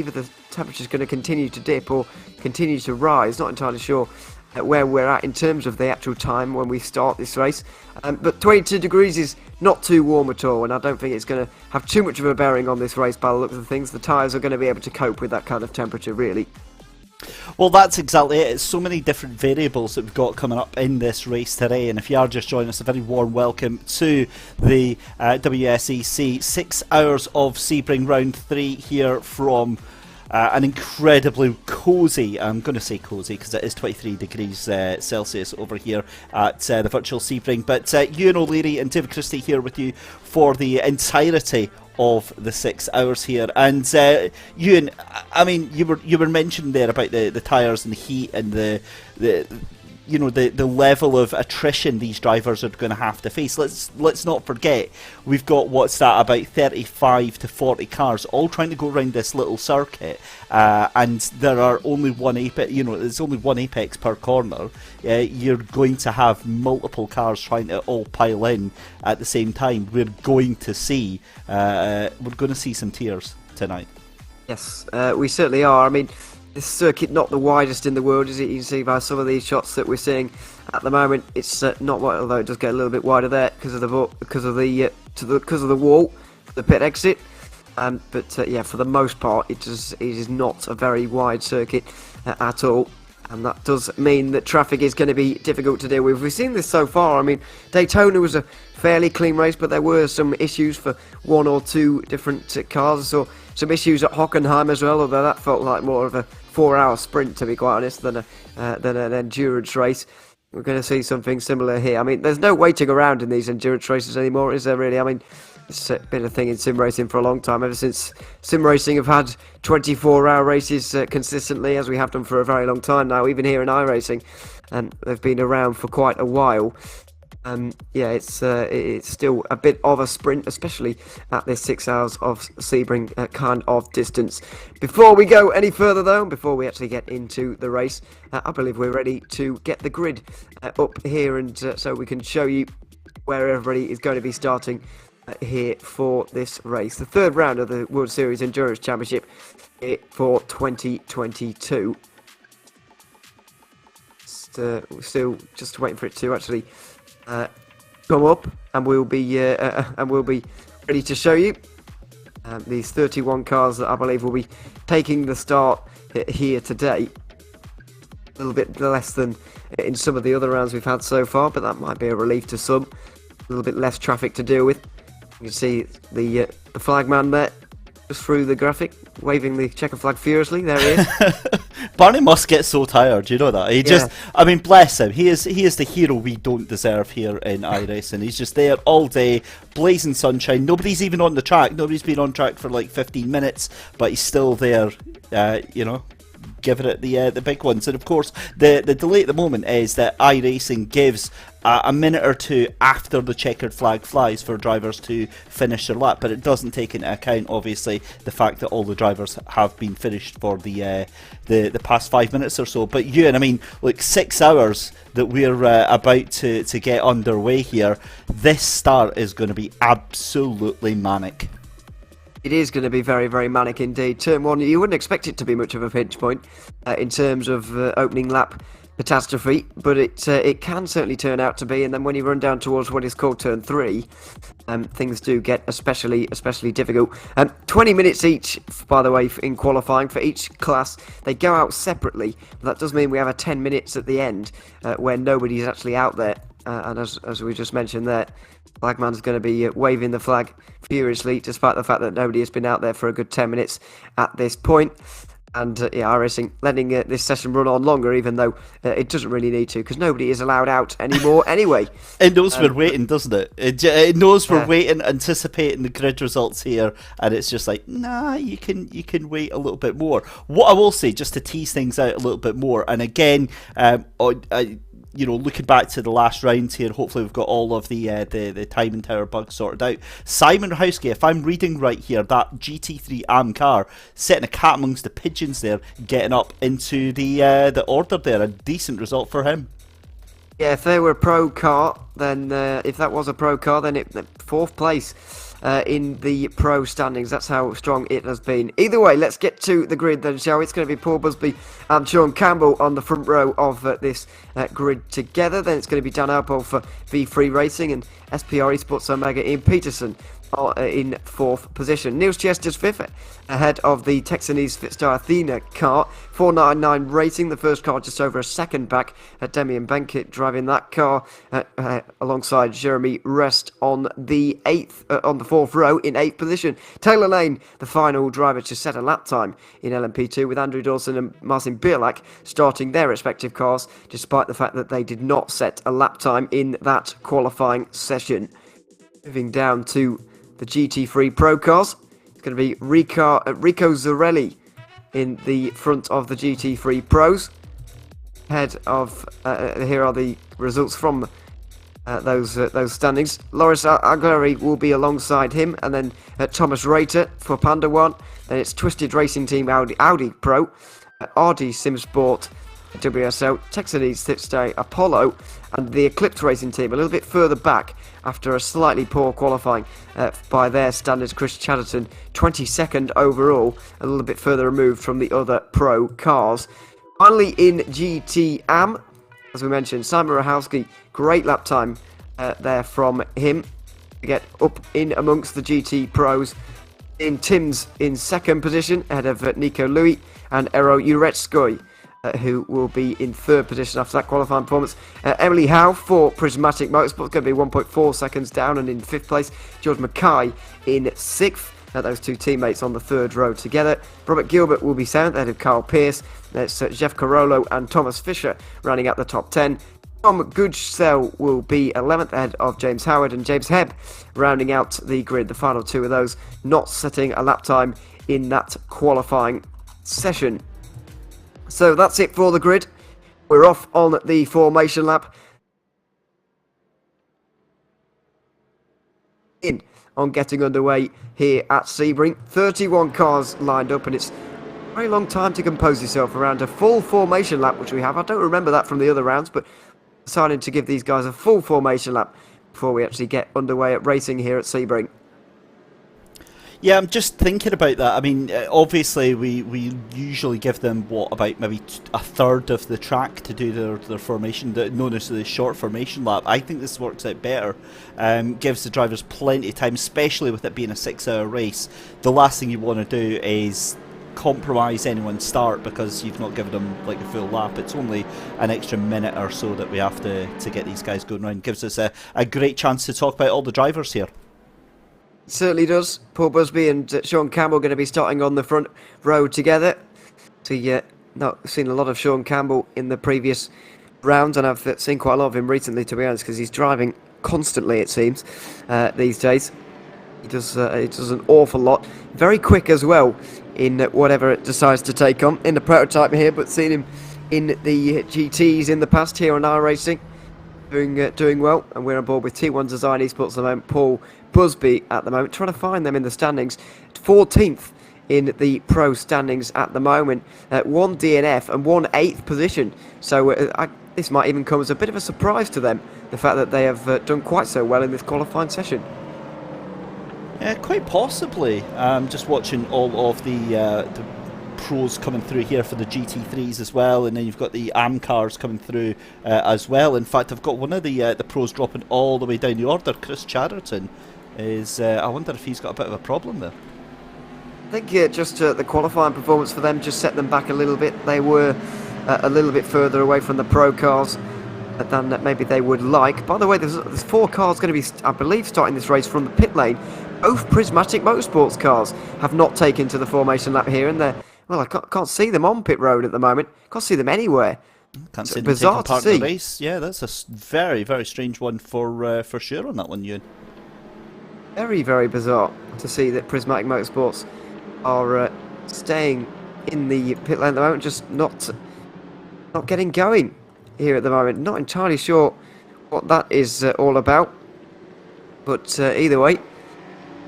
either the temperature's going to continue to dip or continue to rise. Not entirely sure where we're at in terms of the actual time when we start this race. But 22 degrees is not too warm at all, and I don't think it's going to have too much of a bearing on this race by the looks of things. The tyres are going to be able to cope with that kind of temperature, really. Well, that's exactly it. It's so many different variables that we've got coming up in this race today, and if you are just joining us, a very warm welcome to the WSEC 6 hours of Sebring round 3 here from an incredibly cosy, I'm going to say cosy because it is 23 degrees Celsius over here at the virtual Sebring, but Ewan O'Leary and David Christie here with you for the entirety of the 6 hours here. And Ewan, I mean, you were mentioning there about the tyres and the heat and the level of attrition these drivers are going to have to face. Let's not forget, we've got what's that, about 35 to 40 cars all trying to go around this little circuit, and there are only one apex. There's only one apex per corner. You're going to have multiple cars trying to all pile in at the same time. We're going to see some tears tonight. Yes, we certainly are. I mean, this circuit not the widest in the world, is it? You can see by some of these shots that we're seeing at the moment. It's not wide, although it does get a little bit wider there because of the wall, the pit exit. But for the most part, it is not a very wide circuit at all, and that does mean that traffic is going to be difficult to deal with. We've seen this so far. I mean, Daytona was a fairly clean race, but there were some issues for one or two different cars. So some issues at Hockenheim as well, although that felt like more of a 4-hour sprint, to be quite honest, than an endurance race. We're going to see something similar here. I mean, there's no waiting around in these endurance races anymore, is there really? I mean, it's been a thing in sim racing for a long time, ever since sim racing have had 24-hour races consistently, as we have done for a very long time now, even here in iRacing, and they've been around for quite a while. It's still a bit of a sprint, especially at this 6 hours of Sebring kind of distance. Before we go any further though, before we actually get into the race, I believe we're ready to get the grid up here, and so we can show you where everybody is going to be starting here for this race. The third round of the World Series Endurance Championship for 2022. We're still just waiting for it to actually come up, and we'll be ready to show you these 31 cars that I believe will be taking the start here today. A little bit less than in some of the other rounds we've had so far, but that might be a relief to some. A little bit less traffic to deal with. You can see the flagman there, just through the graphic, waving the checker flag furiously. There he is. Barney must get so tired, you know that? I mean, bless him. He is the hero we don't deserve here in iRacing. He's just there all day, blazing sunshine. Nobody's even on the track. Nobody's been on track for like 15 minutes, but he's still there, giving it the big ones. And of course, the delay at the moment is that iRacing gives a minute or two after the checkered flag flies for drivers to finish their lap, but it doesn't take into account, obviously, the fact that all the drivers have been finished for the past 5 minutes or so. But Ewan, I mean, look, 6 hours that we're about to get underway here. This start is going to be absolutely manic. It is going to be very, very manic indeed. Turn 1, you wouldn't expect it to be much of a pinch point in terms of opening lap catastrophe, but it can certainly turn out to be. And then when you run down towards what is called turn 3, things do get especially difficult. 20 minutes each, by the way, in qualifying for each class. They go out separately. That does mean we have a 10 minutes at the end where nobody's actually out there. And as we just mentioned there, Flagman's going to be waving the flag furiously, despite the fact that nobody has been out there for a good 10 minutes at this point. And iRacing letting this session run on longer, even though it doesn't really need to, because nobody is allowed out anymore anyway. It knows we're waiting, doesn't it? It knows we're waiting, anticipating the grid results here, and it's just like, nah, you can wait a little bit more. What I will say, just to tease things out a little bit more, and again, looking back to the last rounds here, hopefully we've got all of the timing tower bugs sorted out. Simon Rahowski, if I'm reading right here, that GT3 AM car setting a cat amongst the pigeons there, getting up into the order there. A decent result for him. Yeah, if they were a pro car, then if that was a pro car, then fourth place. in the pro standings. That's how strong it has been. Either way, let's get to the grid then, shall we? It's going to be Paul Busby and Sean Campbell on the front row of this grid together. Then it's going to be Dan Alpole for V3 Racing and SPR Esports Omega Ian Peterson in 4th position. Niels Chester's 5th, ahead of the Texanese Fitstar Athena car. 499 Racing, the first car just over a second back. Demian Benkett driving that car alongside Jeremy Rest on the 4th row in 8th position. Taylor Lane, the final driver to set a lap time in LMP2, with Andrew Dawson and Marcin Birlak starting their respective cars, despite the fact that they did not set a lap time in that qualifying session. Moving down to the GT3 Pro cars, it's going to be Rico Zarelli in the front of the GT3 Pros. Head of here are the results from those standings. Loris Aguirre will be alongside him, and then Thomas Rater for Panda One. Then it's Twisted Racing Team Audi Pro, RD Sim Sport WSL, Texanese Fitstar Apollo, and the Eclipse Racing Team a little bit further back after a slightly poor qualifying by their standards. Chris Chatterton, 22nd overall, a little bit further removed from the other pro cars. Finally in GT Am, as we mentioned, Simon Rahowski, great lap time there from him to get up in amongst the GT pros. In Tim's in 2nd position, ahead of Nico Louis and Eero Uretskoy, who will be in 3rd position after that qualifying performance. Emily Howe for Prismatic Motorsports, going to be 1.4 seconds down, and in 5th place, George Mackay in 6th. Those two teammates on the 3rd row together. Robert Gilbert will be 7th, ahead of Carl Pearce. That's Jeff Carollo and Thomas Fisher rounding out the top 10. Tom Goodsell will be 11th, ahead of James Howard and James Hebb, rounding out the grid. The final two of those not setting a lap time in that qualifying session. So that's it for the grid. We're off on the formation lap. On getting underway here at Sebring. 31 cars lined up, and it's a very long time to compose yourself around a full formation lap, which we have. I don't remember that from the other rounds, but deciding to give these guys a full formation lap before we actually get underway at racing here at Sebring. Yeah, I'm just thinking about that. I mean, obviously we usually give them, about maybe a third of the track to do their formation, known as the short formation lap. I think this works out better. Gives the drivers plenty of time, especially with it being a 6-hour race. The last thing you want to do is compromise anyone's start because you've not given them like a full lap. It's only an extra minute or so that we have to get these guys going round. Gives us a great chance to talk about all the drivers here. Certainly does. Paul Busby and Sean Campbell going to be starting on the front row together. So not seen a lot of Sean Campbell in the previous rounds, and I've seen quite a lot of him recently, to be honest, because he's driving constantly, it seems, these days. He does an awful lot. Very quick as well in whatever it decides to take on. In the prototype here, but seen him in the GTs in the past here on iRacing. Doing well, and we're on board with T1 Design Esports at the moment. Paul Busby at the moment, trying to find them in the standings. 14th in the pro standings at the moment. 1 DNF and 1 8th position. So this might even come as a bit of a surprise to them, the fact that they have done quite so well in this qualifying session. Yeah, quite possibly. Just watching all of the pros coming through here for the GT3s as well, and then you've got the AM cars coming through as well. In fact, I've got one of the pros dropping all the way down the order. Chris Chatterton is. I wonder if he's got a bit of a problem there. I think just the qualifying performance for them just set them back a little bit. They were a little bit further away from the pro cars than maybe they would like. By the way, there's 4 cars going to be, I believe, starting this race from the pit lane. Both Prismatic Motorsports cars have not taken to the formation lap here, and they're, well, I can't see them on pit road at the moment. Can't see them anywhere. Can't see them bizarre taking part to see. in the race. Yeah, that's a very, very strange one for sure on that one, Ewan. Very, very bizarre to see that Prismatic Motorsports are staying in the pit lane at the moment, just not getting going here at the moment. Not entirely sure what that is all about, but either way,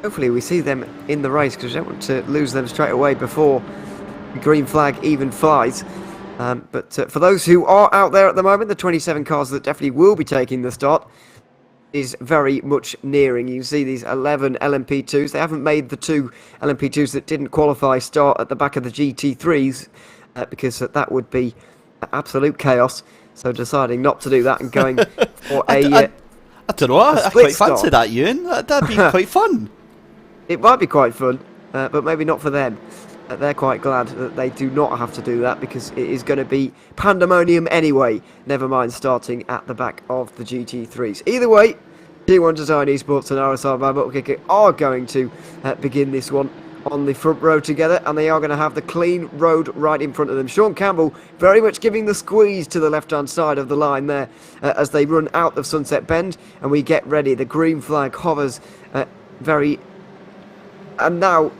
hopefully we see them in the race, because we don't want to lose them straight away before the green flag even flies. But for those who are out there at the moment, the 27 cars that definitely will be taking the start, is very much nearing. You can see these 11 LMP2s. They haven't made the 2 LMP2s that didn't qualify start at the back of the GT3s because that would be absolute chaos. So deciding not to do that and going for I don't know, I quite fancy that, Ewan. That'd be quite fun. It might be quite fun, but maybe not for them. They're quite glad that they do not have to do that because it is going to be pandemonium anyway. Never mind starting at the back of the GT3s. Either way, T1 Design Esports and RSR by Bookkicker are going to begin this one on the front row together, and they are going to have the clean road right in front of them. Sean Campbell very much giving the squeeze to the left-hand side of the line there as they run out of Sunset Bend, and we get ready. The green flag hovers and now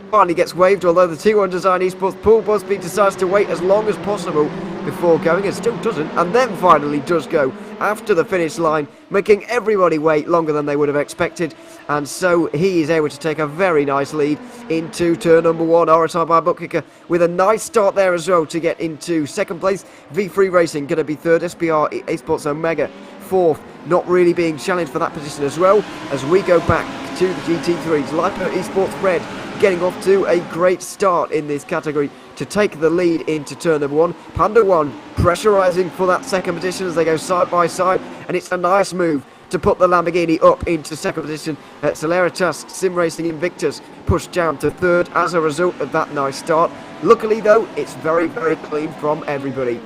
finally gets waved, although the T1 Design Esports Paul Busby decides to wait as long as possible before going, and still doesn't, and then finally does go after the finish line, making everybody wait longer than they would have expected, and so he is able to take a very nice lead into turn number 1. RSR by Bookkicker with a nice start there as well to get into second place. V3 Racing going to be third, SPR Esports Omega fourth, not really being challenged for that position as well, as we go back to the GT3s. Lipo Esports Red getting off to a great start in this category to take the lead into turn number 1. Panda 1 pressurising for that second position as they go side by side, and it's a nice move to put the Lamborghini up into second position. Celeritas Sim Racing Invictus pushed down to third as a result of that nice start. Luckily though, it's very, very clean from everybody.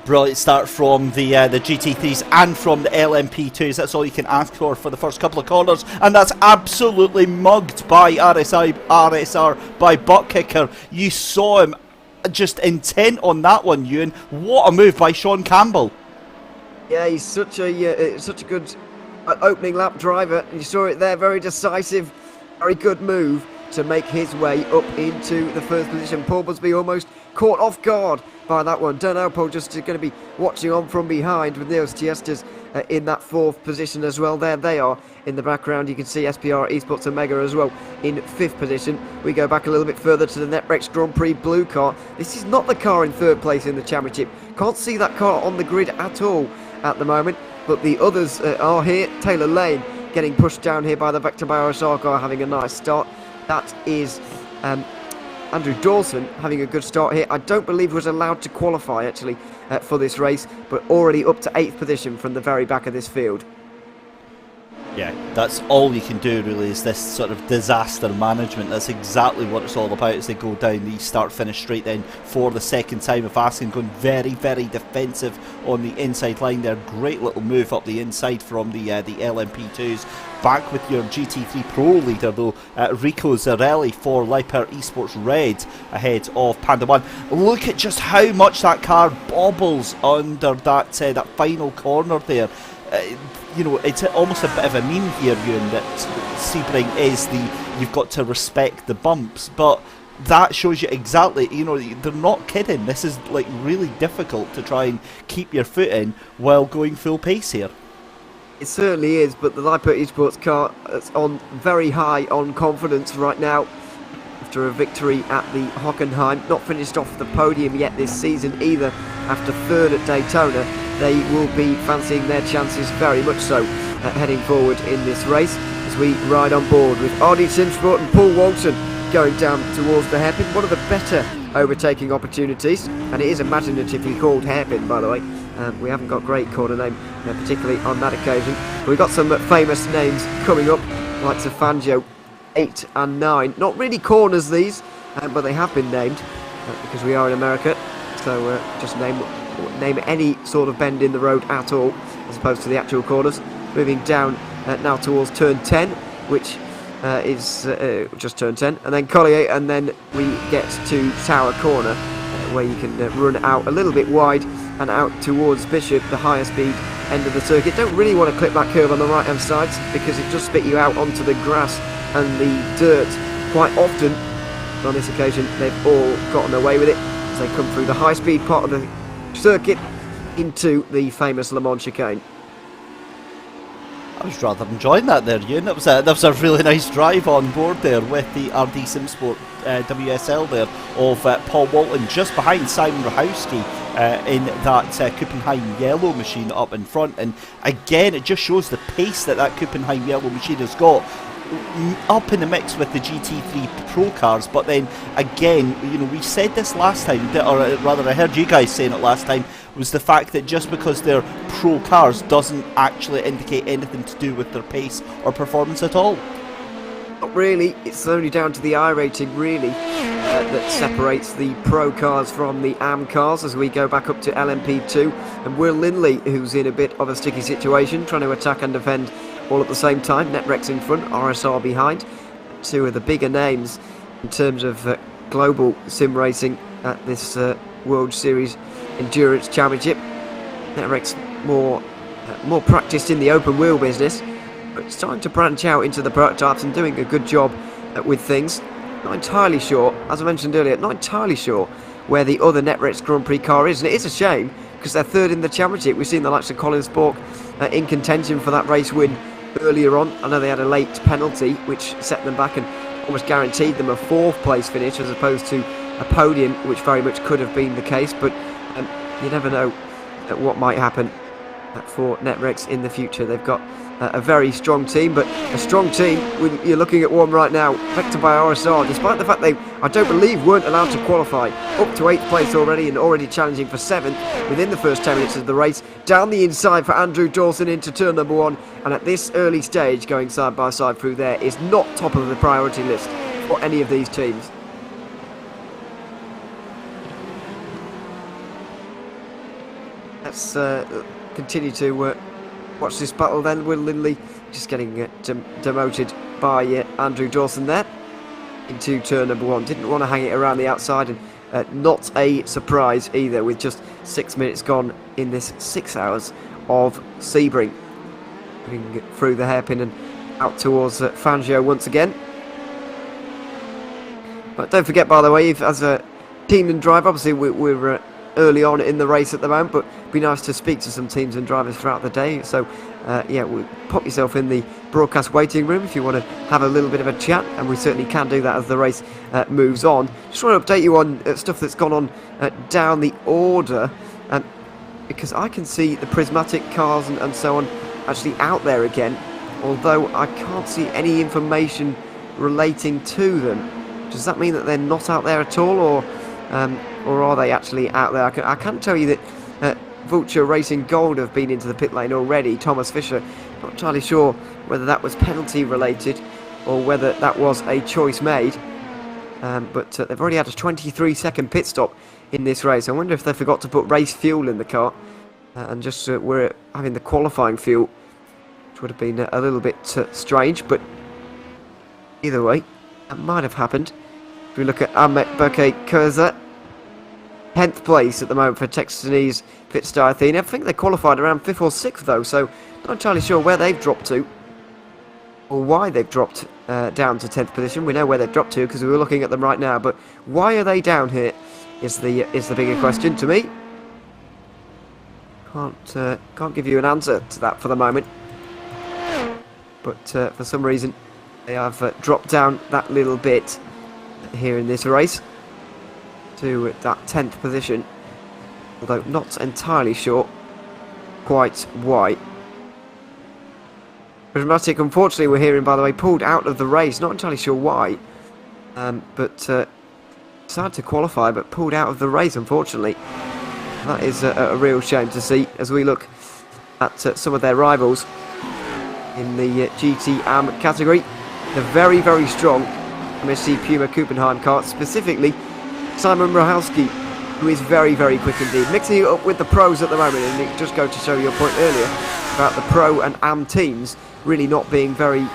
Brilliant start from the GT3s and from the LMP2s. That's all you can ask for the first couple of corners, and that's absolutely mugged by RSR by Bookkicker. You saw him just intent on that one, Ewan. What a move by Sean Campbell. Yeah, he's such a good opening lap driver. You saw it there, very decisive, very good move to make his way up into the first position. Paul Busby almost caught off guard by that one. Don't know, Paul just going to be watching on from behind with Niels Tiestas in that fourth position as well. There they are in the background. You can see SPR Esports Omega as well in fifth position. We go back a little bit further to the Netrex Grand Prix blue car. This is not the car in third place in the championship. Can't see that car on the grid at all at the moment, but the others are here. Taylor Lane getting pushed down here by the Vector by RSR car, having a nice start. That is Andrew Dawson having a good start here. I don't believe he was allowed to qualify actually for this race, but already up to 8th position from the very back of this field. Yeah, that's all you can do really, is this sort of disaster management. That's exactly what it's all about as they go down the start-finish straight then for the second time of Askin, going very, very defensive on the inside line there. Great little move up the inside from the LMP2s. Back with your GT3 Pro leader though, Rico Zarelli for Liper Esports Red ahead of Panda 1. Look at just how much that car bobbles under that final corner there. You know, it's almost a bit of a meme here, Ewan, that Sebring is you've got to respect the bumps, but that shows you exactly, you know, they're not kidding. This is like really difficult to try and keep your foot in while going full pace here. It certainly is, but the Lipo Esports car is on very high on confidence right now after a victory at the Hockenheim. Not finished off the podium yet this season either. After third at Daytona, they will be fancying their chances very much so heading forward in this race as we ride on board with RD Simsport and Paul Walton going down towards the hairpin. One of the better overtaking opportunities, and it is imaginatively called hairpin, by the way. We haven't got great corner name, particularly on that occasion. But we've got some famous names coming up, like Fangio 8 and 9. Not really corners these, but they have been named because we are in America. So just name any sort of bend in the road at all, as opposed to the actual corners. Moving down now towards turn 10, which is just turn 10, and then Collier, and then we get to Tower Corner, where you can run out a little bit wide and out towards Bishop, the higher speed end of the circuit. Don't really want to clip that curve on the right hand side because it just spit you out onto the grass and the dirt quite often. But on this occasion they've all gotten away with it as they come through the high speed part of the circuit into the famous Le Mans chicane. I was rather enjoying that there, Ewan. That was a really nice drive on board there with the RD Simsport WSL there of Paul Walton just behind Simon Rahowski in that Kuppenheim yellow machine up in front. And again, it just shows the pace that Kuppenheim yellow machine has got up in the mix with the GT3 Pro cars. But then again, you know, we said this last time, or rather I heard you guys saying it last time, was the fact that just because they're Pro cars doesn't actually indicate anything to do with their pace or performance at all. Not really, it's only down to the I rating really that separates the Pro cars from the AM cars as we go back up to LMP2, and Will Lindley, who's in a bit of a sticky situation, trying to attack and defend all at the same time. Netrex in front, RSR behind. Two of the bigger names in terms of global sim racing at this World Series Endurance Championship. Netrex more practiced in the open wheel business, but it's starting to branch out into the prototypes and doing a good job with things. Not entirely sure, as I mentioned earlier, not entirely sure where the other Netrex Grand Prix car is, and it is a shame because they're third in the championship. We've seen the likes of Colin Spork in contention for that race win earlier on. I know they had a late penalty which set them back and almost guaranteed them a fourth place finish as opposed to a podium, which very much could have been the case, but you never know what might happen for Netrex in the future. They've got a very strong team, but a strong team, you're looking at one right now, vectored by RSR, despite the fact they, I don't believe, weren't allowed to qualify, up to 8th place already and already challenging for 7th within the first 10 minutes of the race. Down the inside for Andrew Dawson into turn number 1, and at this early stage, going side by side through there is not top of the priority list for any of these teams. Let's continue to watch this battle then. Will Lindley just getting demoted by Andrew Dawson there into turn number 1. Didn't want to hang it around the outside, and not a surprise either with just 6 minutes gone in this 6 hours of Sebring. Going through the hairpin and out towards Fangio once again. But don't forget, by the way, if, as a team and driver, obviously we're early on in the race at the moment, but it'd be nice to speak to some teams and drivers throughout the day. So yeah, pop yourself in the broadcast waiting room if you want to have a little bit of a chat, and we certainly can do that as the race moves on. Just want to update you on stuff that's gone on down the order, because I can see the prismatic cars and so on actually out there again, although I can't see any information relating to them. Does that mean that they're not out there at all, or are they actually out there? I can tell you that Vulture Racing Gold have been into the pit lane already. Thomas Fisher, not entirely sure whether that was penalty related or whether that was a choice made, but they've already had a 23-second pit stop in this race. I wonder if they forgot to put race fuel in the car and just were having the qualifying fuel, which would have been a little bit strange, but either way, that might have happened. If we look at Ahmet Berke-Kurza, 10th place at the moment for Texanese Pitstar Athena. I think they qualified around 5th or 6th though, so not entirely sure where they've dropped to or why they've dropped down to 10th position. We know where they've dropped to because we were looking at them right now, but why are they down here is the bigger question to me. Can't give you an answer to that for the moment, but for some reason they have dropped down that little bit here in this race to that 10th position, although not entirely sure quite why. Prismatic, unfortunately, we're hearing, by the way, pulled out of the race. Not entirely sure why, but decided to qualify, but pulled out of the race, unfortunately. That is a real shame to see as we look at some of their rivals in the GT AM category. The very, very strong MSC Puma Kuppenheim car, specifically Simon Rohalski, who is very, very quick indeed. Mixing it up with the pros at the moment, and it just goes to show your point earlier about the pro and AM teams really not being very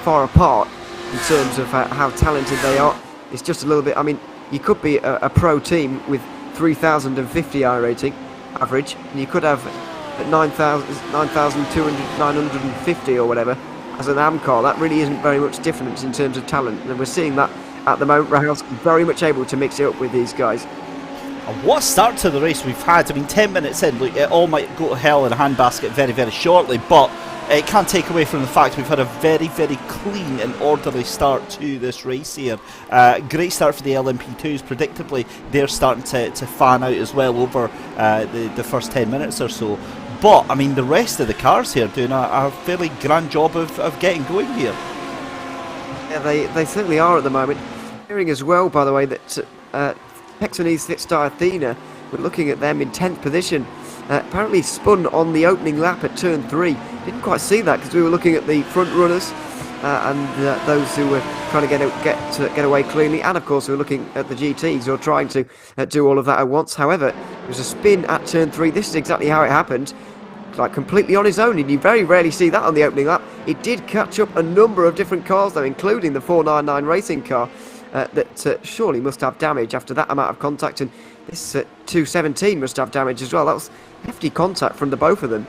far apart in terms of how talented they are. It's just a little bit, I mean, you could be a pro team with 3,050 I rating average, and you could have 9,950 or whatever as an AM car. That really isn't very much difference in terms of talent, and we're seeing that at the moment. Rohalski very much able to mix it up with these guys. And what a start to the race we've had. I mean, 10 minutes in, look, it all might go to hell in a handbasket very, very shortly, but it can't take away from the fact we've had a very, very clean and orderly start to this race here. Great start for the LMP2s. Predictably, they're starting to fan out as well over the first 10 minutes or so. But, I mean, the rest of the cars here doing a fairly grand job of getting going here. Yeah, they certainly are at the moment. Hearing as well, by the way, that Texanese Fitstar Athena, we're looking at them in 10th position. Apparently spun on the opening lap at turn 3. Didn't quite see that because we were looking at the front runners and those who were trying to get away cleanly, and of course we were looking at the GTs who are trying to do all of that at once. However, it was a spin at turn 3. This is exactly how it happened. Like completely on his own, and you very rarely see that on the opening lap. It did catch up a number of different cars though, including the 499 racing car that surely must have damage after that amount of contact, and this 217 must have damage as well. That was hefty contact from the both of them.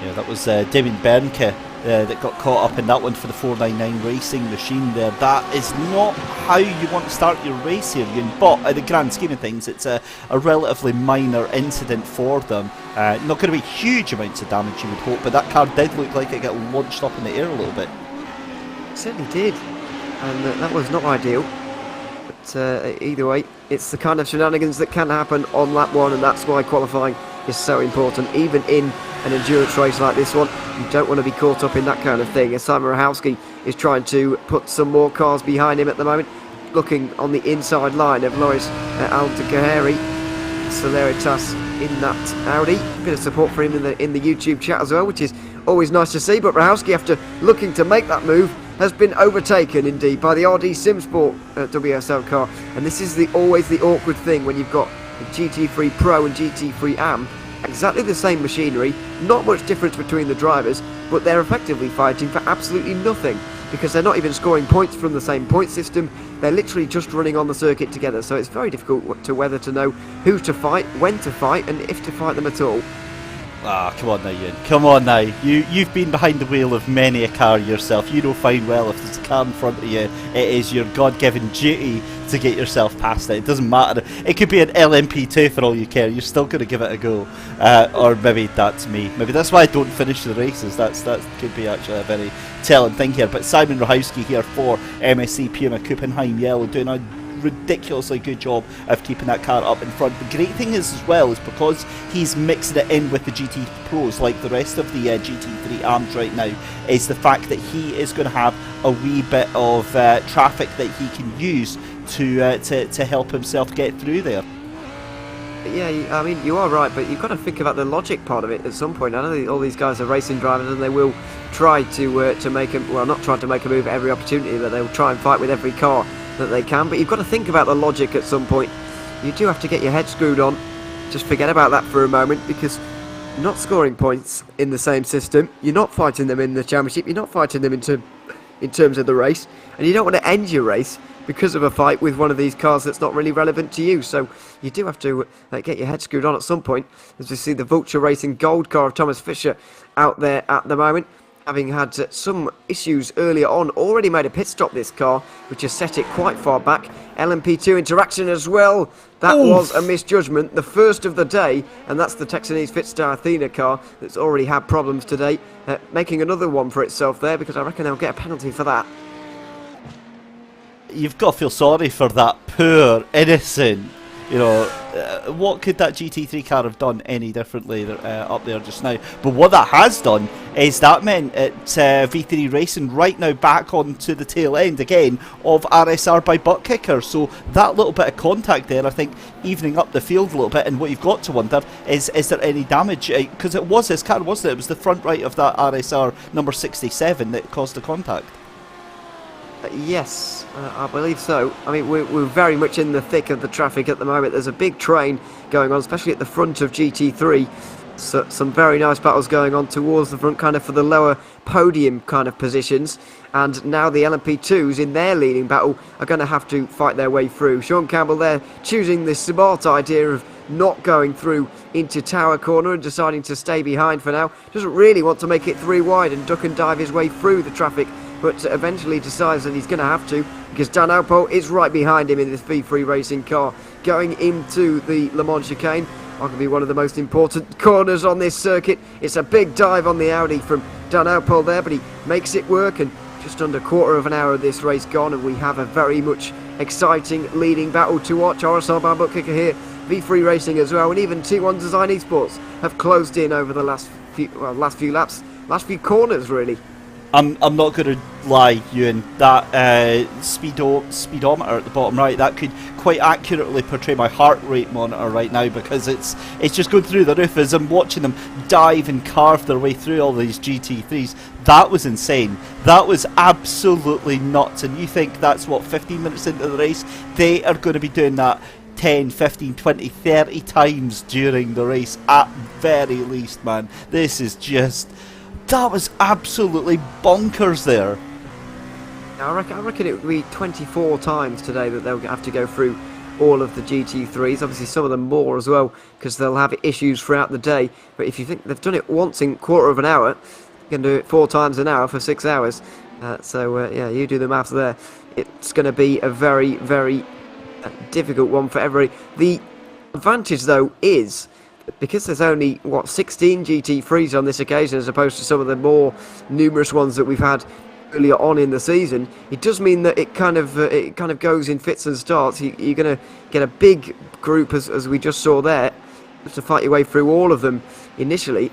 Yeah, that was Damien Bernke that got caught up in that one for the 499 racing machine there. That is not how you want to start your race here, Ewan, but in the grand scheme of things, it's a relatively minor incident for them. Not going to be huge amounts of damage, you would hope, but that car did look like it got launched up in the air a little bit. It certainly did, and that was not ideal. But either way, it's the kind of shenanigans that can happen on lap 1, and that's why qualifying is so important. Even in an endurance race like this one, you don't want to be caught up in that kind of thing, as Simon Rahowski is trying to put some more cars behind him at the moment, looking on the inside line of Loris Altakaheri Celeritas in that Audi. A bit of support for him in the YouTube chat as well, which is always nice to see. But Rahowski, after looking to make that move, has been overtaken indeed by the RD Simsport WSL car, and this is always the awkward thing when you've got the GT3 Pro and GT3 AM, exactly the same machinery, not much difference between the drivers, but they're effectively fighting for absolutely nothing, because they're not even scoring points from the same point system. They're literally just running on the circuit together, so it's very difficult whether to know who to fight, when to fight, and if to fight them at all. Ah, come on now, Ewan. Come on now. You've been behind the wheel of many a car yourself. You know fine well if there's a car in front of you, it is your God-given duty to get yourself past it. It doesn't matter. It could be an LMP2 for all you care. You're still going to give it a go. Or maybe that's me. Maybe that's why I don't finish the races. That could be actually a very telling thing here. But Simon Rahowski here for MSC Puma Kuppenheim Yellow doing a ridiculously good job of keeping that car up in front. The great thing is as well is because he's mixing it in with the GT Pros like the rest of the GT3 AMs right now, is the fact that he is going to have a wee bit of traffic that he can use to help himself get through there. Yeah, I mean, you are right, but you've got to think about the logic part of it at some point. I know all these guys are racing drivers, and they will try to make a, well, not try to make a move at every opportunity, but they'll try and fight with every car that they can. But you've got to think about the logic at some point. You do have to get your head screwed on. Just forget about that for a moment, because you're not scoring points in the same system. You're not fighting them in the championship. You're not fighting them in terms of the race, and you don't want to end your race because of a fight with one of these cars that's not really relevant to you. So you do have to get your head screwed on at some point. As we see the Vulture Racing Gold car of Thomas Fisher out there at the moment, having had some issues earlier on, already made a pit stop this car, which has set it quite far back. LMP2 interaction as well. That was a misjudgment, the first of the day, and that's the Texanese Fitstar Athena car that's already had problems today, making another one for itself there, because I reckon they'll get a penalty for that. You've got to feel sorry for that poor, innocent, you know, what could that GT3 car have done any differently up there just now? But what that has done is that meant V3 Racing right now back onto the tail end again of RSR by butt kicker. So that little bit of contact there, I think, evening up the field a little bit. And what you've got to wonder is there any damage? Because it was his car, wasn't it? It was the front right of that RSR number 67 that caused the contact. Yes, I believe so. I mean, we're very much in the thick of the traffic at the moment. There's a big train going on, especially at the front of GT3. So, some very nice battles going on towards the front, kind of for the lower podium kind of positions. And now the LMP2s in their leading battle are going to have to fight their way through. Sean Campbell there choosing the smart idea of not going through into Tower Corner and deciding to stay behind for now. Doesn't really want to make it 3 wide and duck and dive his way through the traffic, but eventually decides that he's going to have to, because Dan Alpo is right behind him in this V3 Racing car, going into the Le Mans chicane arguably one of the most important corners on this circuit. It's a big dive on the Audi from Dan Alpol there, but he makes it work, and just under a quarter of an hour of this race gone, and we have a very much exciting leading battle to watch. RSR Bamboo Kicker here, V3 Racing as well, and even T1 Design Esports have closed in over the last few laps, last few corners really. I'm not going to lie, Ewan, that speedometer at the bottom right, that could quite accurately portray my heart rate monitor right now, because it's just going through the roof as I'm watching them dive and carve their way through all these GT3s. That was insane. That was absolutely nuts. And you think that's, what, 15 minutes into the race? They are going to be doing that 10, 15, 20, 30 times during the race at very least, man. This is just... That was absolutely bonkers there. I reckon it would be 24 times today that they'll have to go through all of the GT3s. Obviously some of them more as well, because they'll have issues throughout the day. But if you think they've done it once in a quarter of an hour, you can do it 4 times an hour for 6 hours. Yeah, you do the maths there. It's going to be a very, very difficult one for everybody. The advantage, though, is... because there's only, 16 GT3s on this occasion, as opposed to some of the more numerous ones that we've had earlier on in the season, it does mean that it kind of goes in fits and starts. You're going to get a big group, as we just saw there, to fight your way through all of them initially,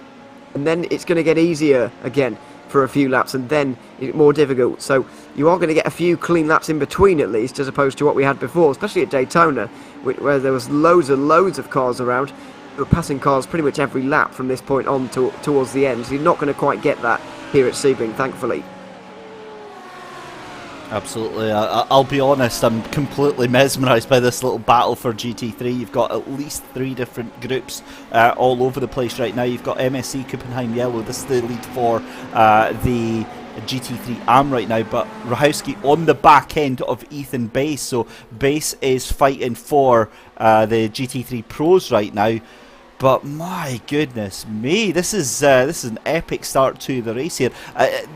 and then it's going to get easier again for a few laps, and then it's more difficult. So you are going to get a few clean laps in between at least, as opposed to what we had before, especially at Daytona, where there was loads and loads of cars around. We're passing cars pretty much every lap from this point on towards the end, so you're not going to quite get that here at Sebring, thankfully. Absolutely. I'll be honest, I'm completely mesmerised by this little battle for GT3. You've got at least 3 different groups all over the place right now. You've got MSC Kuppenheim Yellow. This is the lead for the GT3 AM right now, but Rahowski on the back end of Ethan Bass. So Bass is fighting for the GT3 Pros right now. But my goodness me, this is an epic start to the race here.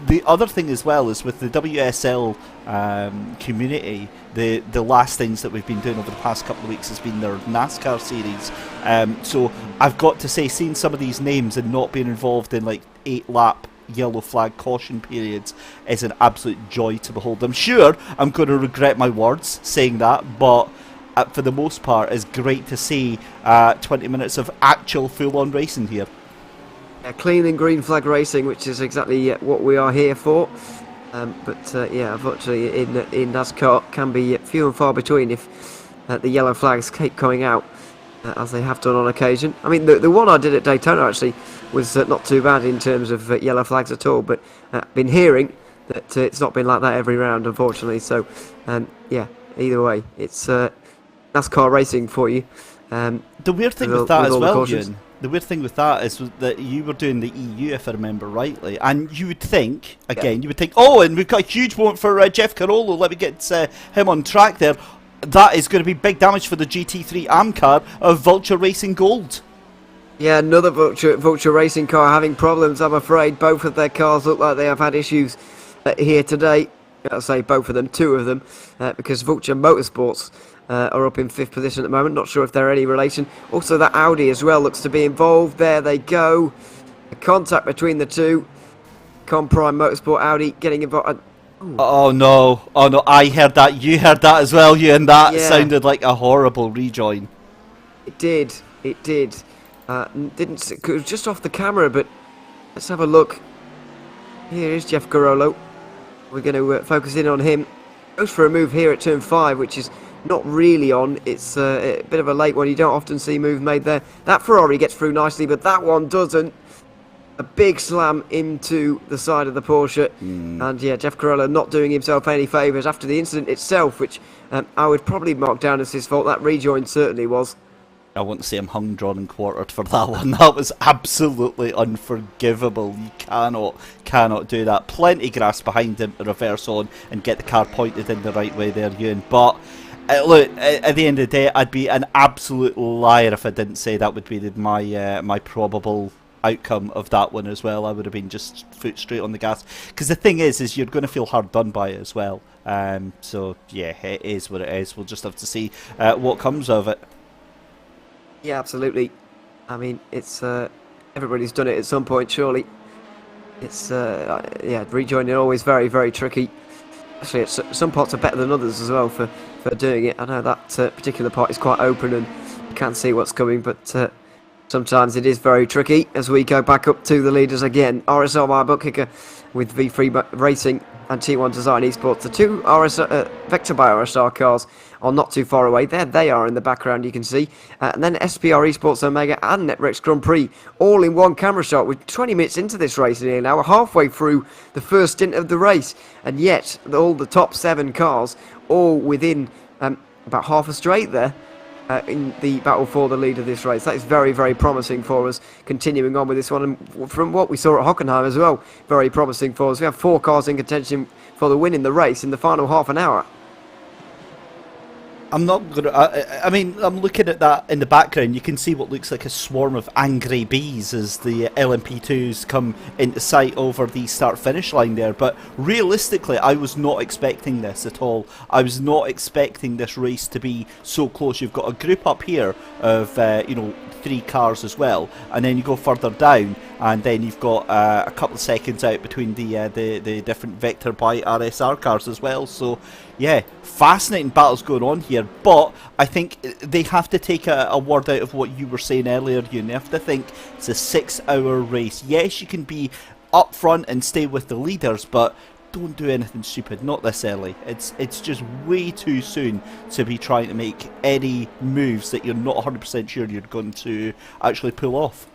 The other thing as well is with the WSL community, the last things that we've been doing over the past couple of weeks has been their NASCAR series. So I've got to say, seeing some of these names and not being involved in like 8-lap yellow flag caution periods is an absolute joy to behold. I'm sure I'm going to regret my words saying that, but for the most part, it's great to see 20 minutes of actual full-on racing here. Yeah, clean and green flag racing, which is exactly what we are here for. Yeah, unfortunately in NASCAR can be few and far between if the yellow flags keep coming out, as they have done on occasion. I mean, the one I did at Daytona actually was not too bad in terms of yellow flags at all, but I've been hearing that it's not been like that every round, unfortunately. So, yeah, either way, it's NASCAR racing for you. The weird thing with that as well, Ewan, the weird thing with that is that you were doing the EU, if I remember rightly, and you would think, again, you would think, oh, and we've got a huge moment for Jeff Carollo, let me get him on track there. That is going to be big damage for the GT3 AM car of Vulture Racing Gold. Yeah, another Vulture Racing car having problems, I'm afraid. Both of their cars look like they have had issues here today. I'll say both of them, 2 of them, because Vulture Motorsports are up in 5th position at the moment. Not sure if they're any relation. Also, that Audi as well looks to be involved. There they go. A contact between the two. Comprime Motorsport Audi getting involved. Oh no, I heard that. You heard that as well, you, and that sounded like a horrible rejoin. It did. Didn't. It was just off the camera, but let's have a look. Here is Jeff Carollo. We're going to focus in on him. Goes for a move here at turn 5, which is not really on. It's a bit of a late one. You don't often see moves made there. That Ferrari gets through nicely, but that one doesn't. A big slam into the side of the Porsche. And yeah, Jeff Carollo not doing himself any favours after the incident itself, which I would probably mark down as his fault. That rejoin certainly was. I want to see him hung, drawn and quartered for that one. That was absolutely unforgivable. You cannot do that. Plenty grass behind him to reverse on and get the car pointed in the right way there, Ewan. But look, at the end of the day, I'd be an absolute liar if I didn't say that would be my probable outcome of that one as well. I would have been just foot straight on the gas, because the thing is you're going to feel hard done by it as well. So yeah, it is what it is. We'll just have to see what comes of it. Yeah, absolutely. I mean, it's everybody's done it at some point, surely. It's yeah, rejoining always very, very tricky. Actually, some parts are better than others as well for doing it. I know that particular part is quite open and you can't see what's coming, but sometimes it is very tricky. As we go back up to the leaders again, RSL my bookkicker with V3 Racing and T1 Design Esports. The two Vector by RSR cars are not too far away. There they are in the background, you can see. And then SPR Esports Omega and Netrex Grand Prix all in one camera shot. We're 20 minutes into this race here now. We're halfway through the first stint of the race. And yet, all the top 7 cars all within about half a straight there. In the battle for the lead of this race. That is very, very promising for us, continuing on with this one. And from what we saw at Hockenheim as well, very promising for us. We have 4 cars in contention for the win in the race in the final half an hour. I'm not going to... I mean, I'm looking at that in the background. You can see what looks like a swarm of angry bees as the LMP2s come into sight over the start-finish line there. But realistically, I was not expecting this at all. I was not expecting this race to be so close. You've got a group up here of, you know, 3 cars as well. And then you go further down, and then you've got a couple of seconds out between the different Vector by RSR cars as well. So, yeah, fascinating battles going on here. But I think they have to take a word out of what you were saying earlier, you have to think it's a 6-hour race. Yes, you can be up front and stay with the leaders, but don't do anything stupid, not this early. It's just way too soon to be trying to make any moves that you're not 100% sure you're going to actually pull off.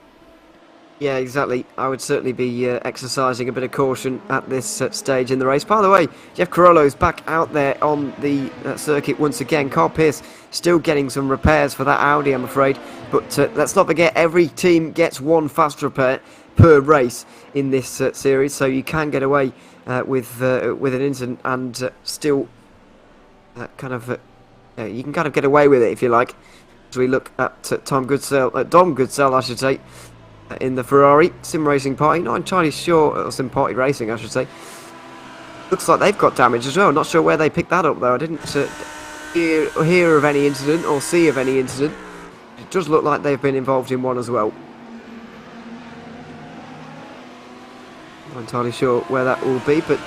Yeah, exactly. I would certainly be exercising a bit of caution at this stage in the race. By the way, Jeff Carollo's back out there on the circuit once again. Carl Pearce still getting some repairs for that Audi, I'm afraid. But let's not forget, every team gets 1 fast repair per race in this series, so you can get away with an incident and still you can kind of get away with it if you like. As we look at Dom Goodsell, I should say. In the Ferrari Sim Racing Party, not entirely sure, Sim Party Racing I should say. Looks like they've got damage as well, not sure where they picked that up though. I didn't hear of any incident or see of any incident. It does look like they've been involved in one as well. Not entirely sure where that will be, but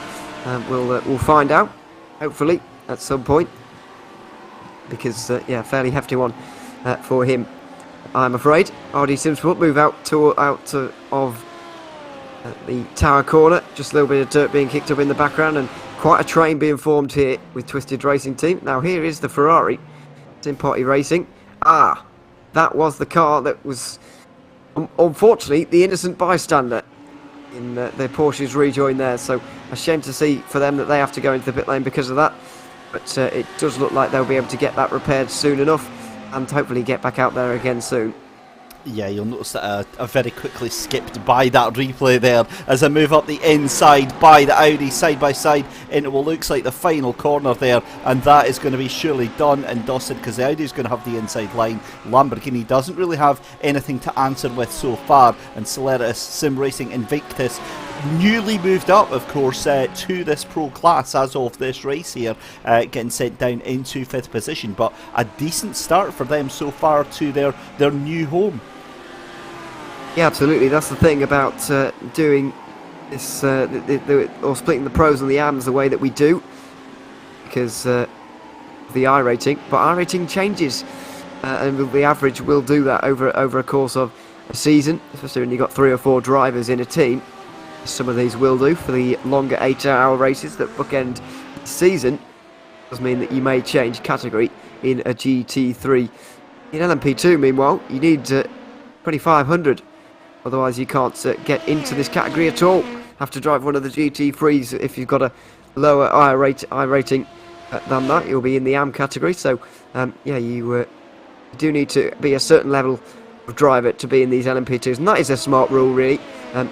we'll find out, hopefully, at some point. Because, yeah, fairly hefty one for him, I'm afraid. RD Sims will move out of the tower corner. Just a little bit of dirt being kicked up in the background, and quite a train being formed here with Twisted Racing Team. Now here is the Ferrari Sim Party Racing. Ah, that was the car that was, unfortunately, the innocent bystander in the Porsche's rejoin there. So a shame to see for them that they have to go into the pit lane because of that. But it does look like they'll be able to get that repaired soon enough, and hopefully get back out there again soon. Yeah, you'll notice that I very quickly skipped by that replay there as I move up the inside by the Audi side by side into what looks like the final corner there, and that is going to be surely done and dusted because the Audi is going to have the inside line. Lamborghini doesn't really have anything to answer with so far, and Solaris, Sim Racing Invictus newly moved up, of course, to this pro class as of this race here, getting sent down into 5th position, but a decent start for them so far to their new home. Yeah, absolutely. That's the thing about doing this, or splitting the pros and the AMs the way that we do, because the iRating, but iRating changes, and the average will do that over a course of a season, especially when you've got 3 or 4 drivers in a team. Some of these will do for the longer 8-hour races that bookend the season. Does mean that you may change category in a GT3. In LMP2, meanwhile, you need 2500. Otherwise, you can't get into this category at all. Have to drive one of the GT3s if you've got a lower iRating than that. You'll be in the AM category. So, yeah, you do need to be a certain level of driver to be in these LMP2s, and that is a smart rule, really.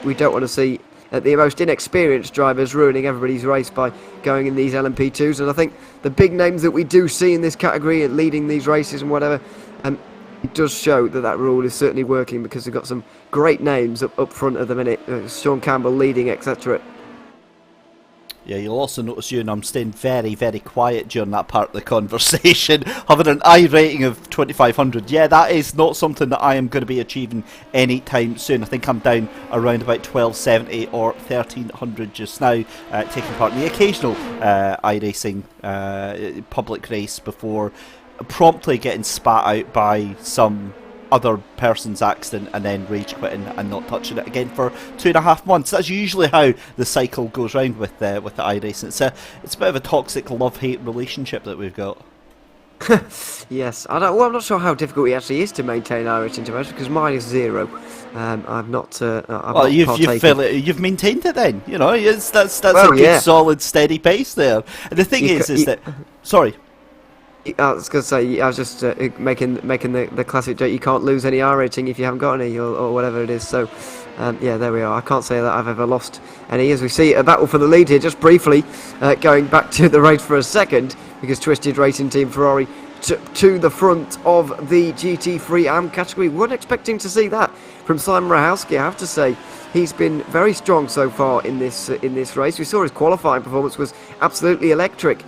We don't want to see the most inexperienced drivers ruining everybody's race by going in these LMP2s, and I think the big names that we do see in this category and leading these races and whatever, it does show that rule is certainly working, because we've got some great names up front at the minute. Sean Campbell leading, etc. Yeah, you'll also notice you and I'm staying very, very quiet during that part of the conversation. Having an I rating of 2500, yeah, that is not something that I am going to be achieving anytime soon. I think I'm down around about 1270 or 1300 just now, taking part in the occasional iRacing public race before promptly getting spat out by some other person's accident and then rage quitting and not touching it again for 2.5 months. That's usually how the cycle goes round with the iRacing. It's a bit of a toxic love-hate relationship that we've got. Yes, I'm not sure how difficult it actually is to maintain iRacing to because mine is 0. I've not. Well, you've maintained it then. You know, that's a good, yeah, solid, steady pace there. And the thing is that. Sorry. I was going to say, I was just making the classic joke, you can't lose any R rating if you haven't got any, or whatever it is, so, yeah, there we are. I can't say that I've ever lost any, as we see a battle for the lead here, just briefly, going back to the race for a second, because Twisted Racing Team Ferrari to the front of the GT3 AM category. Weren't expecting to see that from Simon Rahowski, I have to say. He's been very strong so far in this race. We saw his qualifying performance was absolutely electric.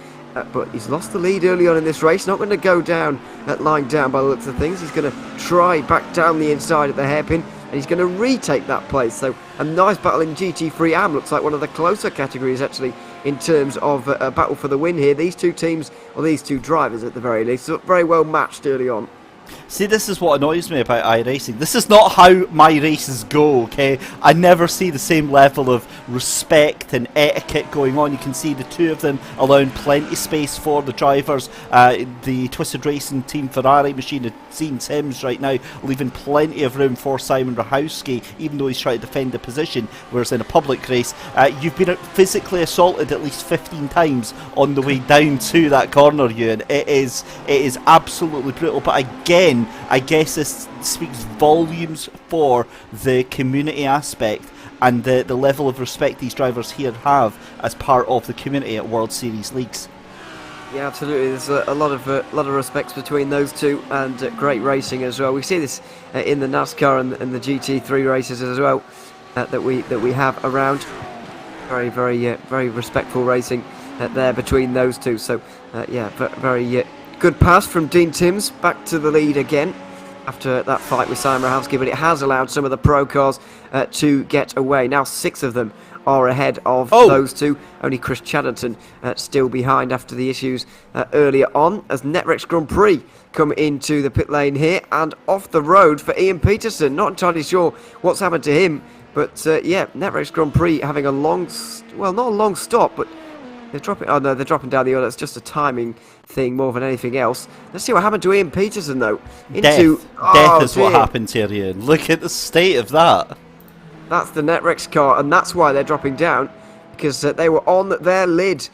But he's lost the lead early on in this race. Not going to go down lying down by the looks of things. He's going to try back down the inside at the hairpin, and he's going to retake that place. So a nice battle in GT3 AM. Looks like one of the closer categories actually in terms of a battle for the win here. These two teams, or these two drivers at the very least, look very well matched early on. See, this is what annoys me about iRacing. This is not how my races go, okay? I never see the same level of respect and etiquette going on. You can see the two of them allowing plenty space for the drivers. The Twisted Racing Team Ferrari machine had seen Sims right now, leaving plenty of room for Simon Rahowski, even though he's trying to defend the position, whereas in a public race, you've been physically assaulted at least 15 times on the way down to that corner, Ewan. It is absolutely brutal, but again, I guess this speaks volumes for the community aspect and the level of respect these drivers here have as part of the community at World Series leagues. Yeah, absolutely. There's a lot of respects between those two, and great racing as well. We see this in the NASCAR and the GT3 races as well that we have around. Very respectful racing there between those two. So yeah, very good pass from Dean Timms back to the lead again after that fight with Simon Rahowski, but it has allowed some of the pro cars to get away. Now 6 of them are ahead of those two. Only Chris Chatterton still behind after the issues earlier on, as Netrex Grand Prix come into the pit lane here and off the road for Ian Peterson. Not entirely sure what's happened to him, but yeah, Netrex Grand Prix having a long, well, not a long stop, but they're dropping. Oh no, they're dropping down the order. It's just a timing thing more than anything else. Let's see what happened to Ian Peterson though. Death is what happened here, Ian. Look at the state of that. That's the Netrex car, and that's why they're dropping down, because they were on their lid.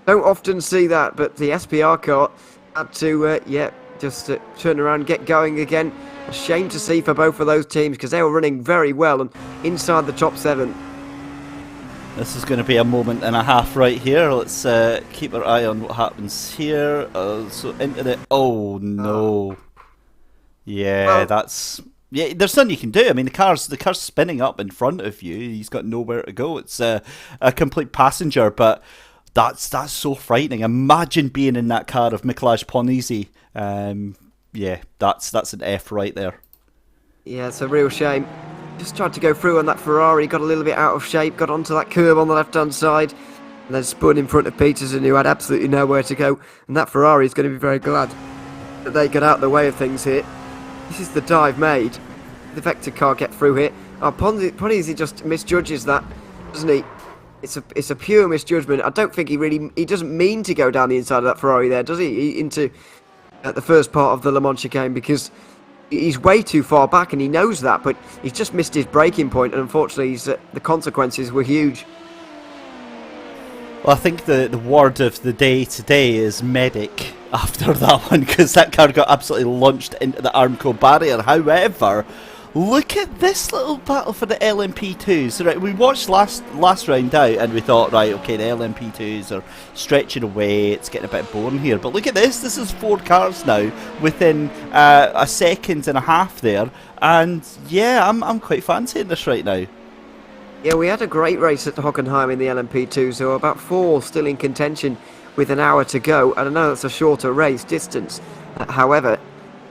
Don't often see that, but the SPR car had to, just turn around and get going again. A shame to see for both of those teams, because they were running very well and inside the top 7. This is going to be a moment and a half right here. Let's keep our eye on what happens here. So into the... Oh, no. Yeah, well, that's... Yeah, there's nothing you can do. I mean, the car's spinning up in front of you. He's got nowhere to go. It's a complete passenger, but that's so frightening. Imagine being in that car of Mikolaj Ponisi. Yeah, that's an F right there. Yeah, it's a real shame. Just tried to go through on that Ferrari, got a little bit out of shape, got onto that curb on the left-hand side, and then spun in front of Peterson, who had absolutely nowhere to go. And that Ferrari is going to be very glad that they got out of the way of things here. This is the dive made. The Vector car get through here. Oh, Ponisi just misjudges that, doesn't he? It's a pure misjudgment. I don't think he doesn't mean to go down the inside of that Ferrari there, does he? Into the first part of the Le Mans chicane, because he's way too far back and he knows that, but he's just missed his braking point, and unfortunately the consequences were huge. Well, I think the word of the day today is medic after that one, because that car got absolutely launched into the Armco barrier. However, look at this little battle for the LMP2s. So, right, we watched last round out and we thought, right, okay, the LMP2s are stretching away, it's getting a bit boring here. But look at this is 4 cars now within a second and a half there. And yeah, I'm quite fancying this right now. Yeah, we had a great race at Hockenheim in the LMP2, so about 4 still in contention with an hour to go. And I know that's a shorter race distance. However,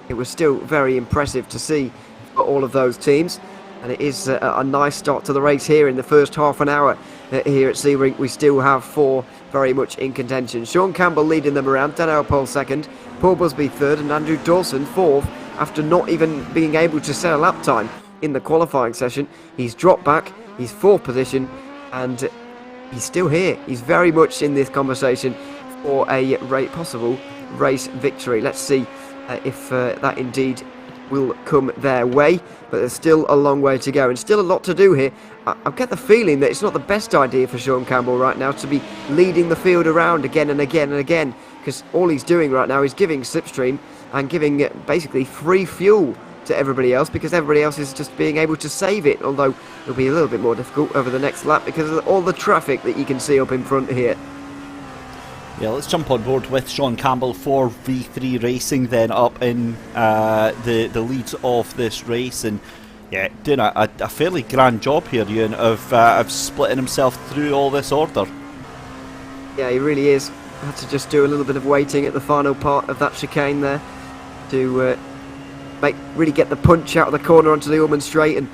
it was still very impressive to see for all of those teams. And it is a nice start to the race here in the first half an hour here at Sebring. We still have 4 very much in contention. Sean Campbell leading them around, Dan Pole second, Paul Busby third, and Andrew Dawson fourth after not even being able to set a lap time in the qualifying session. He's dropped back, he's 4th position, and he's still here. He's very much in this conversation for a possible race victory. Let's see if that indeed will come their way, but there's still a long way to go and still a lot to do here. I get the feeling that it's not the best idea for Sean Campbell right now to be leading the field around again and again and again, because all he's doing right now is giving slipstream and giving basically free fuel to everybody else, because everybody else is just being able to save it, although it'll be a little bit more difficult over the next lap because of all the traffic that you can see up in front here. Yeah, let's jump on board with Sean Campbell for V3 Racing then up in the lead of this race, and yeah, doing a fairly grand job here, Ewan, of splitting himself through all this order. Yeah, he really is. Had to just do a little bit of waiting at the final part of that chicane there to really get the punch out of the corner onto the Ullman straight, and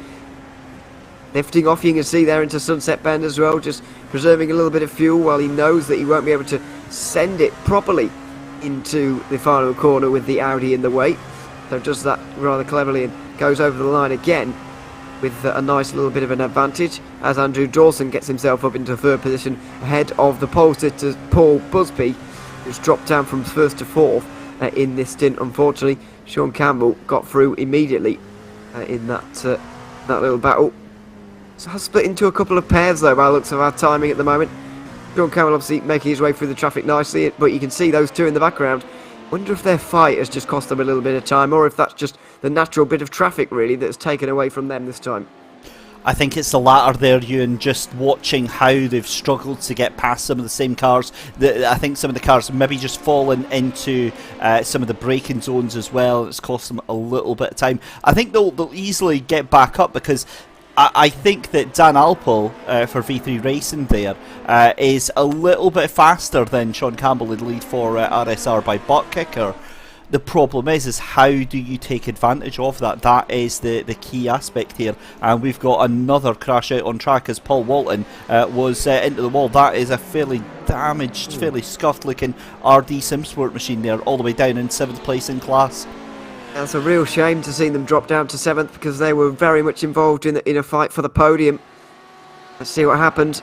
lifting off, you can see there into Sunset Bend as well, just preserving a little bit of fuel while he knows that he won't be able to send it properly into the final corner with the Audi in the way. So does that rather cleverly and goes over the line again with a nice little bit of an advantage, as Andrew Dawson gets himself up into 3rd position ahead of the pole sitter Paul Busby, who's dropped down from 1st to 4th in this stint. Unfortunately, Sean Campbell got through immediately in that little battle. So has split into a couple of pairs though by the looks of our timing at the moment. Sean Campbell obviously making his way through the traffic nicely, but you can see those two in the background. Wonder if their fight has just cost them a little bit of time, or if that's just the natural bit of traffic really that's taken away from them this time. I think it's the latter there, Ewan, just watching how they've struggled to get past some of the same cars. I think some of the cars have maybe just fallen into some of the braking zones as well. It's cost them a little bit of time. I think they'll easily get back up, because I think that Dan Alpel for V3 Racing there is a little bit faster than Sean Campbell in lead for RSR by butt kicker. The problem is how do you take advantage of that? That is the key aspect here. And we've got another crash out on track as Paul Walton was into the wall. That is a fairly damaged, fairly scuffed looking Rd3 sim sport machine there, all the way down in 7th place in class. That's a real shame to see them drop down to 7th, because they were very much involved in a fight for the podium. Let's see what happened.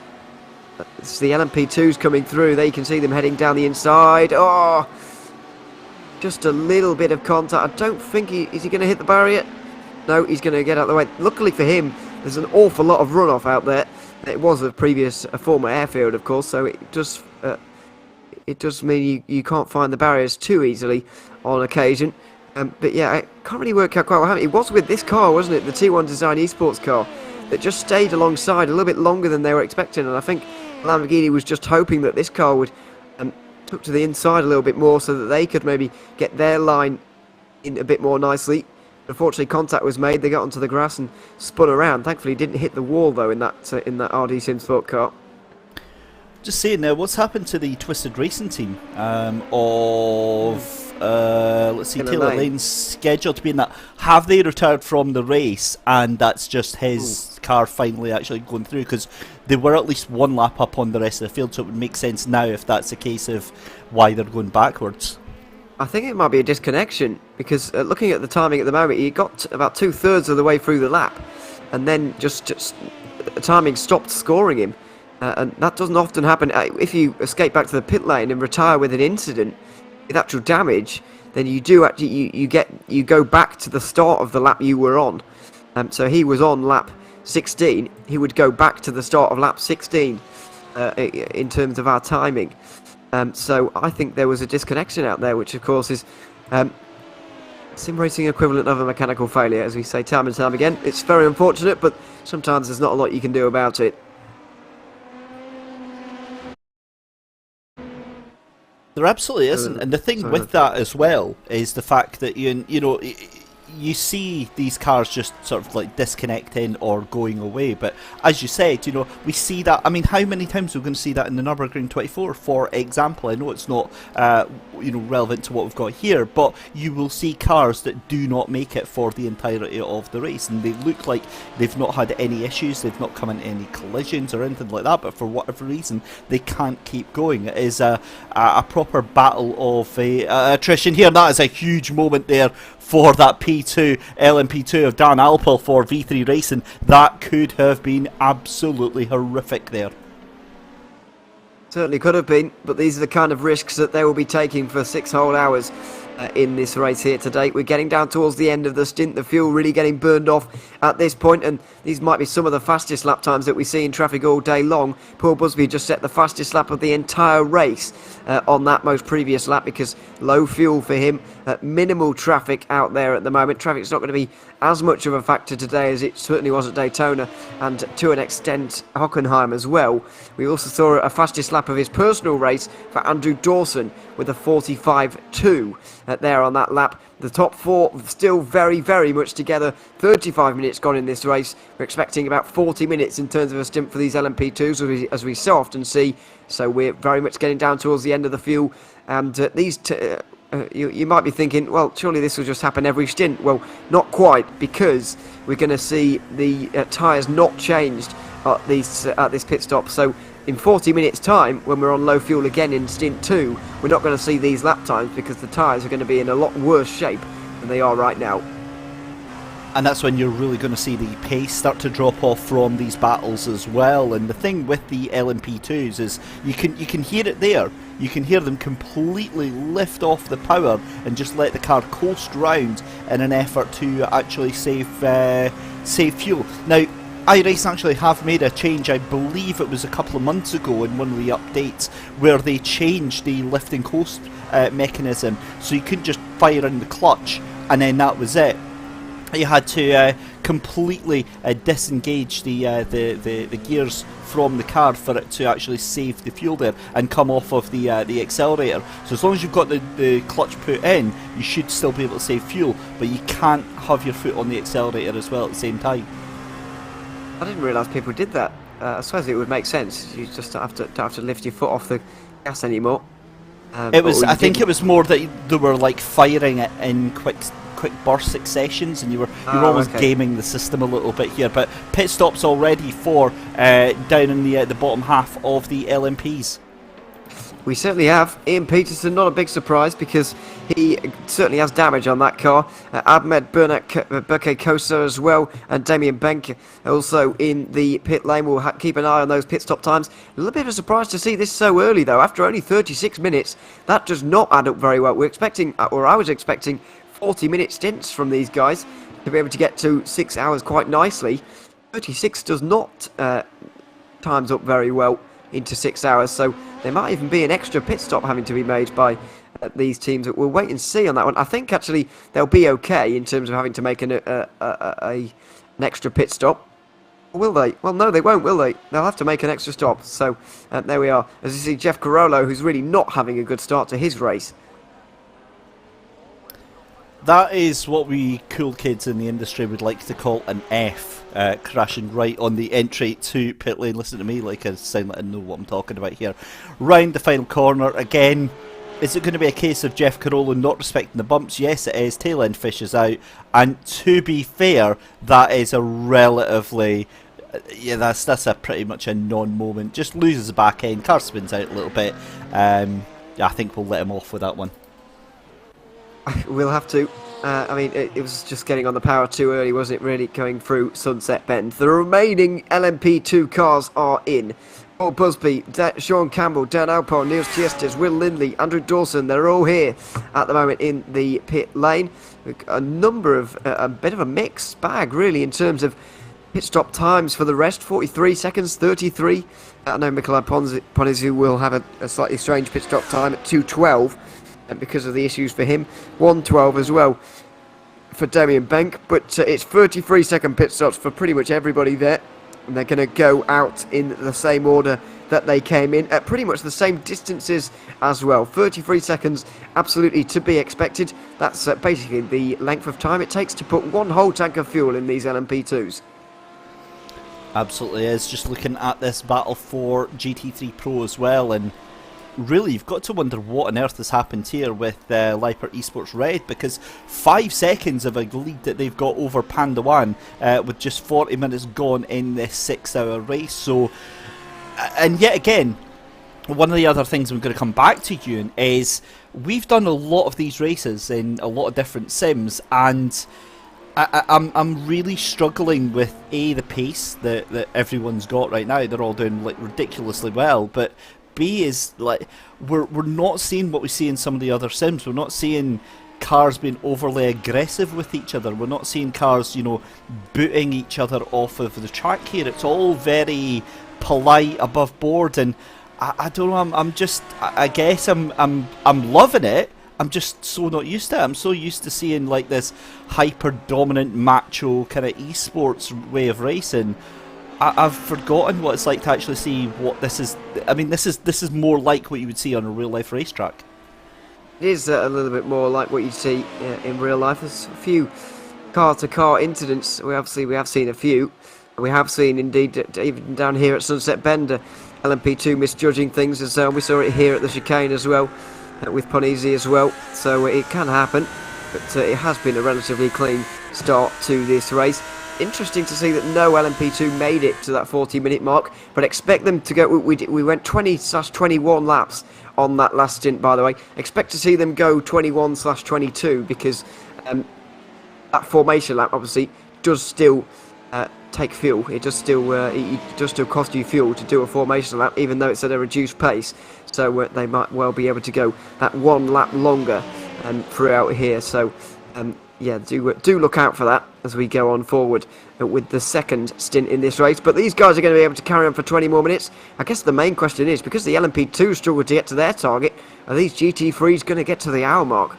It's the LMP2s coming through. There you can see them heading down the inside. Oh, just a little bit of contact. I don't think is he going to hit the barrier? No, he's going to get out of the way. Luckily for him, there's an awful lot of runoff out there. It was a former airfield, of course, so it does mean you can't find the barriers too easily on occasion. But yeah, I can't really work out quite what happened. It was with this car, wasn't it? The T1 Design Esports car that just stayed alongside a little bit longer than they were expecting. And I think Lamborghini was just hoping that this car would tuck to the inside a little bit more so that they could maybe get their line in a bit more nicely. Unfortunately, contact was made. They got onto the grass and spun around. Thankfully, didn't hit the wall though in that RD Sim Sport car. Just saying there, what's happened to the Twisted Racing team let's see, Taylor Lane's scheduled to be in that. Have they retired from the race, and that's just his car finally actually going through? Because they were at least one lap up on the rest of the field, so it would make sense now if that's the case of why they're going backwards. I think it might be a disconnection, because looking at the timing at the moment, he got about 2/3 of the way through the lap, and then just timing stopped scoring him. And that doesn't often happen. If you escape back to the pit lane and retire with an incident with actual damage, then you do actually you go back to the start of the lap you were on. So he was on lap 16. He would go back to the start of lap 16 in terms of our timing. So I think there was a disconnection out there, which of course is sim racing equivalent of a mechanical failure, as we say time and time again. It's very unfortunate, but sometimes there's not a lot you can do about it. There absolutely isn't, and the thing with that as well is the fact that you you see these cars just sort of like disconnecting or going away, but as you said, you know, we see that. I mean, how many times are we going to see that in the Nürburgring 24, for example? I know it's not you know, relevant to what we've got here, but you will see cars that do not make it for the entirety of the race, and they look like they've not had any issues, they've not come into any collisions or anything like that, but for whatever reason they can't keep going. It is a proper battle of attrition here, and that is a huge moment there for that P2, LMP2 of Dan Alpel for V3 Racing. That could have been absolutely horrific there. Certainly could have been, but these are the kind of risks that they will be taking for 6 whole hours in this race here today. We're getting down towards the end of the stint, the fuel really getting burned off at this point, and these might be some of the fastest lap times that we see in traffic all day long. Paul Busby just set the fastest lap of the entire race on that most previous lap, because low fuel for him, minimal traffic out there at the moment. Traffic's not going to be as much of a factor today as it certainly was at Daytona, and to an extent Hockenheim as well. We also saw a fastest lap of his personal race for Andrew Dawson with a 45.2 there on that lap. The top four still very, very much together. 35 minutes gone in this race. We're expecting about 40 minutes in terms of a stint for these LMP2s, as we so often see. So we're very much getting down towards the end of the fuel. And you might be thinking, well, surely this will just happen every stint. Well, not quite, because we're going to see the tyres not changed at this pit stop. So in 40 minutes time, when we're on low fuel again in stint 2, we're not going to see these lap times, because the tyres are going to be in a lot worse shape than they are right now. And that's when you're really going to see the pace start to drop off from these battles as well. And the thing with the LMP2s is you can hear it there. You can hear them completely lift off the power and just let the car coast round in an effort to actually save fuel. Now, iRacing actually have made a change. I believe it was a couple of months ago in one of the updates, where they changed the lift and coast mechanism, so you couldn't just fire in the clutch and then that was it. You had to completely disengage the gears from the car for it to actually save the fuel there and come off of the accelerator. So as long as you've got the clutch put in, you should still be able to save fuel, but you can't have your foot on the accelerator as well at the same time. I didn't realise people did that. I suppose it would make sense. You just don't have to lift your foot off the gas anymore. It was. I think it was more that they were like firing it in quick burst successions, and you were almost gaming the system a little bit here. But pit stops already for down in the bottom half of the LMPs. We certainly have. Ian Peterson, not a big surprise, because he certainly has damage on that car. Ahmed Burke-Kosa as well, and Damien Benke also in the pit lane. We'll keep an eye on those pit stop times. A little bit of a surprise to see this so early, though. After only 36 minutes, that does not add up very well. We're expecting, or I was expecting, 40-minute stints from these guys to be able to get to 6 hours quite nicely. 36 does not times up very well into 6 hours, so there might even be an extra pit stop having to be made by these teams. We'll wait and see on that one. I think actually they'll be okay in terms of having to make an extra pit stop. Will they? Well, no, they won't, will they? They'll have to make an extra stop. So there we are. As you see, Jeff Carollo, who's really not having a good start to his race. That is what we cool kids in the industry would like to call an F, crashing right on the entry to pit lane. Listen to me like I sound like I know what I'm talking about here. Round the final corner again. Is it going to be a case of Jeff Carollo not respecting the bumps? Yes, it is. Tail end fishes out, and to be fair, that is a relatively that's a pretty much a non-moment. Just loses the back end, car spins out a little bit. I think we'll let him off with that one. We'll have to. I mean, it was just getting on the power too early, wasn't it, really, going through Sunset Bend. The remaining LMP2 cars are in. Paul Busby, Sean Campbell, Dan Alpol, Niels Chiestes, Will Lindley, Andrew Dawson, they're all here at the moment in the pit lane. A number of, a bit of a mixed bag, really, in terms of pit stop times for the rest. 43 seconds, 33. I know Nikolai Ponizu will have a slightly strange pit stop time at 2:12. Because of the issues for him, 1:12 as well for Damien Benk, but it's 33-second pit stops for pretty much everybody there, and they're going to go out in the same order that they came in at pretty much the same distances as well. 33 seconds, absolutely to be expected. That's basically the length of time it takes to put one whole tank of fuel in these LMP2s. Absolutely is. Just looking at this battle for GT3 Pro as well, and really you've got to wonder what on earth has happened here with Liper Esports Red, because 5 seconds of a lead that they've got over Panda 1 with just 40 minutes gone in this 6-hour race. So, and yet again, one of the other things I'm going to come back to, Ewan, is we've done a lot of these races in a lot of different sims, and I'm really struggling with the pace that everyone's got right now. They're all doing like ridiculously well, but B is like we're not seeing what we see in some of the other sims. We're not seeing cars being overly aggressive with each other. We're not seeing cars, you know, booting each other off of the track here. It's all very polite, above board, and I don't know. I guess I'm loving it. I'm just so not used to it. I'm so used to seeing like this hyper dominant macho kind of esports way of racing. I've forgotten what it's like to actually see what this is. I mean, this is more like what you would see on a real life racetrack. It is a little bit more like what you see in real life. There's a few car-to-car incidents. We have seen a few. We have seen indeed even down here at Sunset Bend, LMP2 misjudging things, as we saw it here at the chicane as well. With Ponisi as well, so it can happen, but it has been a relatively clean start to this race. Interesting to see that no LMP2 made it to that 40-minute mark, but expect them to go. We went 20/21 laps on that last stint, by the way. Expect to see them go 21/22 because that formation lap obviously does still take fuel. It does still cost you fuel to do a formation lap, even though it's at a reduced pace. So they might well be able to go that one lap longer throughout here. So yeah, do look out for that as we go on forward with the second stint in this race. But these guys are going to be able to carry on for 20 more minutes. I guess the main question is, because the LMP2 struggled to get to their target, are these GT3s going to get to the hour mark?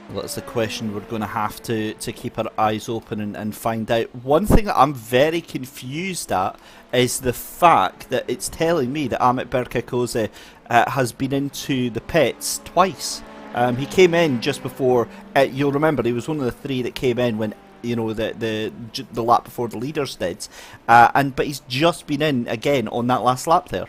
Well, that's the question we're going to have to keep our eyes open and find out. One thing that I'm very confused at is the fact that it's telling me that Amit Berkakoze has been into the pits twice. He came in just before, you'll remember, he was one of the 3 that came in when, you know, the lap before the leaders did. But he's just been in again on that last lap there.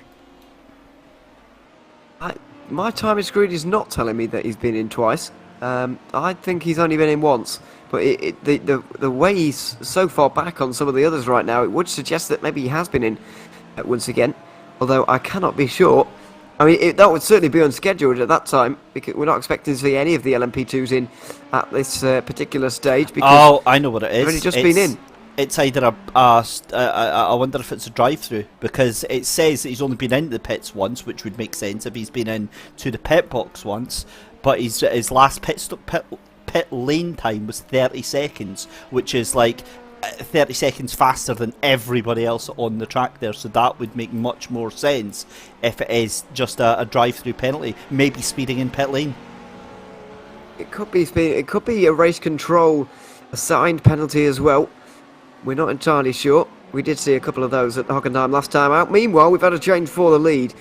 My time is screwed is not telling me that he's been in twice. I think he's only been in once, but the way he's so far back on some of the others right now, it would suggest that maybe he has been in once again, although I cannot be sure. I mean, that would certainly be unscheduled at that time, because we're not expecting to see any of the LMP2s in at this particular stage. Because I know what it is. They've only just been in. It's either I wonder if it's a drive-through, because it says that he's only been into the pits once, which would make sense if he's been in to the pit box once. But his last pit lane time was 30 seconds, which is like 30 seconds faster than everybody else on the track there. So that would make much more sense if it is just a drive-through penalty, maybe speeding in pit lane. It could be speeding. It could be a race control assigned penalty as well. We're not entirely sure. We did see a couple of those at Hockenheim last time out. Meanwhile, we've had a change for the lead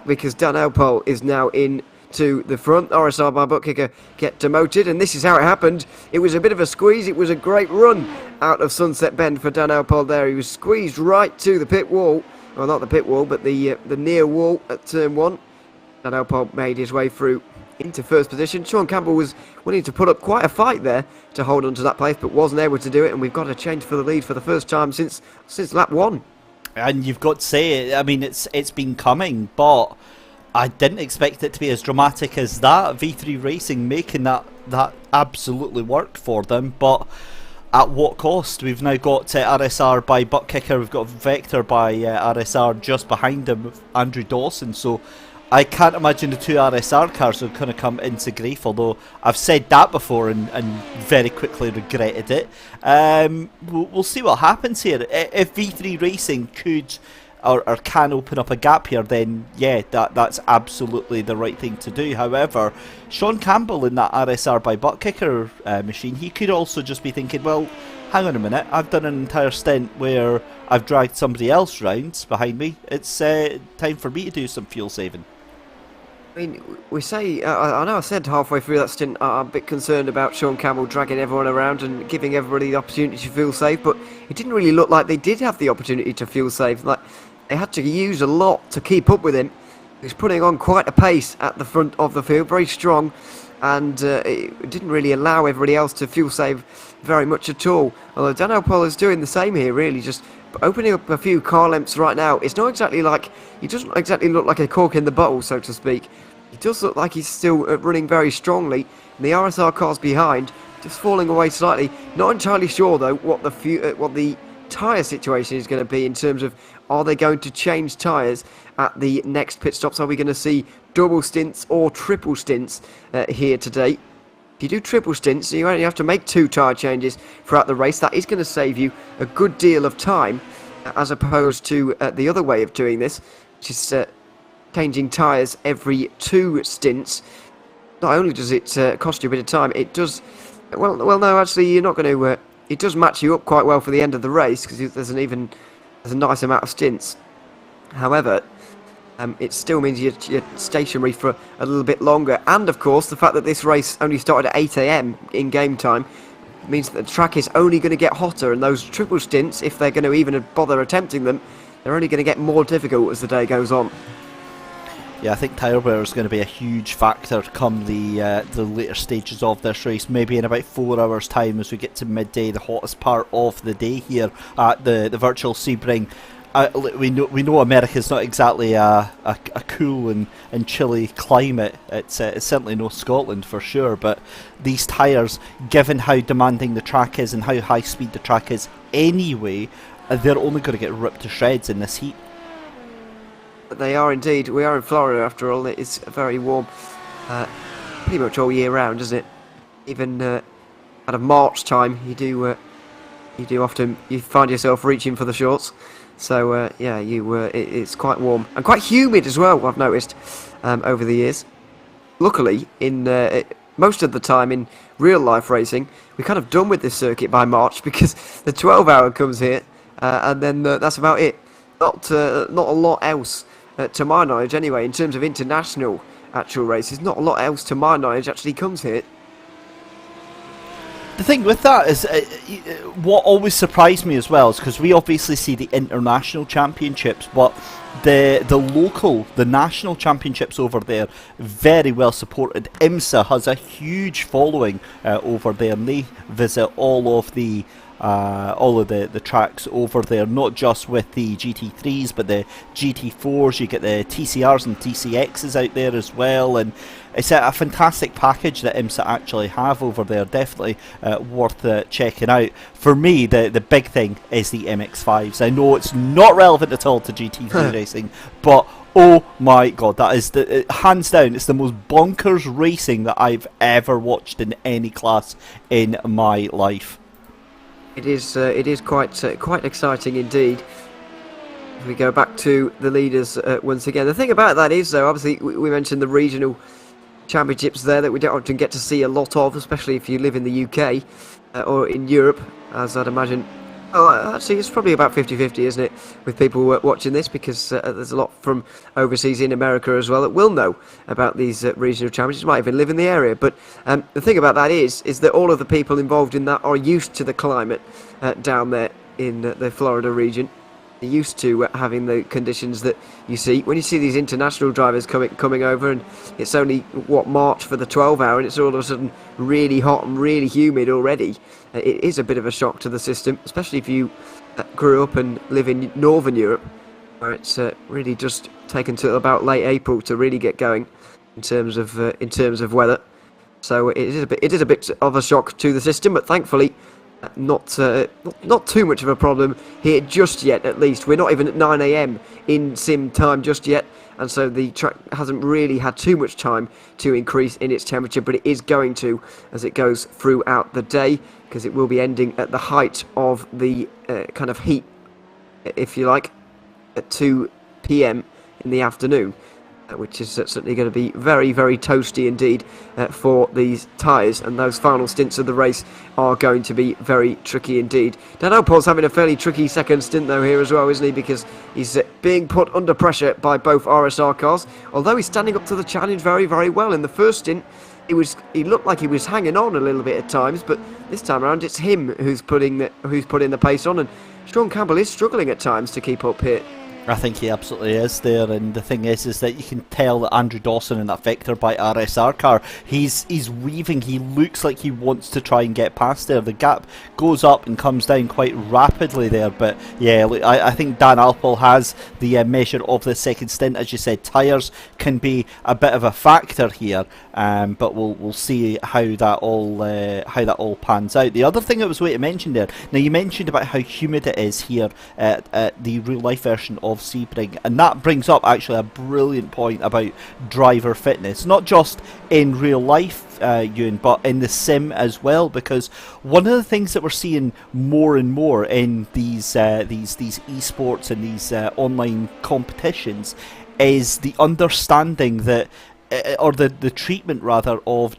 because Dan Elpol is now in to the front. RSR by Bookkicker get demoted, and this is how it happened. It was a bit of a squeeze. It was a great run out of Sunset Bend for Dan Elpol there. He was squeezed right to the pit wall. Well, not the pit wall, but the near wall at turn 1. Dan Elpol made his way through into first position. Sean Campbell was willing to put up quite a fight there to hold on to that place, but wasn't able to do it, and we've got a change for the lead for the first time since lap 1. And you've got to say, I mean, it's been coming, but I didn't expect it to be as dramatic as that. V3 Racing making that absolutely work for them, but at what cost? We've now got RSR by Butt Kicker, we've got Vector by RSR just behind him with Andrew Dawson, so I can't imagine the 2 RSR cars are going to come into grief, although I've said that before and very quickly regretted it. We'll see what happens here. If V3 Racing could or can open up a gap here, then yeah, that's absolutely the right thing to do. However, Sean Campbell in that RSR by butt kicker machine, he could also just be thinking, well, hang on a minute, I've done an entire stint where I've dragged somebody else round behind me. It's time for me to do some fuel saving. I mean, we say, I know I said halfway through that stint, I'm a bit concerned about Sean Campbell dragging everyone around and giving everybody the opportunity to feel safe, but it didn't really look like they did have the opportunity to feel safe. Like, they had to use a lot to keep up with him. He was putting on quite a pace at the front of the field, very strong, and it didn't really allow everybody else to feel safe very much at all. Although Dan O'Pol is doing the same here, really, just opening up a few car lengths right now. It's not exactly like, he doesn't exactly look like a cork in the bottle, so to speak. He does look like he's still running very strongly, and the RSR car's behind, just falling away slightly. Not entirely sure though what the tyre situation is going to be in terms of, are they going to change tyres at the next pit stops? Are we going to see double stints or triple stints here today? If you do triple stints, you only have to make 2 tyre changes throughout the race. That is going to save you a good deal of time, as opposed to the other way of doing this, which is changing tyres every 2 stints. Not only does it cost you a bit of time, it does... Well, no, actually, you're not going to... it does match you up quite well for the end of the race, because there's a nice amount of stints. However, it still means you're stationary for a little bit longer. And, of course, the fact that this race only started at 8 AM in game time means that the track is only going to get hotter, and those triple stints, if they're going to even bother attempting them, they're only going to get more difficult as the day goes on. Yeah, I think tyre wear is going to be a huge factor come the later stages of this race. Maybe in about 4 hours' time, as we get to midday, the hottest part of the day here at the virtual Sebring. We know America's not exactly a cool and chilly climate. It's certainly no Scotland for sure. But these tyres, given how demanding the track is and how high speed the track is anyway, they're only going to get ripped to shreds in this heat. They are indeed. We are in Florida after all. It is very warm, pretty much all year round, isn't it? Even out of March time, you do often find yourself reaching for the shorts. So yeah, it's quite warm and quite humid as well. I've noticed over the years. Luckily, in most of the time in real life racing, we're kind of done with this circuit by March, because the 12-hour comes here, and then that's about it. Not a lot else. To my knowledge anyway, in terms of international actual races, not a lot else to my knowledge actually comes here. The thing with that is, what always surprised me as well is because we obviously see the international championships, but the national championships over there, very well supported. IMSA has a huge following over there, and they visit all of the tracks over there, not just with the GT3s but the GT4s. You get the TCRs and TCXs out there as well, and it's a fantastic package that IMSA actually have over there. Definitely worth checking out. For me, the big thing is the MX-5s. I know it's not relevant at all to GT3 racing, but oh my god, that is hands down, it's the most bonkers racing that I've ever watched in any class in my life. It is quite exciting indeed. If we go back to the leaders once again, the thing about that is, though, obviously we mentioned the regional championships there that we don't often get to see a lot of, especially if you live in the UK or in Europe, as I'd imagine. Oh, actually, it's probably about 50-50, isn't it, with people watching this, because there's a lot from overseas in America as well that will know about these regional championships, might even live in the area. But the thing about that is that all of the people involved in that are used to the climate down there in the Florida region. They're used to having the conditions that you see. When you see these international drivers coming over, and it's only, March for the 12-hour, and it's all of a sudden really hot and really humid already, it is a bit of a shock to the system, especially if you grew up and live in Northern Europe, where it's really just taken to about late April to really get going in terms of weather. So it is a bit of a shock to the system, but thankfully not too much of a problem here just yet. At least we're not even at 9 AM in sim time just yet, and so the track hasn't really had too much time to increase in its temperature, but it is going to as it goes throughout the day, because it will be ending at the height of the kind of heat, if you like. at 2 p.m. in the afternoon, which is certainly going to be very, very toasty indeed for these tyres, and those final stints of the race are going to be very tricky indeed. Dan Alpol's having a fairly tricky second stint though here as well, isn't he, because he's being put under pressure by both RSR cars, although he's standing up to the challenge very, very well. In the first stint he looked like he was hanging on a little bit at times, but this time around it's him who's putting the pace on, and Sean Campbell is struggling at times to keep up here. I think he absolutely is there, and the thing is that you can tell that Andrew Dawson in that Vector by RSR car, he's weaving, he looks like he wants to try and get past there. The gap goes up and comes down quite rapidly there, but yeah, look, I think Dan Alpol has the measure of the second stint. As you said, tyres can be a bit of a factor here, but we'll see how that all pans out. The other thing I was waiting to mention there, now you mentioned about how humid it is here at the real life version of Sebring, and that brings up actually a brilliant point about driver fitness, not just in real life, Ewan, but in the sim as well, because one of the things that we're seeing more and more in these esports and these online competitions is the understanding that, or the treatment rather, of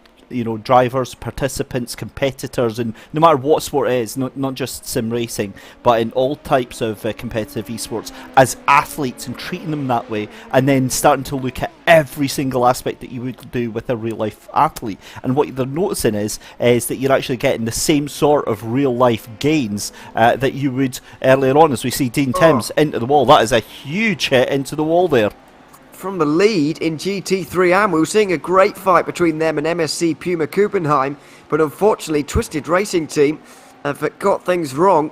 drivers, participants, competitors, and no matter what sport it is, not just sim racing, but in all types of competitive esports, as athletes, and treating them that way, and then starting to look at every single aspect that you would do with a real life athlete. And what they're noticing is that you're actually getting the same sort of real life gains that you would earlier on, as we see Dean Timms into the wall. That is a huge hit into the wall there. From the lead in GT3 we were seeing a great fight between them and MSC Puma Kuppenheim, but unfortunately Twisted Racing Team have got things wrong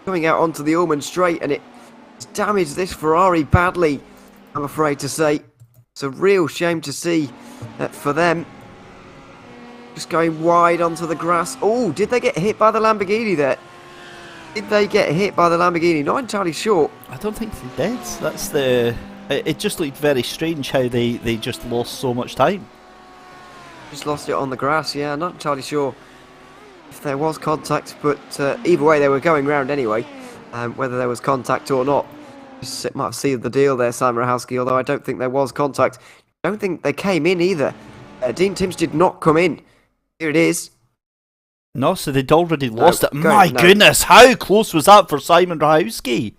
coming out onto the Ullman Straight, and it's damaged this Ferrari badly, I'm afraid to say. It's a real shame to see for them. Just going wide onto the grass. Oh, did they get hit by the Lamborghini there? Did they get hit by the Lamborghini? Not entirely sure. I don't think they did. That's the... It just looked very strange how they just lost so much time. Just lost it on the grass, yeah. Not entirely sure if there was contact, but either way they were going round anyway. Whether there was contact or not, just might have sealed the deal there, Simon Rahowski, although I don't think there was contact. I don't think they came in either. Dean Timms did not come in. Here it is. No, so they'd already lost it. My goodness, how close was that for Simon Rahowski?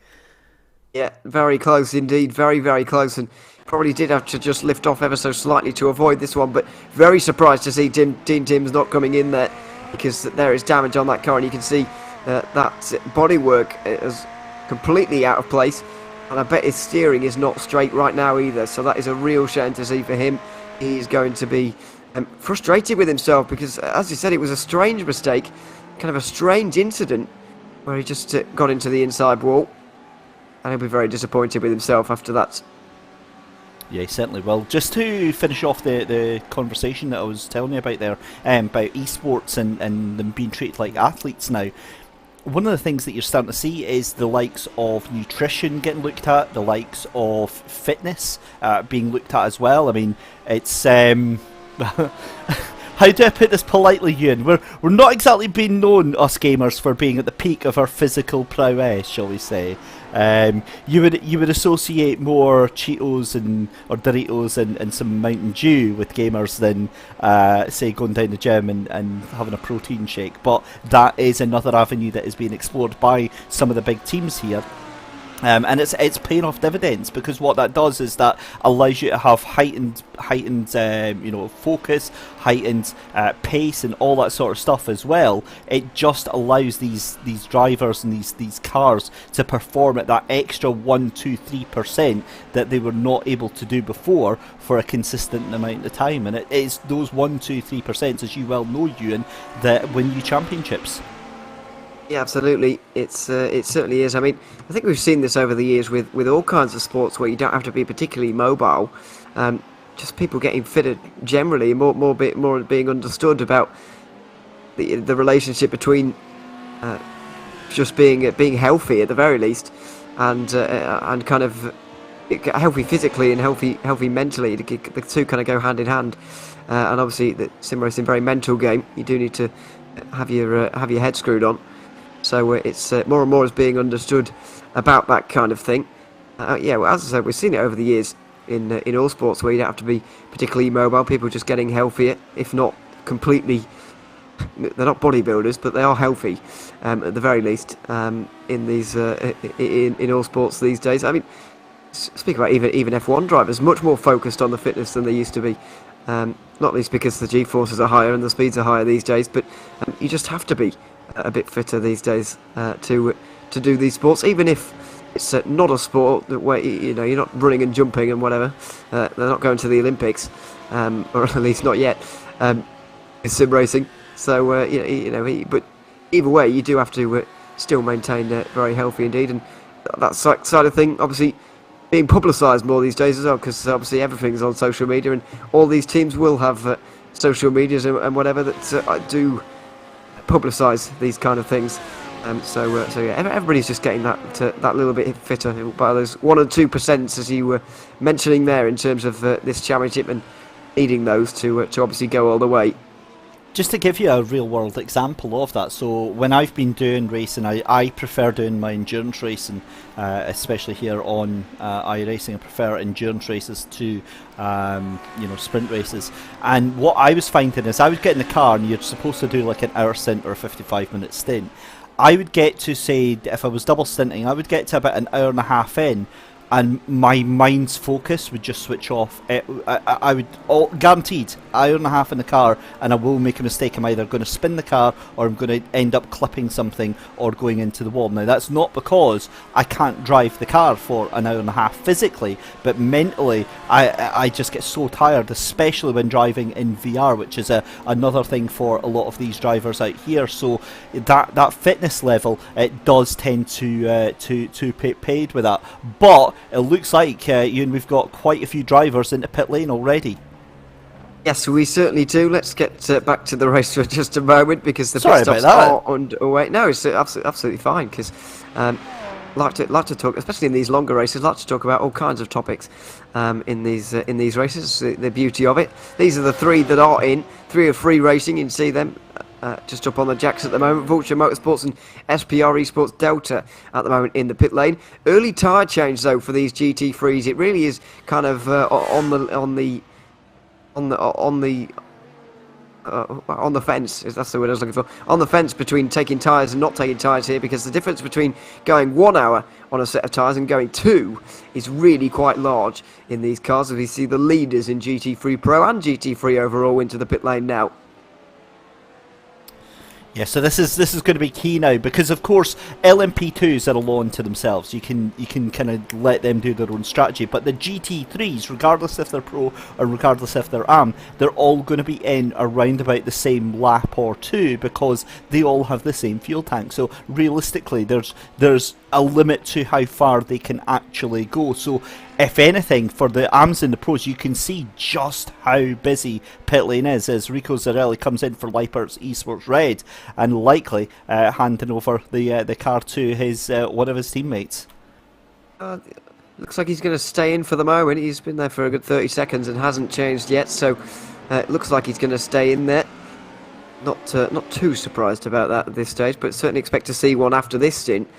Yeah, very close indeed, very, very close, and probably did have to just lift off ever so slightly to avoid this one, but very surprised to see Dean Timms not coming in there, because there is damage on that car, and you can see that bodywork is completely out of place, and I bet his steering is not straight right now either, so that is a real shame to see for him. He's going to be frustrated with himself, because as he said, it was a strange mistake, kind of a strange incident, where he just got into the inside wall. And he'll be very disappointed with himself after that. Yeah, he certainly will. Just to finish off the conversation that I was telling you about there, about esports and them being treated like athletes now, one of the things that you're starting to see is the likes of nutrition getting looked at, the likes of fitness being looked at as well. I mean, it's... How do I put this politely, Ewan? We're not exactly being known, us gamers, for being at the peak of our physical prowess, shall we say. You would associate more Cheetos or Doritos and some Mountain Dew with gamers than say going down the gym and having a protein shake. But that is another avenue that is being explored by some of the big teams here. And it's paying off dividends, because what that does is that allows you to have heightened focus, heightened pace, and all that sort of stuff as well. It just allows these drivers and these cars to perform at that extra 1-3% that they were not able to do before for a consistent amount of time. And it is those 1-3%, as you well know, Ewan, that win you championships. Yeah, absolutely. It certainly is. I mean, I think we've seen this over the years with all kinds of sports where you don't have to be particularly mobile. Just people getting fitter generally, more being understood about the relationship between just being healthy at the very least, and kind of healthy physically and healthy mentally. The two kind of go hand in hand. And obviously, the sim racing, very mental game. You do need to have your head screwed on. So it's more and more is being understood about that kind of thing. Yeah, well, as I said, we've seen it over the years in all sports where you don't have to be particularly mobile. People just getting healthier, if not completely. They're not bodybuilders, but they are healthy, at the very least. In these in all sports these days. I mean, speak about even F1 drivers, much more focused on the fitness than they used to be. Not least because the G-forces are higher and the speeds are higher these days. But you just have to be a bit fitter these days to do these sports, even if it's not a sport that where you're not running and jumping and whatever. They're not going to the Olympics, or at least not yet. It's sim racing, so but either way, you do have to still maintain very healthy indeed, and that side of thing, obviously, being publicised more these days as well, because obviously everything's on social media, and all these teams will have social medias and whatever that do publicise these kind of things. So yeah, everybody's just getting that little bit fitter by those 1 or 2%, as you were mentioning there, in terms of this championship, and needing those to obviously go all the way. Just to give you a real world example of that, so when I've been doing racing, I prefer doing my endurance racing, especially here on iRacing. I prefer endurance races to sprint races. And what I was finding is I would get in the car, and you're supposed to do like an hour stint or a 55-minute stint. I would get to, say, if I was double stinting, I would get to about an hour and a half in, and my mind's focus would just switch off. I would, guaranteed, hour and a half in the car, and I will make a mistake. I'm either going to spin the car, or I'm going to end up clipping something, or going into the wall. Now, that's not because I can't drive the car for an hour and a half physically, but mentally, I just get so tired, especially when driving in VR, which is another thing for a lot of these drivers out here. So that fitness level, it does tend to pay paid with that. But it looks like, Ewan, we've got quite a few drivers into pit lane already. Yes, we certainly do. Let's get back to the race for just a moment, because the pit stops are underway. No, it's absolutely fine, because like to talk, especially in these longer races, like to talk about all kinds of topics in these races. The beauty of it. These are the three that are in. 3 are free racing. You can see them just up on the jacks at the moment. Vulture Motorsports and SPR Esports Delta at the moment in the pit lane. Early tyre change though for these GT3s. It really is kind of on the fence. That's the word I was looking for. On the fence between taking tyres and not taking tyres here, because the difference between going 1 hour on a set of tyres and going 2 is really quite large in these cars. As we see the leaders in GT3 Pro and GT3 overall into the pit lane now. Yeah, so this is going to be key now, because of course LMP2s are a law unto themselves. You can kind of let them do their own strategy, but the GT3s, regardless if they're pro or regardless if they're AM, they're all going to be in around about the same lap or two, because they all have the same fuel tank. So realistically, there's a limit to how far they can actually go. So if anything, for the AMs and the pros, you can see just how busy pit lane is as Rico Zarelli comes in for Leipert's Esports Red, and likely handing over the car to his one of his teammates. Looks like he's going to stay in for the moment. He's been there for a good 30 seconds and hasn't changed yet, so it looks like he's going to stay in there. Not too surprised about that at this stage, but certainly expect to see one after this stint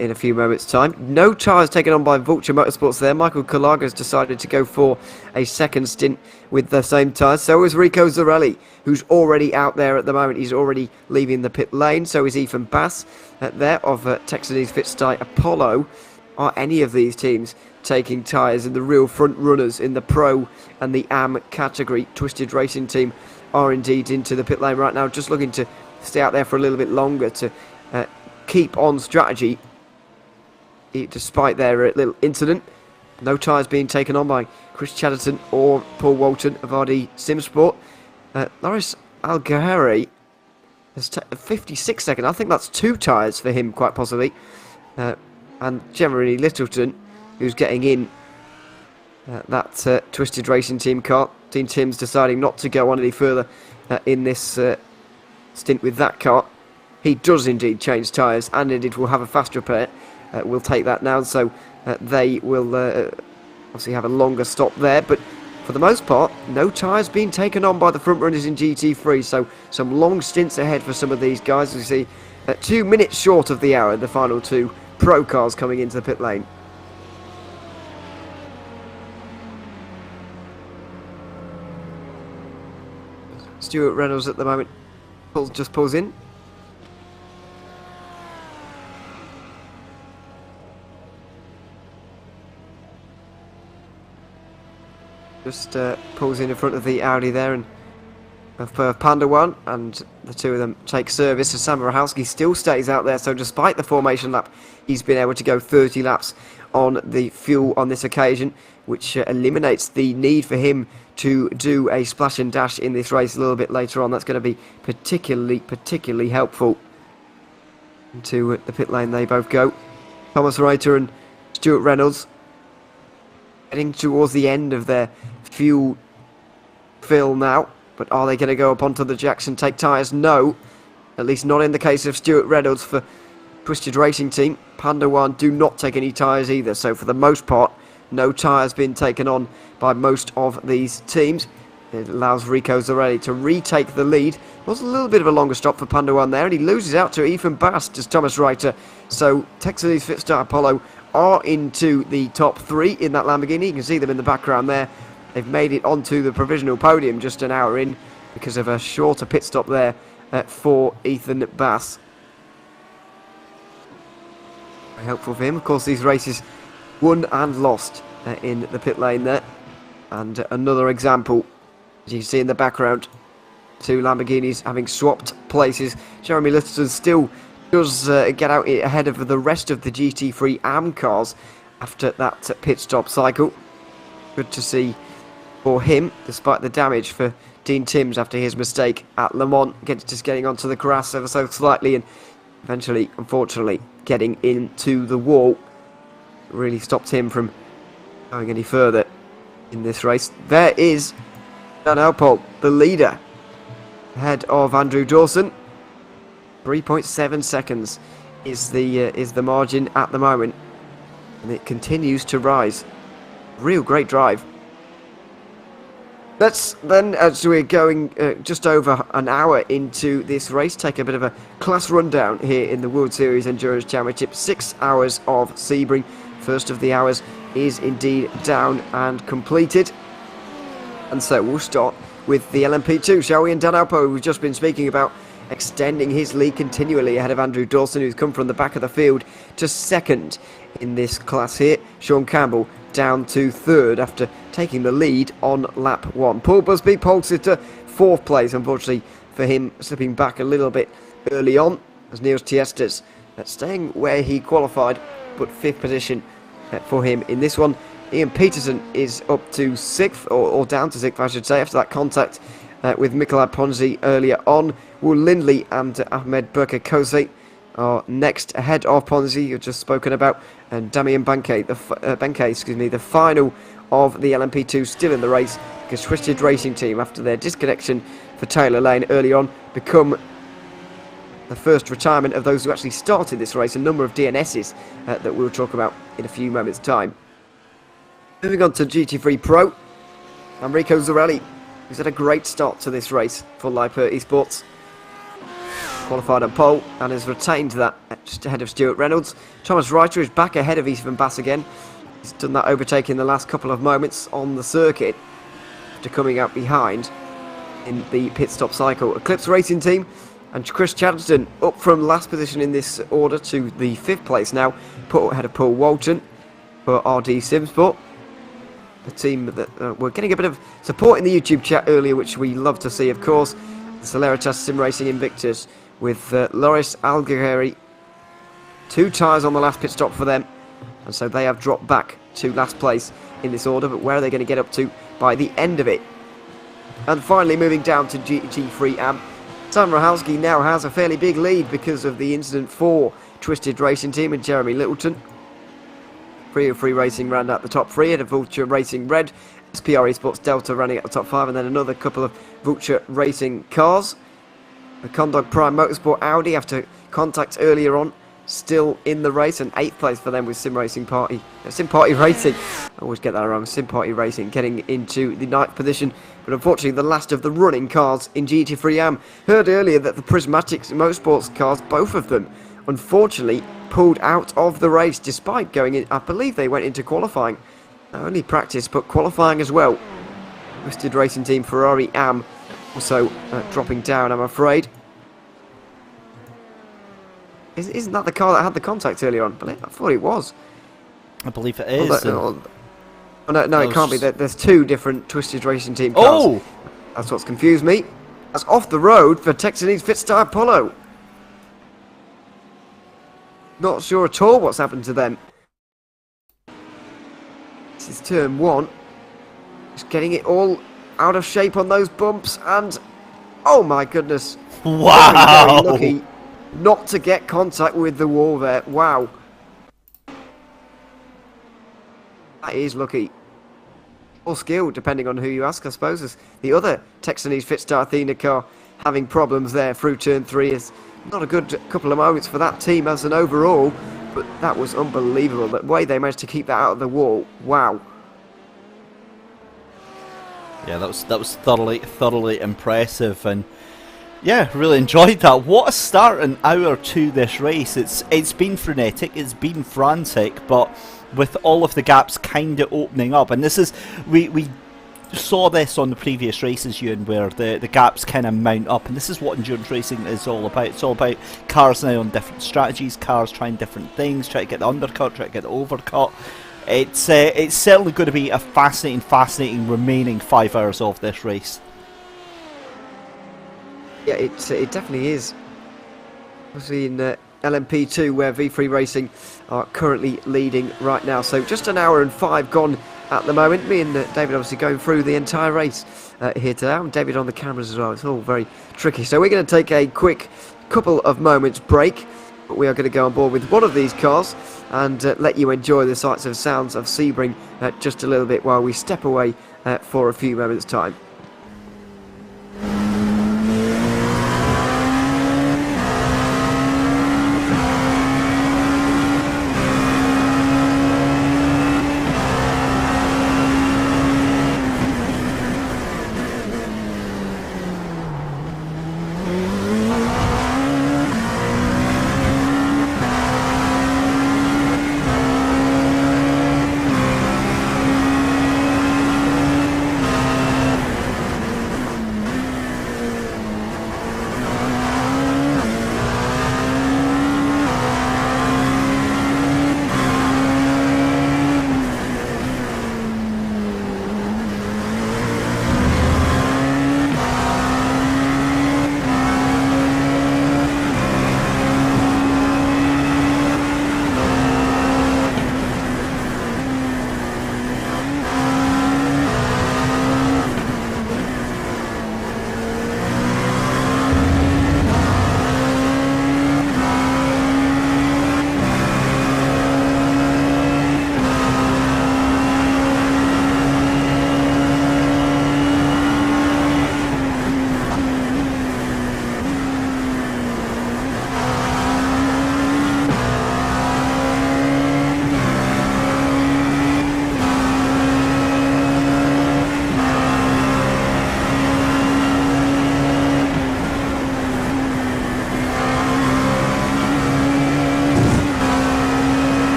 in a few moments' time. No tyres taken on by Vulture Motorsports there. Michael Kalaga's decided to go for a second stint with the same tyres. So is Rico Zarelli, who's already out there at the moment. He's already leaving the pit lane. So is Ethan Bass there of Texanese Fitstye Apollo. Are any of these teams taking tyres? And the real front runners in the Pro and the AM category, Twisted Racing Team, are indeed into the pit lane right now, just looking to stay out there for a little bit longer to keep on strategy. Despite their little incident, no tyres being taken on by Chris Chatterton or Paul Walton of RD Simsport. Loris Algahari has 56 seconds. I think that's 2 tyres for him, quite possibly. And Jeremy Littleton, who's getting in that Twisted Racing Team car. Team Tim's deciding not to go on any further in this stint with that car. He does indeed change tyres, and indeed will have a fast repair. We'll take that now, so they will obviously have a longer stop there, but for the most part, no tyres being taken on by the front runners in GT3, so some long stints ahead for some of these guys. We see 2 minutes short of the hour, the final 2 pro cars coming into the pit lane. Stuart Reynolds at the moment just pulls in. Just pulls in front of the Audi there, and of Panda 1, and the two of them take service. So Sam Rachowski still stays out there, so despite the formation lap, he's been able to go 30 laps on the fuel on this occasion, which eliminates the need for him to do a splash and dash in this race a little bit later on. That's going to be particularly helpful. Into the pit lane they both go. Thomas Reiter and Stuart Reynolds heading towards the end of their fuel fill now. But are they going to go up onto the jacks and take tyres? No. At least not in the case of Stuart Reynolds for Twisted Racing Team. Panda 1 do not take any tyres either. So for the most part, no tyres being taken on by most of these teams. It allows Rico Zarelli to retake the lead. Was a little bit of a longer stop for Panda 1 there, and he loses out to Ethan Bast as Thomas Reiter. So Texas Fitstar Apollo are into the top 3 in that Lamborghini. You can see them in the background there. They've made it onto the provisional podium just an hour in because of a shorter pit stop there for Ethan Bass. Very helpful for him. Of course, these races won and lost in the pit lane there. And another example, as you can see in the background, two Lamborghinis having swapped places. Jeremy Littleton still does get out ahead of the rest of the GT3 AM cars after that pit stop cycle. Good to see for him, despite the damage for Dean Timms after his mistake at Le Mans, just getting onto the grass ever so slightly and eventually, unfortunately, getting into the wall. Really stopped him from going any further in this race. There is Dan Alpol, the leader, ahead of Andrew Dawson. 3.7 seconds is the margin at the moment, and it continues to rise. Real great drive. Let's then, as we're going just over an hour into this race, take a bit of a class rundown here in the World Series Endurance Championship. 6 hours of Sebring. First of the hours is indeed down and completed. And so we'll start with the LMP2, shall we? And Dan Alpo, we've just been speaking about, extending his lead continually ahead of Andrew Dawson, who's come from the back of the field to second in this class here. Sean Campbell down to third after taking the lead on lap 1. Paul Busby, pole sitter, fourth place, unfortunately for him, slipping back a little bit early on, as Niels Tiestes staying where he qualified, but fifth position for him in this one. Ian Peterson is up to 6th, or down to 6th I should say, after that contact with Nikolai Ponzi earlier on. Will Lindley and Ahmed Burka-Kose are next ahead of Ponzi, you've just spoken about, and Damien Banke, the final of the LMP2 still in the race, because Twisted Racing Team, after their disconnection for Taylor Lane early on, become the first retirement of those who actually started this race, a number of DNSs that we'll talk about in a few moments' time. Moving on to GT3 Pro, Enrico Zarelli, who's had a great start to this race for Liper Esports. Qualified on pole and has retained that just ahead of Stuart Reynolds. Thomas Reiter is back ahead of Ethan Bass again. He's done that overtake in the last couple of moments on the circuit after coming out behind in the pit stop cycle. Eclipse Racing Team and Chris Chadston up from last position in this order to the 5th place now, put ahead of Paul Walton for RD Simsport. The team that we're getting a bit of support in the YouTube chat earlier, which we love to see, of course. The Celeritas Sim Racing Invictus with Loris Algeri. 2 tyres on the last pit stop for them, and so they have dropped back to last place in this order, but where are they going to get up to by the end of it? And finally, moving down to GT3 AM, Sam Rachowski now has a fairly big lead because of the incident for Twisted Racing Team and Jeremy Littleton. 303 Racing round out the top 3, and a Vulture Racing Red, SPR Esports Delta running at the top 5, and then another couple of Vulture Racing cars. The Condog Prime Motorsport Audi, after contact earlier on, still in the race, and 8th place for them with Sim Party Racing. I always get that wrong. Sim Party Racing getting into the 9th position, but unfortunately the last of the running cars in GT3 AM. Heard earlier that the Prismatic Motorsports cars, both of them, unfortunately pulled out of the race despite going in. I believe they went into qualifying, not only practice but qualifying as well. Twisted Racing Team Ferrari AM also dropping down, I'm afraid. Isn't that the car that had the contact earlier on? I thought it was. I believe it is. Oh, no, it can't be. There's two different Twisted Racing Team cars. Oh! That's what's confused me. That's off the road for Texanese Fitstar Polo. Not sure at all what's happened to them. This is turn 1. Just getting it all out of shape on those bumps, and oh my goodness. Wow! Very lucky not to get contact with the wall there. Wow. That is lucky. Or skill, depending on who you ask, I suppose. As the other Texanese Fitstar Athena car having problems there through turn 3 is not a good couple of moments for that team as an overall, but that was unbelievable. The way they managed to keep that out of the wall. Wow. Yeah, that was thoroughly impressive, and yeah, really enjoyed that. What a start an hour to this race. It's been frenetic, it's been frantic, but with all of the gaps kind of opening up, and this is we saw this on the previous races, Ewan, where the gaps kind of mount up, and this is what endurance racing is all about. It's all about cars now on different strategies, cars trying different things, trying to get the undercut, trying to get the overcut. It's certainly going to be a fascinating remaining 5 hours of this race. Yeah, it definitely is. Obviously in LMP2, where V3 Racing are currently leading right now. So just an hour and 5 gone at the moment. Me and David obviously going through the entire race here today. I'm David on the cameras as well. It's all very tricky. So we're going to take a quick couple of moments break. But we are going to go on board with one of these cars and let you enjoy the sights and sounds of Sebring just a little bit while we step away for a few moments' time.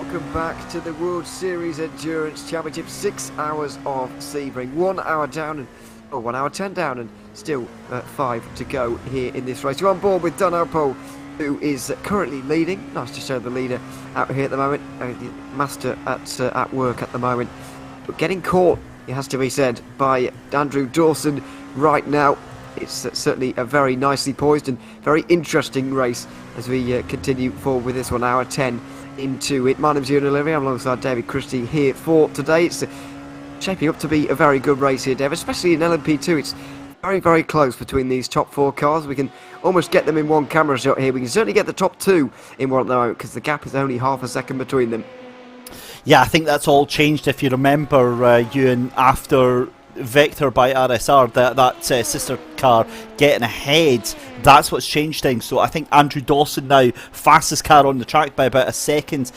welcome back to the World Series Endurance Championship. 6 hours of Sebring, 1 hour down and 1 hour 10 down, and still 5 to go here in this race. You're on board with Dan Alpole, who is currently leading. Nice to show the leader out here at the moment. The master at work at the moment, but getting caught, it has to be said, by Andrew Dawson right now. It's certainly a very nicely poised and very interesting race as we continue forward with this 1 hour 10 into it. My name's Ewan Olivia. I'm alongside David Christie here for today. It's shaping up to be a very good race here, Dave, especially in LMP2. It's very, very close between these top 4 cars. We can almost get them in one camera shot here. We can certainly get the top 2 in one at the moment because the gap is only half a second between them. Yeah, I think that's all changed. If you remember, Ewan, after Vector by RSR, that sister car getting ahead, that's what's changed things. So I think Andrew Dawson now, fastest car on the track by about 1.5 seconds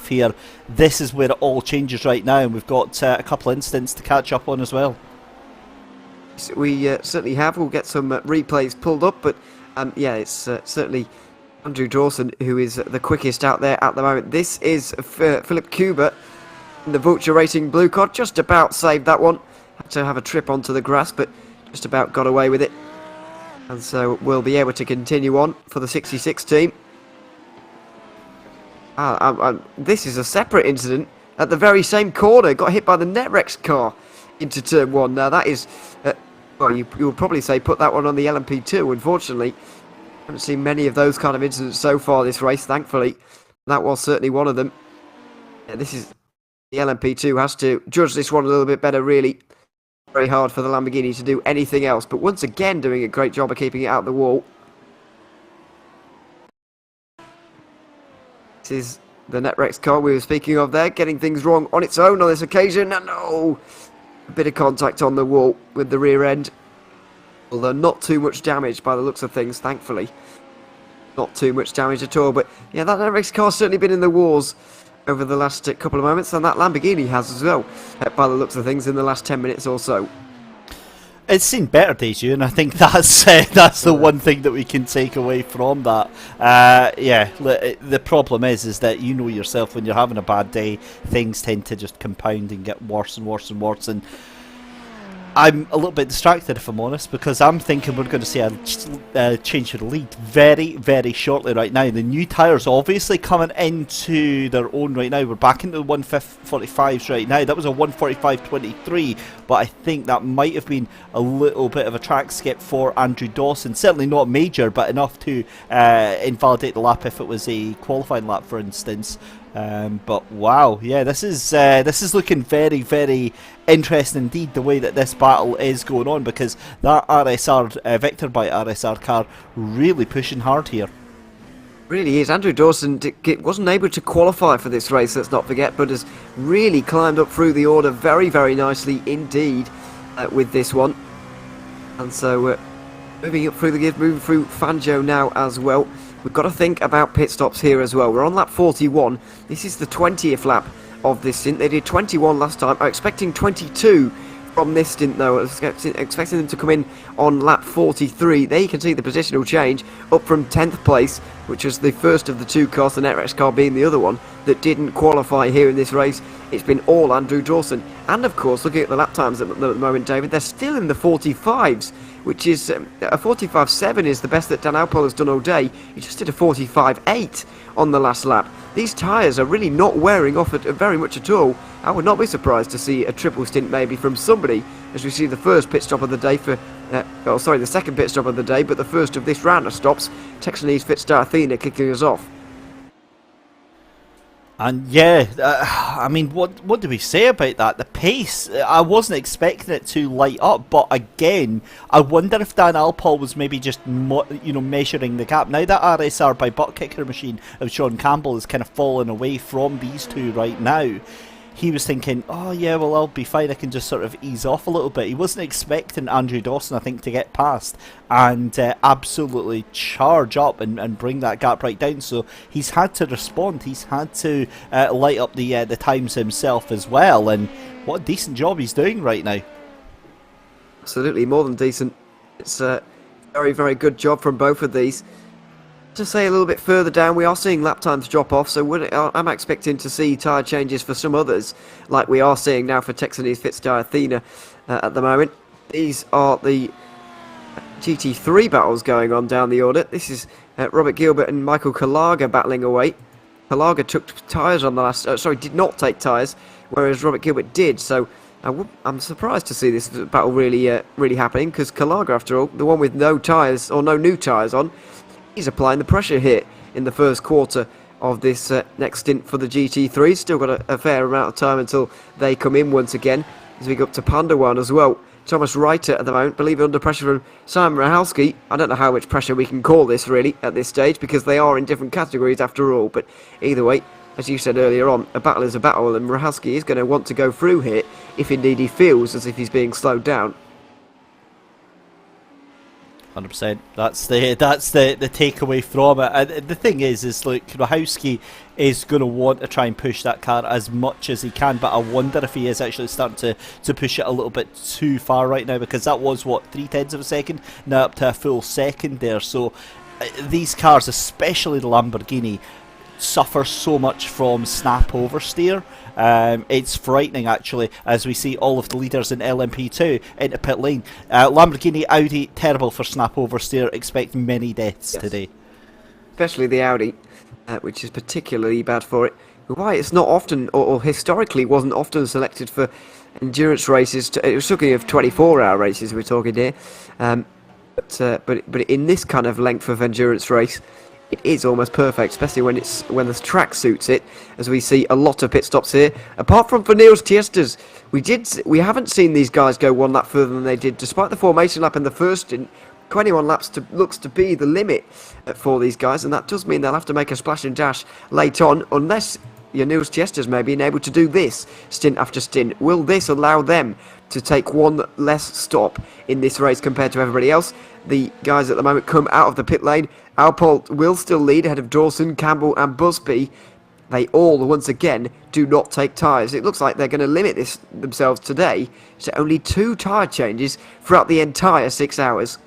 here. This is where it all changes right now, and we've got a couple of incidents to catch up on as well. We certainly have. We'll get some replays pulled up, but yeah, it's certainly Andrew Dawson who is the quickest out there at the moment. This is Philip Kuber in the Vulture Racing Blue Card. Just about saved that one. Had to have a trip onto the grass, but just about got away with it. And so we'll be able to continue on for the 66 team. This is a separate incident at the very same corner. Got hit by the Netrex car into turn 1. Now that is, well, you'll probably say put that one on the LMP2. Unfortunately, I haven't seen many of those kind of incidents so far this race, thankfully. That was certainly one of them. Yeah, this is, the LMP2 has to judge this one a little bit better, really. Very hard for the Lamborghini to do anything else, but once again doing a great job of keeping it out the wall. This is the Netrex car we were speaking of there, getting things wrong on its own on this occasion. And no, a bit of contact on the wall with the rear end, although not too much damage by the looks of things, thankfully. Not too much damage at all, but yeah, that Netrex car's certainly been in the wars over the last couple of moments, and that Lamborghini has as well, by the looks of things, in the last 10 minutes or so. It's seen better days, and I think that's the one thing that we can take away from that. Yeah, the problem is that you know yourself, when you're having a bad day, things tend to just compound and get worse and worse and worse. And I'm a little bit distracted, if I'm honest, because I'm thinking we're going to see a change to the lead very, very shortly right now. The new tyres obviously coming into their own right now. We're back into the 145s right now. That was a 145.23, but I think that might have been a little bit of a track skip for Andrew Dawson. Certainly not major, but enough to invalidate the lap if it was a qualifying lap, for instance. But wow, yeah, this is looking very, very interesting indeed, the way that this battle is going on, because that RSR Vector by RSR car really pushing hard here. Really is. Andrew Dawson wasn't able to qualify for this race, let's not forget, but has really climbed up through the order very, very nicely indeed with this one. And so moving up through the gears, moving through Fangio now as well. We've got to think about pit stops here as well. We're on lap 41. This is the 20th lap of this stint. They did 21 last time. I'm expecting 22 from this stint though. I was expecting them to come in on lap 43. There you can see the positional change, up from 10th place, which was the first of the 2 cars, the Netrex car being the other one, that didn't qualify here in this race. It's been all Andrew Dawson. And of course, looking at the lap times at the moment, David, they're still in the 45s, which is a 45.7 is the best that Dan Alpole has done all day. He just did a 45.8 on the last lap. These tyres are really not wearing off very much at all. I would not be surprised to see a triple stint maybe from somebody, as we see the first pit stop of the day for, the second pit stop of the day, but the first of this round of stops, Texanese Fitstar Athena kicking us off. And yeah, I mean, what do we say about that? The pace, I wasn't expecting it to light up, but again, I wonder if Dan Alpole was maybe just measuring the gap. Now that RSR by butt kicker machine of Sean Campbell is kind of fallen away from these two right now, he was thinking, oh yeah, well, I'll be fine, I can just sort of ease off a little bit. He wasn't expecting Andrew Dawson, I think, to get past and absolutely charge up and bring that gap right down. So he's had to respond, he's had to light up the times himself as well, and what a decent job he's doing right now. Absolutely, more than decent. It's a very, very good job from both of these. To say a little bit further down, we are seeing lap times drop off, so I'm expecting to see tyre changes for some others, like we are seeing now for Texanese Fitzgerald Athena at the moment. These are the GT3 battles going on down the order. This is Robert Gilbert and Michael Kalaga battling away. Kalaga took tyres on the last... did not take tyres, whereas Robert Gilbert did, so I'm surprised to see this battle really happening, because Kalaga, after all, the one with no tyres, or no new tyres on, he's applying the pressure here in the first quarter of this next stint for the GT3. Still got a fair amount of time until they come in once again, as we go up to Pandawan as well. Thomas Reiter at the moment, believe it, under pressure from Simon Rahalski. I don't know how much pressure we can call this really at this stage, because they are in different categories after all, but either way, as you said earlier on, a battle is a battle, and Rahalski is going to want to go through here if indeed he feels as if he's being slowed down. 100%. That's the takeaway from it. And the thing is look, Rahowski is going to want to try and push that car as much as he can, but I wonder if he is actually starting to push it a little bit too far right now, because that was, what, 0.3 of a second? Now up to a full second there. So these cars, especially the Lamborghini, suffer so much from snap oversteer. It's frightening actually, as we see all of the leaders in LMP2 into pit lane. Lamborghini, Audi, terrible for snap oversteer. Expect many deaths today. Especially the Audi, which is particularly bad for it. Why it's not often, or historically wasn't often selected for endurance races. It was talking of 24-hour races we're talking here, but in this kind of length of endurance race, it is almost perfect, especially when the track suits it, as we see a lot of pit stops here. Apart from for Niels Tiestas, we haven't seen these guys go one lap further than they did, despite the formation lap in the first stint. 21 laps looks to be the limit for these guys, and that does mean they'll have to make a splash and dash late on, unless your Niels Tiestas may be able to do this stint after stint. Will this allow them to take one less stop in this race compared to everybody else? The guys at the moment come out of the pit lane. Alpolt will still lead ahead of Dawson, Campbell and Busby. They all, once again, do not take tyres. It looks like they're going to limit this themselves today to only 2 tyre changes throughout the entire 6 hours.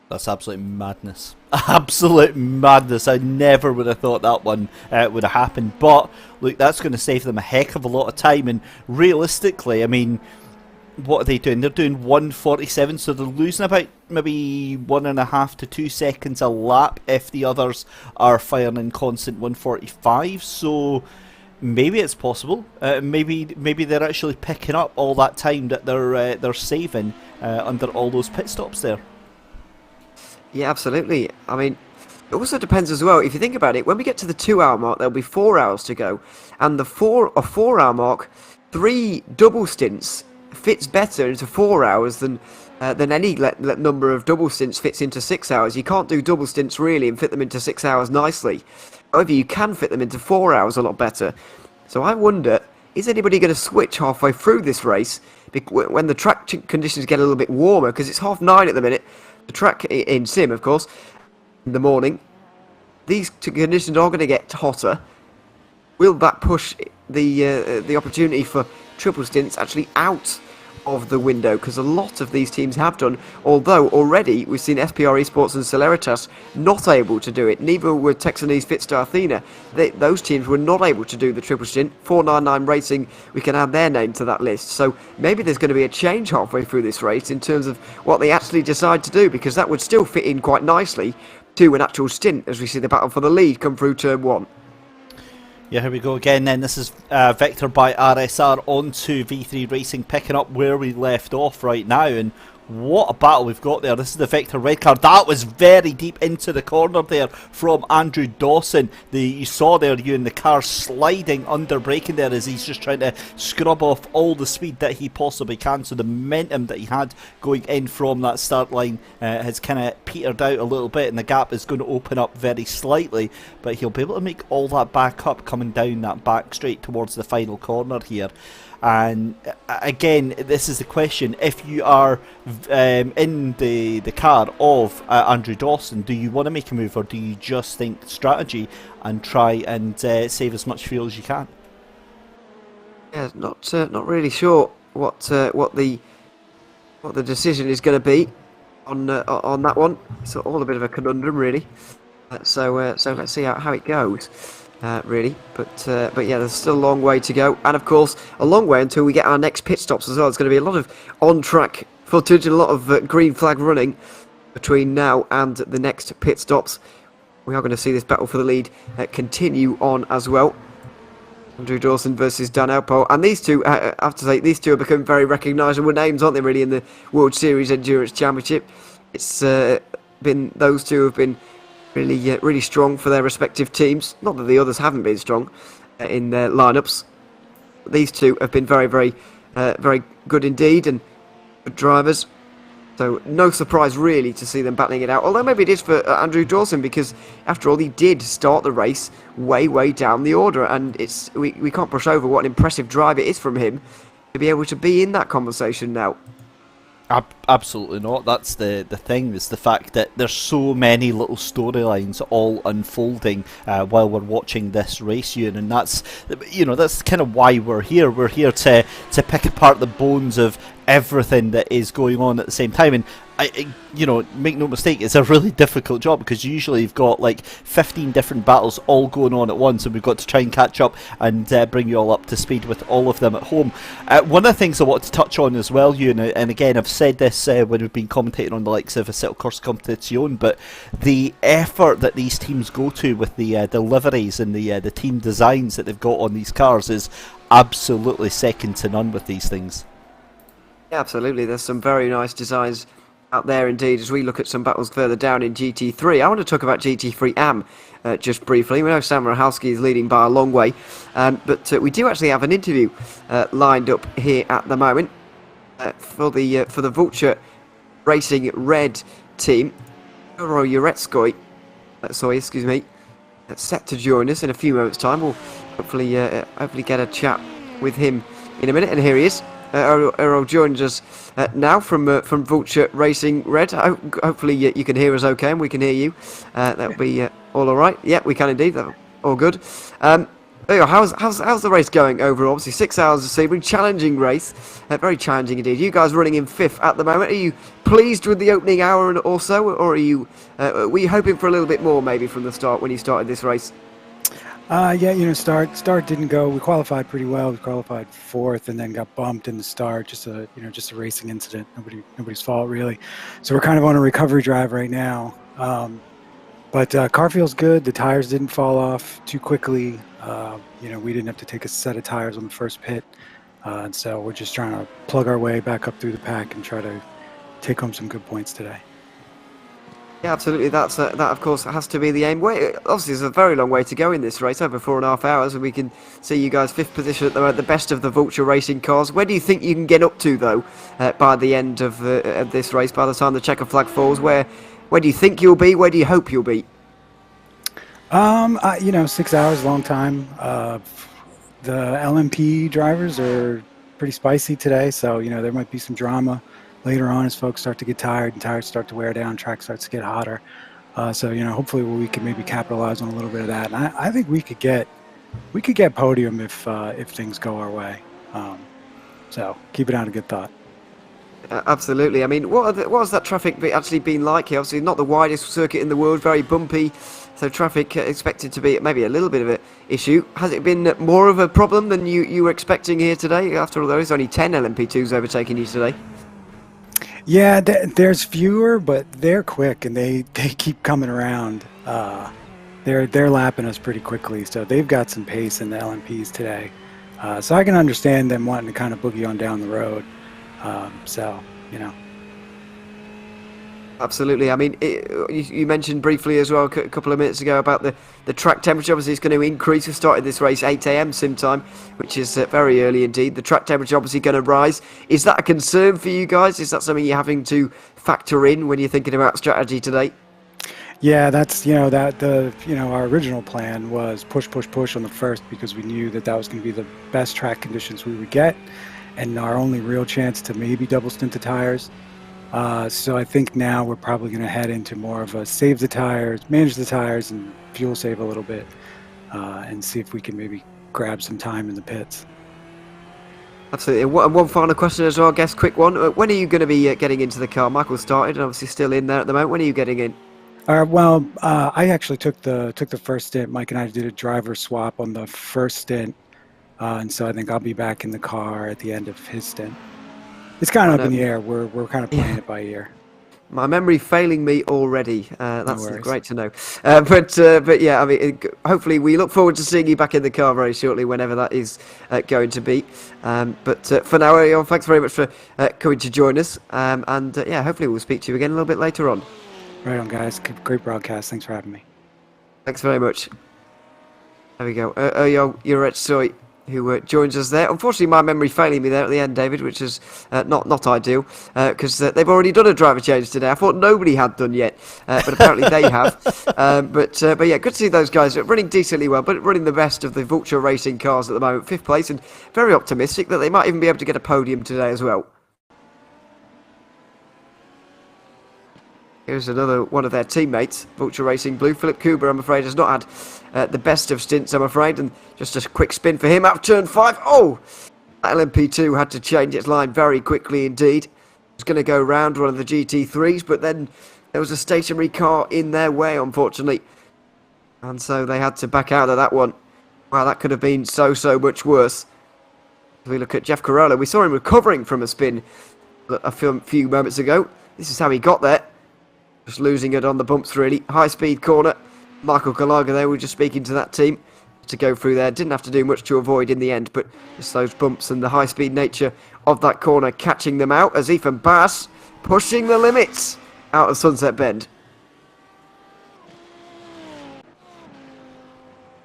That's absolute madness. Absolute madness. I never would have thought that one would have happened. But, look, that's going to save them a heck of a lot of time. And realistically, I mean, what are they doing? They're doing 1:47, so they're losing about maybe 1.5 to 2 seconds a lap if the others are firing in constant 1:45. So maybe it's possible. Maybe they're actually picking up all that time that they're saving under all those pit stops there. Yeah, absolutely. I mean, it also depends as well. If you think about it, when we get to the 2-hour mark, there'll be 4 hours to go, and the 4-hour mark, 3 double stints fits better into 4 hours than any number of double stints fits into 6 hours. You can't do double stints really and fit them into 6 hours nicely. However, you can fit them into 4 hours a lot better. So I wonder, is anybody going to switch halfway through this race when the track conditions get a little bit warmer? Because it's 9:30 at the minute. The track in Sim, of course, in the morning. These conditions are going to get hotter. Will that push the opportunity for triple stints actually out of the window? Because a lot of these teams have done, although already we've seen SPR Esports and Celeritas not able to do it. Neither were Texanese Fitstar Athena. Those teams were not able to do the triple stint. 499 Racing, we can add their name to that list. So maybe there's going to be a change halfway through this race in terms of what they actually decide to do, because that would still fit in quite nicely to an actual stint as we see the battle for the lead come through turn 1. Yeah, here we go again then. This is Vector by RSR onto V3 Racing, picking up where we left off right now. And what a battle we've got there. This is the Vector red card. That was very deep into the corner there from Andrew Dawson. You saw there, in the car sliding under braking there as he's just trying to scrub off all the speed that he possibly can. So the momentum that he had going in from that start line has kind of petered out a little bit, and the gap is going to open up very slightly. But he'll be able to make all that back up coming down that back straight towards the final corner here. And again, this is the question: if you are in the car of Andrew Dawson, do you want to make a move, or do you just think strategy and try and save as much fuel as you can? Yeah, not really sure what the decision is going to be on that one. It's all a bit of a conundrum, really. So let's see how it goes, really. But yeah, there's still a long way to go, and of course a long way until we get our next pit stops as well. It's going to be a lot of on-track footage, and a lot of green flag running between now and the next pit stops. We are going to see this battle for the lead continue on as well. Andrew Dawson versus Dan Elpo, and these two, I have to say, these two have become very recognisable names, aren't they? Really, in the World Series Endurance Championship, it's been those two have been really strong for their respective teams. Not that the others haven't been strong in their lineups. These two have been very good indeed, and good drivers. So no surprise really to see them battling it out. Although maybe it is for Andrew Dawson, because after all he did start the race way down the order, and we can't brush over what an impressive drive it is from him to be able to be in that conversation now. Absolutely not. That's the thing, is the fact that there's so many little storylines all unfolding while we're watching this race, Ewan, and that's kind of why we're here. We're here to pick apart the bones of everything that is going on at the same time. And make no mistake, it's a really difficult job, because usually you've got like 15 different battles all going on at once, and we've got to try and catch up and bring you all up to speed with all of them at home. One of the things I want to touch on as well, Ewan, and again I've said this when we've been commentating on the likes of Assetto Corsa Competizione, but the effort that these teams go to with the deliveries and the team designs that they've got on these cars is absolutely second to none with these things. Yeah, absolutely. There's some very nice designs out there indeed. As we look at some battles further down in GT3, I want to talk about GT3 AM just briefly. We know Sam Rahalski is leading by a long way, but we do actually have an interview lined up here at the moment for the Vulture Racing Red team. Uro Uretskoy, excuse me, set to join us in a few moments' time. We'll hopefully get a chat with him in a minute, and here he is. Uro joins us now from Vulture Racing Red. Hopefully you can hear us okay, and we can hear you. That'll be all right. Yeah, we can indeed. All good. How's the race going overall? Obviously 6 hours of Sebring, challenging race, very challenging indeed. You guys running in 5th at the moment. Are you pleased with the opening hour or so, or were you hoping for a little bit more maybe from the start when you started this race? Yeah, start didn't go. We qualified pretty well. We qualified 4th, and then got bumped in the start. Just a racing incident. Nobody's fault really. So we're kind of on a recovery drive right now. But car feels good. The tires didn't fall off too quickly. We didn't have to take a set of tires on the first pit, and so we're just trying to plug our way back up through the pack and try to take home some good points today. Yeah, absolutely. That of course has to be the aim. Obviously, there's a very long way to go in this race, over 4.5 hours, and we can see you guys 5th position at the best of the Vulture Racing cars. Where do you think you can get up to though by the end of this race? By the time the checker flag falls, where do you think you'll be? Where do you hope you'll be? 6 hours, long time. The LMP drivers are pretty spicy today, so there might be some drama later on as folks start to get tired and tires start to wear down, track starts to get hotter. So hopefully we can maybe capitalize on a little bit of that. And I think we could get podium if things go our way. So keep it on a good thought. Absolutely. I mean, what has that traffic actually been like here? Obviously, not the widest circuit in the world, very bumpy. So traffic expected to be maybe a little bit of an issue. Has it been more of a problem than you were expecting here today? After all, there is only 10 LMP2s overtaking you today. Yeah, there's fewer, but they're quick and they keep coming around. They're lapping us pretty quickly, so they've got some pace in the LMPs today. So I can understand them wanting to kind of boogie on down the road. Absolutely. I mean, you mentioned briefly as well a couple of minutes ago about the track temperature. Obviously, it's going to increase. We started this race 8 a.m. sim time, which is very early indeed. The track temperature obviously going to rise. Is that a concern for you guys? Is that something you're having to factor in when you're thinking about strategy today? Yeah, that's our original plan was push on the first, because we knew that was going to be the best track conditions we would get, and our only real chance to maybe double stint the tires. So I think now we're probably going to head into more of a save the tires, manage the tires, and fuel save a little bit, and see if we can maybe grab some time in the pits. Absolutely. And one final question as well, I guess, quick one. When are you going to be getting into the car? Michael started and obviously still in there at the moment. When are you getting in? I actually took the first stint. Mike and I did a driver swap on the first stint, and so I think I'll be back in the car at the end of his stint. It's kind of up in the air. We're kind of playing it by ear. My memory failing me already. That's worries. great to know. But yeah, I mean, hopefully we look forward to seeing you back in the car very shortly, whenever that is going to be. But for now, thanks very much for coming to join us. Yeah, hopefully we'll speak to you again a little bit later on. Right on, guys. Great broadcast. Thanks for having me. Thanks very much. There we go. You're at Soy, who joins us there. Unfortunately, my memory failing me there at the end, David, which is not ideal, because they've already done a driver change today. I thought nobody had done yet, but apparently they have. But yeah, good to see those guys running decently well, but running the best of the Vulture Racing cars at the moment, 5th place, and very optimistic that they might even be able to get a podium today as well. Here's another one of their teammates, Vulture Racing Blue. Philip Kuber, I'm afraid, has not had the best of stints, I'm afraid. And just a quick spin for him up turn 5. Oh! LMP2 had to change its line very quickly indeed. It was going to go round one of the GT3s, but then there was a stationary car in their way, unfortunately. And so they had to back out of that one. Wow, that could have been so much worse. If we look at Jeff Corolla, we saw him recovering from a spin a few moments ago. This is how he got there. Just losing it on the bumps, really. High-speed corner. Michael Kalaga there, we were just speaking to that team to go through there. Didn't have to do much to avoid in the end, but just those bumps and the high-speed nature of that corner catching them out as Ethan Bass pushing the limits out of Sunset Bend.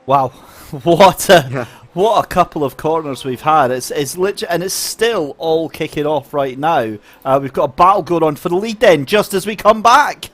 Wow, what a couple of corners we've had. It's literally, and it's still all kicking off right now. We've got a battle going on for the lead then, just as we come back.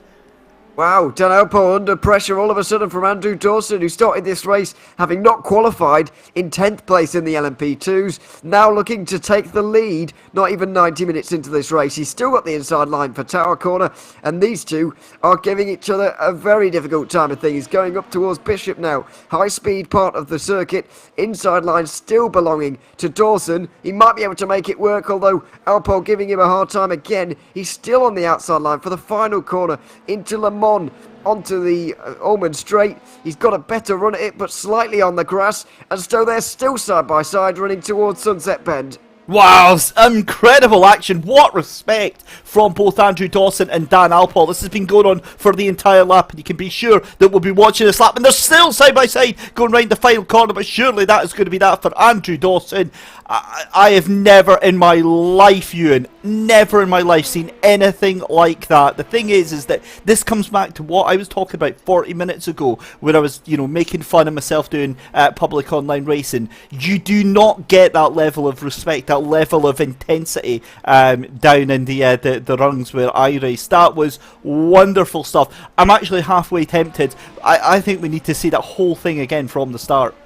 Wow, Dan Alpo under pressure all of a sudden from Andrew Dawson, who started this race having not qualified in 10th place in the LMP2s, now looking to take the lead, not even 90 minutes into this race. He's still got the inside line for Tower Corner, and these two are giving each other a very difficult time of things. Going up towards Bishop now, high speed part of the circuit, inside line still belonging to Dawson. He might be able to make it work, although Alpo giving him a hard time again. He's still on the outside line for the final corner into Le Mans. Onto the Ullman Straight. He's got a better run at it, but slightly on the grass, and so they're still side by side running towards Sunset Bend. Wow, incredible action. What respect from both Andrew Dawson and Dan Alpol. This has been going on for the entire lap, and you can be sure that we'll be watching this lap, and they're still side by side going round the final corner, but surely that is going to be that for Andrew Dawson. I have never in my life, Ewan, never in my life seen anything like that. The thing is that this comes back to what I was talking about 40 minutes ago, where I was, making fun of myself doing public online racing. You do not get that level of respect, that level of intensity down in the rungs where I raced. That was wonderful stuff. I'm actually halfway tempted. I think we need to see that whole thing again from the start.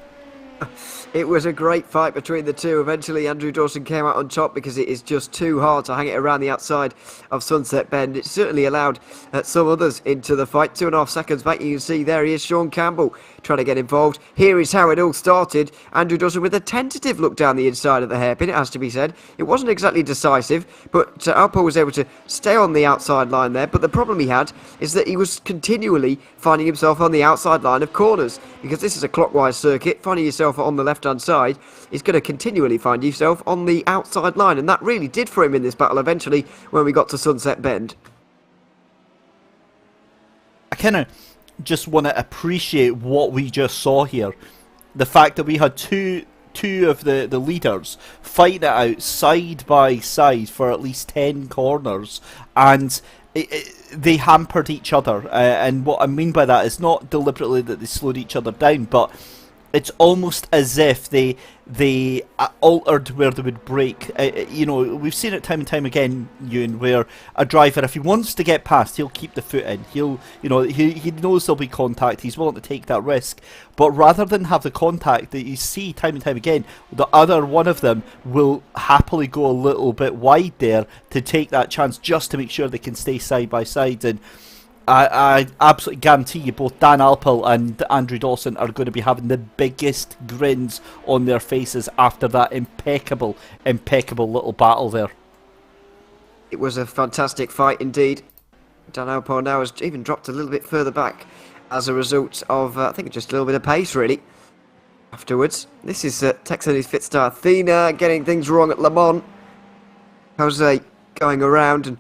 It was a great fight between the two. Eventually Andrew Dawson came out on top because it is just too hard to hang it around the outside of Sunset Bend. It certainly allowed some others into the fight. 2.5 seconds back, you can see there he is, Sean Campbell, trying to get involved. Here is how it all started. Andrew Dawson with a tentative look down the inside of the hairpin, it has to be said. It wasn't exactly decisive, but Alpo was able to stay on the outside line there. But the problem he had is that he was continually finding himself on the outside line of corners, because this is a clockwise circuit. Finding yourself on the left-hand side is going to continually find yourself on the outside line, and that really did for him in this battle eventually when we got to Sunset Bend. I kind of just want to appreciate what we just saw here. The fact that we had two of the leaders fight it out side by side for at least 10 corners, and they hampered each other. And what I mean by that is not deliberately that they slowed each other down, but it's almost as if they altered where they would brake. We've seen it time and time again, Ewan, where a driver, if he wants to get past, he'll keep the foot in. He knows there'll be contact. He's willing to take that risk. But rather than have the contact that you see time and time again, the other one of them will happily go a little bit wide there to take that chance, just to make sure they can stay side by side. And I absolutely guarantee you both Dan Alpel and Andrew Dawson are going to be having the biggest grins on their faces after that impeccable little battle there. It was a fantastic fight indeed. Dan Alport now has even dropped a little bit further back as a result of, I think, just a little bit of pace, really, afterwards. This is Texani's Fitstar Athena getting things wrong at Le Mans. Jose going around and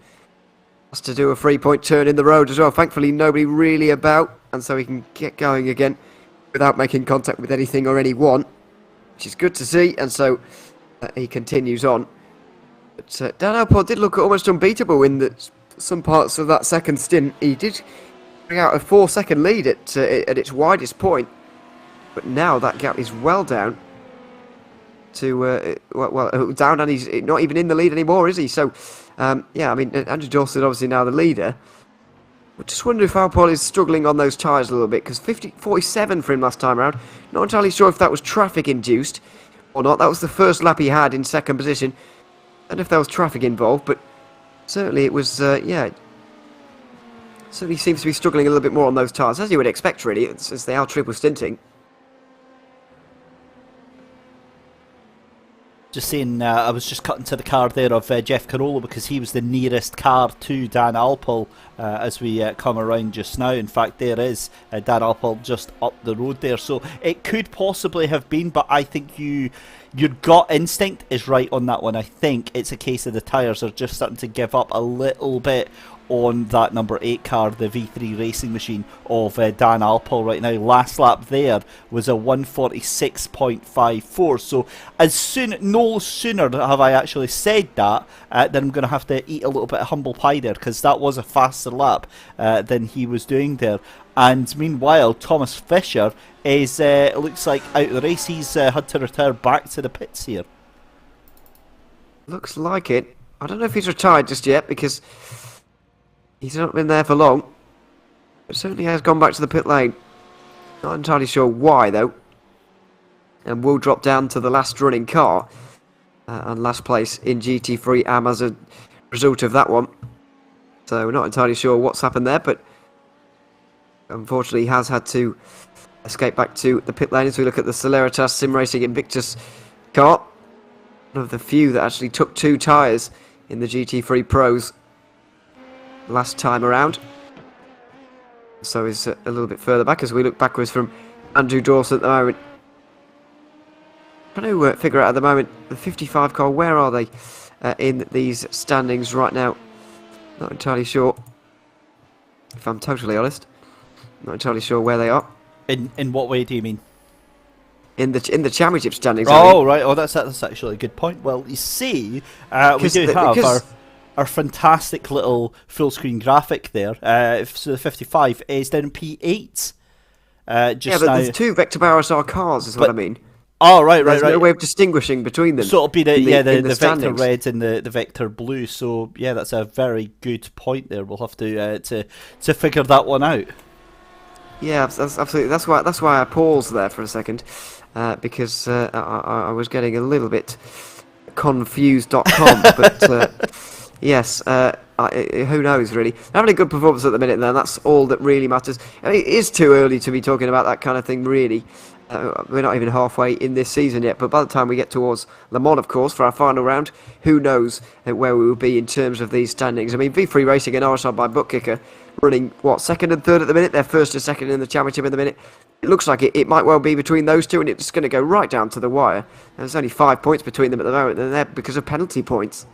has to do a 3-point turn in the road as well. Thankfully, nobody really about, and so he can get going again without making contact with anything or anyone, which is good to see, and so he continues on. But Dan Alport did look almost unbeatable in some parts of that second stint. He did bring out a 4-second lead at its widest point, but now that gap is well down to down, and he's not even in the lead anymore, is he? So yeah, I mean, Andrew Dawson obviously now the leader. I just wonder if Alport is struggling on those tyres a little bit, because 47 for him last time around. Not entirely sure if that was traffic induced or not. That was the first lap he had in second position, and if there was traffic involved, but certainly it was, yeah, certainly seems to be struggling a little bit more on those tyres, as you would expect, really, since they are triple stinting. Just saying, I was just cutting to the car there of Jeff Carolla, because he was the nearest car to Dan Alport as we come around just now. In fact, there is Dan Alport just up the road there. So it could possibly have been, but I think your gut instinct is right on that one. I think it's a case of the tyres are just starting to give up a little bit on that number 8 car, the V3 racing machine of Dan Alport right now. Last lap there was a 146.54, so no sooner have I actually said that then I'm going to have to eat a little bit of humble pie there, because that was a faster lap than he was doing there. And meanwhile, Thomas Fisher is looks like out of the race. He's had to return back to the pits here. Looks like it. I don't know if he's retired just yet, because he's not been there for long, but certainly has gone back to the pit lane. Not entirely sure why, though. And will drop down to the last running car and last place in GT3 AM as a result of that one. So we're not entirely sure what's happened there, but unfortunately he has had to escape back to the pit lane as we look at the Celeritas Sim Racing Invictus car. One of the few that actually took 2 tyres in the GT3 Pros last time around, so is a little bit further back as we look backwards from Andrew Dawson at the moment. Trying to figure out at the moment the 55 car, where are they in these standings right now? Not entirely sure, if I'm totally honest. Not entirely sure where they are. In what way do you mean? In the championship standings. Oh, right. Oh, that's actually a good point. Well, you see, we do have our fantastic little full screen graphic there. So the 55 is down in P8. Yeah, but now, there's 2 Vector RSR cars, is what I mean. Oh, right. There's no way of distinguishing between them. So it'll be the Vector Red and the Vector Blue. So yeah, that's a very good point there. We'll have to figure that one out. Yeah, that's absolutely. That's why I paused there for a second, because I was getting a little bit confused.com, but. Yes, who knows, really. They're having a good performance at the minute, then. That's all that really matters. I mean, it is too early to be talking about that kind of thing, really. We're not even halfway in this season yet, but by the time we get towards Le Mans, of course, for our final round, who knows where we will be in terms of these standings. I mean, V3 Racing and RSR by Bookkicker running, second and third at the minute? They're first and second in the championship at the minute. It looks like it might well be between those two, and it's going to go right down to the wire. There's only 5 points between them at the moment, and they're because of penalty points.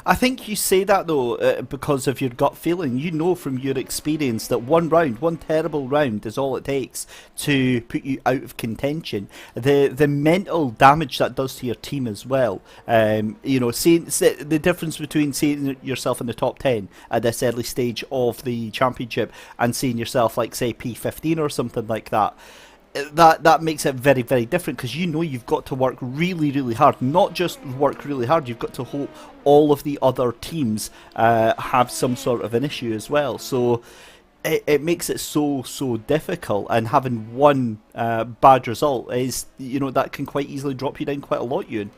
I think you say that, though, because of your gut feeling. You know from your experience that one terrible round is all it takes to put you out of contention. The mental damage that does to your team as well. Seeing the difference between seeing yourself in the top 10 at this early stage of the championship and seeing yourself, like, say, P15 or something like that. That makes it very, very different, because you know you've got to work really, really hard. Not just work really hard, you've got to hope all of the other teams have some sort of an issue as well. So it makes it so difficult, and having one bad result is, that can quite easily drop you down quite a lot, Ewan.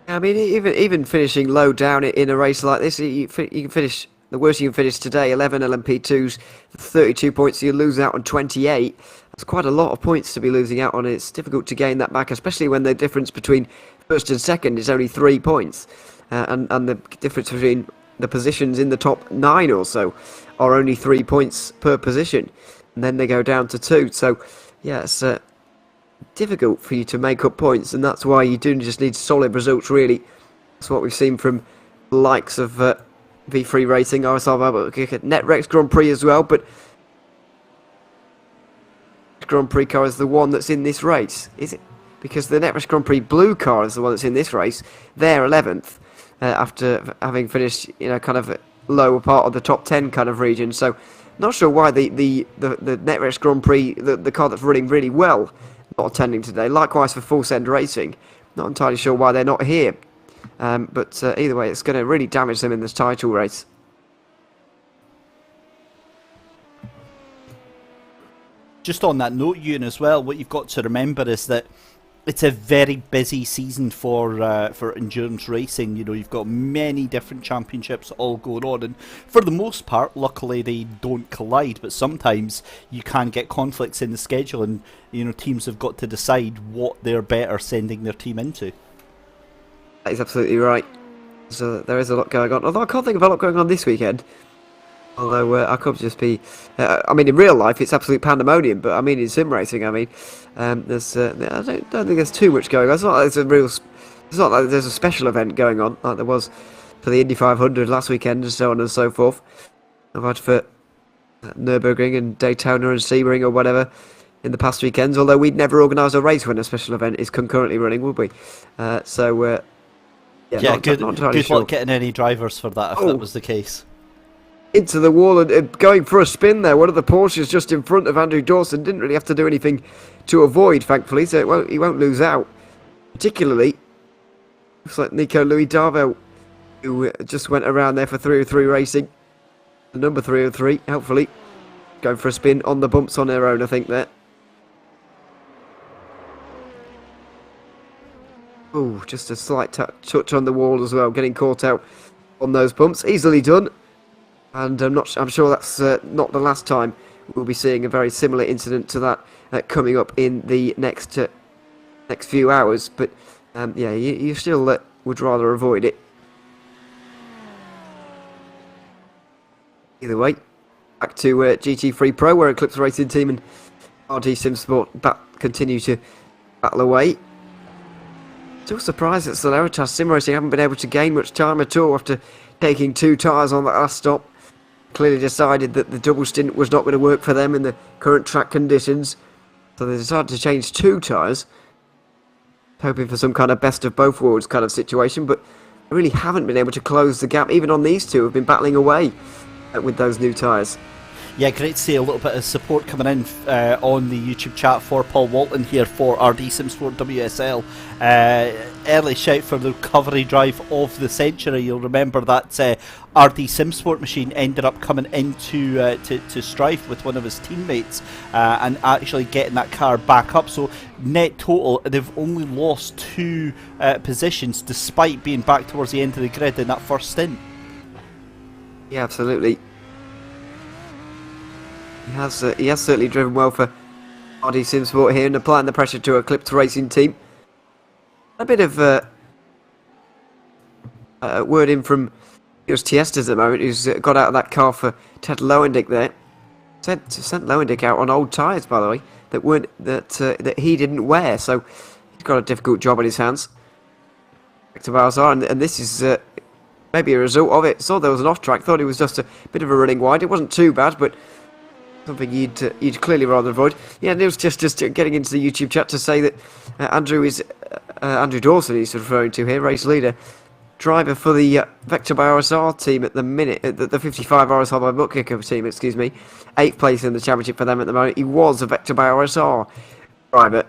I mean, even finishing low down in a race like this, you can finish. The worst you can finish today, 11 LMP2s, 32 points, so you lose out on 28. That's quite a lot of points to be losing out on. It's difficult to gain that back, especially when the difference between first and second is only 3 points. And the difference between the positions in the top 9 or so are only 3 points per position, and then they go down to 2. So, yeah, it's difficult for you to make up points, and that's why you do just need solid results, really. That's what we've seen from the likes of V3 Racing, RSR, Netrex Grand Prix as well, but Grand Prix car is the one that's in this race, is it? Because the Netrex Grand Prix blue car is the one that's in this race. They're 11th after having finished, kind of lower part of the top 10 kind of region. So, not sure why the Netrex Grand Prix, the car that's running really well, not attending today. Likewise for Full Send Racing. Not entirely sure why they're not here. But either way, it's going to really damage them in this title race. Just on that note, Ewan, as well, what you've got to remember is that it's a very busy season for endurance racing. You've got many different championships all going on, and for the most part, luckily they don't collide. But sometimes you can get conflicts in the schedule, and teams have got to decide what they're better sending their team into. That is absolutely right. So there is a lot going on. Although I can't think of a lot going on this weekend. Although I could just be, in real life it's absolute pandemonium. But in sim racing, there's I don't think there's too much going on. It's not like there's a special event going on like there was for the Indy 500 last weekend and so on and so forth. I've had for Nürburgring and Daytona and Sebring or whatever in the past weekends. Although we'd never organise a race when a special event is concurrently running, would we? Good sure. luck getting any drivers for that if that was the case. Into the wall and going for a spin there. One of the Porsches just in front of Andrew Dawson. Didn't really have to do anything to avoid, thankfully, so he won't lose out. Particularly, looks like Nico Louis Darvell, who just went around there for 303 Racing. The number 303, hopefully, going for a spin on the bumps on their own, I think, there. Oh, just a slight touch on the wall as well, getting caught out on those bumps. Easily done. And I'm sure that's not the last time we'll be seeing a very similar incident to that coming up in the next few hours. But you still would rather avoid it. Either way, back to GT3 Pro, where Eclipse Racing Team and RD Sim Sport continue to battle away. Still surprised that Celeritas Sim Racing haven't been able to gain much time at all after taking 2 tyres on that last stop. Clearly decided that the double stint was not going to work for them in the current track conditions, so they decided to change 2 tyres, hoping for some kind of best of both worlds kind of situation, but they really haven't been able to close the gap. Even on these two, have been battling away with those new tyres. Yeah, great to see a little bit of support coming in on the YouTube chat for Paul Walton here for RD Sim Sport WSL. Early shout for the recovery drive of the century. You'll remember that RD Sim Sport machine ended up coming into to strife with one of his teammates and actually getting that car back up. So net total, they've only lost 2 positions despite being back towards the end of the grid in that first stint. Yeah, absolutely. He has certainly driven well for RD Sim Sport here and applying the pressure to Eclipse Racing Team. A bit of word in from just Tiestas at the moment, who's got out of that car for Ted Lowendick there. Sent Lowendick out on old tyres, by the way, that he didn't wear, so he's got a difficult job on his hands. Back to Balzar, and this is maybe a result of it. Saw there was an off-track, thought it was just a bit of a running wide. It wasn't too bad, but something you'd clearly rather avoid. Yeah, and it was just getting into the YouTube chat to say that Andrew Dawson, he's referring to here, race leader, driver for the Vector by RSR team at the minute, the 55 RSR by Bookkicker team, excuse me, 8th place in the championship for them at the moment. He was a Vector by RSR driver.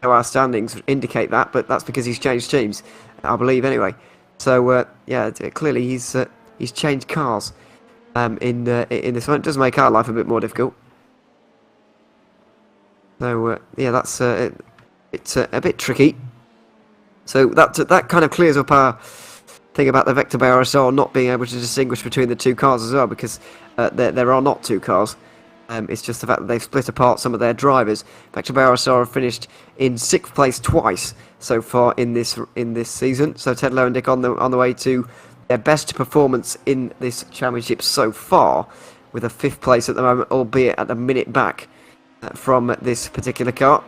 So our standings indicate that, but that's because he's changed teams, I believe, anyway. So clearly he's changed cars. In this one, it does make our life a bit more difficult. So that's it's a bit tricky. So that kind of clears up our thing about the Vector by RSR not being able to distinguish between the 2 cars as well, because there are not 2 cars. It's just the fact that they've split apart some of their drivers. Vector by RSR have finished in 6th place twice so far in this season. So Ted Lowendick on the way to their best performance in this championship so far, with a 5th place at the moment, albeit at a minute back from this particular car.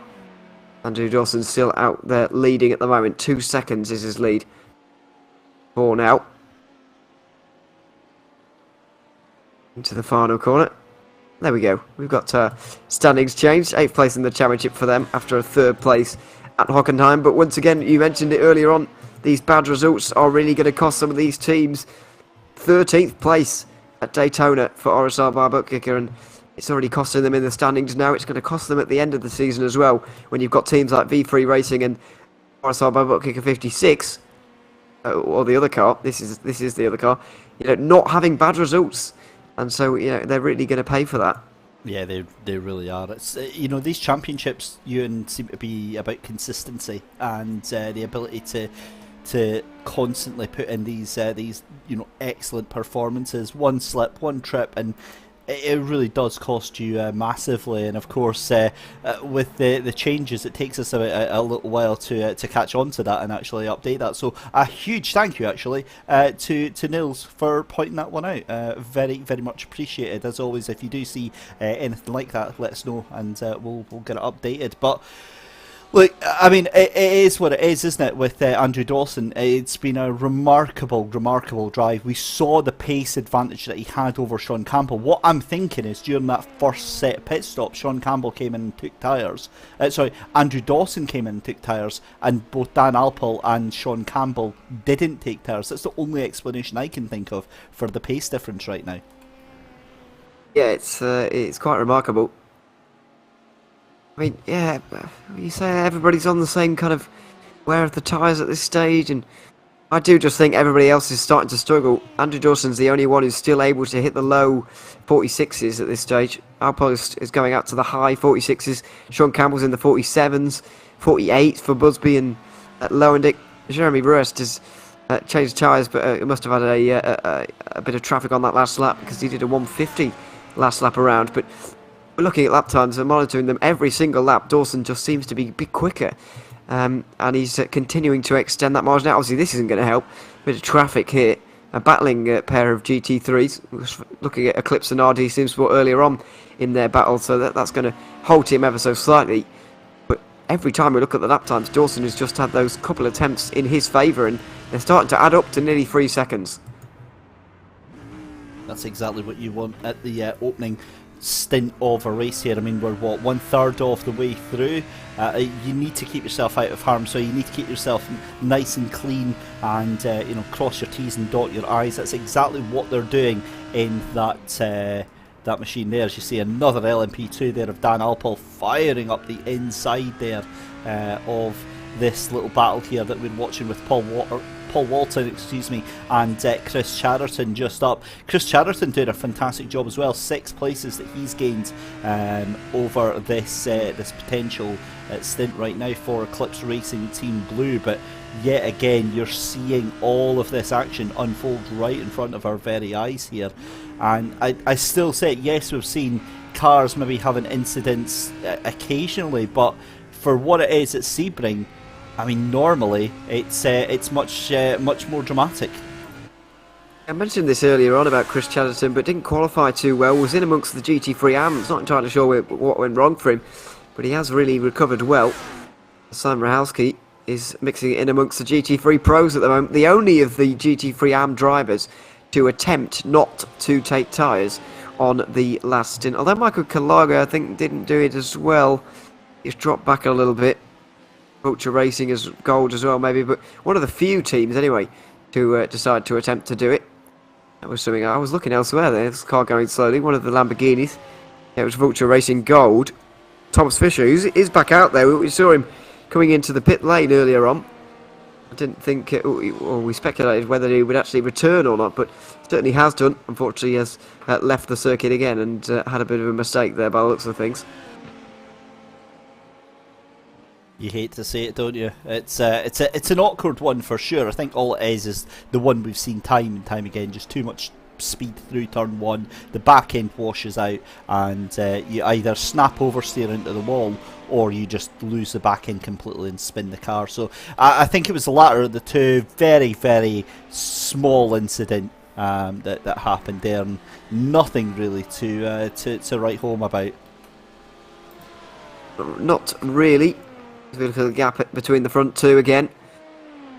Andrew Dawson's still out there leading at the moment. 2 seconds is his lead for now. Into the final corner. There we go. We've got standings changed. 8th place in the championship for them after a 3rd place at Hockenheim. But once again, you mentioned it earlier on, these bad results are really going to cost some of these teams. 13th place at Daytona for RSR by Bookkicker, and it's already costing them in the standings now. It's going to cost them at the end of the season as well, when you've got teams like V3 Racing and RSR by Bookkicker 56, or the other car. This is the other car. You know, not having bad results. And so, you know, they're really going to pay for that. Yeah, they really are. It's you know, these championships, Ewan, seem to be about consistency and the ability to constantly put in these you know, excellent performances. One slip, one trip, and it really does cost you massively. And of course, with the changes, it takes us a little while to catch on to that and actually update that. So a huge thank you actually to Nils for pointing that one out. Very, very much appreciated. As always, if you do see anything like that, let us know and we'll get it updated. But look, I mean, it is what it is, isn't it, with Andrew Dawson? It's been a remarkable, remarkable drive. We saw the pace advantage that he had over Sean Campbell. What I'm thinking is, during that first set of pit stops, Sean Campbell came in and took tyres. Andrew Dawson came in and took tyres, and both Dan Alpel and Sean Campbell didn't take tyres. That's the only explanation I can think of for the pace difference right now. Yeah, it's quite remarkable. I mean, yeah, you say everybody's on the same kind of wear of the tyres at this stage, and I do just think everybody else is starting to struggle. Andrew Dawson's the only one who's still able to hit the low 46s at this stage. Alpost is going out to the high 46s. Sean Campbell's in the 47s, 48s for Busby and Lowendick. Jeremy Rust has changed tyres, but he must have had a bit of traffic on that last lap because he did a 150 last lap around. But we're looking at lap times and monitoring them every single lap. Dawson just seems to be a bit quicker, and he's continuing to extend that margin out. Obviously, this isn't going to help. Bit of traffic here. A battling pair of GT3s. Looking at Eclipse and RD Simsport earlier on in their battle, so that's going to halt him ever so slightly. But every time we look at the lap times, Dawson has just had those couple attempts in his favour, and they're starting to add up to nearly 3 seconds. That's exactly what you want at the opening stint of a race here. I mean, we're what, 1/3 of the way through. You need to keep yourself out of harm, so you need to keep yourself nice and clean and you know, cross your T's and dot your I's. That's exactly what they're doing in that machine there. As you see, another LMP2 there of Dan Alpel firing up the inside there of this little battle here that we're watching with Paul Walton, and Chris Chatterton just up. Chris Chatterton did a fantastic job as well. 6 places that he's gained over this potential stint right now for Eclipse Racing Team Blue. But yet again, you're seeing all of this action unfold right in front of our very eyes here. And I still say, yes, we've seen cars maybe having incidents occasionally, but for what it is at Sebring, I mean, normally it's much more dramatic. I mentioned this earlier on about Chris Chatterton, but didn't qualify too well. Was in amongst the GT3 AMs. Not entirely sure what went wrong for him, but he has really recovered well. Sam Rahalski is mixing it in amongst the GT3 pros at the moment. The only of the GT3 AM drivers to attempt not to take tyres on the last stint. Although Michael Kalaga, I think, didn't do it as well. He's dropped back a little bit. Vulture Racing as gold as well, maybe, but one of the few teams anyway to decide to attempt to do it. That was something I was looking elsewhere there. This car going slowly, one of the Lamborghinis. Yeah, it was Vulture Racing gold. Thomas Fisher, who is back out there. We saw him coming into the pit lane earlier on. I didn't think, or we speculated whether he would actually return or not, but certainly has done. Unfortunately, he has left the circuit again and had a bit of a mistake there by the looks of things. You hate to say it, don't you? It's an awkward one for sure. I think all it is the one we've seen time and time again. Just too much speed through turn 1. The back end washes out, and you either snap oversteer into the wall, or you just lose the back end completely and spin the car. So I think it was the latter of the two. Very, very small incident. that happened there, and nothing really to write home about. Not really. As we look at the gap between the front two again.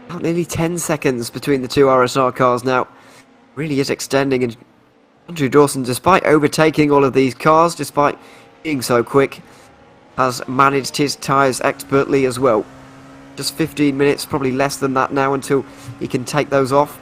About nearly 10 seconds between the two RSR cars now. Really is extending, and Andrew Dawson, despite overtaking all of these cars, despite being so quick, has managed his tyres expertly as well. Just 15 minutes, probably less than that now until he can take those off.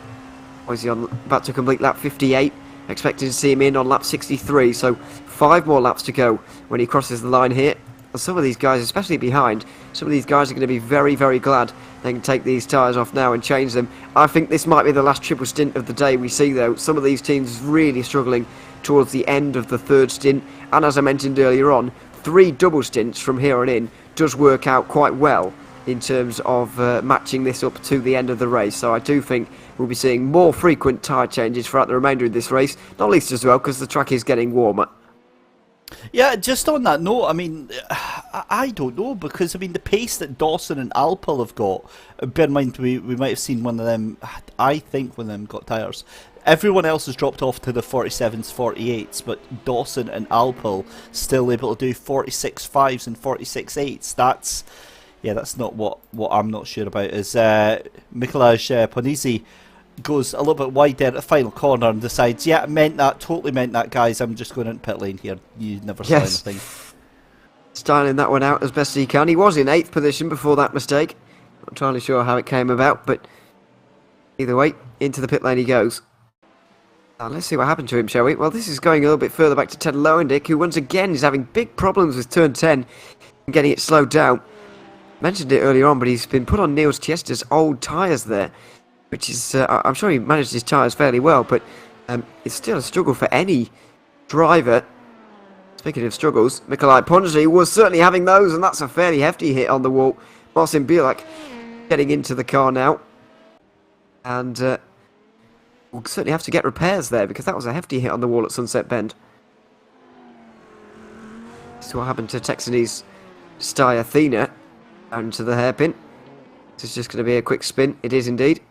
Or is he about to complete lap 58? Expecting to see him in on lap 63, so 5 more laps to go when he crosses the line here. And some of these guys, especially behind, some of these guys are going to be very, very glad they can take these tyres off now and change them. I think this might be the last triple stint of the day we see, though. Some of these teams really struggling towards the end of the third stint, and as I mentioned earlier on, 3 double stints from here on in does work out quite well in terms of matching this up to the end of the race. So I do think we'll be seeing more frequent tyre changes throughout the remainder of this race, not least as well because the track is getting warmer. Yeah, just on that note, I mean, I don't know, because I mean the pace that Dawson and Alpil have got, bear in mind we might have seen one of them, I think one of them got tyres. Everyone else has dropped off to the 47s, 48s, but Dawson and Alpil still able to do 46.5s and 46.8s. That's not what I'm not sure about. Is Mikolaj Ponisi goes a little bit wide there at the final corner and decides, totally meant that, guys, I'm just going into pit lane here. You never saw anything. Styling that one out as best he can. He was in 8th position before that mistake. Not entirely sure how it came about, but either way, into the pit lane he goes. Now, let's see what happened to him, shall we? Well, this is going a little bit further back to Ted Lowendick, who once again is having big problems with turn 10 and getting it slowed down. Mentioned it earlier on, but he's been put on Niels Tiesta's old tyres there, which is, I'm sure he managed his tyres fairly well, but it's still a struggle for any driver. Speaking of struggles, Mikolaj Ponsi was certainly having those, and that's a fairly hefty hit on the wall. Marcin Bielak getting into the car now, and we'll certainly have to get repairs there, because that was a hefty hit on the wall at Sunset Bend. So what happened to Texanese Sty Athena down to the hairpin. This is just going to be a quick spin. It is indeed.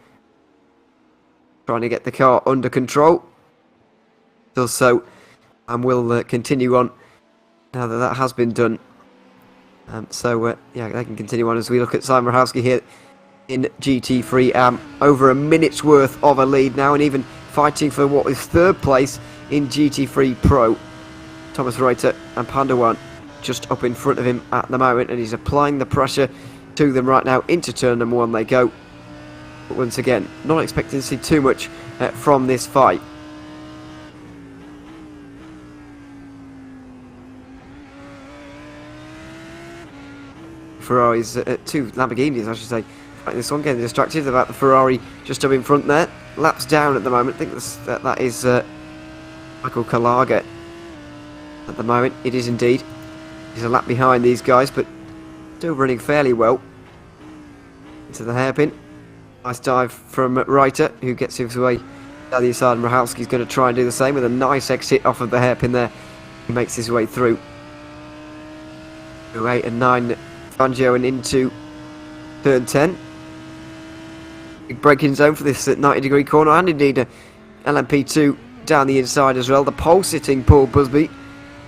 Trying to get the car under control. Does so, and will continue on now that that has been done. They can continue on as we look at Simon Rahowski here in GT3. Over a minute's worth of a lead now, and even fighting for what is 3rd place in GT3 Pro. Thomas Reuter and Pandawan just up in front of him at the moment, and he's applying the pressure to them right now. Into turn number 1 they go. But once again, not expecting to see too much from this fight. Ferraris, 2 Lamborghinis I should say. Right, this one getting distracted about the Ferrari just up in front there. Laps down at the moment. I think that is Michael Kalaga at the moment. It is indeed. He's a lap behind these guys, but still running fairly well. Into the hairpin. Nice dive from Reiter, who gets his way down the other side, and Rahowski's going to try and do the same with a nice exit off of the hairpin there. He makes his way through. 8 and 9 Fangio and into turn 10. Big braking zone for this 90-degree corner, and indeed a LMP2 down the inside as well. The pole sitting Paul Busby,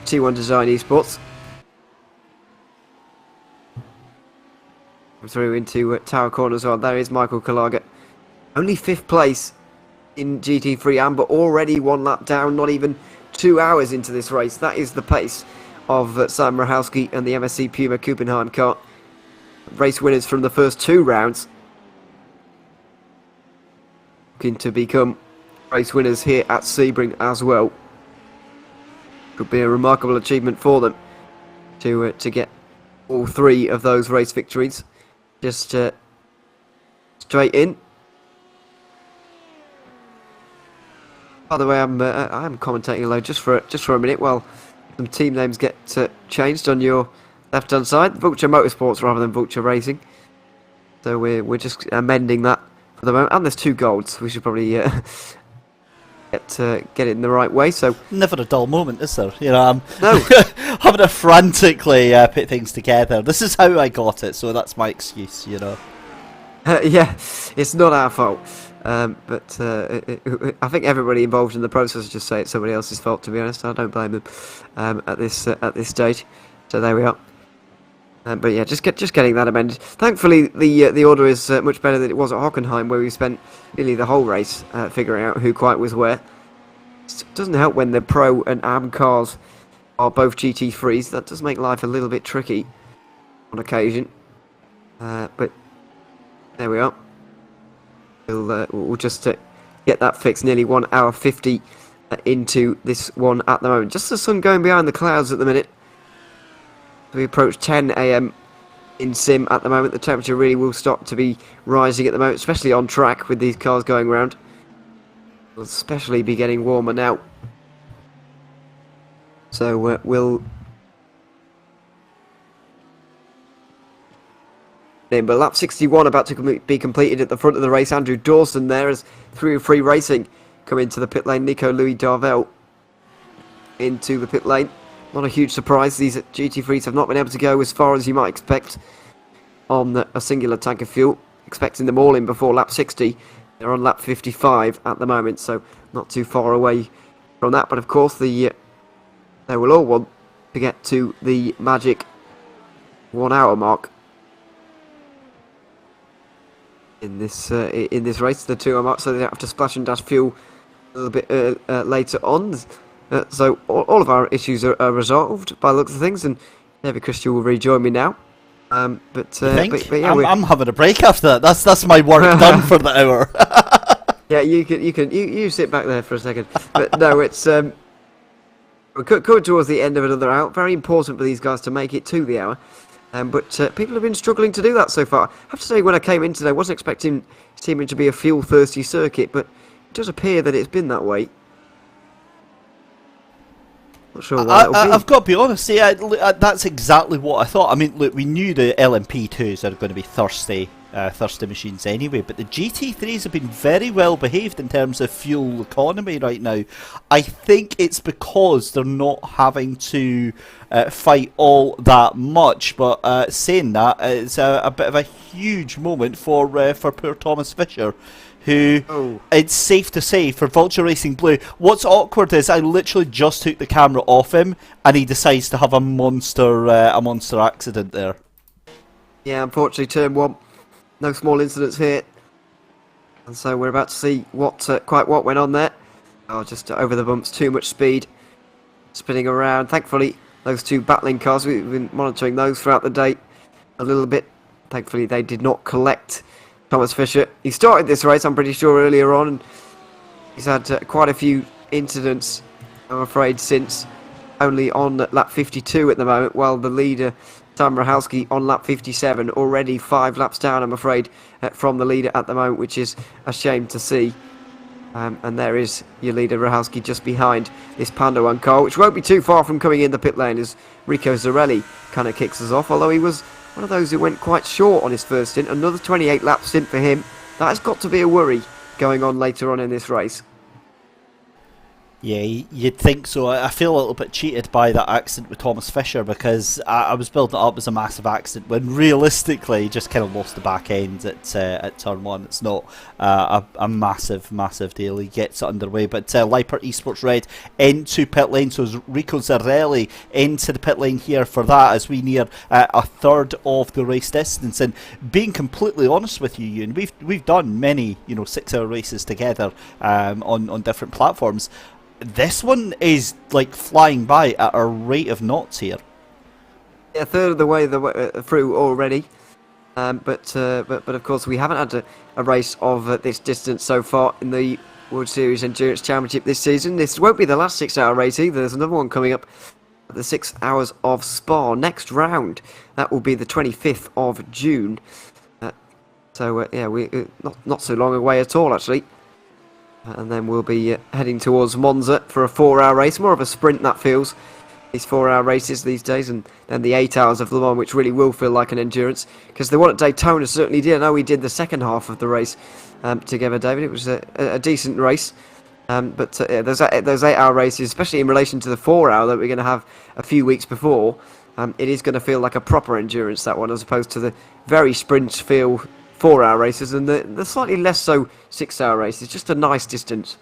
T1 Design Esports. Through into Tower Corner as well. There is Michael Kalaga. Only 5th place in GT3 but already 1 lap down, not even 2 hours into this race. That is the pace of Sam Rahowski and the MSC Puma Kuppenheim car. Race winners from the first 2 rounds. Looking to become race winners here at Sebring as well. Could be a remarkable achievement for them to get all 3 of those race victories. Just straight in. By the way, I'm commentating alone just for a minute while some team names get changed on your left-hand side. Vulture Motorsports rather than Vulture Racing. So we're just amending that for the moment. And there's 2 golds. We should probably get it in the right way. So never a dull moment, is there? You know, I'm no. having to frantically put things together. This is how I got it, so that's my excuse. You know. Yeah, it's not our fault. But I think everybody involved in the process just say it's somebody else's fault. To be honest, I don't blame them at this stage. So there we are. But yeah, just getting that amended. Thankfully, the order is much better than it was at Hockenheim, where we spent nearly the whole race figuring out who quite was where. It doesn't help when the Pro and AM cars are both GT3s. That does make life a little bit tricky on occasion. But there we are. We'll just get that fixed. Nearly 1 hour 50 into this one at the moment. Just the sun going behind the clouds at the minute. We approach 10 AM in sim at the moment. The temperature really will start to be rising at the moment, especially on track with these cars going around. Will especially be getting warmer now. So we'll... But lap 61 about to be completed at the front of the race. Andrew Dawson there as 303 Racing come into the pit lane. Nico Louis Darvell into the pit lane. Not a huge surprise. These GT3s have not been able to go as far as you might expect on a singular tank of fuel. Expecting them all in before lap 60. They're on lap 55 at the moment, so not too far away from that. But of course, they will all want to get to the magic 1 hour mark in this race, the 2 hour mark, so they don't have to splash and dash fuel a little bit later on. So all of our issues are resolved by the looks of things, and David Christian will rejoin me now. But yeah, I'm having a break after that. That's my work done for the hour. Yeah, you sit back there for a second. But no, it's we're coming towards the end of another hour. Very important for these guys to make it to the hour. But people have been struggling to do that so far. I have to say, when I came in today, I wasn't expecting Sebring to be a fuel-thirsty circuit, but it does appear that it's been that way. Not sure why I've got to be honest, that's exactly what I thought. I mean, look, we knew the LMP2s are going to be thirsty machines anyway, but the GT3s have been very well behaved in terms of fuel economy right now. I think it's because they're not having to fight all that much, but saying that, it's a bit of a huge moment for poor Thomas Fisher, who, it's safe to say, for Vulture Racing Blue, what's awkward is I literally just took the camera off him and he decides to have a monster accident there. Yeah, unfortunately, turn 1, no small incidents here. And so we're about to see quite what went on there. Oh, just over the bumps, too much speed, spinning around. Thankfully, those 2 battling cars, we've been monitoring those throughout the day a little bit. Thankfully, they did not collect Thomas Fisher. He started this race, I'm pretty sure, earlier on, and he's had quite a few incidents, I'm afraid, since. Only on lap 52 at the moment, while the leader, Sam Rahalski, on lap 57, already 5 laps down, I'm afraid, from the leader at the moment, which is a shame to see. And there is your leader, Rahalski, just behind this Panda 1 car, which won't be too far from coming in the pit lane as Rico Zarelli kind of kicks us off, although he was one of those who went quite short on his first stint. Another 28 lap stint for him. That has got to be a worry going on later on in this race. Yeah, you'd think so. I feel a little bit cheated by that accident with Thomas Fisher, because I was building it up as a massive accident when realistically he just kind of lost the back end at turn 1. It's not a massive deal. He gets it underway, but Leipert Esports Red into pit lane, so Rico Zarelli into the pit lane here for that as we near a third of the race distance. And being completely honest with you, Ewan, we've done many 6-hour races together on different platforms. This one is like flying by at a rate of knots here. Yeah, a third of the way through already. But of course we haven't had a race of this distance so far in the World Series Endurance Championship this season. This won't be the last 6-hour race either. There's another one coming up at the 6 hours of Spa next round. That will be the 25th of June. Yeah, we not so long away at all actually. And then we'll be heading towards Monza for a 4-hour race. More of a sprint, that feels, these 4-hour races these days. And then the 8 hours of Le Mans, which really will feel like an endurance. Because the one at Daytona certainly did. I know we did the second half of the race together, David. It was a decent race. But those 8-hour races, especially in relation to the 4-hour that we're going to have a few weeks before, it is going to feel like a proper endurance, that one, as opposed to the very sprint feel 4-hour races and the slightly less so 6-hour races. Just a nice distance.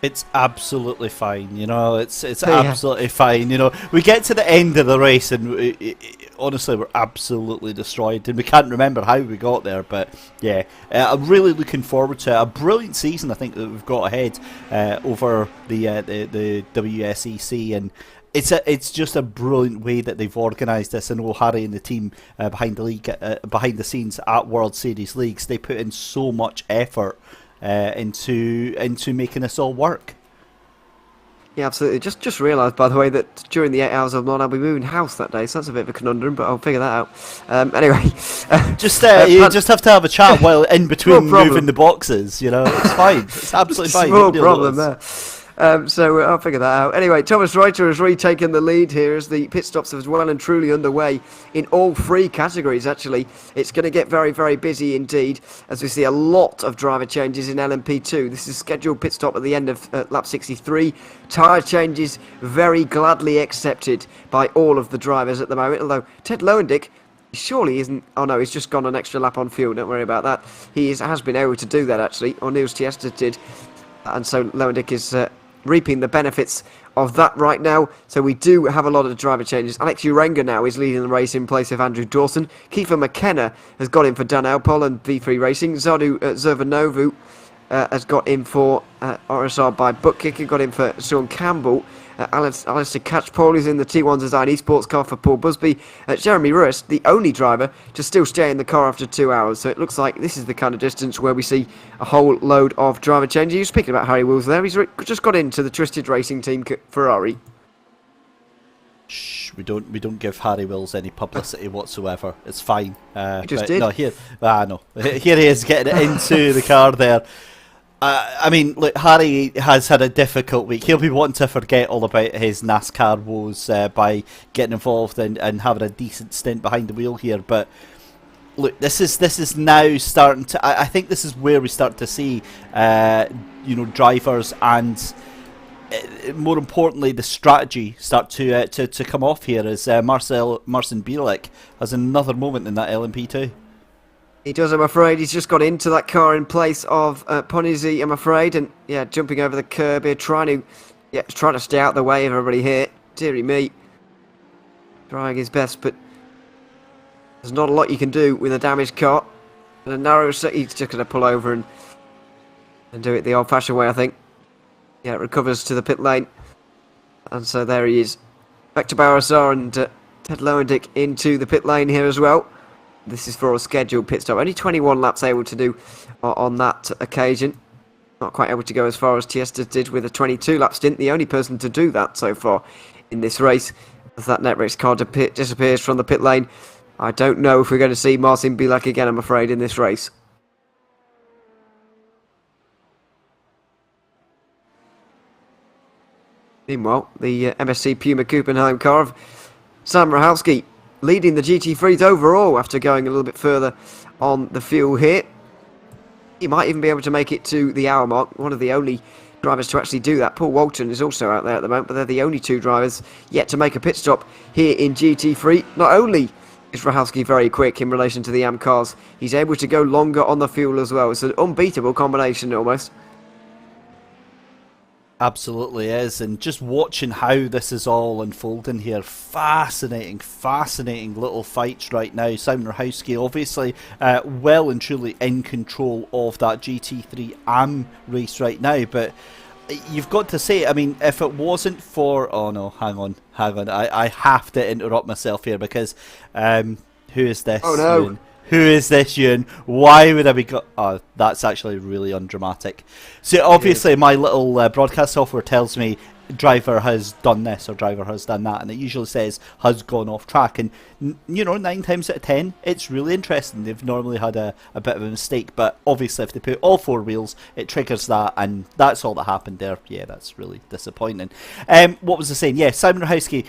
It's absolutely fine, you know. It's absolutely fine, you know. We get to the end of the race and honestly we're absolutely destroyed, and we can't remember how we got there. But yeah, I'm really looking forward to a brilliant season. I think that we've got ahead over the WSEC, and it's just a brilliant way that they've organised this. I know Harry and the team behind the scenes at World Series Leagues, they put in so much effort into making this all work. Yeah, absolutely. Just realised, by the way, that during the 8 hours of Mon, I'll be moving house that day, so that's a bit of a conundrum, but I'll figure that out. Anyway. You just have to have a chat while in between moving the boxes, you know. It's fine. It's absolutely fine. Small problem there. So I'll figure that out. Anyway, Thomas Reuter has retaken the lead here as the pit stops are well and truly underway in all 3 categories, actually. It's going to get very, very busy indeed as we see a lot of driver changes in LMP2. This is scheduled pit stop at the end of lap 63. Tyre changes very gladly accepted by all of the drivers at the moment, although Ted Lowendick surely isn't. Oh no, he's just gone an extra lap on fuel, don't worry about that. He has been able to do that actually, or Niels Tiesta did, and so Lowendick is reaping the benefits of that right now. So we do have a lot of driver changes. Alex Urenga now is leading the race in place of Andrew Dawson. Kiefer McKenna has got in for Dan Alpol and V3 Racing. Zardu Zervanovu has got in for RSR by Bookkicker, got in for Sean Campbell. Alistair Catchpole is in the T1 Design Esports car for Paul Busby. Jeremy Ruiz, the only driver to still stay in the car after 2 hours. So it looks like this is the kind of distance where we see a whole load of driver changes. You're speaking about Harry Wills there. He's just got into the Twisted Racing Team Ferrari. Shh, we don't give Harry Wills any publicity whatsoever. It's fine. You just did. No, here he is getting into the car there. I mean, look, Harry has had a difficult week. He'll be wanting to forget all about his NASCAR woes by getting involved and having a decent stint behind the wheel here. But look, this is now starting to. I think this is where we start to see, drivers and more importantly the strategy start to come marcin Bielik has another moment in that LMP2. He does, I'm afraid. He's just got into that car in place of Ponizzi, I'm afraid. And, yeah, jumping over the curb here, trying to stay out the way of everybody here. Deary me. Trying his best, but there's not a lot you can do with a damaged car. And a narrow set, he's just going to pull over and do it the old-fashioned way, I think. Yeah, it recovers to the pit lane. And so there he is. Back to Barasar and Ted Lowendick into the pit lane here as well. This is for a scheduled pit stop. Only 21 laps able to do on that occasion. Not quite able to go as far as Tiesta did with a 22-lap stint. The only person to do that so far in this race. As that Netrix car disappears from the pit lane. I don't know if we're going to see Marcin Bilek again, I'm afraid, in this race. Meanwhile, the MSC Puma Kuppenheim car of Sam Rahalski leading the GT3s overall after going a little bit further on the fuel here. He might even be able to make it to the hour mark. One of the only drivers to actually do that. Paul Walton is also out there at the moment, but they're the only 2 drivers yet to make a pit stop here in GT3. Not only is Rahalski very quick in relation to the AM cars, he's able to go longer on the fuel as well. It's an unbeatable combination almost. Absolutely is, and just watching how this is all unfolding here, fascinating little fights right now. Simon Rahowski obviously well and truly in control of that GT3 AM race right now, but you've got to say, I mean, if it wasn't for... Oh no, hang on, I have to interrupt myself here because who is this? Oh no. Ewan? Who is this, Ewan? Why would I be... Oh, that's actually really undramatic. So obviously my little broadcast software tells me driver has done this or driver has done that, and it usually says has gone off track, and 9 times out of 10 it's really interesting. They've normally had a bit of a mistake, but obviously if they put all 4 wheels it triggers that, and that's all that happened there. Yeah, that's really disappointing. What was I saying? Yeah, Simon Rahowski,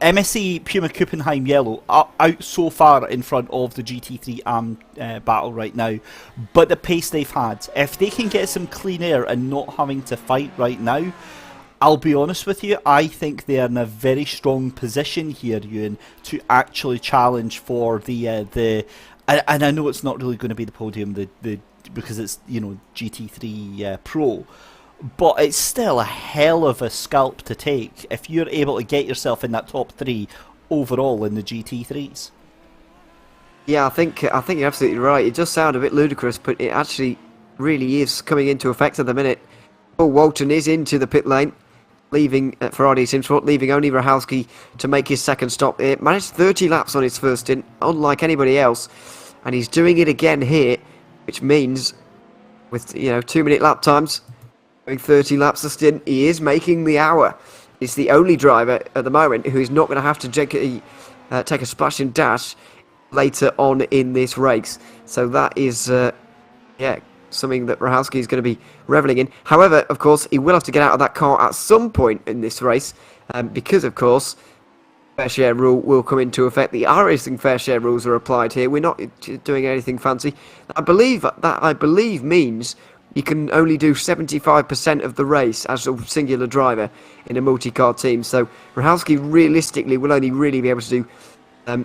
MSC Puma Kuppenheim Yellow are out so far in front of the GT3 AM battle right now, but the pace they've had, if they can get some clean air and not having to fight right now, I'll be honest with you, I think they are in a very strong position here, Ewan, to actually challenge for the And I know it's not really going to be the podium, because it's GT3 Pro, but it's still a hell of a scalp to take if you're able to get yourself in that top 3 overall in the GT3s. Yeah, I think you're absolutely right. It does sound a bit ludicrous, but it actually really is coming into effect at the minute. Paul Walton is into the pit lane, leaving for Rd3 Sport, leaving only Rahalski to make his second stop here. Managed 30 laps on his first stint, unlike anybody else, and he's doing it again here, which means with 2-minute lap times, doing 30 laps a stint, he is making the hour. He's the only driver at the moment who is not going to have to take a splash and dash later on in this race. So that is something that Rahalski is going to be revelling in. However, of course, he will have to get out of that car at some point in this race, because, of course, fair share rule will come into effect. The iRacing fair share rules are applied here. We're not doing anything fancy. I believe means you can only do 75% of the race as a singular driver in a multi-car team. So Rahalski realistically will only really be able to do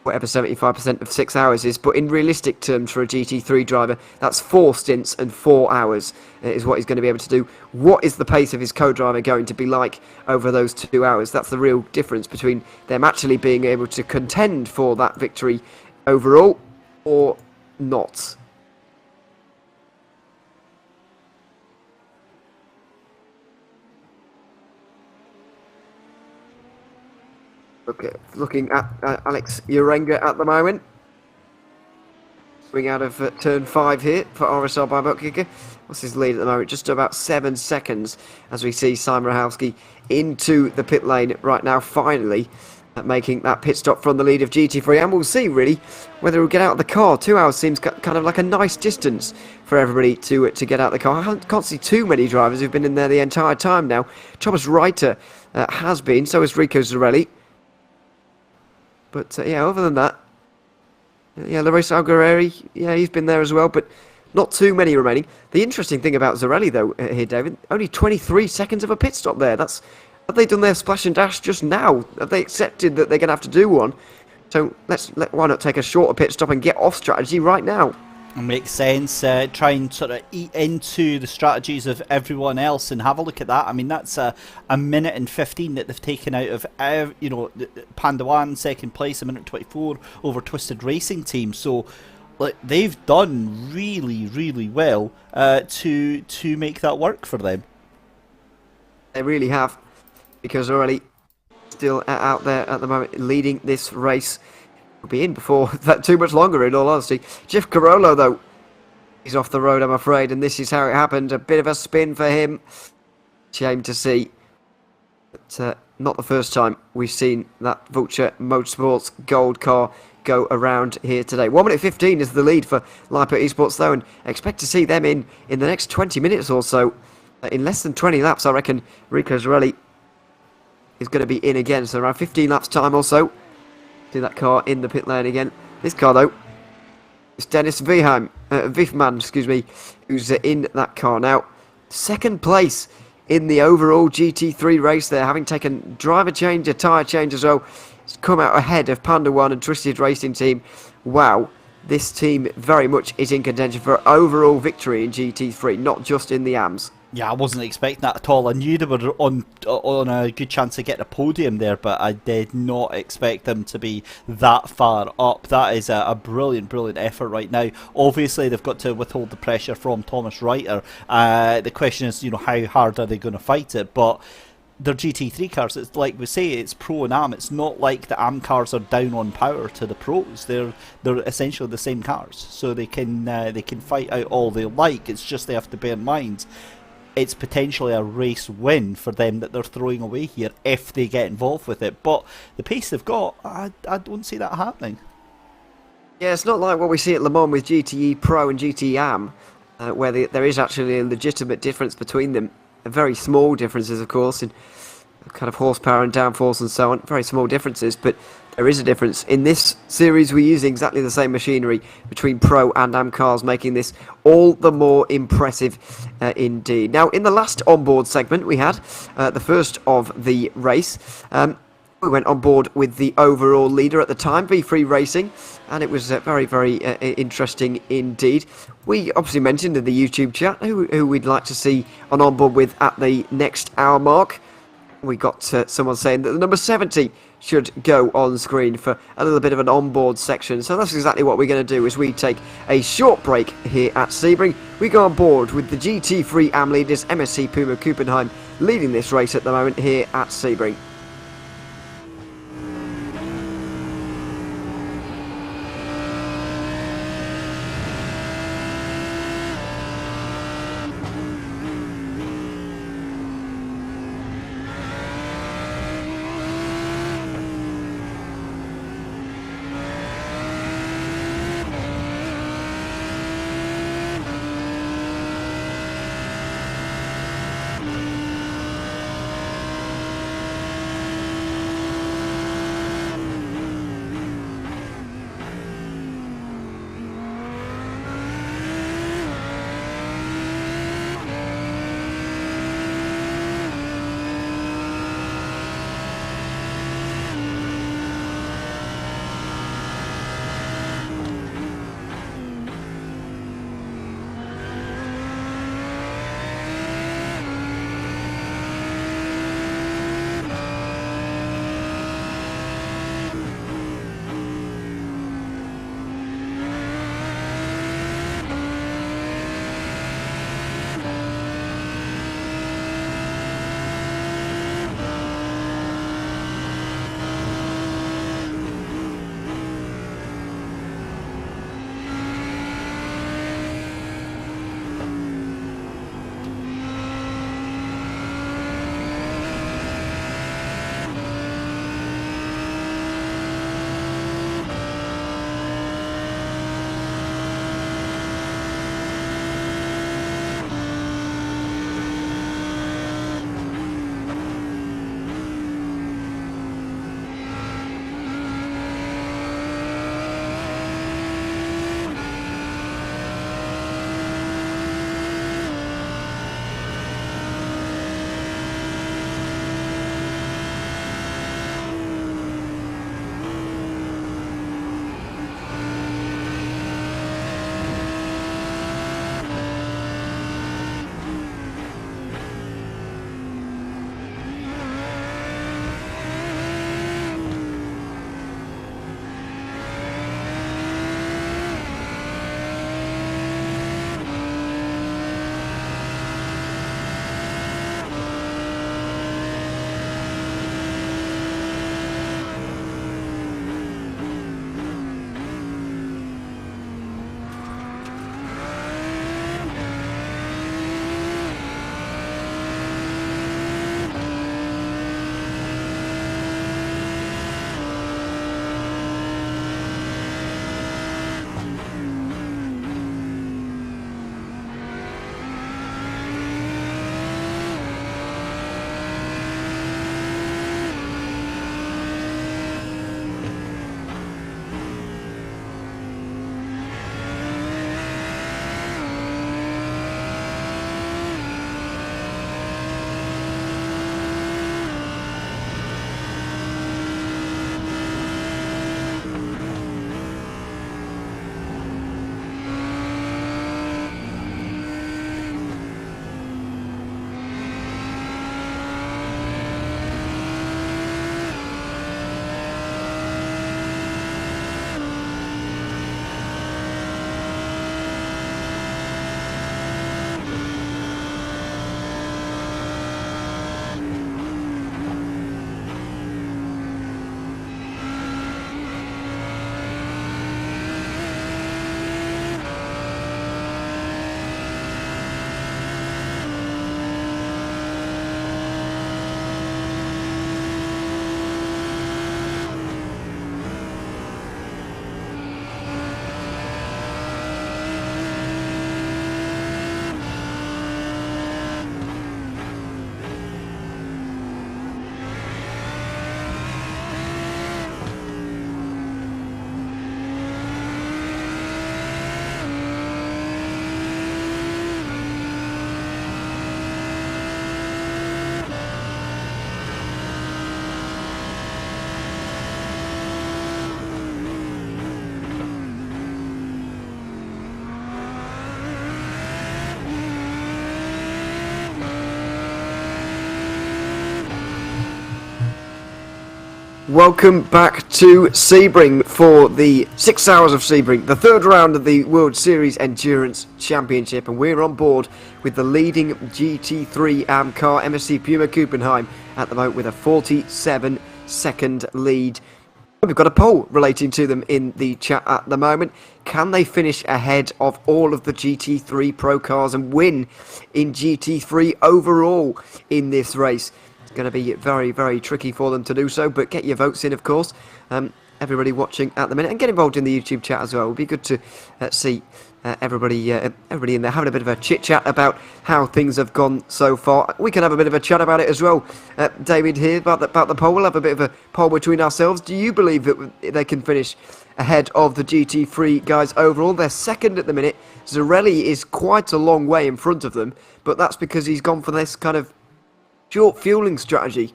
whatever 75% of 6 hours is, but in realistic terms for a GT3 driver, that's 4 stints and 4 hours is what he's going to be able to do. What is the pace of his co-driver going to be like over those 2 hours? That's the real difference between them actually being able to contend for that victory overall or not. Okay, looking at Alex Urenga at the moment. Swing out of turn 5 here for RSR by Bookkicker. What's his lead at the moment? Just about 7 seconds as we see Simon Rahalski into the pit lane right now, finally making that pit stop from the lead of GT3. And we'll see, really, whether he'll get out of the car. 2 hours seems kind of like a nice distance for everybody to get out of the car. I can't see too many drivers who've been in there the entire time now. Thomas Reiter has been, so is Rico Zarelli. But other than that, Loris Alguereri, he's been there as well, but not too many remaining. The interesting thing about Zarelli, though, here, David, only 23 seconds of a pit stop there. Have they done their splash and dash just now? Have they accepted that they're going to have to do one? So why not take a shorter pit stop and get off strategy right now? It makes sense. Try and sort of eat into the strategies of everyone else and have a look at that. I mean, that's a minute and 15 that they've taken out of, Panda 1, second place, a minute 24 over Twisted Racing Team. So, they've done really, really well to make that work for them. They really have, because already still out there at the moment leading this race. Be in before that too much longer, in all honesty. Jeff Carollo, though, he's off the road, I'm afraid, and this is how it happened. A bit of a spin for him. Shame to see. But not the first time we've seen that Vulture Motorsports gold car go around here today. 1 minute 15 is the lead for Lipo Esports, though, and expect to see them in the next 20 minutes or so. In less than 20 laps, I reckon Rico Zarelli is going to be in again, so around 15 laps time or so. See that car in the pit lane again. This car, though, is Dennis Wiefman, who's in that car now. Second place in the overall GT3 race there, having taken driver change, a tyre change as well. It's come out ahead of Panda 1 and Twisted Racing Team. Wow, this team very much is in contention for overall victory in GT3, not just in the AMS. Yeah, I wasn't expecting that at all. I knew they were on a good chance to get a podium there, but I did not expect them to be that far up. That is a brilliant, brilliant effort right now. Obviously, they've got to withhold the pressure from Thomas Reiter. The question is, how hard are they going to fight it? But they're GT3 cars. It's like we say, it's Pro and AM. It's not like the AM cars are down on power to the Pros. They're essentially the same cars, so they can fight out all they like. It's just they have to bear in mind, it's potentially a race win for them that they're throwing away here if they get involved with it. But the pace they've got, I don't see that happening. Yeah, it's not like what we see at Le Mans with GTE Pro and GTE AM, where there is actually a legitimate difference between them. Very small differences, of course, in kind of horsepower and downforce and so on. Very small differences, but there is a difference. In this series, we're using exactly the same machinery between Pro and AM cars, making this all the more impressive indeed. Now, in the last onboard segment, we had the first of the race. We went on board with the overall leader at the time, V3 Racing, and it was very, very interesting indeed. We obviously mentioned in the YouTube chat who we'd like to see on board with at the next hour mark. We got someone saying that the number 70 should go on screen for a little bit of an onboard section. So that's exactly what we're going to do as we take a short break here at Sebring. We go on board with the GT3 AM leaders, MSC Puma Kuppenheim, leading this race at the moment here at Sebring. welcome back to Sebring for the 6 hours of Sebring, the third round of the World Series Endurance Championship, and we're on board with the leading GT3 AM car, MSC Puma Kuppenheim, at the moment with a 47-second lead. We've got a poll relating to them in the chat at the moment. Can they finish ahead of all of the GT3 Pro cars and win in GT3 overall in this race? Going to be very, very tricky for them to do so, but get your votes in, of course. Everybody watching at the minute, and get involved in the YouTube chat as well. It would be good to see everybody in there having a bit of a chit chat about how things have gone so far. We can have a bit of a chat about it as well, David, here about the poll. We'll have a bit of a poll between ourselves. Do you believe that they can finish ahead of the GT3 guys overall? They're second at the minute. Zarelli is quite a long way in front of them, but that's because he's gone for this kind of short fueling strategy,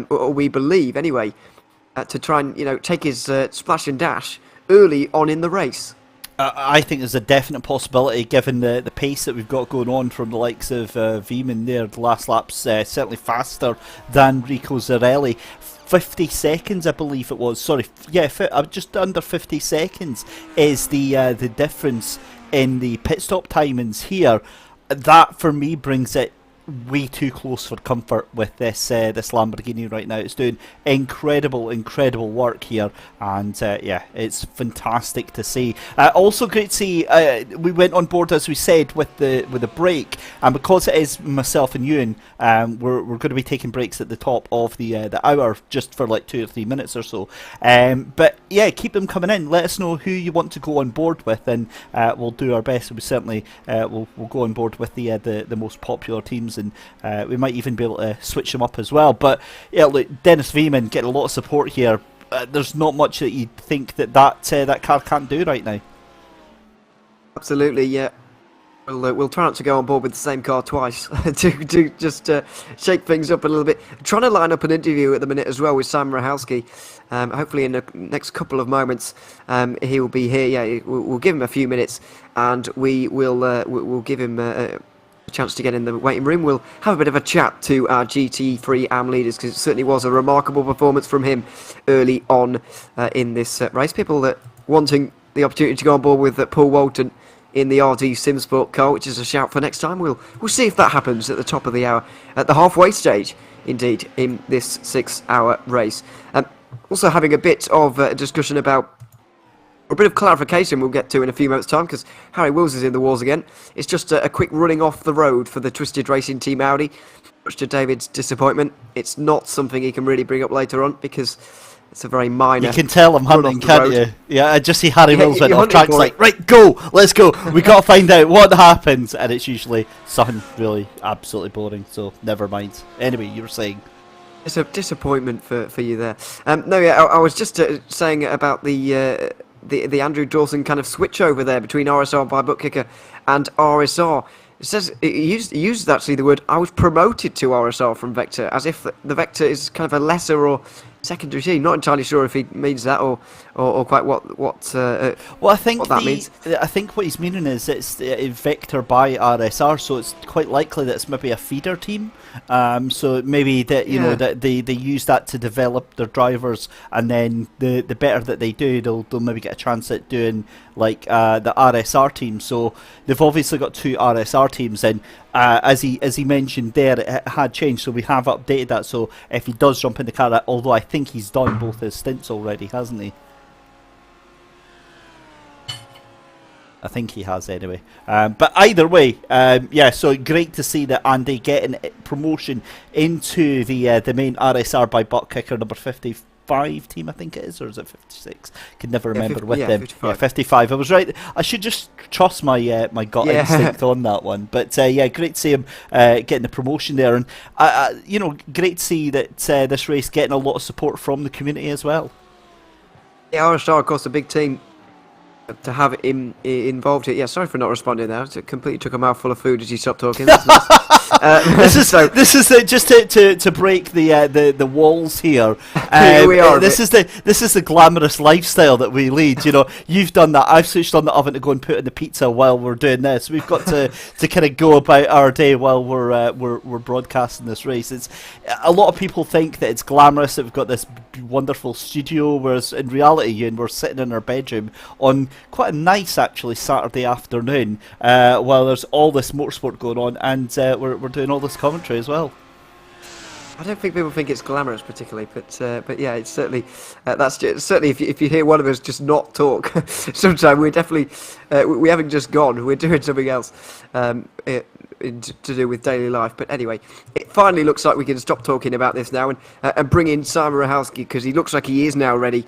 or we believe anyway, to try and take his splash and dash early on in the race. I think there's a definite possibility, given the pace that we've got going on from the likes of Veeman there. The last lap's certainly faster than Rico Zarelli. 50 seconds, I believe it was. Sorry, yeah, just under 50 seconds is the difference in the pit stop timings here. That for me brings it way too close for comfort with this Lamborghini right now. It's doing incredible work here, and yeah, it's fantastic to see. Also great to see we went on board, as we said, with the break, and because it is myself and Ewan, we're going to be taking breaks at the top of the hour, just for like 2 or 3 minutes or so. But yeah, keep them coming in. Let us know who you want to go on board with, and we'll do our best. We certainly we'll go on board with the most popular teams, and we might even be able to switch them up as well. But yeah, look, Dennis Veeman getting a lot of support here. There's not much that you'd think that car can't do right now. Absolutely, yeah. We'll try not to go on board with the same car twice to just shake things up a little bit. Trying to line up an interview at the minute as well with Sam Rahalski. Hopefully in the next couple of moments he will be here. Yeah, we'll give him a few minutes, and we'll give him a chance to get in the waiting room. We'll have a bit of a chat to our GT3 AM leaders, because it certainly was a remarkable performance from him early on in this race. People that wanting the opportunity to go on board with Paul Walton in the Rd3 Sim Sport car, which is a shout for next time. We'll see if that happens at the top of the hour, at the halfway stage, indeed, in this 6-hour race. Also having a bit of discussion about, a bit of clarification we'll get to in a few moments' time, because Harry Wills is in the walls again. It's just a quick running off the road for the Twisted Racing Team Audi, much to David's disappointment. It's not something he can really bring up later on, because it's a very minor. You can tell I'm hunting, can't you? Yeah, I just see Harry Wills went off track. It's like, right, go, let's go. We got to find out what happens, and it's usually something really absolutely boring. So never mind. Anyway, you were saying. It's a disappointment for you there. No, yeah, I was just saying about the Andrew Dawson kind of switch over there between RSR by Bookkicker and RSR. It says it used actually the word, I was promoted to RSR from Vector, as if the Vector is kind of a lesser or secondary team. Not entirely sure if he means that or quite what well, I think what that means. I think what he's meaning is it's Vector by RSR, so it's quite likely that it's maybe a feeder team. So maybe that that they use that to develop their drivers, and then the better that they do, they'll maybe get a chance at doing like the RSR team. So they've obviously got 2 RSR teams, and as he mentioned there, it had changed, so we have updated that. So if he does jump in the car, although I think he's done both his stints already, hasn't he? I think he has anyway. But either way, yeah, so great to see that Andy getting promotion into the main RSR by Butt Kicker number 55 team, I think it is, or is it 56? Can never remember with them. 55. Yeah, 55. I was right. I should just trust my my gut instinct on that one. But yeah, great to see him getting the promotion there, and great to see that this race getting a lot of support from the community as well. Yeah, RSR, of course, a big team to have him involved here. Yeah, sorry for not responding there. It completely took a mouthful of food as you stopped talking. That's nice. This is just to break the walls here. Here we are. This is the glamorous lifestyle that we lead. You know, you've done that. I've switched on the oven to go and put in the pizza while we're doing this. We've got to kind of go about our day while we're broadcasting this race. It's a lot of people think that it's glamorous, that we've got this wonderful studio, whereas in reality, we're sitting in our bedroom on quite a nice actually Saturday afternoon while there's all this motorsport going on, and we're doing all this commentary as well. I don't think people think it's glamorous particularly, but yeah, it's certainly certainly if you hear one of us just not talk, sometime we're definitely we haven't just gone, we're doing something else to do with daily life. But anyway, it finally looks like we can stop talking about this now and bring in Simon Rahowski, because he looks like he is now ready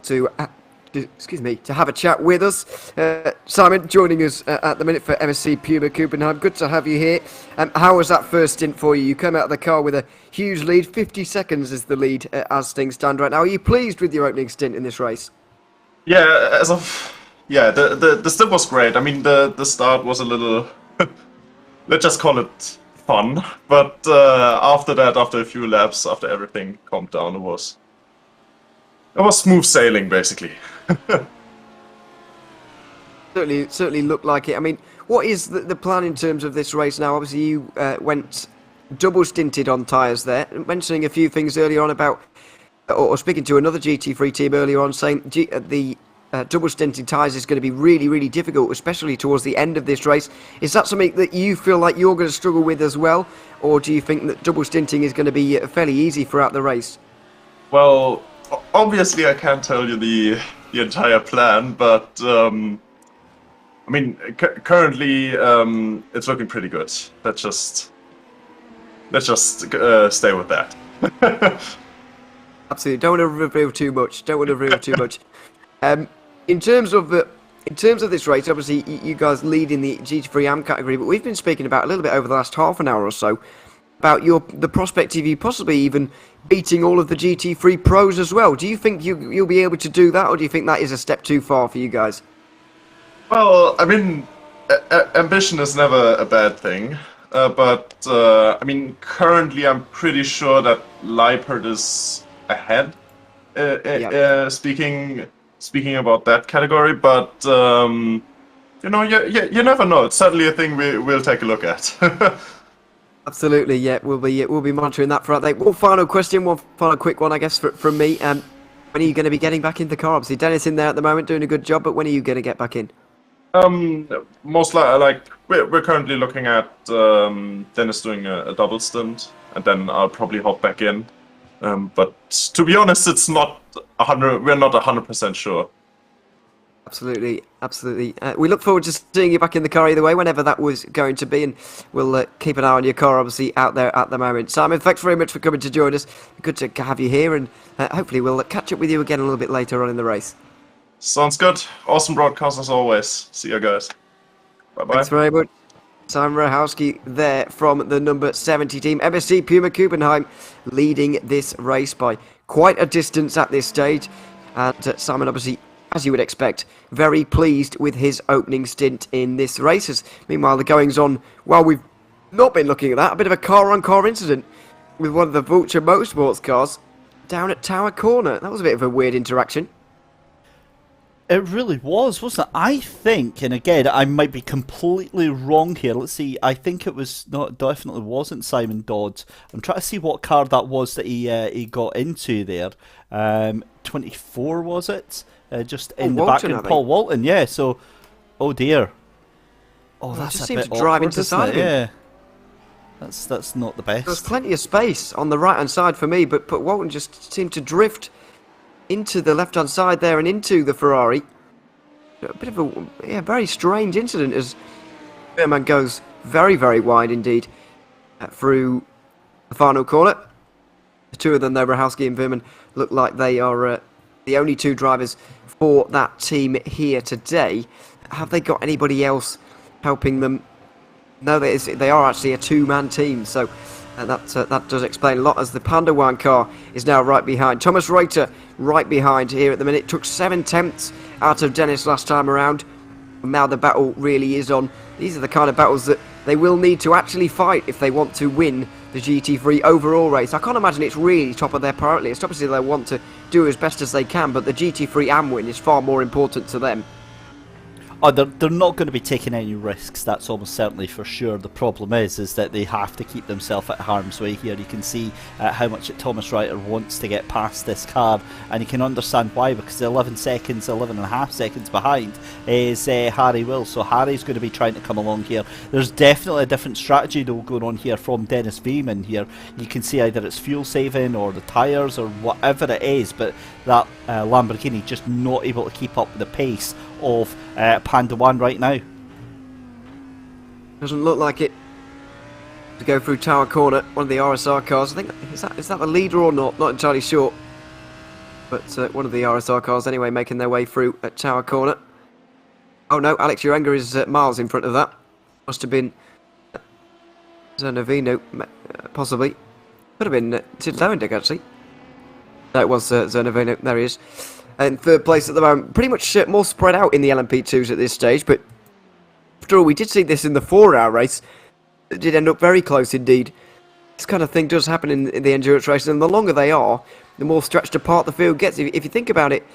to have a chat with us. Simon, joining us at the minute for MSC Puma Copenhagen. Good to have you here. How was that first stint for you? You came out of the car with a huge lead. 50 seconds is the lead as things stand right now. Are you pleased with your opening stint in this race? Yeah, the stint was great. I mean, the start was a little, let's just call it fun. But after that, after a few laps, after everything calmed down, it was smooth sailing, basically. Certainly looked like it. I mean, what is the plan in terms of this race now? Obviously, you went double stinted on tyres there, mentioning a few things earlier on about, or speaking to another GT3 team earlier on, saying the double stinted tyres is going to be really, really difficult, especially towards the end of this race. Is that something that you feel like you're going to struggle with as well, or do you think that double stinting is going to be fairly easy throughout the race? Well, obviously I can't tell you the entire plan, but I mean, currently it's looking pretty good. Let's just stay with that. Absolutely, don't want to reveal too much. In terms of this race, obviously you guys lead in the GT3 AM category, but we've been speaking about a little bit over the last half an hour or so about the prospect of you possibly even beating all of the GT3 pros as well. Do you think you'll be able to do that, or do you think that is a step too far for you guys? Well, I mean, ambition is never a bad thing, but I mean, currently I'm pretty sure that Leipert is ahead. Speaking about that category, but you never know. It's certainly a thing we'll take a look at. Absolutely, yeah. We'll be monitoring that throughout the day. One final question, one final quick one, I guess, from me. When are you going to be getting back in the car? Obviously, Dennis in there at the moment doing a good job, but when are you going to get back in? Most likely, we're currently looking at Dennis doing a double stint, and then I'll probably hop back in. But to be honest, it's not 100. We're not 100% sure. Absolutely. We look forward to seeing you back in the car either way, whenever that was going to be, and we'll keep an eye on your car, obviously, out there at the moment. Simon, thanks very much for coming to join us. Good to have you here, and hopefully we'll catch up with you again a little bit later on in the race. Sounds good. Awesome broadcast as always. See you guys. Bye-bye. Thanks very much. Simon Rahowski there from the number 70 team. MSC Puma Copenhagen leading this race by quite a distance at this stage. And Simon, obviously, as you would expect, very pleased with his opening stint in this race. Meanwhile, the goings on, while we've not been looking at that, a bit of a car-on-car incident with one of the Vulture Motorsports cars down at Tower Corner. That was a bit of a weird interaction. It really was, wasn't it? I think, and again, I might be completely wrong here. Let's see. I think it was definitely wasn't Simon Dodds. I'm trying to see what car that was that he got into there. 24 was it? Just in the back of Paul Walton. Yeah. So, oh dear. Oh, that's just a seemed bit to drive awkward, into the side of him. Yeah. That's not the best. There was plenty of space on the right-hand side for me, but Walton just seemed to drift into the left-hand side there and into the Ferrari. A bit of a very strange incident as Behrman goes very, very wide indeed through the final corner. The two of them, though, Rahowski and Behrman, look like they are the only two drivers for that team here today. Have they got anybody else helping them? No, they are actually a two-man team, so That does explain a lot, as the Panda One car is now right behind. Thomas Reuter right behind here at the minute. Took 7 tenths out of Dennis last time around. Now the battle really is on. These are the kind of battles that they will need to actually fight if they want to win the GT3 overall race. I can't imagine it's really top of their priority list. Obviously they want to do as best as they can, but the GT3 and win is far more important to them. Oh, they're not going to be taking any risks, that's almost certainly for sure. The problem is that they have to keep themselves at harm's way here. You can see how much Thomas Reuter wants to get past this car, and you can understand why, because the 11 and a half seconds behind is Harry Will. So Harry's going to be trying to come along here. There's definitely a different strategy though going on here from Dennis Veeman here. You can see either it's fuel saving or the tyres or whatever it is, but that Lamborghini just not able to keep up with the pace of Panda One right now. Doesn't look like it to go through Tower Corner. One of the RSR cars. I think is that the leader or not? Not entirely sure. But one of the RSR cars anyway, making their way through at Tower Corner. Oh no, Alex Urenga is miles in front of that. Must have been Zernovino, possibly. Could have been Sid Lowendick actually. No, it was Zernovino. There he is. In third place at the moment. Pretty much more spread out in the LMP2s at this stage, but after all, we did see this in the 4-hour race. It did end up very close indeed. This kind of thing does happen in the endurance races, and the longer they are, the more stretched apart the field gets. If you think about it,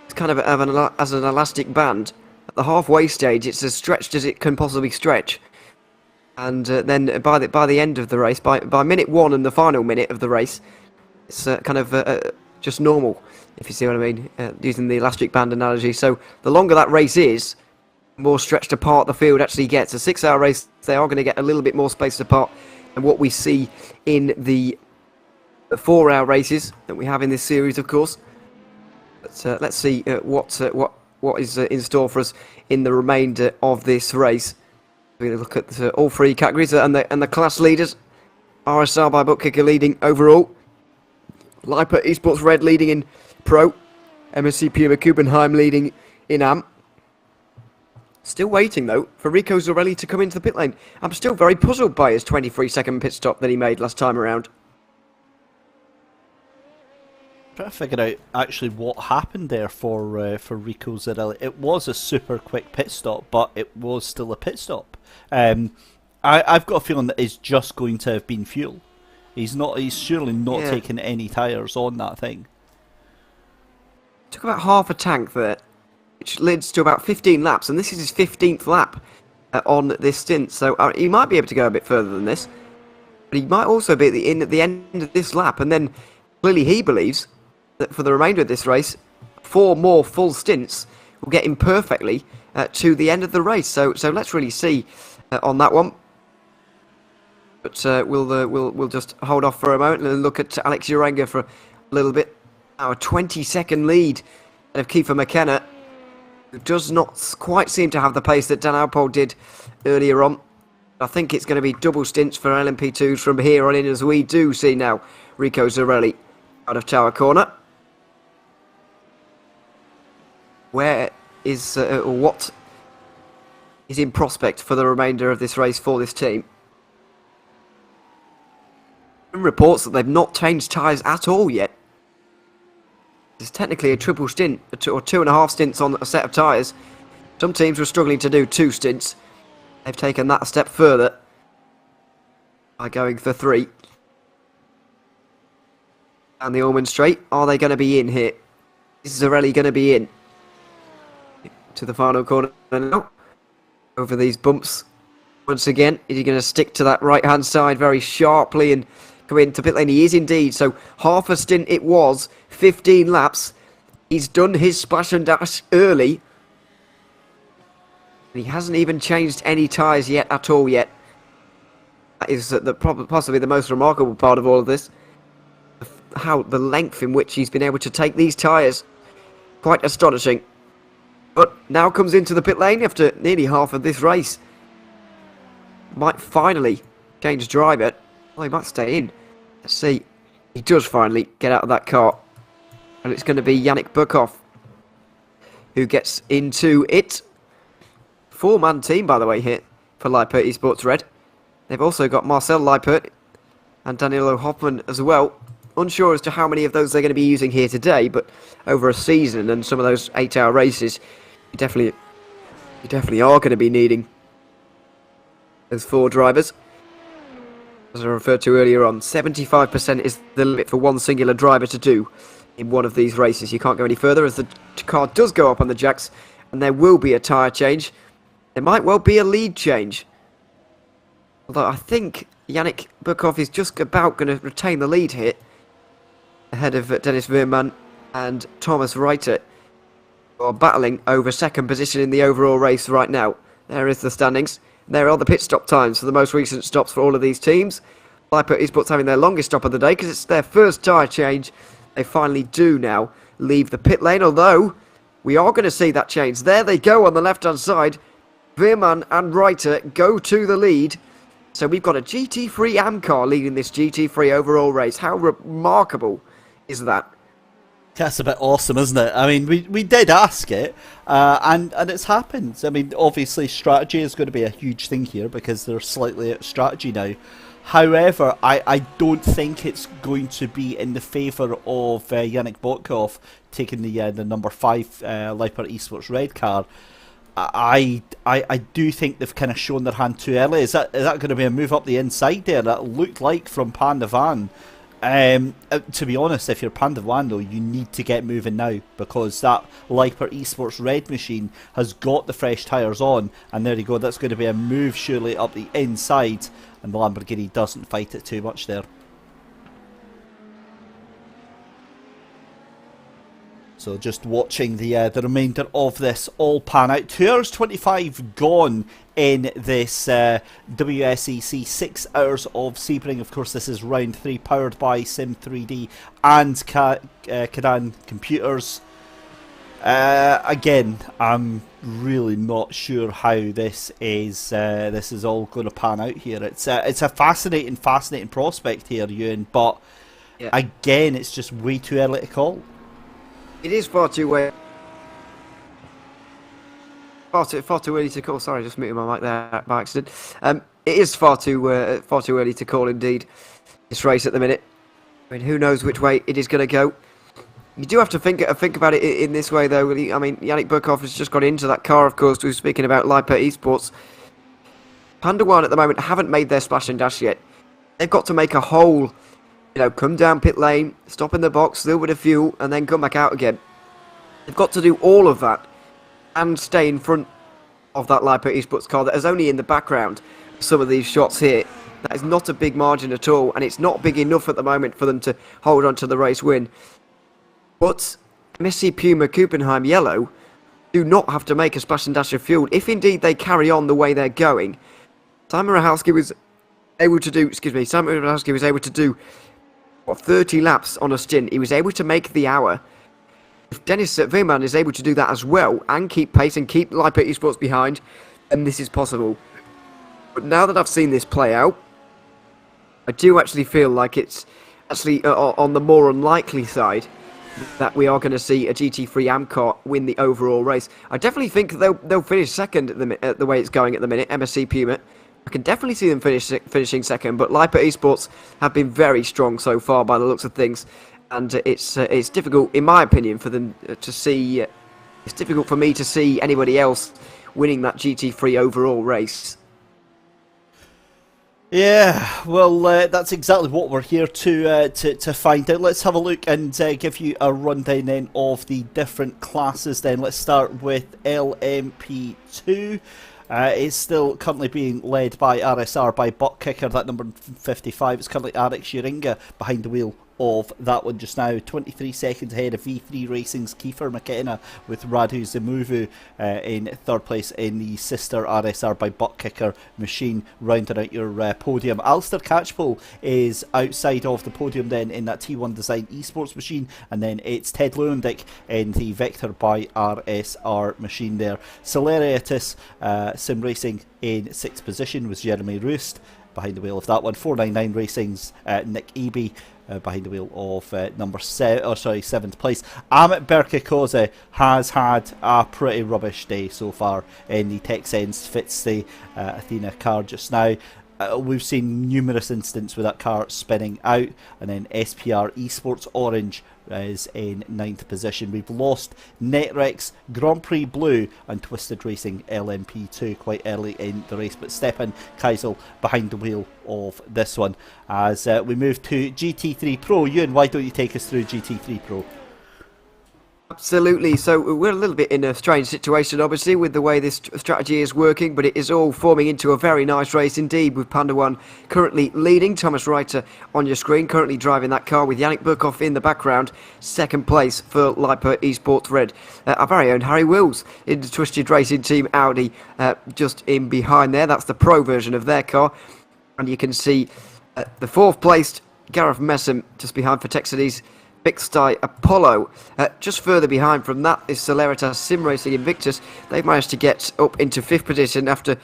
it's kind of as an elastic band. At the halfway stage, it's as stretched as it can possibly stretch. And then by the end of the race, by minute 1 and the final minute of the race, it's kind of just normal, if you see what I mean, using the elastic band analogy. So the longer that race is, the more stretched apart the field actually gets. A 6-hour race, they are going to get a little bit more spaced apart than what we see in the 4-hour races that we have in this series, of course. But let's see what is in store for us in the remainder of this race. We're going to look at all 3 categories and the class leaders. RSR by Bookkicker leading overall. Leiper Esports Red leading in Pro. MSC Puma Kubenheim leading in AM. Still waiting though for Rico Zorelli to come into the pit lane. I'm still very puzzled by his 23-second pit stop that he made last time around. Trying to figure out actually what happened there for Rico Zorelli. It was a super quick pit stop, but it was still a pit stop. I've got a feeling that it's just going to have been fuel. He's surely not taking any tyres on that thing. Took about half a tank there, which leads to about 15 laps, and this is his 15th lap on this stint. So he might be able to go a bit further than this, but he might also be at the end of this lap. And then clearly he believes that for the remainder of this race, 4 more full stints will get him perfectly to the end of the race. So let's really see on that one. But we'll just hold off for a moment and look at Alex Urenga for a little bit. Now a 20-second lead of Kiefer McKenna, who does not quite seem to have the pace that Dan Alpole did earlier on. I think it's going to be double stints for LMP2s from here on in, as we do see now Rico Zorelli out of Tower Corner. Where is what is in prospect for the remainder of this race for this team? Reports that they've not changed tyres at all yet. It's technically a triple stint, or 2.5 stints on a set of tyres. Some teams were struggling to do 2 stints. They've taken that a step further by going for 3. And the Ormond Straight, are they going to be in here? Is Zorelli going to be in? To the final corner now. Over these bumps. Once again, is he going to stick to that right-hand side very sharply and come into pit lane? He is indeed. So half a stint it was, 15 laps. He's done his splash and dash early. He hasn't even changed any tyres yet at all yet. That is possibly the most remarkable part of all of this. How the length in which he's been able to take these tyres. Quite astonishing. But now comes into the pit lane after nearly half of this race. Might finally change driver. Well, he might stay in. Let's see. He does finally get out of that car. And it's going to be Yannick Burkhoff who gets into it. 4-man team, by the way, here for Leipert Esports Red. They've also got Marcel Leipert and Danilo Hoffman as well. Unsure as to how many of those they're going to be using here today, but over a season and some of those 8-hour races, you definitely are going to be needing those 4 drivers. As I referred to earlier on, 75% is the limit for one singular driver to do in one of these races. You can't go any further as the car does go up on the jacks, and there will be a tyre change. There might well be a lead change. Although I think Yannick Bukov is just about going to retain the lead here, ahead of Dennis Veerman and Thomas Reiter, who are battling over second position in the overall race right now. There is the standings. There are the pit stop times for the most recent stops for all of these teams. Lipa Esports having their longest stop of the day because it's their first tyre change. They finally do now leave the pit lane, although we are going to see that change. There they go on the left-hand side. Veerman and Reiter go to the lead. So we've got a GT3 AM car leading this GT3 overall race. How remarkable is that? That's a bit awesome, isn't it? I mean, we did ask it, and it's happened. I mean, obviously strategy is going to be a huge thing here because they're slightly at strategy now. However, I don't think it's going to be in the favour of Yannick Botkov taking the number 5 Liper Esports red car. I do think they've kind of shown their hand too early. Is that going to be a move up the inside there? That looked like from Pandavan. To be honest, if you're Pandavan though, you need to get moving now because that Liper Esports red machine has got the fresh tyres on, and there you go. That's going to be a move surely up the inside, and the Lamborghini doesn't fight it too much there. So just watching the remainder of this all pan out. 2 hours 25 gone in this WSEC 6 hours of Sebring. Of course, this is round 3, powered by SIM3D and Kadan computers. Again, I'm really not sure how this is all going to pan out here. It's a fascinating prospect here, Ewan. But yeah, again, it's just way too early to call. It is far too early. Far too early to call. Sorry, just muted my mic there by accident. It is far too early to call indeed. This race at the minute. I mean, who knows which way it is going to go. You do have to think about it in this way, though. I mean, Yannick Burkhoff has just got into that car, of course. We were speaking about Lipa Esports. Pandawan at the moment haven't made their splash and dash yet. They've got to make a whole. Come down pit lane, stop in the box, fill with a fuel, and then come back out again. They've got to do all of that and stay in front of that Lipa Esports car that is only in the background. Some of these shots here, that is not a big margin at all, and it's not big enough at the moment for them to hold on to the race win. But MSC Puma Kuppenheim Yellow do not have to make a splash and dash of fuel if indeed they carry on the way they're going. Simon Rahowski was able to do 30 laps on a stint. He was able to make the hour. If Dennis Veerman is able to do that as well and keep pace and keep Lipa Esports behind, then this is possible. But now that I've seen this play out, I do actually feel like it's actually on the more unlikely side that we are going to see a GT3 Amcar win the overall race. I definitely think they'll finish second at the way it's going at the minute, MSC Puma. I can definitely see them finishing second, but Lipa Esports have been very strong so far by the looks of things, and it's difficult, in my opinion, for them to see. It's difficult for me to see anybody else winning that GT3 overall race. Yeah, well, that's exactly what we're here to find out. Let's have a look and give you a rundown then of the different classes. Then let's start with LMP2. It's still currently being led by RSR by Butt Kicker, that number 55. It's currently Alex Uringa behind the wheel of that one just now. 23 seconds ahead of V3 Racing's Kiefer McKenna, with Radu Zimuvu in third place in the sister RSR by Butt Kicker machine, rounding out your podium. Alistair Catchpole is outside of the podium then in that T1 Design Esports machine, and then it's Ted Lewandijk in the Vector by RSR machine there. Celeriatus Sim Racing in 6th position with Jeremy Roost behind the wheel of that one. 499 Racing's Nick Eby behind the wheel of number 7th place. Amit Berkikoze has had a pretty rubbish day so far in the Texans Fitz the Athena car just now. we've seen numerous instances with that car spinning out, and then SPR Esports Orange is in 9th position. We've lost Netrex, Grand Prix Blue and Twisted Racing LMP2 quite early in the race, but Stepan Keisel behind the wheel of this one. As we move to GT3 Pro, Ewan, why don't you take us through GT3 Pro? Absolutely. So we're a little bit in a strange situation, obviously, with the way this strategy is working, but it is all forming into a very nice race indeed, with Panda 1 currently leading. Thomas Reiter on your screen, currently driving that car with Yannick Burkhoff in the background. Second place for Lipa Esports Red. Our very own Harry Wills in the Twisted Racing Team Audi, just in behind there. That's the pro version of their car. And you can see the 4th placed Gareth Messam just behind for Texades Bixty Apollo. Just further behind from that is Celeritas Sim Racing Invictus. They've managed to get up into 5th position after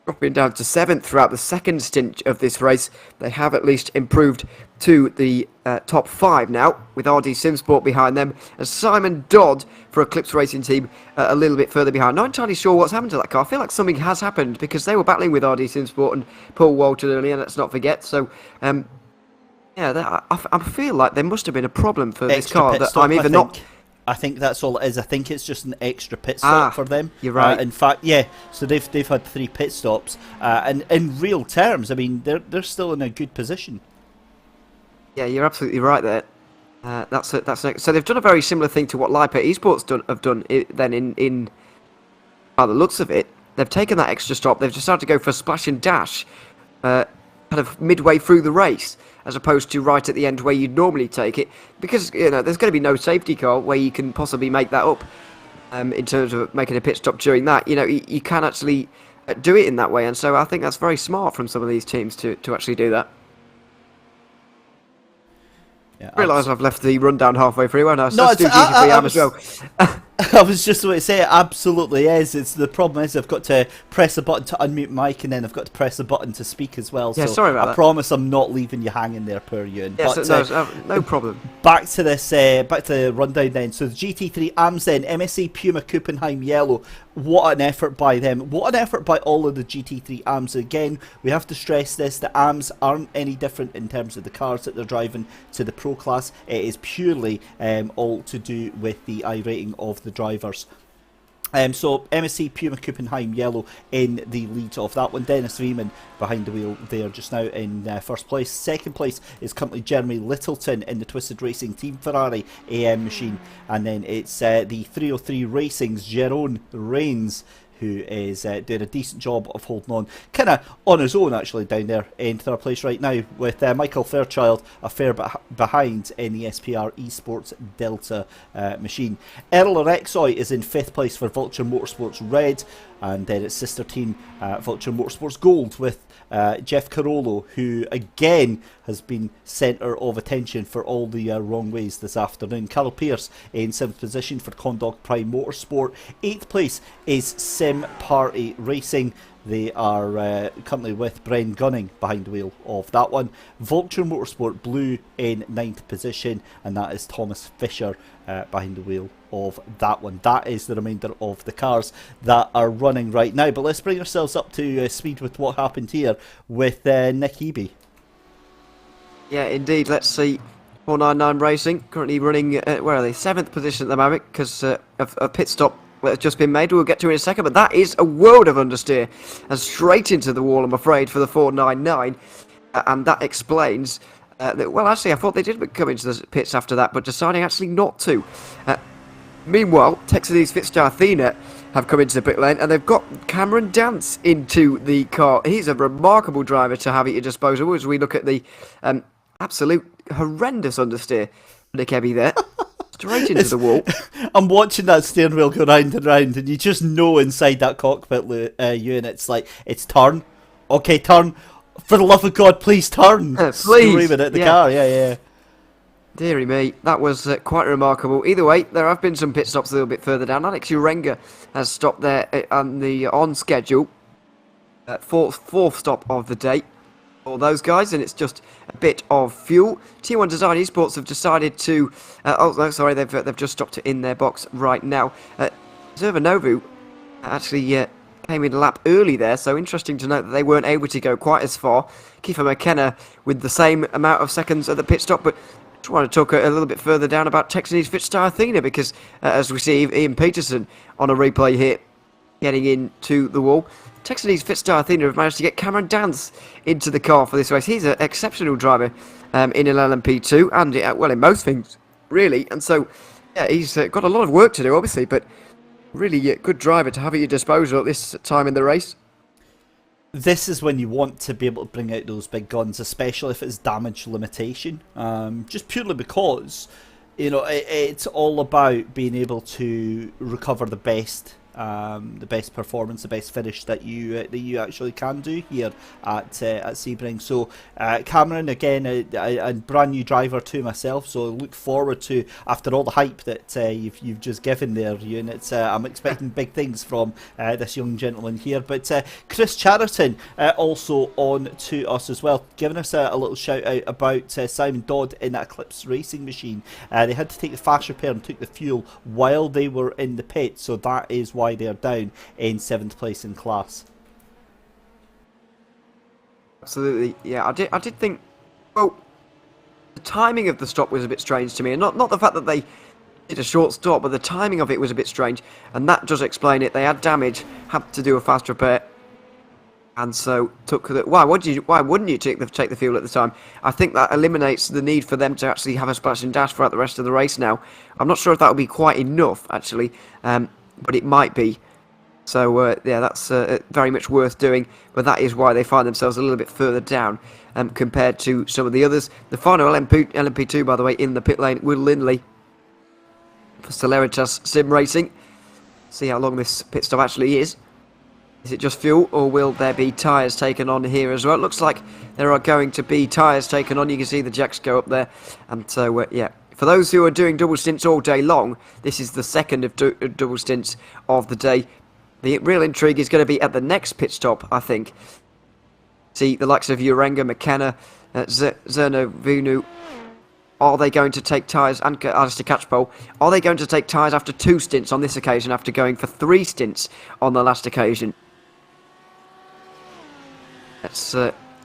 dropping down to 7th throughout the second stint of this race. They have at least improved to the top 5 now, with RD Sim Sport behind them, and Simon Dodd for Eclipse Racing Team a little bit further behind. Not entirely sure what's happened to that car. I feel like something has happened, because they were battling with RD Sim Sport and Paul Walton earlier, let's not forget. So yeah, I feel like there must have been a problem for this car that I'm either not... I think that's all it is. I think it's just an extra pit stop for them. You're right. In fact, yeah. So they've had 3 pit stops, and in real terms, I mean, they're still in a good position. Yeah, you're absolutely right there. That's next. So they've done a very similar thing to what Lipa Esports have done. Then in by the looks of it, they've taken that extra stop. They've decided to go for a splash and dash, kind of midway through the race, as opposed to right at the end where you'd normally take it, because there's going to be no safety car where you can possibly make that up in terms of making a pit stop during that. You can actually do it in that way, and so I think that's very smart from some of these teams to actually do that. Yeah, I realise I've left the rundown halfway through, and I no, still GT3 as well. I was just going to say, it absolutely is. It's the problem is I've got to press a button to unmute mic, and then I've got to press a button to speak as well. Yeah, so sorry about that. I promise I'm not leaving you hanging there, poor Ewan. Yes, but, no problem. Back to this, back to the rundown then. So the GT3 AMS then, MSC Puma Kuppenheim Yellow. What an effort by them. What an effort by all of the GT3 AMS. Again, we have to stress this, the AMS aren't any different in terms of the cars that they're driving to the Pro class. It is purely all to do with the I-rating of the drivers. So MSC Puma Kuppenheim Yellow in the lead of that one. Dennis Riemann behind the wheel there just now in 1st place. 2nd place is currently Jeremy Littleton in the Twisted Racing Team Ferrari AM machine. And then it's the 303 Racing's Jerome Rains, who is doing a decent job of holding on, kind of on his own actually down there in 3rd place right now, with Michael Fairchild a fair bit behind in the SPR Esports Delta machine. Errol Rexoy is in 5th place for Vulture Motorsports Red, and then its sister team Vulture Motorsports Gold with Jeff Carollo, who again has been centre of attention for all the wrong ways this afternoon. Carl Pierce in 7th position for Condog Prime Motorsport. 8th place is Sim Party Racing. They are currently with Bren Gunning behind the wheel of that one. Vulture Motorsport Blue in 9th position, and that is Thomas Fisher behind the wheel of that one. That is the remainder of the cars that are running right now. But let's bring ourselves up to speed with what happened here with Nick Eby. Yeah, indeed. Let's see. 499 Racing currently running, where are they? 7th position at the moment because of a pit stop that's just been made. We'll get to in a second, but that is a world of understeer and straight into the wall, I'm afraid, for the 499. And that explains that, well, actually, I thought they did come into the pits after that, but deciding actually not to. Meanwhile, Texas Fitstar Athena have come into the pit lane, and they've got Cameron Dance into the car. He's a remarkable driver to have at your disposal as we look at the absolute horrendous understeer for Nick Eby there. Straight into the wall. I'm watching that steering wheel go round and round, and you just know inside that cockpit, Ewan, it's like, it's turn. Okay, turn. For the love of God, please turn. Please. Screaming at the car, yeah. Deary me, that was quite remarkable. Either way, there have been some pit stops a little bit further down. Alex Urenga has stopped there on schedule. Fourth stop of the day for those guys, and it's just a bit of fuel. T1 Design Esports have decided to... oh, no, sorry, they've just stopped it in their box right now. Zervanovu actually came in a lap early there, so interesting to note that they weren't able to go quite as far. Kiefer McKenna with the same amount of seconds at the pit stop, but I just want to talk a little bit further down about Texanese Fitstar Athena, because as we see Ian Peterson on a replay here, getting into the wall. Texanese Fitstar Athena have managed to get Cameron Dance into the car for this race. He's an exceptional driver in an LMP2 and, well, in most things, really. And so, yeah, he's got a lot of work to do, obviously, but really good driver to have at your disposal at this time in the race. This is when you want to be able to bring out those big guns, especially if it's damage limitation. Just purely because, you know, it's all about being able to recover the best performance, the best finish that you actually can do here at Sebring. So Cameron, again, a brand new driver to myself, so I look forward to, after all the hype that you've just given there, Ewan, I'm expecting big things from this young gentleman here. But Chris Chatterton also on to us as well, giving us a little shout out about Simon Dodd in that Eclipse racing machine. They had to take the fast repair and took the fuel while they were in the pit, so that is why they're down in 7th place in class. Absolutely, yeah. I did think, well, the timing of the stop was a bit strange to me, and not the fact that they did a short stop, but the timing of it was a bit strange, and that does explain it. They had damage, had to do a fast repair, and so took the. Why wouldn't you take the fuel at the time? I think that eliminates the need for them to actually have a splash and dash throughout the rest of the race. Now, I'm not sure if that will be quite enough actually. But it might be. So, yeah, that's very much worth doing. But that is why they find themselves a little bit further down compared to some of the others. The final LMP2, by the way, in the pit lane, Will Lindley for Celeritas Sim Racing. See how long this pit stop actually is. Is it just fuel, or will there be tyres taken on here as well? It looks like there are going to be tyres taken on. You can see the jacks go up there. And so, yeah. For those who are doing double stints all day long, this is the second of double stints of the day. The real intrigue is going to be at the next pit stop, I think. See the likes of Urenga, McKenna, Zernovunu. Are they going to take tyres, and Alistair Catchpole, are they going to take tyres after 2 stints on this occasion, after going for 3 stints on the last occasion? Let's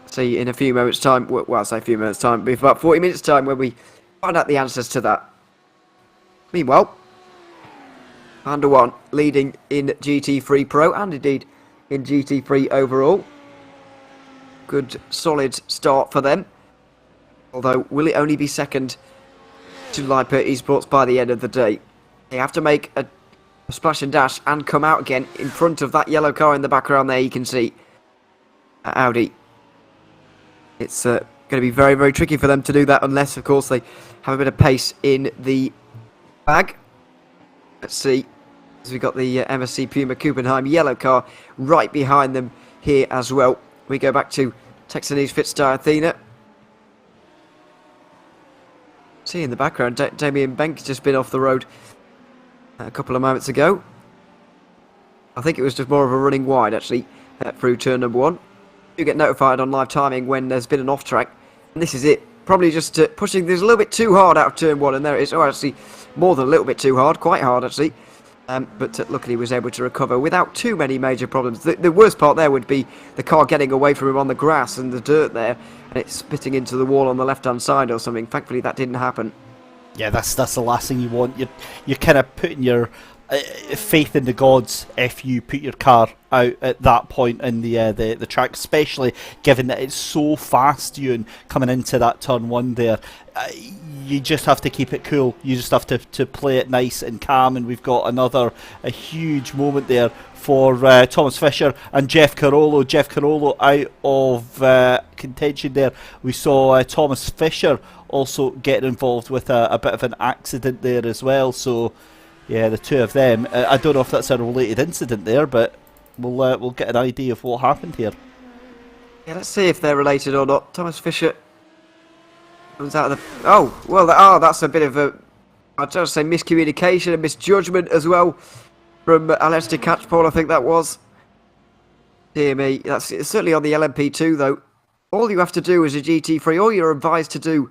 see in a few moments' time. Well, I'll say a few minutes' time, but about 40 minutes' time when we find out the answers to that. Meanwhile, Panda 1 leading in GT3 Pro and indeed in GT3 overall. Good solid start for them. Although, will it only be second to Liper Esports by the end of the day? They have to make a splash and dash and come out again in front of that yellow car in the background there. You can see Audi. It's going to be very, very tricky for them to do that unless, of course, they have a bit of pace in the bag. Let's see. So we've got the MSC Puma Kuppenheim yellow car right behind them here as well. We go back to Texanese Fitstar Athena. See in the background, Damien Bank has just been off the road a couple of moments ago. I think it was just more of a running wide, actually, through turn number 1. You get notified on live timing when there's been an off track. And this is it. Probably just pushing this a little bit too hard out of turn 1, and there it is. Oh, actually, more than a little bit too hard, quite hard actually. But luckily he was able to recover without too many major problems. The worst part there would be the car getting away from him on the grass and the dirt there, and it spitting into the wall on the left-hand side or something. Thankfully that didn't happen. Yeah, that's the last thing you want. You're kind of putting your faith in the gods if you put your car out at that point in the track, especially given that it's so fast, Ewan, coming into that turn 1 there. You just have to keep it cool. You just have to play it nice and calm, and we've got a huge moment there for Thomas Fisher and Jeff Carollo. Jeff Carollo out of contention there. We saw Thomas Fisher also getting involved with a bit of an accident there as well, so yeah, the two of them. I don't know if that's a related incident there, but we'll get an idea of what happened here. Yeah, let's see if they're related or not. Thomas Fisher comes out of the... Oh, well, that's a bit of a... I'd just say miscommunication and misjudgment as well from Alistair Catchpole, I think that was. Dear me, that's certainly on the LMP2 though. All you have to do as a GT3, all you're advised to do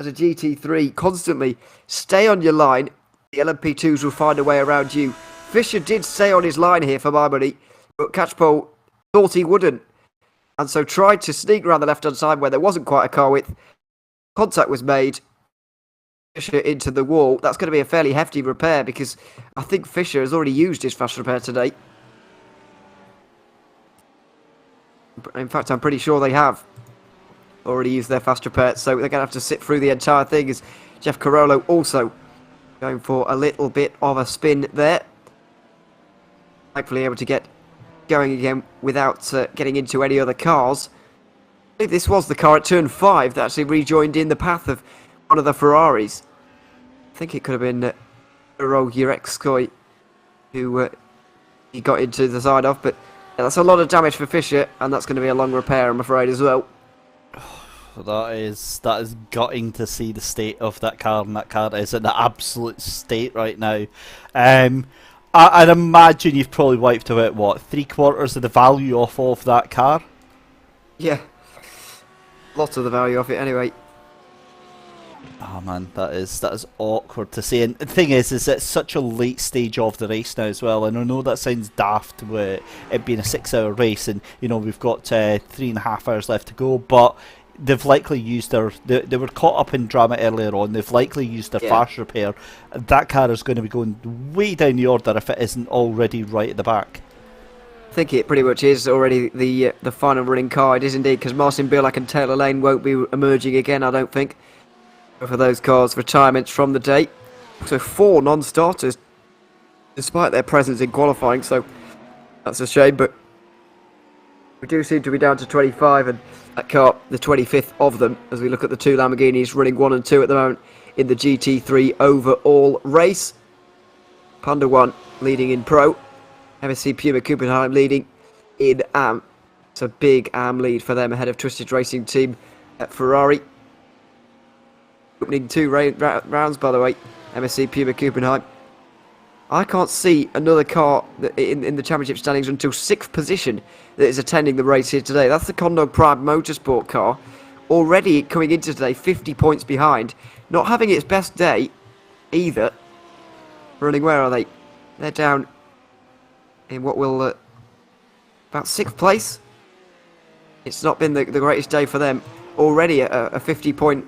as a GT3, constantly stay on your line. The LMP2s will find a way around you. Fisher did stay on his line here for my money, But Catchpole thought he wouldn't, and so tried to sneak around the left-hand side where there wasn't quite a car width. Contact was made. Fisher into the wall. That's going to be a fairly hefty repair because I think Fisher has already used his fast repair today. In fact, I'm pretty sure they have already used their fast repair, so they're going to have to sit through the entire thing as Jeff Carollo also going for a little bit of a spin there. Hopefully able to get going again without getting into any other cars. I believe this was the car at turn 5 that actually rejoined in the path of one of the Ferraris. I think it could have been Euro Urexkoy who he got into the side of, but yeah, that's a lot of damage for Fisher, and that's going to be a long repair, I'm afraid, as well. That is gutting to see the state of that car, and that car is in an absolute state right now. I'd imagine you've probably wiped out, what, 3/4 of the value off of that car? Yeah, lots of the value off it anyway. Oh man, that is awkward to see. And the thing is it's such a late stage of the race now as well. And I know that sounds daft with it being a 6-hour race, and you know we've got 3.5 hours left to go, but they've likely used they were caught up in drama earlier on. They've likely used their fast repair. That car is going to be going way down the order if it isn't already right at the back. I think it pretty much is already the final running car. It is indeed, because Marcin Billack and Taylor Lane won't be emerging again, I don't think. For those cars, retirements from the day. So 4 non-starters, despite their presence in qualifying, so that's a shame, but we do seem to be down to 25, and that car, the 25th of them, as we look at the 2 Lamborghinis running 1 and 2 at the moment in the GT3 overall race. Panda 1 leading in Pro, MSC Puma Kuppenheim leading in AM. It's a big AM lead for them ahead of Twisted Racing Team at Ferrari. Opening 2 rounds, by the way, MSC Puma Kuppenheim. I can't see another car in the championship standings until 6th position that is attending the race here today. That's the Condor Prime Motorsport car. Already coming into today 50 points behind. Not having its best day either. Running, where are they? They're down in what will about 6th place. It's not been the greatest day for them. Already a 50-point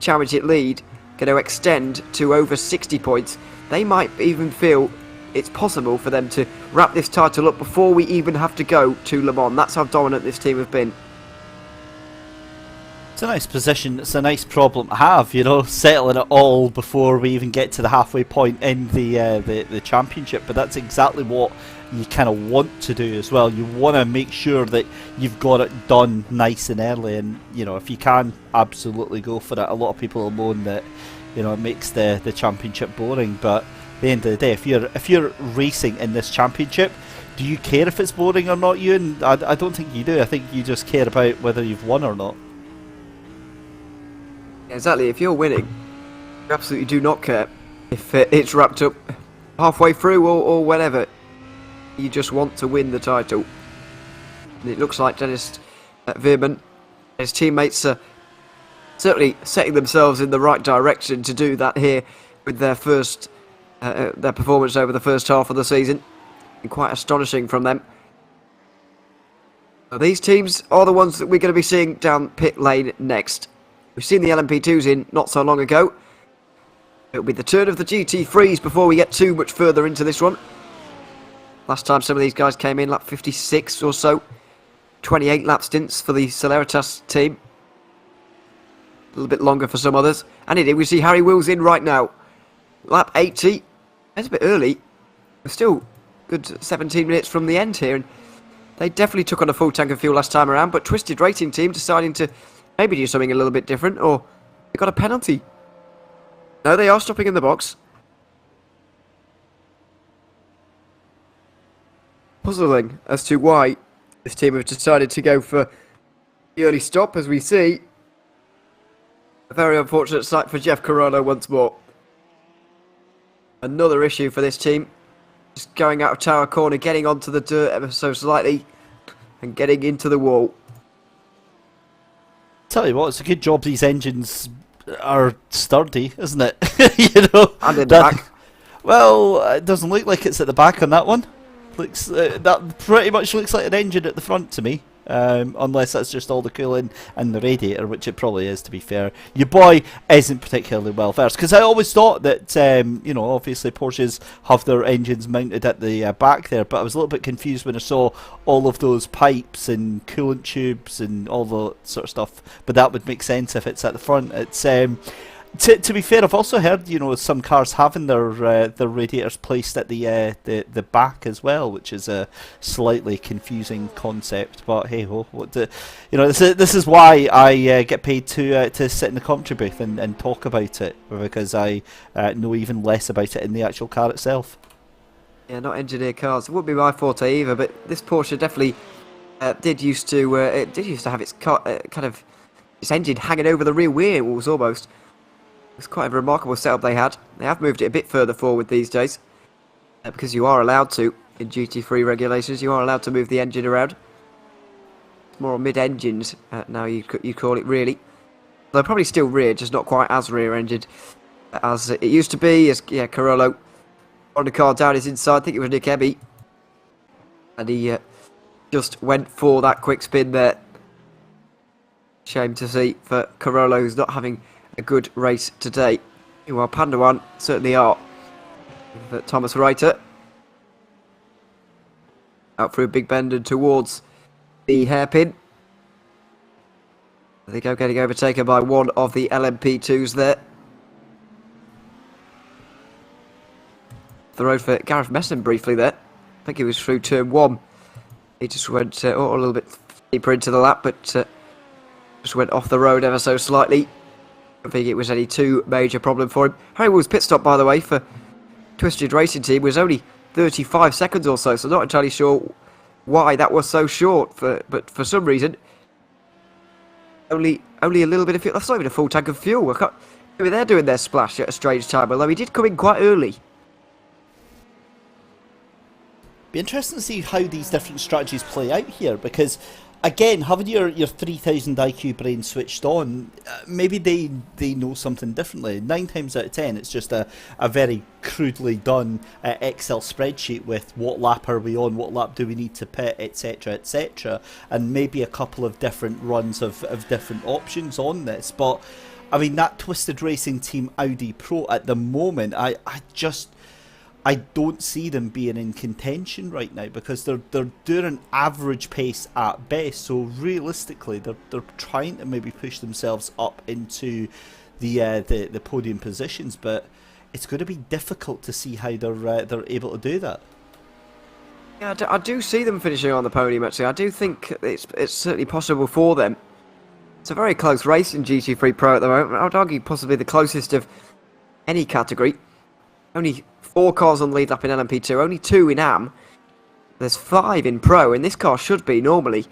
championship lead going to extend to over 60 points. They might even feel it's possible for them to wrap this title up before we even have to go to Le Mans. That's how dominant this team have been. It's a nice position, it's a nice problem to have, you know, settling it all before we even get to the halfway point in the championship, but that's exactly what you kind of want to do as well. You want to make sure that you've got it done nice and early, and you know, if you can, absolutely go for it. A lot of people moan that, you know, it makes the championship boring, but at the end of the day, if you're racing in this championship, do you care if it's boring or not, Ewan? I don't think you do. I think you just care about whether you've won or not. Exactly, if you're winning, you absolutely do not care if it's wrapped up halfway through or whenever. You just want to win the title. And it looks like Dennis Veerman and his teammates are certainly setting themselves in the right direction to do that here with their their performance over the first half of the season. And quite astonishing from them. So these teams are the ones that we're going to be seeing down pit lane next. We've seen the LMP2s in not so long ago. It'll be the turn of the GT3s before we get too much further into this one. Last time some of these guys came in, lap 56 or so. 28 lap stints for the Celeritas team. A little bit longer for some others. And indeed, we see Harry Wills in right now. Lap 80. It's a bit early. We're still good 17 minutes from the end here. And they definitely took on a full tank of fuel last time around, but Twisted Racing Team deciding to maybe do something a little bit different, or they got a penalty. No, they are stopping in the box. Puzzling as to why this team have decided to go for the early stop, as we see. A very unfortunate sight for Jeff Corona once more. Another issue for this team. Just going out of Tower Corner, getting onto the dirt ever so slightly, and getting into the wall. Tell you what, it's a good job these engines are sturdy, isn't it? You know, And in the back. Well, it doesn't look like it's at the back on that one. Looks that pretty much looks like an engine at the front to me. Unless that's just all the cooling and the radiator, which it probably is, to be fair. Your boy isn't particularly well versed, because I always thought that, obviously Porsches have their engines mounted at the back there, but I was a little bit confused when I saw all of those pipes and coolant tubes and all the sort of stuff, but that would make sense if it's at the front. It's to be fair, I've also heard, some cars having their radiators placed at the back as well, which is a slightly confusing concept. But hey ho, this is why I get paid to sit in the commentary booth and talk about it, because I know even less about it in the actual car itself. Yeah, not engineer cars. It wouldn't be my forte either, but this Porsche definitely did used to have its its engine hanging over the rear wheels almost. It's quite a remarkable setup they had. They have moved it a bit further forward these days, because you are allowed to, in GT3 regulations, you are allowed to move the engine around. It's more mid-engines now, you call it, really. They're probably still rear, just not quite as rear-engined as it used to be. As Carollo on the car down his inside, I think it was Nick Ebby, and he just went for that quick spin there. Shame to see for Carollo, who's not having a good race today. Well, Panda 1 certainly are. With Thomas Reiter out through Big Bend and towards the hairpin. They go getting overtaken by one of the LMP2s there. The road for Gareth Messon briefly there. I think he was through turn 1. He just went a little bit deeper into the lap, but just went off the road ever so slightly. I don't think it was any too major problem for him. Harry Wool's pit stop, by the way, for Twisted Racing Team was only 35 seconds or so, so not entirely sure why that was so short. But for some reason, only a little bit of fuel. That's not even a full tank of fuel. Maybe they're doing their splash at a strange time, although he did come in quite early. Be interesting to see how these different strategies play out here, because again, having your 3000 IQ brain switched on, maybe they know something differently. 9 times out of 10, it's just a very crudely done Excel spreadsheet with what lap are we on, what lap do we need to pit, etc., and maybe a couple of different runs of different options on this. But I mean, that Twisted Racing Team Audi Pro at the moment, I don't see them being in contention right now, because they're doing an average pace at best. So realistically, they're trying to maybe push themselves up into the podium positions, but it's going to be difficult to see how they're able to do that. Yeah, I do see them finishing on the podium. Actually, I do think it's certainly possible for them. It's a very close race in GT3 Pro at the moment. I would argue possibly the closest of any category. Only 4 cars on the lead lap in LMP2, only 2 in AM. There's 5 in Pro, and this car should be normally...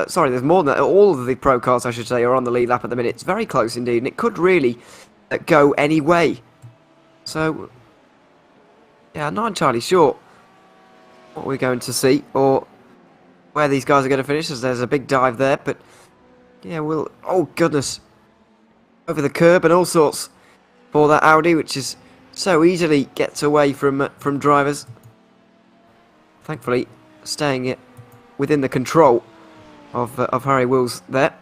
sorry, there's more than that. All of the Pro cars, I should say, are on the lead lap at the minute. It's very close indeed, and it could really go any way. So, yeah, I'm not entirely sure what we're going to see, or where these guys are going to finish, as there's a big dive there, but... yeah, we'll... oh, goodness. Over the curb and all sorts for that Audi, which is... so easily gets away from drivers. Thankfully, staying within the control of Harry Wills there.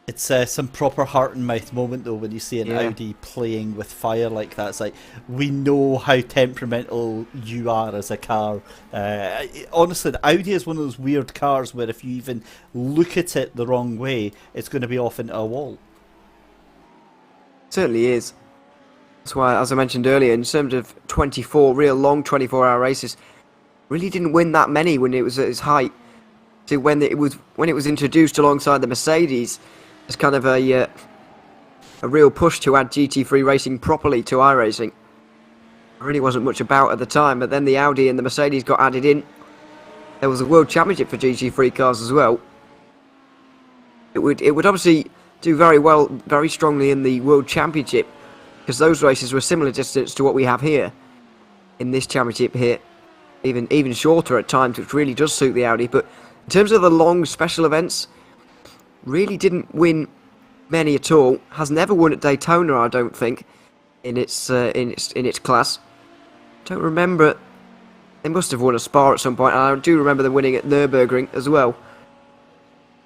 It's some proper heart and mouth moment though when you see an Audi playing with fire like that. It's like, we know how temperamental you are as a car. Honestly, the Audi is one of those weird cars where if you even look at it the wrong way, it's going to be off into a wall. Certainly is. That's why, as I mentioned earlier, in terms of 24 real long 24-hour races, really didn't win that many when it was at its height. So when it was introduced alongside the Mercedes, as kind of a real push to add GT3 racing properly to iRacing. There really wasn't much about at the time, but then the Audi and the Mercedes got added in. There was a World Championship for GT3 cars as well. It would obviously do very well, very strongly in the World Championship, because those races were similar distance to what we have here in this championship here, even shorter at times, which really does suit the Audi. But in terms of the long special events, really didn't win many at all. Has never won at Daytona, I don't think, in its class. Don't remember They must have won a Spa at some point, and I do remember them winning at Nürburgring as well.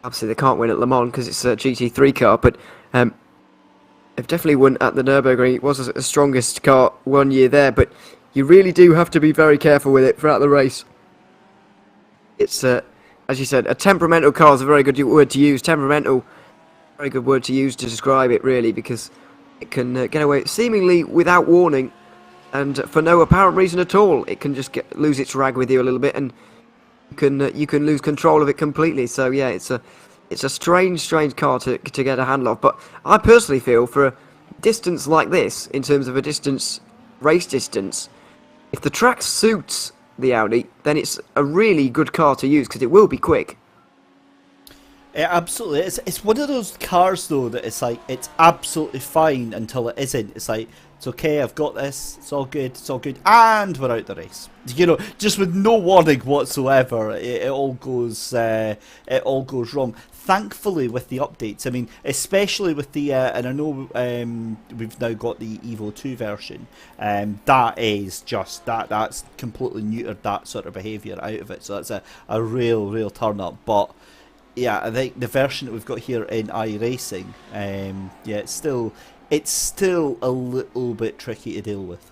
Obviously, they can't win at Le Mans because it's a GT3 car, but they've definitely won at the Nürburgring. It was the strongest car one year there, but you really do have to be very careful with it throughout the race. It's, as you said, a temperamental car is a very good word to use. Temperamental, very good word to use to describe it, really, because it can get away seemingly without warning and for no apparent reason at all. It can just lose its rag with you a little bit, and you can lose control of it completely. So yeah, it's a strange car to get a handle of. But I personally feel for a distance like this, in terms of a race distance, if the track suits the Audi, then it's a really good car to use because it will be quick. Yeah, absolutely. It's one of those cars though that it's like it's absolutely fine until it isn't. It's like, it's okay, I've got this, it's all good, and we're out the race. You know, just with no warning whatsoever, it all goes wrong. Thankfully, with the updates, I mean, especially with the, and I know we've now got the Evo 2 version, that is just, that's completely neutered that sort of behaviour out of it, so that's a real turn up. But yeah, I think the version that we've got here in iRacing, yeah, it's still a little bit tricky to deal with.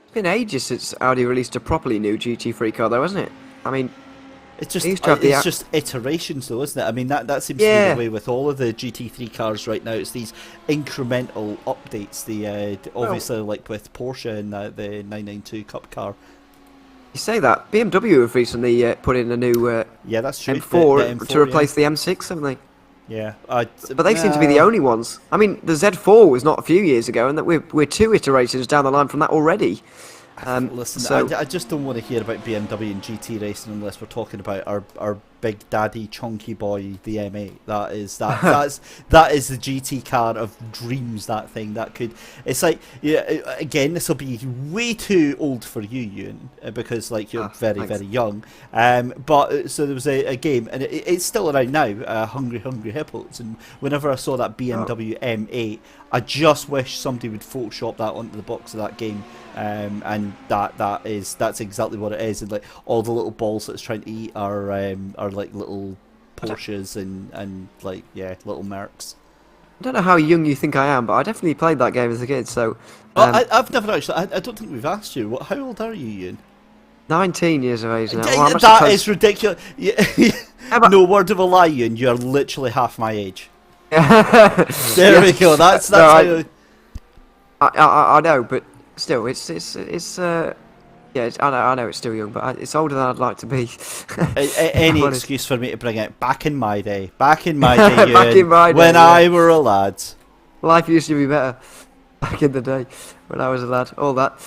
It's been ages since Audi released a properly new GT3 car, though, hasn't it? I mean, it's just iterations, though, isn't it? I mean, that seems to be the way with all of the GT3 cars right now. It's these incremental updates. Obviously, like with Porsche and the 992 Cup car. You say that BMW have recently put in a new yeah, that's true. M4, the M4 to replace the M6, haven't they? Yeah, but they seem to be the only ones. I mean, the Z4 was not a few years ago, and that we're 2 iterations down the line from that already. Listen, so I just don't want to hear about BMW and GT racing unless we're talking about our big daddy chunky boy, the M8. That is the GT car of dreams. That thing that could. It's like, yeah. Again, this will be way too old for you, Ewan, because like you're very young. But so there was a game, and it's still around now. Hungry Hippos, and whenever I saw that BMW M8, I just wish somebody would Photoshop that onto the box of that game. And that's exactly what it is, and like all the little balls that it's trying to eat are like little Porsches and like, yeah, little Mercs. I don't know how young you think I am, but I definitely played that game as a kid. So I've never actually. I don't think we've asked you. How old are you, Ian? 19 years of age now. Well, that is ridiculous. Yeah. No word of a lie, Ian. You're literally half my age. There we go. That's no, I know, but still, yeah, I know it's still young, but it's older than I'd like to be. Any excuse for me to bring it back in my day, Ewan, back in my day, when I were a lad. Life used to be better back in the day when I was a lad. All that.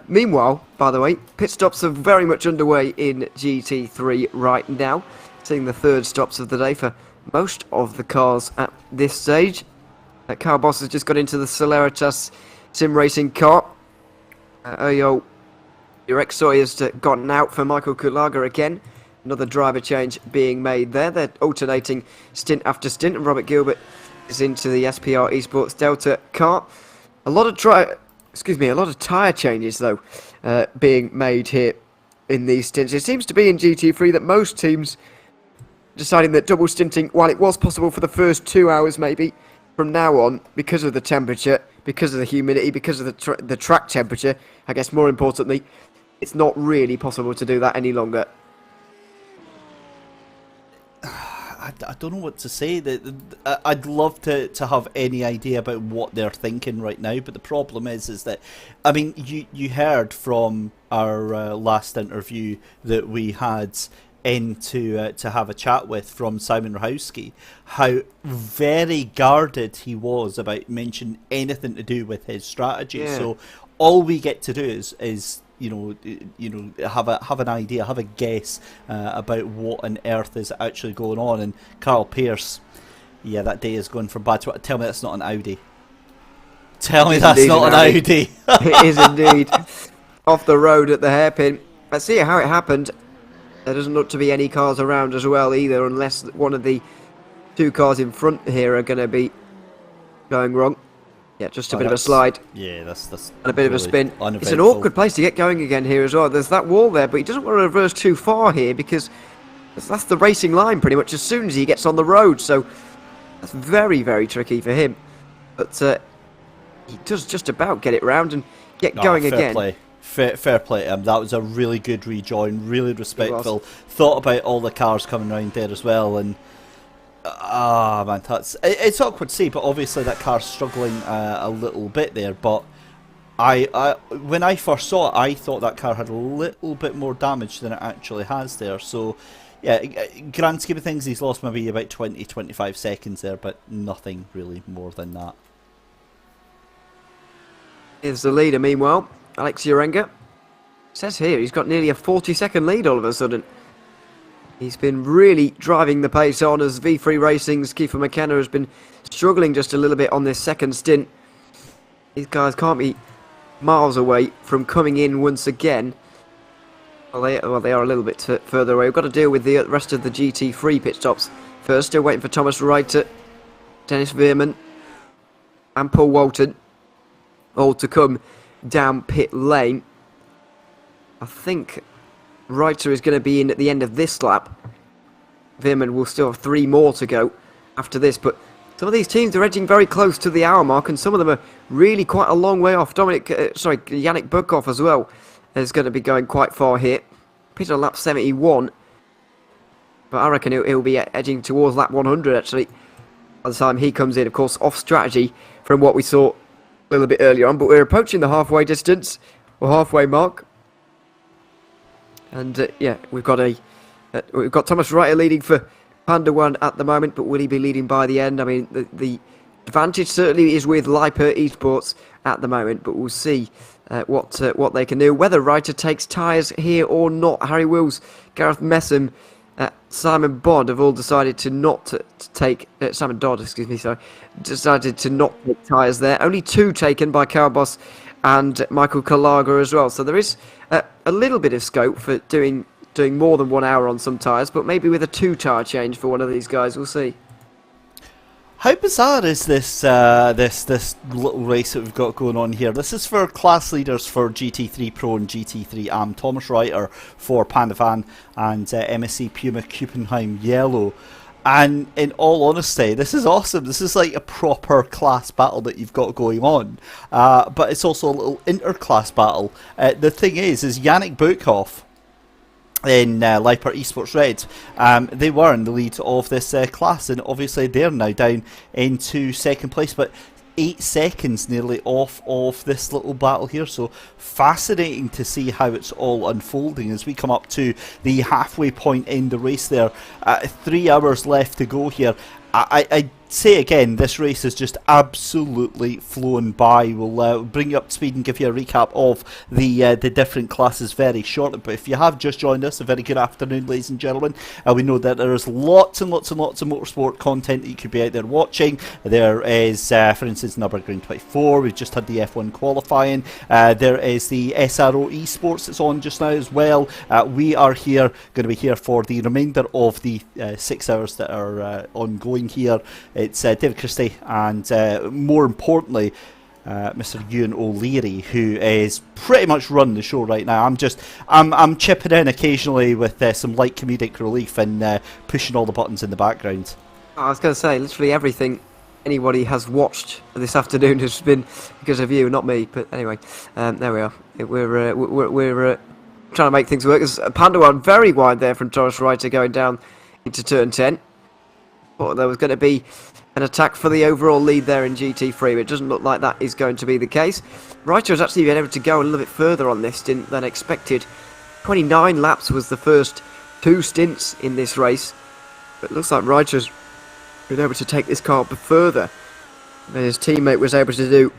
Meanwhile, by the way, pit stops are very much underway in GT3 right now. Seeing the third stops of the day for most of the cars at this stage. Car Boss has just got into the Celeritas sim racing car. Your ex-Sawyer's gotten out for Michael Kulaga again. Another driver change being made there. They're alternating stint after stint, and Robert Gilbert is into the SPR Esports Delta car. A lot of tyre changes though being made here in these stints. It seems to be in GT3 that most teams deciding that double stinting, while it was possible for the first 2 hours maybe, from now on, because of the temperature, because of the humidity, because of the track temperature, I guess more importantly, it's not really possible to do that any longer. I don't know what to say. I'd love to have any idea about what they're thinking right now, but the problem is that, I mean, you heard from our last interview that we had to have a chat with from Simon Rahowski, how very guarded he was about mentioning anything to do with his strategy. Yeah. So all we get to do is have an idea, have a guess about what on earth is actually going on. And Carl Pearce, yeah, that day is going from bad to... Tell me that's not an Audi. Tell me that's not an Audi. It is indeed. Off the road at the hairpin. Let's see how it happened. There doesn't look to be any cars around as well either, unless one of the 2 cars in front here are going to be going wrong. Yeah, just a bit of a slide. Yeah, that's And a bit of a really spin. It's an uneventful. awkward place to get going again here as well. There's that wall there, but he doesn't want to reverse too far here because that's the racing line pretty much as soon as he gets on the road. So that's very, very tricky for him. But he does just about get it round and get going fair again. Play. Fair play to him. That was a really good rejoin, really respectful. Thought about all the cars coming around there as well, and man, it's awkward to see. But obviously that car's struggling a little bit there. But I when I first saw it, I thought that car had a little bit more damage than it actually has there. So yeah, grand scheme of things, he's lost maybe about 20-25 seconds there, but nothing really more than that. Here's the leader, meanwhile. Alex Urenga. Says here he's got nearly a 40-second lead all of a sudden. He's been really driving the pace on as V3 Racing's Kiefer McKenna has been struggling just a little bit on this second stint. These guys can't be miles away from coming in once again. Well, they are a little bit further away. We've got to deal with the rest of the GT3 pit stops first. Still waiting for Thomas Reiter, Dennis Veerman and Paul Walton all to come down pit lane. I think Reiter is going to be in at the end of this lap. Veerman will still have 3 more to go after this, but some of these teams are edging very close to the hour mark, and some of them are really quite a long way off. Yannick Burkhoff as well is going to be going quite far here. Pit on lap 71, but I reckon he'll be edging towards lap 100 actually by the time he comes in. Of course, off strategy from what we saw a little bit earlier on, but we're approaching the halfway distance or halfway mark, and yeah, we've got Thomas Reiter leading for Panda One at the moment, but will he be leading by the end? I mean, the advantage certainly is with Liper Esports at the moment, but we'll see what they can do. Whether Reiter takes tyres here or not, Harry Wills, Gareth Messam, Simon Dodd have all decided to not take Simon Dodd, decided to not take tyres there. Only 2 taken by Cowboss and Michael Kalaga as well. So there is a little bit of scope for doing more than 1 hour on some tyres, but maybe with a 2 tyre change for one of these guys, we'll see. How bizarre is this this little race that we've got going on here? This is for class leaders for GT3 Pro and GT3 AM. Thomas Reiter for Panda Van and MSC Puma Kuppenheim Yellow. And in all honesty, this is awesome. This is like a proper class battle that you've got going on. But it's also a little inter-class battle. The thing is Yannick Burkhoff in Liper Esports Red, they were in the lead of this class, and obviously they're now down into second place, but 8 seconds nearly off of this little battle here. So fascinating to see how it's all unfolding as we come up to the halfway point in the race there. 3 hours left to go here. I say again, this race has just absolutely flown by. We'll bring you up to speed and give you a recap of the different classes very shortly. But if you have just joined us, a very good afternoon, ladies and gentlemen. We know that there is lots and lots and lots of motorsport content that you could be out there watching. There is, for instance, Nürburgring 24. We've just had the F1 qualifying. There is the SRO Esports that's on just now as well. We are going to be here for the remainder of the 6 hours that are ongoing here. It's David Christie and more importantly Mr. Ewan O'Leary, who is pretty much running the show right now. I'm chipping in occasionally with some light comedic relief and pushing all the buttons in the background. I was going to say, literally everything anybody has watched this afternoon has been because of you, not me. But anyway, there we are. We're trying to make things work. There's Panda One very wide there from Thomas Reiter going down into turn 10. Thought there was going to be an attack for the overall lead there in GT3, but it doesn't look like that is going to be the case. Reiter has actually been able to go a little bit further on this stint than expected. 29 laps was the first 2 stints in this race, but it looks like Reiter's been able to take this car further than his teammate was able to do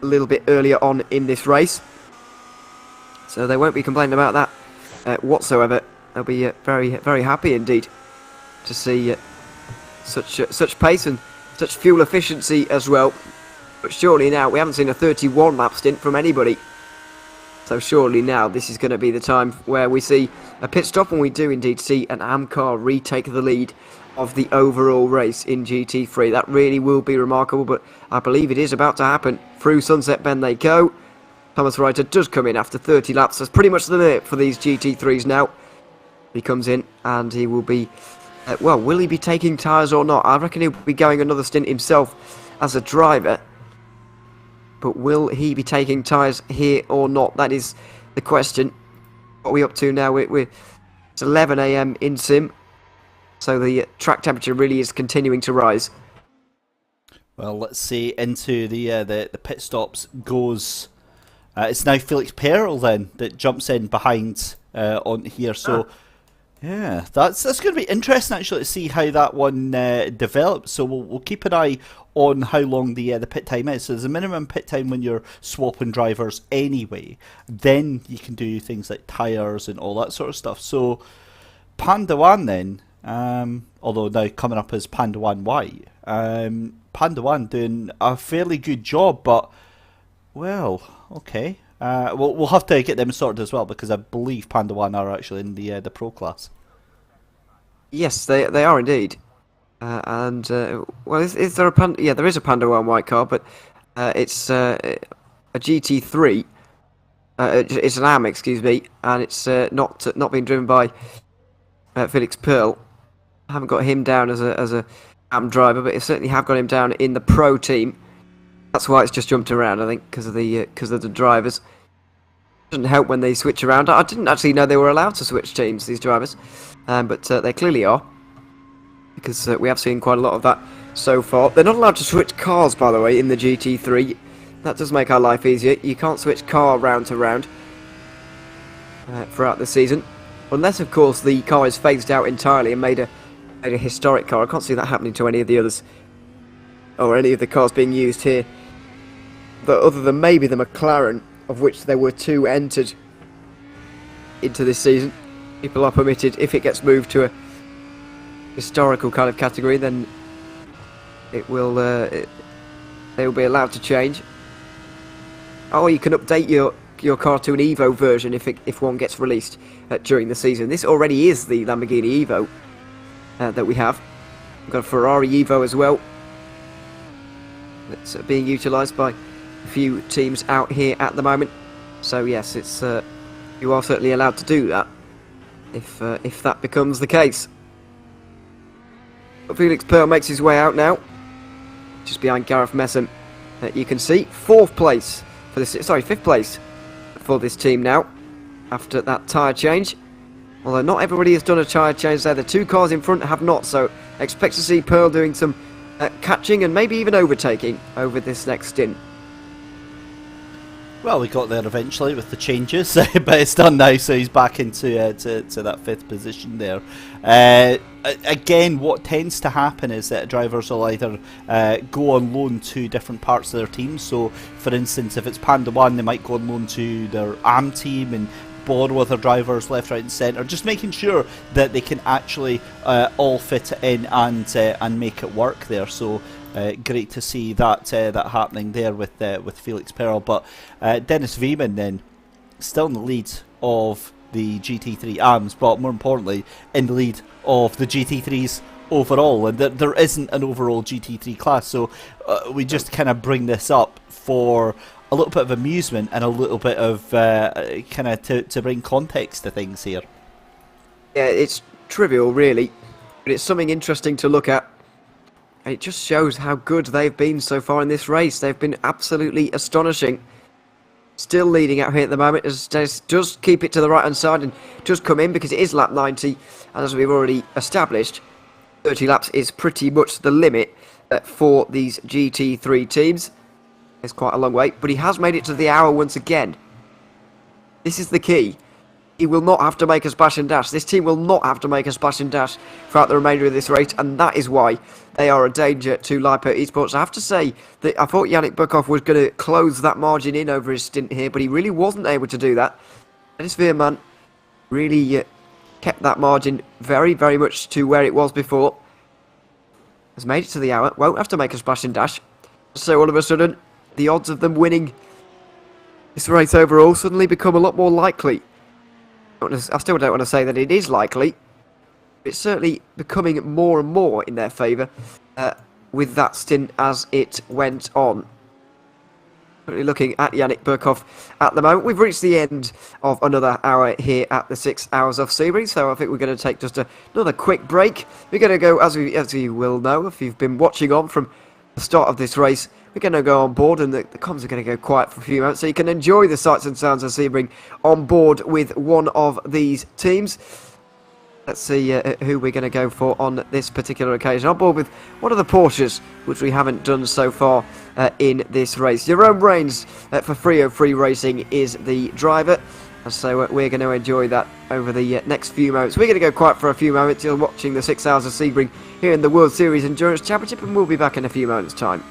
a little bit earlier on in this race. So they won't be complaining about that whatsoever. They'll be very, very happy indeed to see such pace and such fuel efficiency as well. But surely now, we haven't seen a 31 lap stint from anybody, so surely now this is going to be the time where we see a pit stop, and we do indeed see an AM car retake the lead of the overall race in GT3. That really will be remarkable, but I believe it is about to happen. Through Sunset Bend they go. Thomas Reiter does come in after 30 laps. That's pretty much the limit for these GT3s now. He comes in and he will be... well, will he be taking tyres or not? I reckon he'll be going another stint himself as a driver. But will he be taking tyres here or not? That is the question. What are we up to now? It's 11 AM in Sim. So the track temperature really is continuing to rise. Well, let's see, into the pit stops goes... it's now Felix Perl then that jumps in behind on here. So... yeah, that's going to be interesting actually to see how that one develops. So we'll keep an eye on how long the pit time is. So there's a minimum pit time when you're swapping drivers anyway. Then you can do things like tyres and all that sort of stuff. So Pandawan then, although now coming up as Pandawan Y, Pandawan doing a fairly good job, but well, okay. We'll have to get them sorted as well, because I believe Pandawan are actually in the pro class. Yes, they are indeed. Well, is there a Panda? Yeah, there is a Pandawan white car, but it's a GT3. It's an AM, excuse me, and it's not being driven by Felix Perl. I haven't got him down as a AM driver, but I certainly have got him down in the pro team. That's why it's just jumped around, I think, because of the drivers. Doesn't help when they switch around. I didn't actually know they were allowed to switch teams, these drivers, but they clearly are, because we have seen quite a lot of that so far. They're not allowed to switch cars, by the way, in the GT3. That does make our life easier. You can't switch car round to round throughout the season, unless, of course, the car is phased out entirely and made a historic car. I can't see that happening to any of the others, or any of the cars being used here. But other than maybe the McLaren, of which there were 2 entered into this season. People are permitted, if it gets moved to a historical kind of category, then it will they will be allowed to change. Or you can update your car to an Evo version if one gets released during the season. This already is the Lamborghini Evo that we have. We've got a Ferrari Evo as well. That's being utilised by a few teams out here at the moment. So yes, it's you are certainly allowed to do that if that becomes the case. But Felix Perl makes his way out now, just behind Gareth Messam. You can see 5th place for this team now after that tyre change. Although not everybody has done a tyre change there. The 2 cars in front have not, so expect to see Perl doing some catching and maybe even overtaking over this next stint. Well, we got there eventually with the changes, but it's done now, so he's back into to that 5th position there. Again, what tends to happen is that drivers will either go on loan to different parts of their team. So, for instance, if it's Panda 1, they might go on loan to their AM team and borrow other drivers left, right and centre, just making sure that they can actually all fit in and make it work there. So great to see that that happening there with Felix Perl. But Dennis Veeman then still in the lead of the GT3 AMs, but more importantly in the lead of the GT3s overall, and there isn't an overall GT3 class. So we just kind of bring this up for a little bit of amusement and a little bit of kind of to bring context to things here. Yeah, it's trivial really, but it's something interesting to look at. And it just shows how good they've been so far in this race. They've been absolutely astonishing. Still leading out here at the moment. Just keep it to the right hand side and just come in, because it is lap 90. And as we've already established, 30 laps is pretty much the limit for these GT3 teams. It's quite a long way, but he has made it to the hour once again. This is the key. He will not have to make a splash and dash. This team will not have to make a splash and dash throughout the remainder of this race, and that is why they are a danger to Lipo Esports. I have to say that I thought Yannick Bukov was going to close that margin in over his stint here, but he really wasn't able to do that. Dennis Veerman really kept that margin very, very much to where it was before. Has made it to the hour, won't have to make a splash and dash. So all of a sudden, the odds of them winning this race overall suddenly become a lot more likely. I still don't want to say that it is likely, It's certainly becoming more and more in their favour with that stint as it went on. Currently looking at Yannick Burkhoff at the moment. We've reached the end of another hour here at the 6 hours of Sebring, so I think we're going to take just another quick break. We're going to go, as you will know, if you've been watching on from the start of this race, we're going to go on board and the comms are going to go quiet for a few moments so you can enjoy the sights and sounds of Sebring on board with one of these teams. Let's see who we're going to go for on this particular occasion. On board with one of the Porsches, which we haven't done so far in this race. Jerome Rains for 303 Racing is the driver. And so we're going to enjoy that over the next few moments. We're going to go quiet for a few moments. You're watching the 6 hours of Sebring here in the World Series Endurance Championship, and we'll be back in a few moments' time.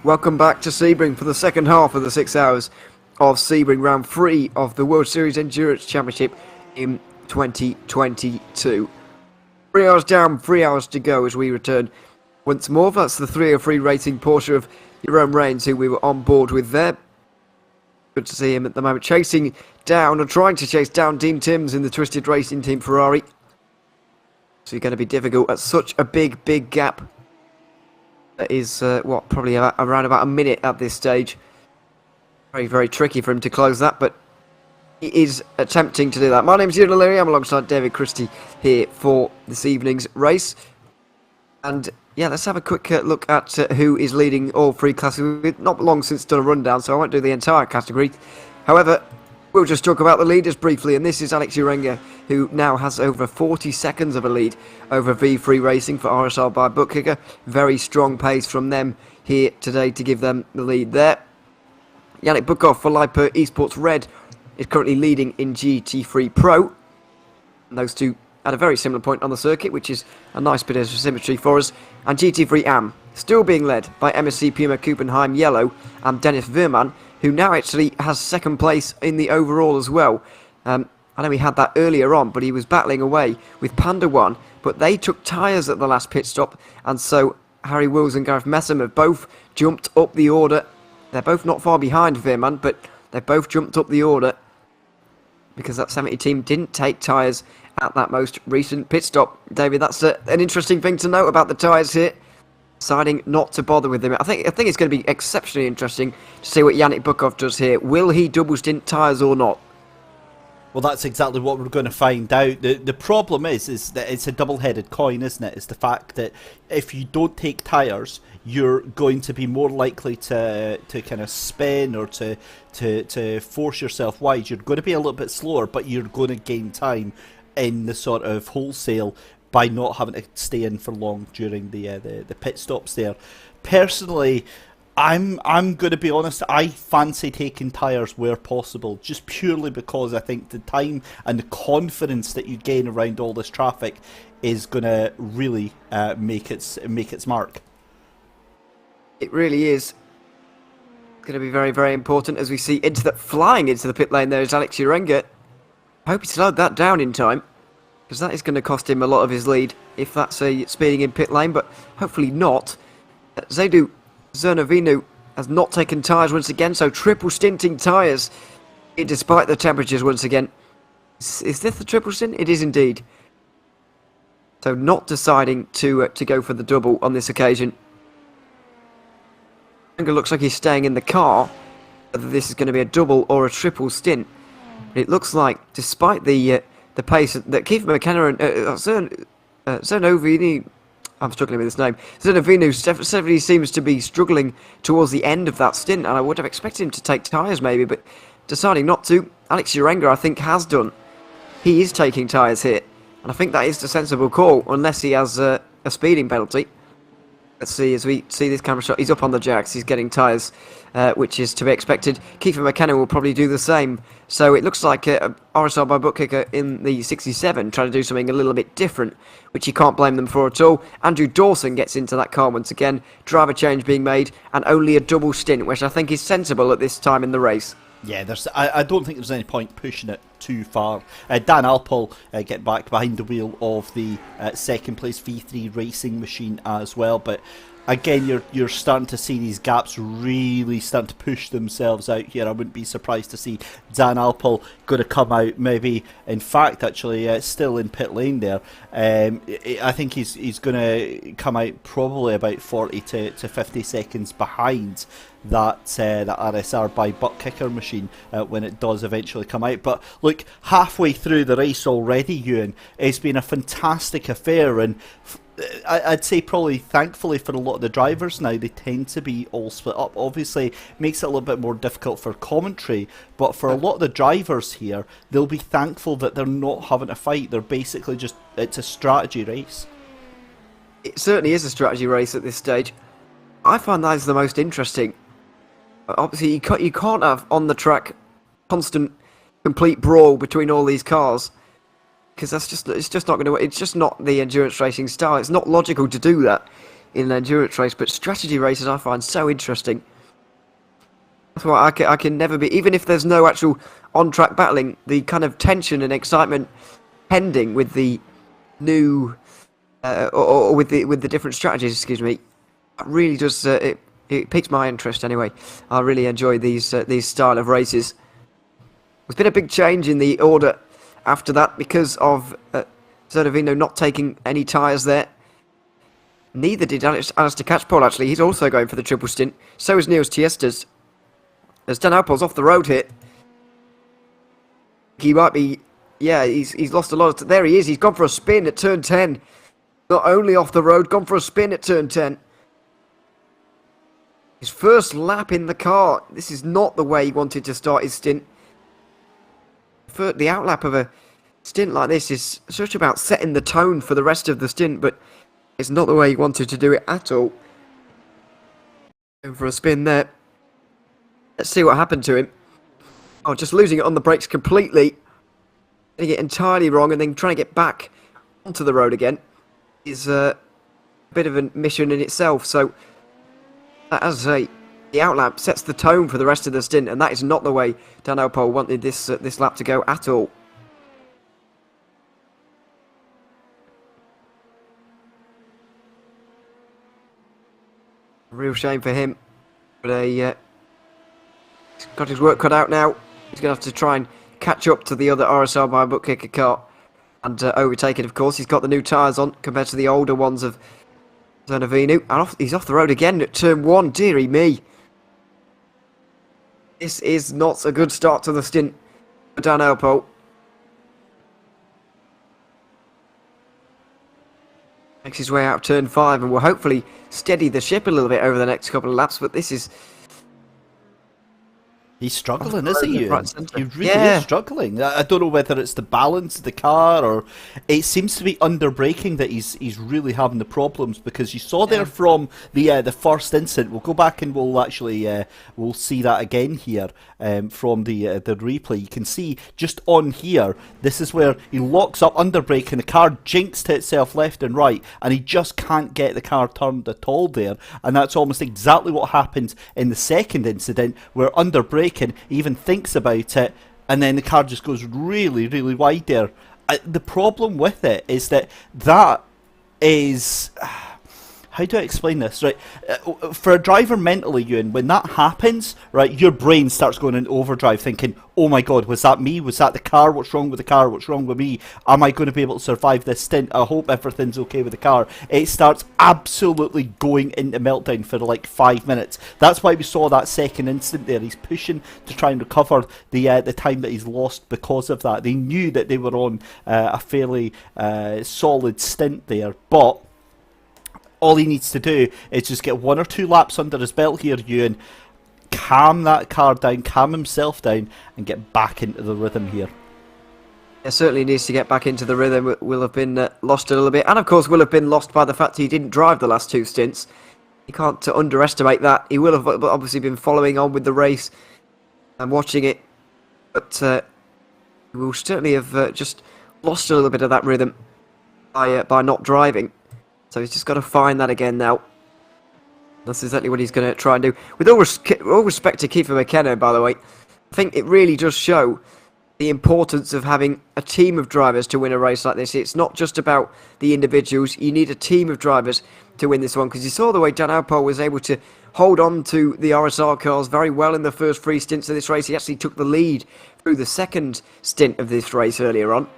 Welcome back to Sebring for the second half of the 6 hours of Sebring, round 3 of the World Series Endurance Championship in 2022. 3 hours down, 3 hours to go as we return once more. That's the 303 Racing Porsche of Jerome Rains, who we were on board with there. Good to see him at the moment, chasing down, or trying to chase down Dean Timms in the Twisted Racing Team Ferrari. So it's going to be difficult at such a big gap. That is, probably around about a minute at this stage. Very tricky for him to close that, but he is attempting to do that. My name's Ewan O'Leary, I'm alongside David Christie here for this evening's race. And yeah, let's have a quick look at who is leading all three classes. We've not long since done a rundown, so I won't do the entire category. However, we'll just talk about the leaders briefly, and this is Alex Urenga, who now has over 40 seconds of a lead over V3 Racing for RSR by Bookkicker. Very strong pace from them here today to give them the lead there. Yannick Bukov for Liper Esports Red is currently leading in GT3 Pro. And those two at a very similar point on the circuit, which is a nice bit of symmetry for us. And GT3 AM still being led by MSC Puma Kuppenheim Yellow and Dennis Veerman, who now actually has second place in the overall as well. I know we had that earlier on, but he was battling away with Panda 1, but they took tyres at the last pit stop, and so Harry Wills and Gareth Messam have both jumped up the order. They're both not far behind Veerman, but they both jumped up the order because that 70 team didn't take tyres at that most recent pit stop. David, that's an interesting thing to note about the tyres here. Deciding not to bother with them. I think it's going to be exceptionally interesting to see what Yannick Bukov does here. Will he double stint tyres or not? Well, that's exactly what we're going to find out. The problem is that it's a double-headed coin, isn't it? It's the fact that if you don't take tyres, you're going to be more likely to kind of spin or to force yourself wide. You're going to be a little bit slower, but you're going to gain time in the sort of wholesale by not having to stay in for long during the pit stops there. Personally, I'm going to be honest, I fancy taking tyres where possible, just purely because I think the time and the confidence that you gain around all this traffic is going to really make its mark. It really is going to be very important as we see flying into the pit lane there is Alex Urenga. I hope he slowed that down in time, because that is going to cost him a lot of his lead if that's a speeding in pit lane, but hopefully not. Zedu Zernovinu has not taken tyres once again, so triple stinting tyres despite the temperatures once again. Is this the triple stint? It is indeed. So not deciding to go for the double on this occasion. It looks like he's staying in the car, whether this is going to be a double or a triple stint. It looks like, despite the pace that Keith McKenna and Zernovinu, I'm struggling with his name, Zernovinu definitely seems to be struggling towards the end of that stint, and I would have expected him to take tyres maybe, but deciding not to. Alex Urenga, I think, has done. He is taking tyres here, and I think that is the sensible call, unless he has a speeding penalty. Let's see, as we see this camera shot, he's up on the jacks, he's getting tyres, which is to be expected. Kiefer McKenna will probably do the same. So it looks like RSR by Bookkicker in the 67 trying to do something a little bit different, which you can't blame them for at all. Andrew Dawson gets into that car once again, driver change being made, and only a double stint, which I think is sensible at this time in the race. Yeah, I don't think there's any point pushing it too far. Dan Alpol get back behind the wheel of the second place V3 racing machine as well, but again, you're starting to see these gaps really starting to push themselves out here. I wouldn't be surprised to see Dan Alpol going to come out, maybe, in fact, actually, still in pit lane there. I think he's going to come out probably about 40 to 50 seconds behind that RSR by butt kicker machine when it does eventually come out. But look, halfway through the race already, Ewan, it's been a fantastic affair, and I'd say probably thankfully for a lot of the drivers now, they tend to be all split up. Obviously makes it a little bit more difficult for commentary, but for a lot of the drivers here, they'll be thankful that they're not having to fight. They're basically just, it's a strategy race. It certainly is a strategy race at this stage. I find that is the most interesting. Obviously you can't have on the track constant complete brawl between all these cars, because it's just not going to work. It's just not the endurance racing style. It's not logical to do that in an endurance race, but strategy races I find so interesting. That's why I can never be, even if there's no actual on-track battling, the kind of tension and excitement pending with the new, or with the different strategies, excuse me, it really does, it it piques my interest anyway. I really enjoy these style of races. There's been a big change in the order after that because of Zernovino not taking any tyres there. Neither did Alistair Catchpole, actually. He's also going for the triple stint. So is Niels Tiestas. As Dan Alpol's off the road here. He might be... Yeah, he's lost a lot of... There he is. He's gone for a spin at turn 10. Not only off the road, gone for a spin at turn 10. His first lap in the car. This is not the way he wanted to start his stint. For the outlap of a stint like this is such about setting the tone for the rest of the stint, but it's not the way he wanted to do it at all. Going for a spin there. Let's see what happened to him. Oh, just losing it on the brakes completely. Getting it entirely wrong and then trying to get back onto the road again is a bit of a mission in itself. So, as I say, the outlap sets the tone for the rest of the stint, and that is not the way Dan Alpol wanted this lap to go at all. Real shame for him, but he's got his work cut out now. He's going to have to try and catch up to the other RSR by bookkicker car and overtake it, of course. He's got the new tyres on compared to the older ones of Zernovino. And he's off the road again at turn 1. Dearie me. This is not a good start to the stint for Dan Alpol. Makes his way out of turn 5 and will hopefully steady the ship a little bit over the next couple of laps, but this is... He's struggling, isn't he? He really Yeah. is struggling. I don't know whether it's the balance of the car or it seems to be under braking that he's really having the problems, because you saw there from the first incident. We'll go back and we'll actually we'll see that again here from the replay. You can see just on here, this is where he locks up under brake and the car jinks to itself left and right, and he just can't get the car turned at all there. And that's almost exactly what happened in the second incident, where under brake he even thinks about it, and then the car just goes really, really wide there. The problem with it is that is... How do I explain this? Right, for a driver mentally, Ewan, when that happens, right, your brain starts going in overdrive, thinking, "Oh my God, was that me? Was that the car? What's wrong with the car? What's wrong with me? Am I going to be able to survive this stint? I hope everything's okay with the car." It starts absolutely going into meltdown for like 5 minutes. That's why we saw that second incident there. He's pushing to try and recover the time that he's lost because of that. They knew that they were on a fairly solid stint there, but all he needs to do is just get 1 or 2 laps under his belt here, Ewan, calm that car down, calm himself down, and get back into the rhythm here. Yeah, certainly needs to get back into the rhythm. Will have been lost a little bit, and of course will have been lost by the fact he didn't drive the last 2 stints. You can't underestimate that. He will have obviously been following on with the race and watching it, but he will certainly have just lost a little bit of that rhythm by not driving. So he's just got to find that again now. That's exactly what he's going to try and do. With all respect to Kiefer McKenna, by the way, I think it really does show the importance of having a team of drivers to win a race like this. It's not just about the individuals. You need a team of drivers to win this one, because you saw the way Dan Alpol was able to hold on to the RSR cars very well in the first 3 stints of this race. He actually took the lead through the second stint of this race earlier on.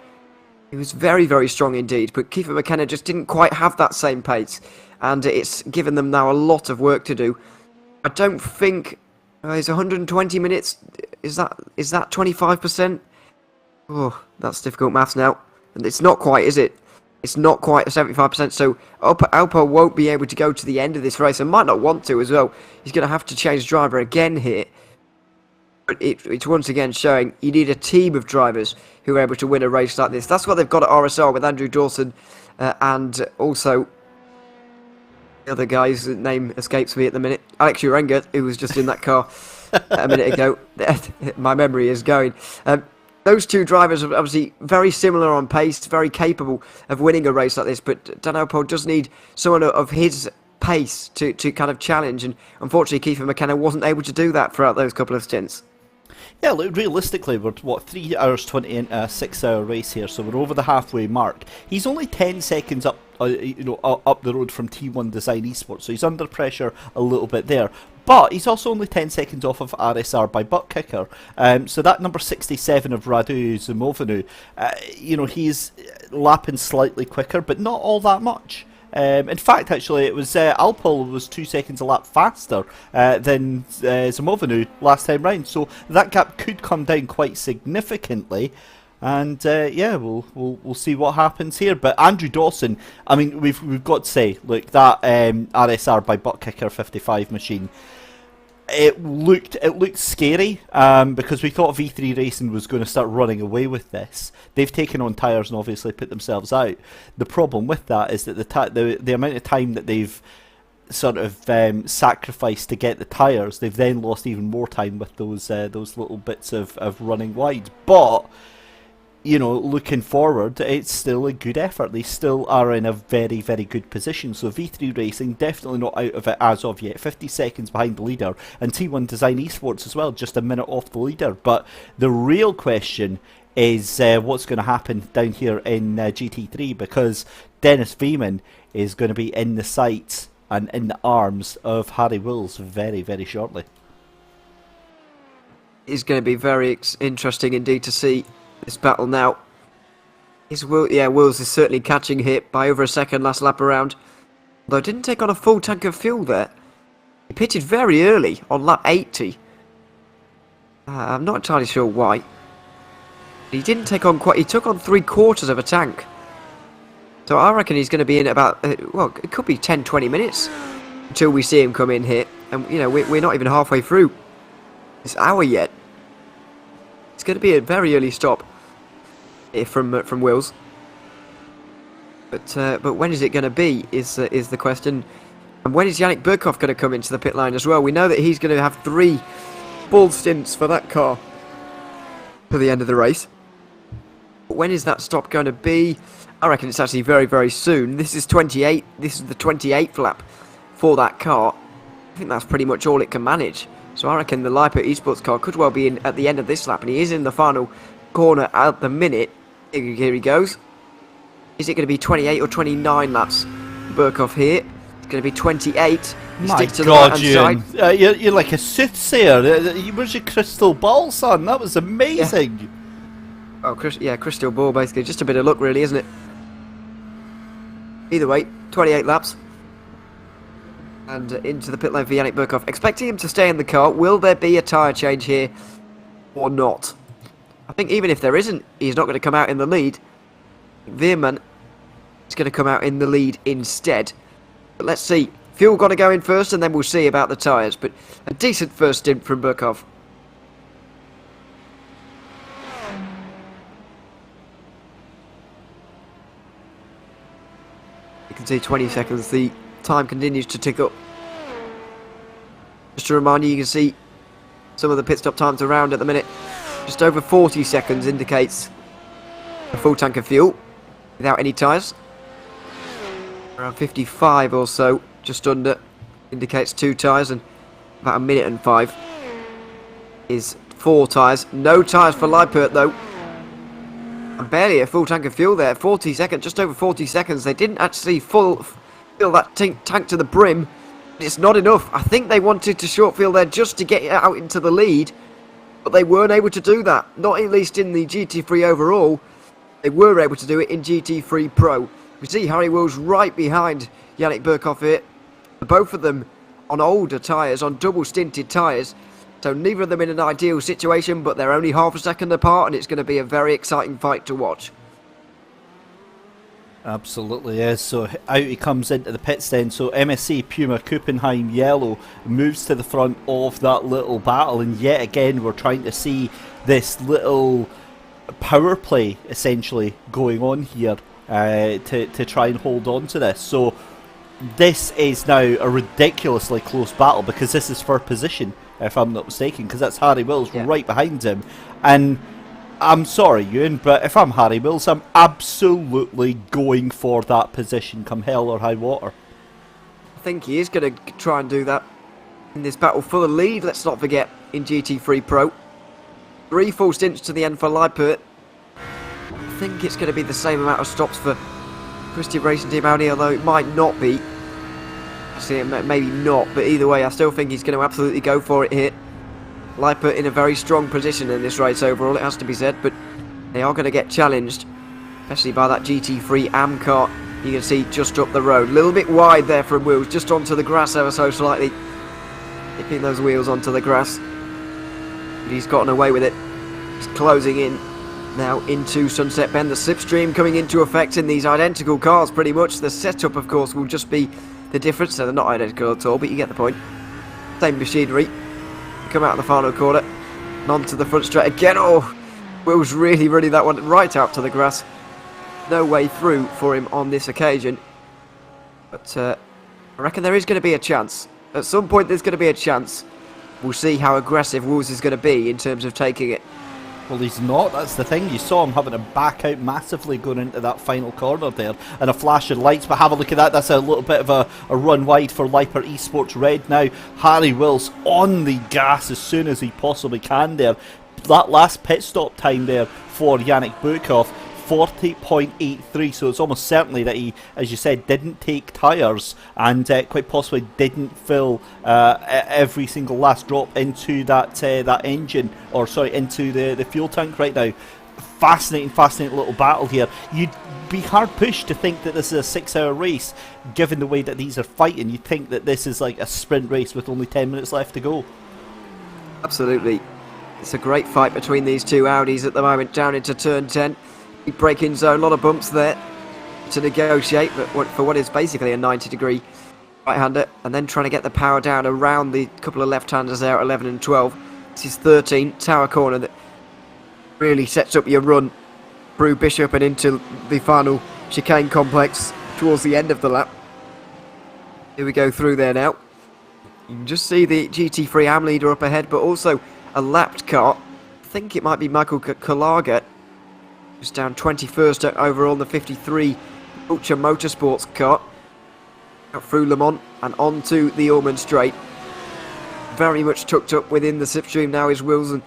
He was very, very strong indeed, but Kiefer McKenna just didn't quite have that same pace, and it's given them now a lot of work to do. I don't think it's 120 minutes. Is that 25%? Oh, that's difficult maths now, and it's not quite, is it? It's not quite 75%. So Alpo won't be able to go to the end of this race, and might not want to as well. He's going to have to change driver again here. But it's once again showing you need a team of drivers who are able to win a race like this. That's what they've got at RSR with Andrew Dawson and also the other guy's name escapes me at the minute. Alex Urenga, who was just in that car a minute ago. My memory is going. Those 2 drivers are obviously very similar on pace, very capable of winning a race like this. But Dan Alpol does need someone of his pace to kind of challenge. And unfortunately, Kiefer McKenna wasn't able to do that throughout those couple of stints. Yeah, look, realistically, we're, what, 3 hours 20 into a 6-hour race here, so we're over the halfway mark. He's only 10 seconds up, up the road from T1 Design Esports, so he's under pressure a little bit there. But he's also only 10 seconds off of RSR by butt kicker. So that number 67 of Radu Zumovanu, he's lapping slightly quicker, but not all that much. In fact, actually, it was Alpol was 2 seconds a lap faster than Zumovanu last time round. So that gap could come down quite significantly. And yeah, we'll see what happens here. But Andrew Dawson, I mean, we've got to say, look, that RSR by butt kicker 55 machine. It looked scary because we thought V3 Racing was going to start running away with this. They've taken on tyres and obviously put themselves out. The problem with that is that the amount of time that they've sort of sacrificed to get the tyres, they've then lost even more time with those little bits of running wide. But looking forward, it's still a good effort. They still are in a very, very good position. So V3 Racing definitely not out of it as of yet. 50 seconds behind the leader. And T1 Design Esports as well, just a minute off the leader. But the real question is what's going to happen down here in GT3, because Dennis Veeman is going to be in the sights and in the arms of Harry Wills very, very shortly. It's going to be very interesting indeed to see this battle now. Wills is certainly catching hit by over a second last lap around. Although didn't take on a full tank of fuel there. He pitted very early on lap 80. I'm not entirely sure why. He didn't take on quite. He took on 3/4 of a tank. So I reckon he's going to be in about it could be 10-20 minutes until we see him come in here. And we're not even halfway through this hour yet. It's going to be a very early stop from Wills. But when is it going to be is the question. And when is Yannick Burkhoff going to come into the pit line as well? We know that he's going to have 3 full stints for that car for the end of the race. But when is that stop going to be? I reckon it's actually very, very soon. This is 28. This is the 28th lap for that car. I think that's pretty much all it can manage. So I reckon the Lipo Esports car could well be in at the end of this lap, and he is in the final corner at the minute. Here he goes. Is it going to be 28 or 29 laps? Burkhoff here. It's going to be 28. My God, you're like a soothsayer. Where's your crystal ball, son? That was amazing. Yeah. Oh, crystal ball, basically. Just a bit of luck, really, isn't it? Either way, 28 laps. And into the pit lane for Yannick Burkhoff. Expecting him to stay in the car. Will there be a tyre change here or not? I think even if there isn't, he's not going to come out in the lead. Veerman is going to come out in the lead instead. But let's see. Fuel got to go in first, and then we'll see about the tyres. But a decent first stint from Burkhoff. You can see 20 seconds. The time continues to tick up. Just a reminder, you can see some of the pit stop times around at the minute. Just over 40 seconds indicates a full tank of fuel without any tyres. Around 55 or so, just under, indicates 2 tyres, and about 1:05 is 4 tyres. No tyres for Liepert though. And barely a full tank of fuel there. 40 seconds, just over 40 seconds. They didn't actually fill that tank to the brim. It's not enough. I think they wanted to short fill there just to get it out into the lead, but they weren't able to do that. Not at least in the GT3 overall. They were able to do it in GT3 Pro. We see Harry Wills right behind Yannick Burkhoff here. Both of them on older tyres, on double stinted tyres. So neither of them in an ideal situation, but they're only half a second apart, and it's going to be a very exciting fight to watch. Absolutely is. So out he comes into the pits then. So MSC Puma Kuppenheim Yellow moves to the front of that little battle, and yet again we're trying to see this little power play essentially going on here to try and hold on to this. So this is now a ridiculously close battle, because this is for position, if I'm not mistaken, because that's Harry Wills right behind him. And I'm sorry, Ewan, but if I'm Harry Wills, I'm absolutely going for that position come hell or high water. I think he is going to try and do that in this battle for the lead. Let's not forget, in GT3 Pro, 3 full stints to the end for Leipert. I think it's going to be the same amount of stops for Twisted Racing Team Audi, although it might not be. See, maybe not, but either way, I still think he's going to absolutely go for it here. Leipert in a very strong position in this race overall, it has to be said, but they are going to get challenged, especially by that GT3 AM car you can see just up the road. A little bit wide there from Wills, just onto the grass ever so slightly. Tipping those wheels onto the grass. But he's gotten away with it. He's closing in now into Sunset Bend. The slipstream coming into effect in these identical cars pretty much. The setup, of course, will just be the difference. So they're not identical at all, but you get the point. Same machinery. Come out of the final corner. And onto the front straight again. Oh, Will's really running that one right out to the grass. No way through for him on this occasion. But I reckon there is going to be a chance. At some point there's going to be a chance. We'll see how aggressive Wolves is going to be in terms of taking it. Well, he's not, that's the thing. You saw him having to back out massively going into that final corner there, and a flash of lights, but have a look at that. That's a little bit of a run wide for Leipert Esports Red now. Harry Wills on the gas as soon as he possibly can there. That last pit stop time there for Yannick Bukov, 40.83, so it's almost certainly that he, as you said, didn't take tyres and quite possibly didn't fill every single last drop into that engine, or sorry, into the fuel tank right now. Fascinating little battle here. You'd be hard pushed to think that this is a 6-hour race, given the way that these are fighting. You'd think that this is like a sprint race with only 10 minutes left to go. Absolutely. It's a great fight between these two Audis at the moment, down into turn 10. Big braking zone, a lot of bumps there to negotiate, but for what is basically a 90-degree right-hander, and then trying to get the power down around the couple of left-handers there at 11 and 12. This is 13, Tower Corner, that really sets up your run through Bishop and into the final chicane complex towards the end of the lap. Here we go through there now. You can just see the GT3 AM leader up ahead, but also a lapped car. I think it might be Michael Kalaga, who's down 21st overall in the 53 Ultra Motorsports car. Out through Le Mans and onto the Ormond Straight. Very much tucked up within the slipstream now is Wilson.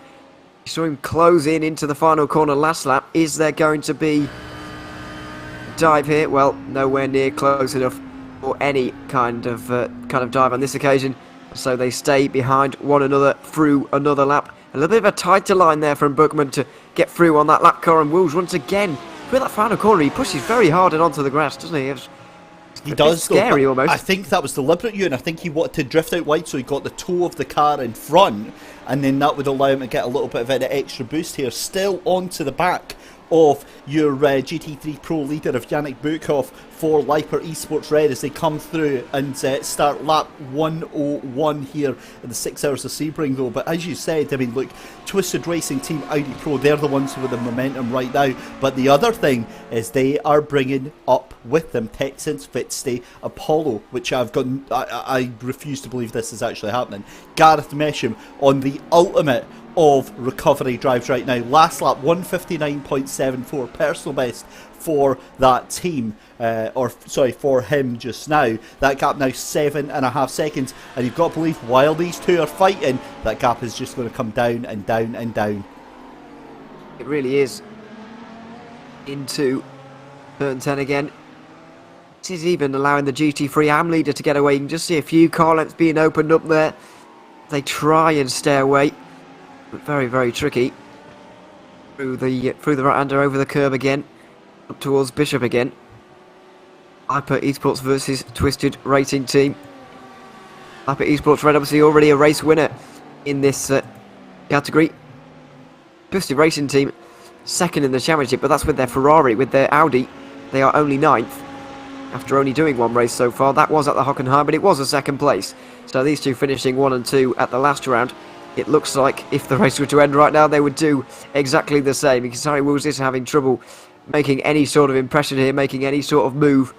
You saw him close in into the final corner last lap. Is there going to be a dive here? Well, nowhere near close enough for any kind of dive on this occasion. So they stay behind one another through another lap. A little bit of a tighter line there from Bookman to get through on that lap car, and Wolves once again through that final corner. He pushes very hard and onto the grass, doesn't he? He does, scary though, almost. I think that was deliberate, and I think he wanted to drift out wide so he got the toe of the car in front, and then that would allow him to get a little bit of an extra boost here. Still onto the back of your GT3 Pro leader of Yannick Bukov for Leipert Esports Red as they come through and start lap 101 here in the 6 hours of Sebring though. But as you said, I mean, look, Twisted Racing Team Audi Pro, they're the ones with the momentum right now. But the other thing is they are bringing up with them Texans, Fitstay, Apollo, which I refuse to believe this is actually happening. Gareth Mesham on the ultimate of recovery drives right now. Last lap 159.74, personal best for that team, for him just now. That gap now 7.5 seconds, and you've got to believe while these two are fighting, that gap is just going to come down and down and down. It really is. Into turn 10 again. This is even allowing the GT3 AM leader to get away. You can just see a few car lengths being opened up there. They try and stay away, but very tricky. Through the right-hander over the curb again, up towards Bishop again. Leipert Esports versus Twisted Racing Team. Leipert Esports Red obviously already a race winner in this category. Twisted Racing Team second in the championship, but that's with their Ferrari. With their Audi, they are only 9th after only doing one race so far. That was at the Hockenheim, but it was a second place. So these two finishing 1 and 2 at the last round. It looks like if the race were to end right now, they would do exactly the same, because Harry Wills is having trouble making any sort of impression here, making any sort of move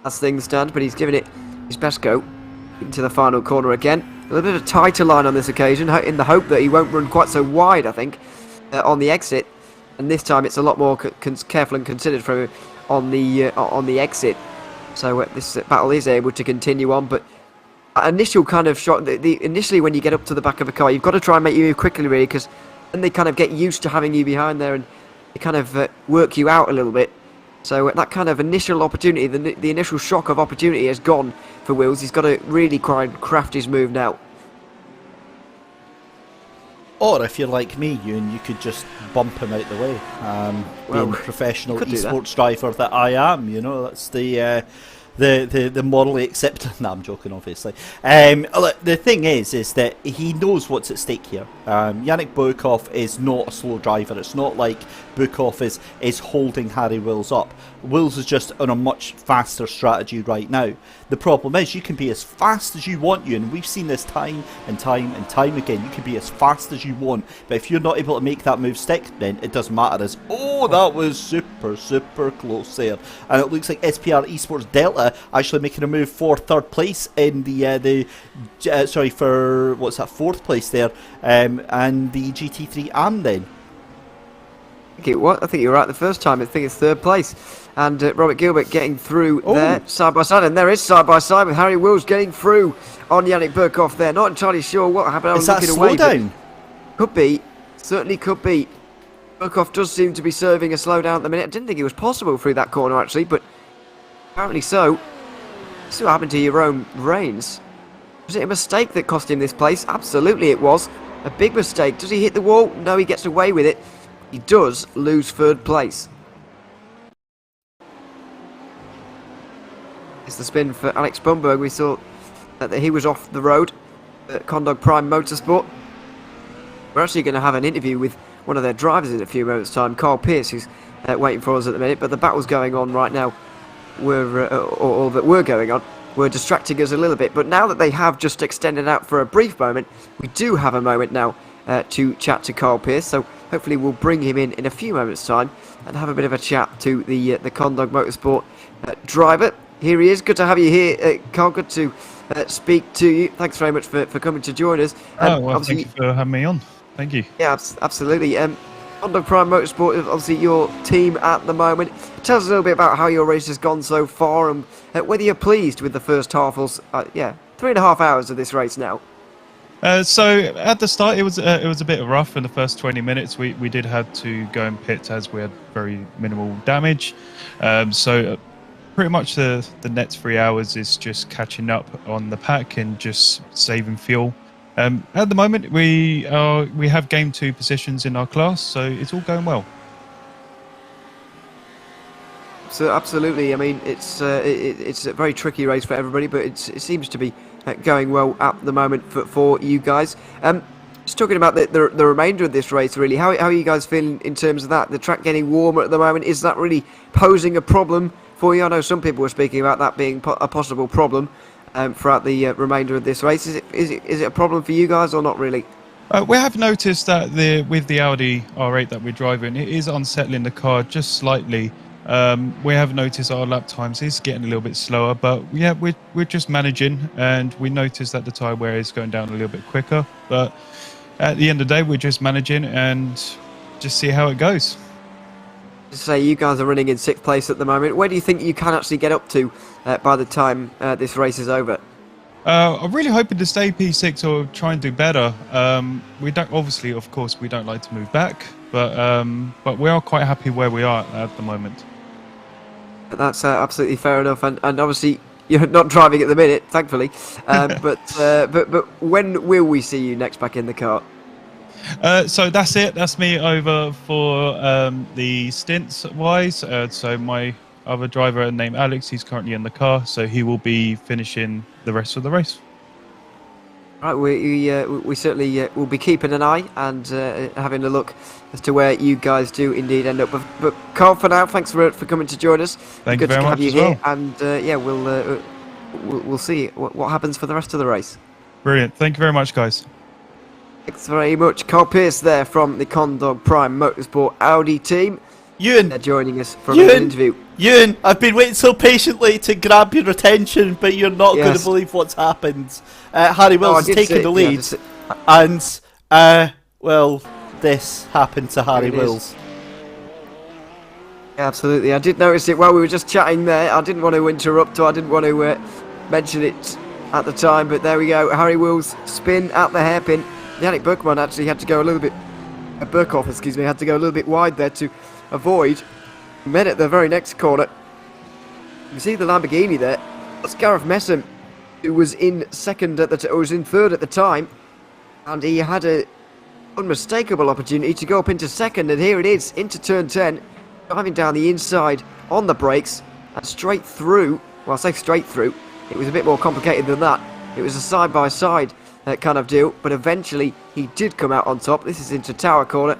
as things stand, but he's given it his best go into the final corner again. A little bit of a tighter line on this occasion, in the hope that he won't run quite so wide, I think, on the exit. And this time it's a lot more careful and considered from him on the exit. So this battle is able to continue on, but initial kind of shot, initially when you get up to the back of a car, you've got to try and make you move quickly, really, because then they kind of get used to having you behind there, and they kind of work you out a little bit. So that kind of initial opportunity, the initial shock of opportunity has gone for Wills. He's got to really craft his move now. Or if you're like me, Ewan, you could just bump him out the way. Being the professional esports driver that I am, you know, that's the morally accepted. No, I'm joking, obviously. Look, the thing is that he knows what's at stake here. Yannick Bukov is not a slow driver. It's not like Bukov is holding Harry Wills up. Wills is just on a much faster strategy right now. The problem is you can be as fast as you want, and we've seen this time and time and time again. You can be as fast as you want, but if you're not able to make that move stick, then it doesn't matter. That was super close there, and it looks like SPR Esports Delta actually making a move for third place in fourth place there, and the GT3 AM then. I think you're right the first time. I think it's third place. And Robert Gilbert getting through there, side by side. And there is side by side with Harry Wills getting through on Yannick Burkhoff there. Not entirely sure what happened. Is that a slowdown? Could be. Certainly could be. Burkhoff does seem to be serving a slowdown at the minute. I didn't think it was possible through that corner, actually, but apparently so. See what happened to your own reins. Was it a mistake that cost him this place? Absolutely it was. A big mistake. Does he hit the wall? No, he gets away with it. He does lose third place. It's the spin for Alex Bumberg. We saw that he was off the road at Condog Prime Motorsport. We're actually going to have an interview with one of their drivers in a few moments' time, Carl Pearce, who's waiting for us at the minute. But the battles going on right now, that were going on, were distracting us a little bit. But now that they have just extended out for a brief moment, we do have a moment now to chat to Carl Pearce. So hopefully we'll bring him in a few moments' time and have a bit of a chat to the Condog Motorsport driver. Here he is. Good to have you here, Carl. Good to speak to you. Thanks very much for coming to join us. Thank you for having me on. Thank you. Yeah, absolutely. Condog Prime Motorsport is obviously your team at the moment. Tell us a little bit about how your race has gone so far and whether you're pleased with the first half or 3.5 hours of this race now. So at the start, it was a bit rough in the first 20 minutes. We did have to go and pit as we had very minimal damage. So pretty much the next 3 hours is just catching up on the pack and just saving fuel. At the moment, we have game 2 positions in our class, so it's all going well. So absolutely, I mean it's a very tricky race for everybody, but it seems to be going well at the moment for you guys. Just talking about the remainder of this race, really, how are you guys feeling in terms of that? The track getting warmer at the moment, is that really posing a problem for you? I know some people were speaking about that being a possible problem throughout the remainder of this race. Is it a problem for you guys or not really? We have noticed that with the Audi R8 that we're driving, it is unsettling the car just slightly. We have noticed our lap times is getting a little bit slower, but yeah, we're just managing, and we noticed that the tyre wear is going down a little bit quicker. But at the end of the day, we're just managing and just see how it goes. Say you guys are running in 6th place at the moment. Where do you think you can actually get up to by the time this race is over? I'm really hoping to stay P6 or try and do better. We don't, obviously, of course, we don't like to move back, but we are quite happy where we are at the moment. That's absolutely fair enough, and obviously you're not driving at the minute, thankfully. But when will we see you next back in the car? So that's it. That's me over for the stints wise. So my other driver named Alex, he's currently in the car, so he will be finishing the rest of the race. Right, we certainly will be keeping an eye and having a look as to where you guys do indeed end up. But Carl, for now, thanks for coming to join us. Thank you very much. Good to have you here, well. and we'll see what happens for the rest of the race. Brilliant. Thank you very much, guys. Thanks very much. Carl Pearce there from the Condog Prime Motorsport Audi team. Ewan, they're joining us for an interview. Ewan, I've been waiting so patiently to grab your attention, but you're not going to believe what's happened. Harry Wills has taken the lead, and well, this happened to Harry Wills. Yeah, absolutely, I did notice it while we were just chatting there. I didn't want to interrupt, or I didn't want to mention it at the time, but there we go. Harry Wills spin at the hairpin. Yannick Buchmann actually had to go a little bit Burkhoff, excuse me, had to go a little bit wide there to avoid. Met at the very next corner. You can see the Lamborghini there. That's Gareth Messam, who was in second at the was in third at the time, and he had a unmistakable opportunity to go up into second, and here it is into turn 10, driving down the inside on the brakes and straight through. Well, I say straight through. It was a bit more complicated than that. It was a side-by-side kind of deal, but eventually he did come out on top. This is into Tower Corner.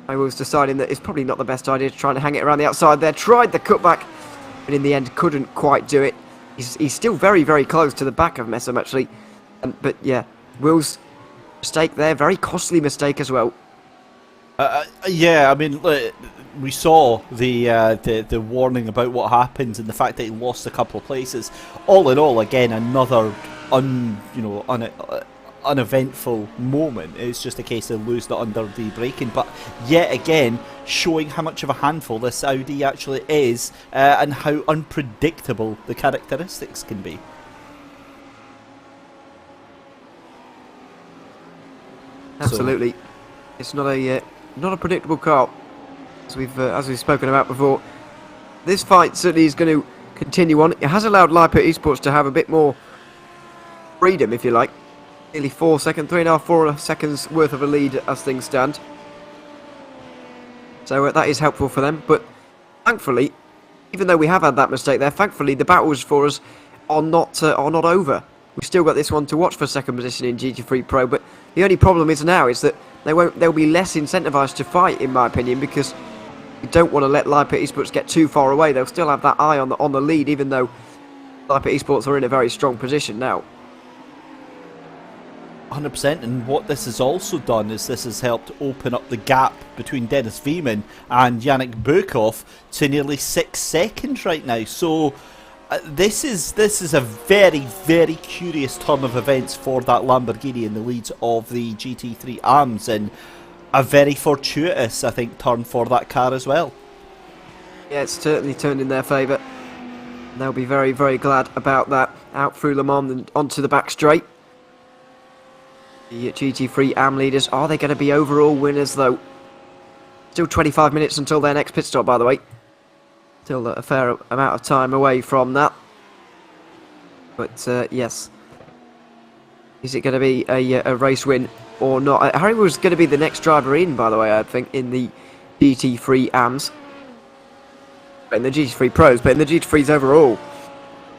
I was deciding that it's probably not the best idea to try and hang it around the outside there. Tried the cutback, but in the end couldn't quite do it. He's still very, very close to the back of Messam, actually. But yeah, Will's mistake there, very costly mistake as well. Yeah, I mean, we saw the warning about what happens and the fact that he lost a couple of places. All in all, again, another uneventful moment. It's just a case of losing it under the braking, but yet again showing how much of a handful this Audi actually is, and how unpredictable the characteristics can be. Absolutely, it's not a predictable car, as we've spoken about before. This fight certainly is going to continue on. It has allowed Lipa Esports to have a bit more freedom, if you like. Nearly 4 seconds worth of a lead as things stand. So that is helpful for them. But thankfully, even though we have had that mistake there, thankfully the battles for us are not over. We've still got this one to watch for second position in GT3 Pro. But the only problem is now is that they'll be less incentivised to fight, in my opinion, because we don't want to let Lipa Esports get too far away. They'll still have that eye on the lead, even though Lipa Esports are in a very strong position now. 100%, and what this has also done is this has helped open up the gap between Dennis Veeman and Yannick Burkhoff to nearly 6 seconds right now. So this is a very, very curious turn of events for that Lamborghini in the lead of the GT3 AMS, and a very fortuitous, I think, turn for that car as well. Yeah, it's certainly turned in their favour. They'll be very, very glad about that. Out through Le Mans and onto the back straight. The GT3 AM leaders, are they going to be overall winners though? Still 25 minutes until their next pit stop, by the way. Still a fair amount of time away from that. But yes. Is it going to be a race win or not? Harry was going to be the next driver in, by the way, I think, in the GT3 AMs. In the GT3 Pros, but in the GT3s overall,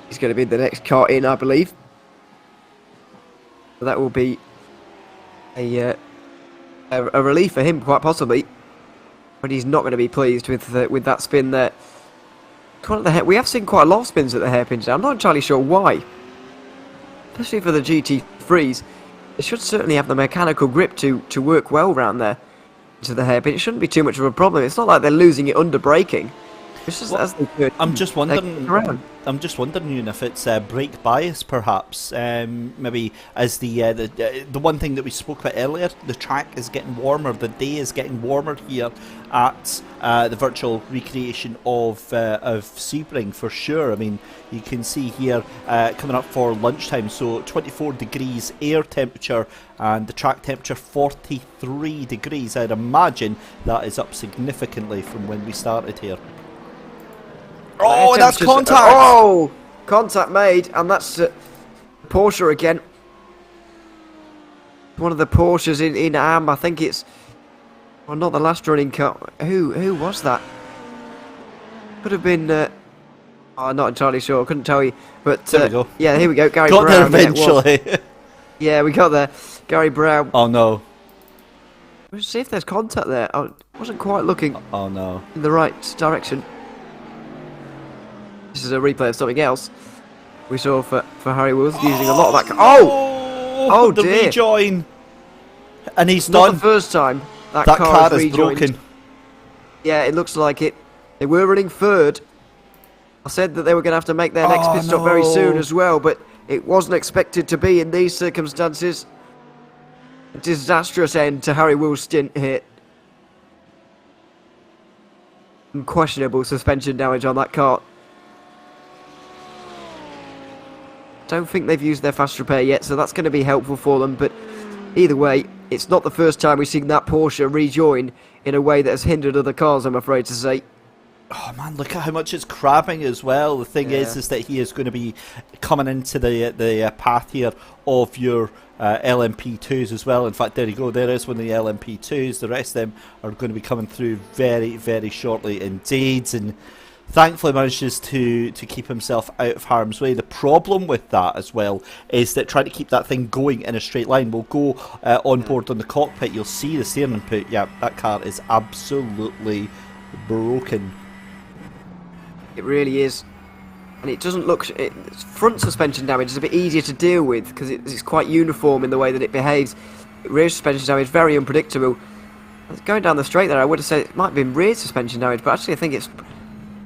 he's going to be the next car in, I believe. So that will be a relief for him, quite possibly, but he's not going to be pleased with that spin there. We have seen quite a lot of spins at the hairpins now. I'm not entirely sure why, especially for the GT3s. They should certainly have the mechanical grip to work well round there into the hairpin. It shouldn't be too much of a problem. It's not like they're losing it under braking. It's just as they could. I'm just wondering, Ewan, if it's brake bias, perhaps. Maybe as the one thing that we spoke about earlier, the track is getting warmer, the day is getting warmer here at the virtual recreation of Sebring, for sure. I mean, you can see here coming up for lunchtime, so 24 degrees air temperature and the track temperature 43 degrees. I'd imagine that is up significantly from when we started here. Oh, that's contact! Oh, contact made, and that's Porsche again. One of the Porsches in AM. I think it's, well, not the last running car. Who was that? Could have been. I'm not entirely sure. I couldn't tell you. But there we go. Yeah, here we go. Gary got Brown. there eventually. Yeah, we got there. Gary Brown. Oh no. Let's see if there's contact there. I wasn't quite looking. Oh no. In the right direction. This is a replay of something else we saw for Harry Wills using a lot of that. Oh the dear! Rejoin, and he's Not done. the first time that car is is broken. Yeah, it looks like it. They were running third. I said that they were going to have to make their next pit stop very soon as well, but it wasn't expected to be in these circumstances. A disastrous end to Harry Wills' stint here. Unquestionable suspension damage on that car. Don't think they've used their fast repair yet, so that's going to be helpful for them, but either way, it's not the first time we've seen that Porsche rejoin in a way that has hindered other cars, I'm afraid to say. Oh man, look at how much it's crabbing as well. The thing is that he is going to be coming into the path here of your LMP2s as well. In fact, there you go. There is one of the LMP2s. The rest of them are going to be coming through very, very shortly indeed. And thankfully manages to keep himself out of harm's way. The problem with that as well is that trying to keep that thing going in a straight line will go on board on the cockpit. You'll see the steering input. Yeah, that car is absolutely broken. It really is. And it doesn't look... front suspension damage is a bit easier to deal with because it's quite uniform in the way that it behaves. Rear suspension damage, very unpredictable. Going down the straight there, I would have said it might have been rear suspension damage, but actually I think it's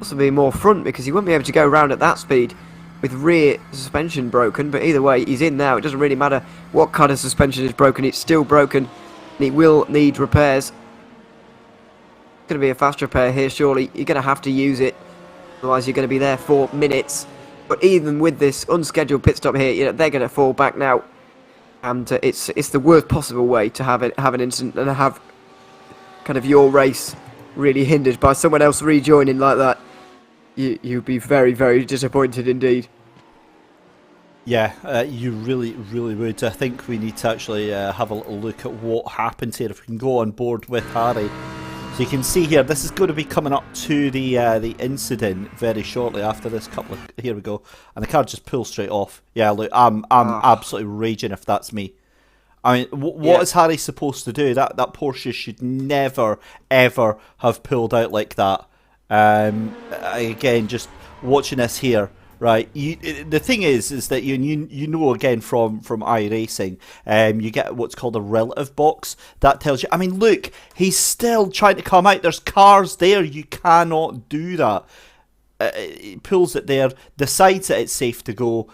possibly more front because he wouldn't be able to go around at that speed with rear suspension broken. But either way, he's in now. It doesn't really matter what kind of suspension is broken. It's still broken and it will need repairs. It's going to be a fast repair here, surely. You're going to have to use it. Otherwise, you're going to be there for minutes. But even with this unscheduled pit stop here, you know, they're going to fall back now. And it's the worst possible way to have an incident and have kind of your race really hindered by someone else rejoining like that. You'd be very, very disappointed indeed. Yeah, you really, really would. I think we need to actually have a little look at what happened here. If we can go on board with Harry. So you can see here, this is going to be coming up to the incident very shortly after this couple of... Here we go. And the car just pulls straight off. Yeah, look, I'm absolutely raging if that's me. I mean, what is Harry supposed to do? That Porsche should never, ever have pulled out like that. Again, just watching this here, right? The thing is that you know again from iRacing, you get what's called a relative box that tells you. I mean, look, he's still trying to come out. There's cars there. You cannot do that. He pulls it there, decides that it's safe to go,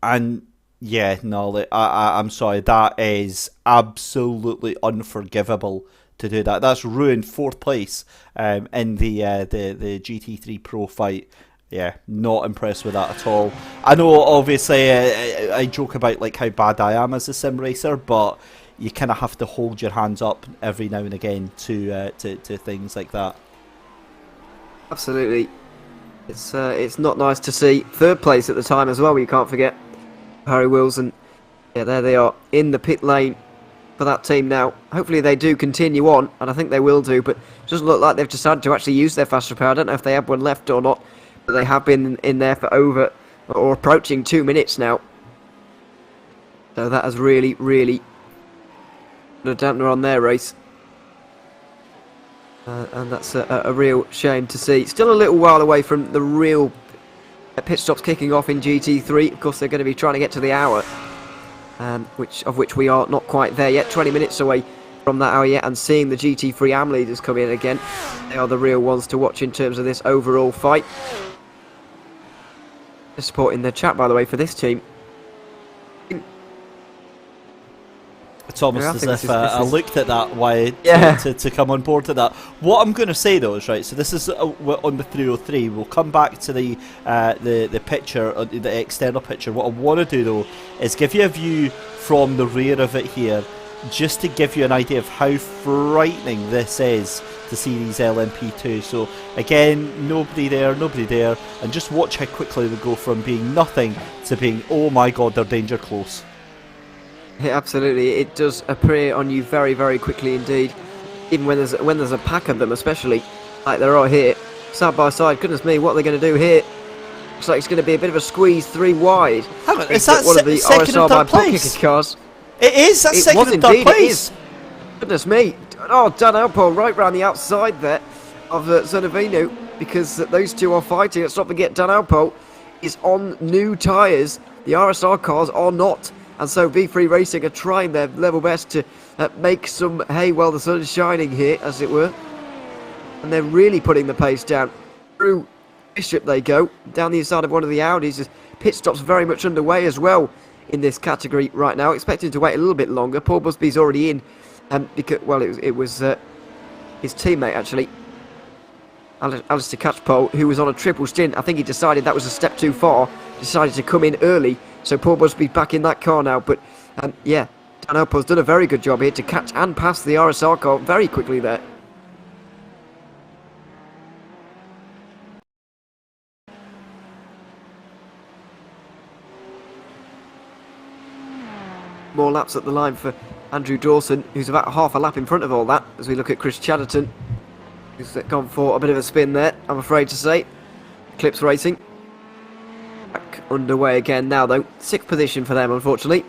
and yeah, no, I'm sorry, that is absolutely unforgivable to do that. That's ruined 4th place in the GT3 Pro fight. Yeah, not impressed with that at all. I know, obviously, I joke about like how bad I am as a sim racer, but you kind of have to hold your hands up every now and again to things like that. Absolutely, it's not nice to see. 3rd place at the time as well. You can't forget Harry Wilson. Yeah, there they are in the pit lane for that team now. Hopefully they do continue on, and I think they will do. But it doesn't look like they've decided to actually use their fast repair. I don't know if they have one left or not. But they have been in there for over or approaching 2 minutes now. So that has really, really put a dampener on their race. And that's a real shame to see. Still a little while away from the real pit stops kicking off in GT3. Of course, they're going to be trying to get to the hour, which we are not quite there yet. 20 minutes away from that hour yet, and seeing the GT3 AM leaders come in again. They are the real ones to watch in terms of this overall fight. Support in the chat, by the way, for this team. It's almost as if I looked at that to come on board to that. What I'm going to say though is, right, so this is on the 303. We'll come back to the picture, the external picture. What I want to do though is give you a view from the rear of it here, just to give you an idea of how frightening this is to see these LMP2. So again, nobody there, and just watch how quickly they go from being nothing to being, oh my god, they're danger close. Yeah, absolutely, it does appear on you very, very quickly indeed. Even when there's a pack of them, especially like there are here, side by side. Goodness me, what are they going to do here? Looks like it's going to be a bit of a squeeze 3 wide. Hang on, is that one of the second RSR and by third place? cars? It is, that's second and third place. Goodness me. Oh, Dan Alpole right round the outside there of Zonovino, because those two are fighting. Let's not forget Dan Alpole is on new tyres. The RSR cars are not. And so V3 Racing are trying their level best to make some hay while the sun is shining here, as it were. And they're really putting the pace down. Through Bishop they go, down the inside of one of the Audis. Pit stops very much underway as well in this category right now. Expecting to wait a little bit longer. Paul Busby's already in. Because, well, it was his teammate, actually, Alistair Catchpole, who was on a triple stint. I think he decided that was a step too far. Decided to come in early. So Paul Busby's back in that car now. But, yeah, And Opal's done a very good job here to catch and pass the RSR car very quickly there. More laps at the line for Andrew Dawson, who's about half a lap in front of all that, as we look at Chris Chatterton, who's gone for a bit of a spin there, I'm afraid to say. Clips Racing back underway again now, though. 6th position for them, unfortunately.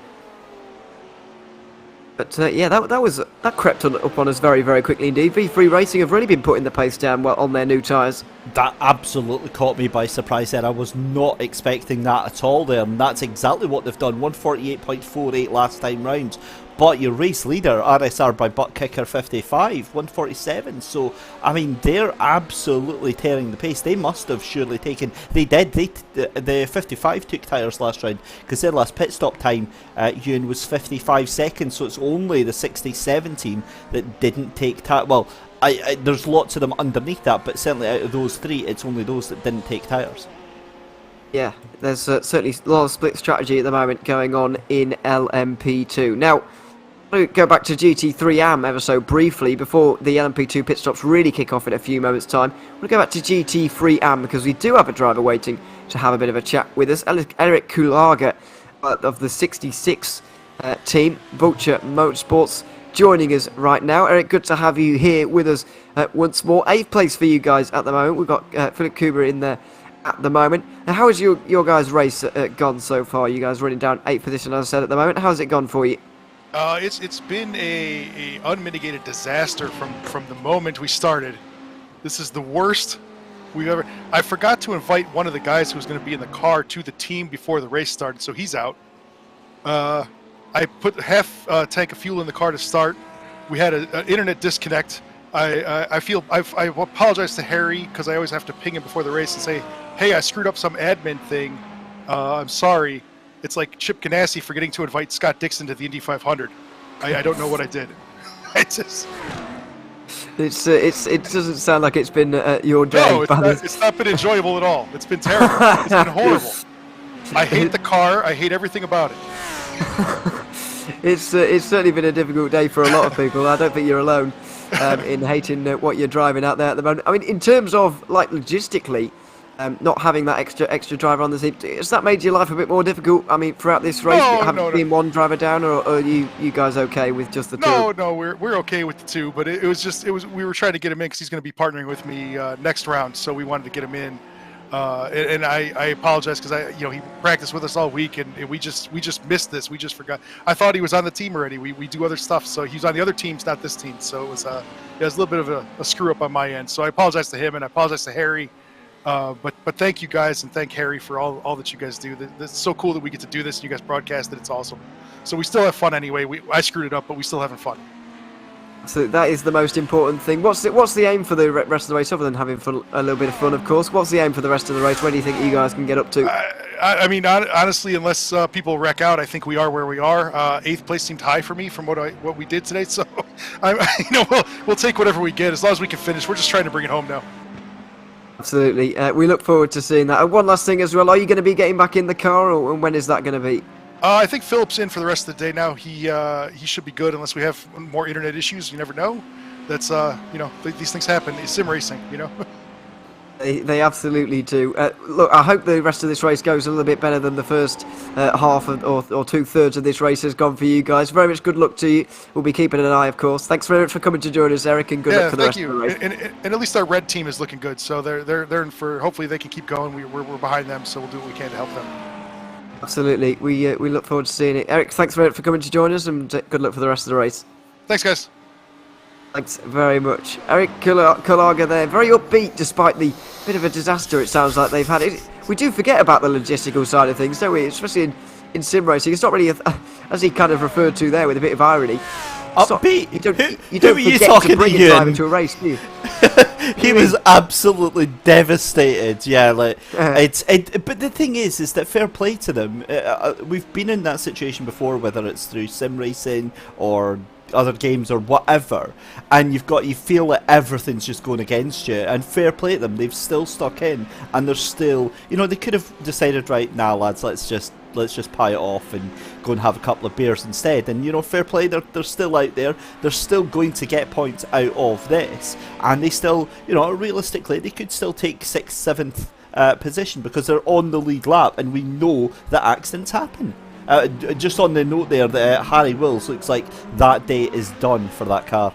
But yeah, that crept up on us very, very quickly indeed. V3 Racing have really been putting the pace down well on their new tyres. That absolutely caught me by surprise there. I was not expecting that at all there, and that's exactly what they've done. 148.48 last time round. But your race leader, RSR by butt kicker 55, 147. So, I mean, they're absolutely tearing the pace. They must have surely taken... They did. The 55 took tyres last round, because their last pit stop time, Ewan, was 55 seconds. So it's only the 67 team that didn't take tyres. Well, there's lots of them underneath that, but certainly out of those 3, it's only those that didn't take tyres. Yeah, there's certainly a lot of split strategy at the moment going on in LMP2. Now, I'll go back to GT3 AM ever so briefly before the LMP2 pit stops really kick off in a few moments' time. We'll go back to GT3 AM because we do have a driver waiting to have a bit of a chat with us. Eric Kulaga of the 66 team, Vulture Motorsports, joining us right now. Eric, good to have you here with us once more. 8th place for you guys at the moment. We've got Philip Kuber in there at the moment. Now, how has your guys' race gone so far? You guys running down 8th position, as I said, at the moment. How's it gone for you? It's been a unmitigated disaster from the moment we started. This is the worst we've ever... I forgot to invite one of the guys who was going to be in the car to the team before the race started, so he's out. I put half tank of fuel in the car to start. We had an internet disconnect. I apologize to Harry because I always have to ping him before the race and say, hey, I screwed up some admin thing. I'm sorry. It's like Chip Ganassi forgetting to invite Scott Dixon to the Indy 500. I don't know what I did. It doesn't sound like it's been your day. No, it's not been enjoyable at all. It's been terrible. It's been horrible. I hate the car. I hate everything about it. It's certainly been a difficult day for a lot of people. I don't think you're alone in hating what you're driving out there at the moment. I mean, in terms of like logistically, not having that extra driver on the team, has that made your life a bit more difficult? I mean, throughout this race, been one driver down, or are you guys okay with just the two? No, we're okay with the 2, but it was we were trying to get him in because he's going to be partnering with me next round, so we wanted to get him in. And I apologize because he practiced with us all week and we just missed this. We just forgot. I thought he was on the team already. We do other stuff, so he's on the other teams, not this team. So it was a little bit of a screw up on my end. So I apologize to him and I apologize to Harry. But thank you guys and thank Harry for all that you guys do. It's so cool that we get to do this and you guys broadcast it. It's awesome. So we still have fun anyway. I screwed it up, but we still having fun. So that is the most important thing. What's the aim for the rest of the race, other than having fun, a little bit of fun, of course? What's the aim for the rest of the race? Where do you think you guys can get up to? I mean, honestly, unless people wreck out, I think we are where we are. 8th place seemed high for me from what we did today. So, we'll take whatever we get as long as we can finish. We're just trying to bring it home now. Absolutely. We look forward to seeing that. And one last thing as well, are you going to be getting back in the car, and when is that going to be? I think Philip's in for the rest of the day now. He should be good unless we have more internet issues. You never know. That's these things happen. It's sim racing, They absolutely do. Look, I hope the rest of this race goes a little bit better than the first half or 2/3 of this race has gone for you guys. Very much good luck to you. We'll be keeping an eye, of course. Thanks very much for coming to join us, Eric, and good luck for the rest of the race. And at least our red team is looking good, so they're in for. Hopefully they can keep going. We're behind them, so we'll do what we can to help them. Absolutely. We look forward to seeing it. Eric, thanks very much for coming to join us, and good luck for the rest of the race. Thanks, guys. Thanks very much. Eric Kulaga there, very upbeat despite the bit of a disaster it sounds like they've had. We do forget about the logistical side of things, don't we? Especially in sim racing. It's not really, as he kind of referred to there with a bit of irony. Upbeat? You don't forget to bring a driver to a race, do you? He was absolutely devastated. Yeah, but the thing is that fair play to them. We've been in that situation before, whether it's through sim racing or other games or whatever, and you feel that everything's just going against you, and fair play to them, they've still stuck in, and they're still, they could have decided, right, nah lads, let's just let's just pie it off and go and have a couple of beers instead. And, you know, fair play, they're still out there. They're still going to get points out of this. And they still, you know, realistically, they could still take 6th, 7th position because they're on the lead lap, and we know that accidents happen. Just on the note there, that Harry Wills looks like that day is done for that car.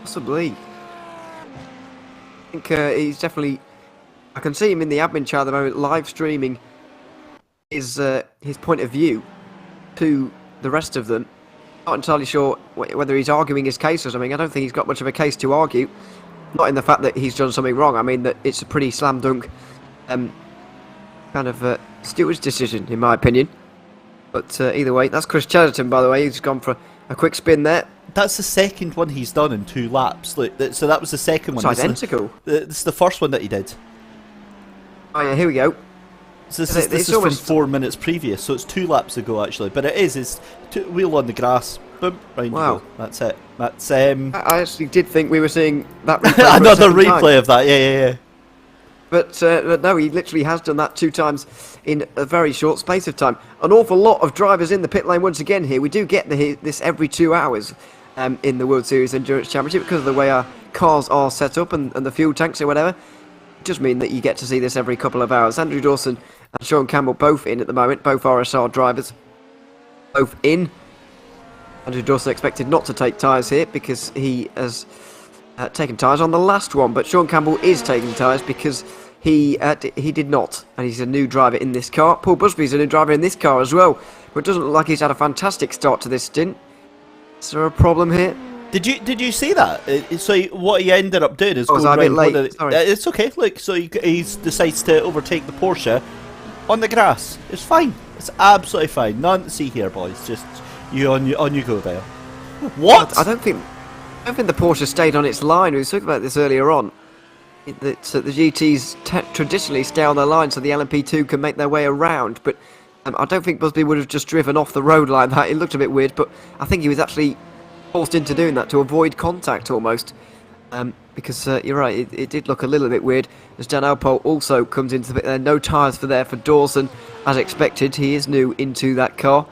Possibly. I think he's definitely... I can see him in the admin chat at the moment, live streaming his point of view to the rest of them. Not entirely sure whether he's arguing his case or something. I don't think he's got much of a case to argue. Not in the fact that he's done something wrong. I mean that it's a pretty slam dunk kind of steward's decision, in my opinion. But either way, that's Chris Chesterton, by the way. He's gone for a quick spin there. That's the second one he's done in 2 laps. Look, so that was the second one. It's identical. This is the first one that he did. Oh yeah, here we go. So this is from 4 minutes previous, so it's 2 laps ago actually. But it's wheel on the grass, boom, round Wow. you go. That's it. That's I actually did think we were seeing that replay for a another second time. replay of that. Yeah. But no, he literally has done that 2 times in a very short space of time. An awful lot of drivers in the pit lane once again here. We do get this every 2 hours in the World Series Endurance Championship because of the way our cars are set up and the fuel tanks or whatever. It does mean that you get to see this every couple of hours. Andrew Dawson and Sean Campbell both in at the moment, both RSR drivers. Both in. Andrew Dawson expected not to take tyres here because he has taken tyres on the last one, but Sean Campbell is taking tyres because he did not, and he's a new driver in this car. Paul Busby's a new driver in this car as well, but it doesn't look like he's had a fantastic start to this stint. Is there a problem here? Did you see that? So what he ended up doing is was I a bit late? Sorry. It's okay. Look, so he decides to overtake the Porsche on the grass. It's fine. It's absolutely fine. None to see here, boys. Just on you go there. What? I don't think the Porsche stayed on its line. We were talking about this earlier on. The GTs traditionally stay on their line so the LMP2 can make their way around, but I don't think Busby would have just driven off the road like that. It looked a bit weird, but I think he was actually forced into doing that to avoid contact almost. Because you're right, it did look a little bit weird. As Dan Alpole also comes into the bit there. No tyres for Dawson, as expected. He is new into that car.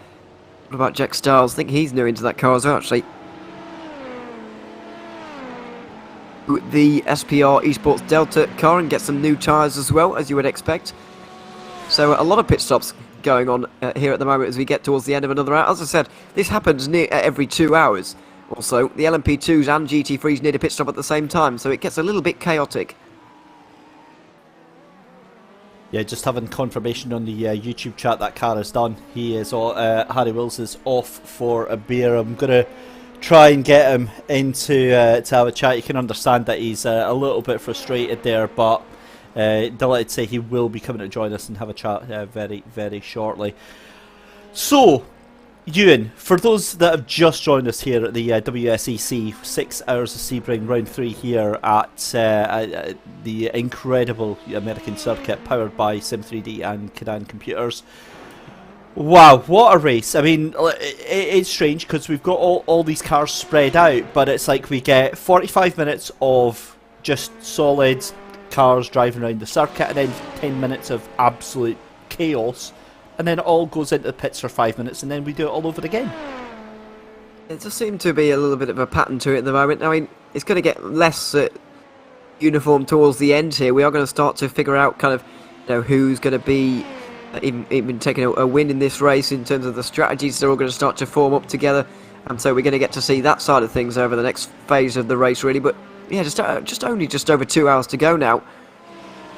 What about Jack Stiles? I think he's new into that car as well, actually. The SPR Esports Delta car and get some new tyres as well, as you would expect. So a lot of pit stops going on here at the moment as we get towards the end of another hour. As I said, this happens every 2 hours. Also, the LMP2s and GT3s need a pit stop at the same time, so it gets a little bit chaotic. Yeah, just having confirmation on the YouTube chat that car is done. He is Harry Wills is off for a beer. I'm gonna try and get him into to have a chat. You can understand that he's a little bit frustrated there, but delighted to say he will be coming to join us and have a chat very, very shortly. So, Ewan, for those that have just joined us here at the WSEC 6 hours of Sebring round 3 here at the incredible American circuit powered by SIM3D and Kadan computers. Wow, what a race. I mean, it's strange because we've got all these cars spread out, but it's like we get 45 minutes of just solid cars driving around the circuit and then 10 minutes of absolute chaos, and then it all goes into the pits for 5 minutes and then we do it all over again. It does seem to be a little bit of a pattern to it at the moment. I mean, it's going to get less uniform towards the end here. We are going to start to figure out kind of, who's going to be even taking a win in this race in terms of the strategies. They're all going to start to form up together, and so we're going to get to see that side of things over the next phase of the race, really. But yeah, just over 2 hours to go now,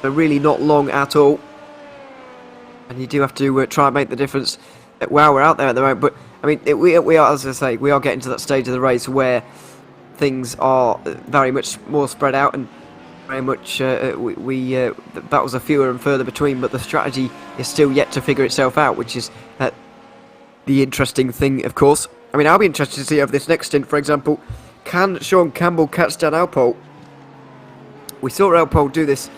so really not long at all, and you do have to try and make the difference while we're out there at the moment. But I mean, we are, as I say, we are getting to that stage of the race where things are very much more spread out and very much the battles are fewer and further between, but the strategy is still yet to figure itself out, which is the interesting thing, of course. I mean, I'll be interested to see over this next stint, for example, can Sean Campbell catch Dan Alpole? We saw Alpole do this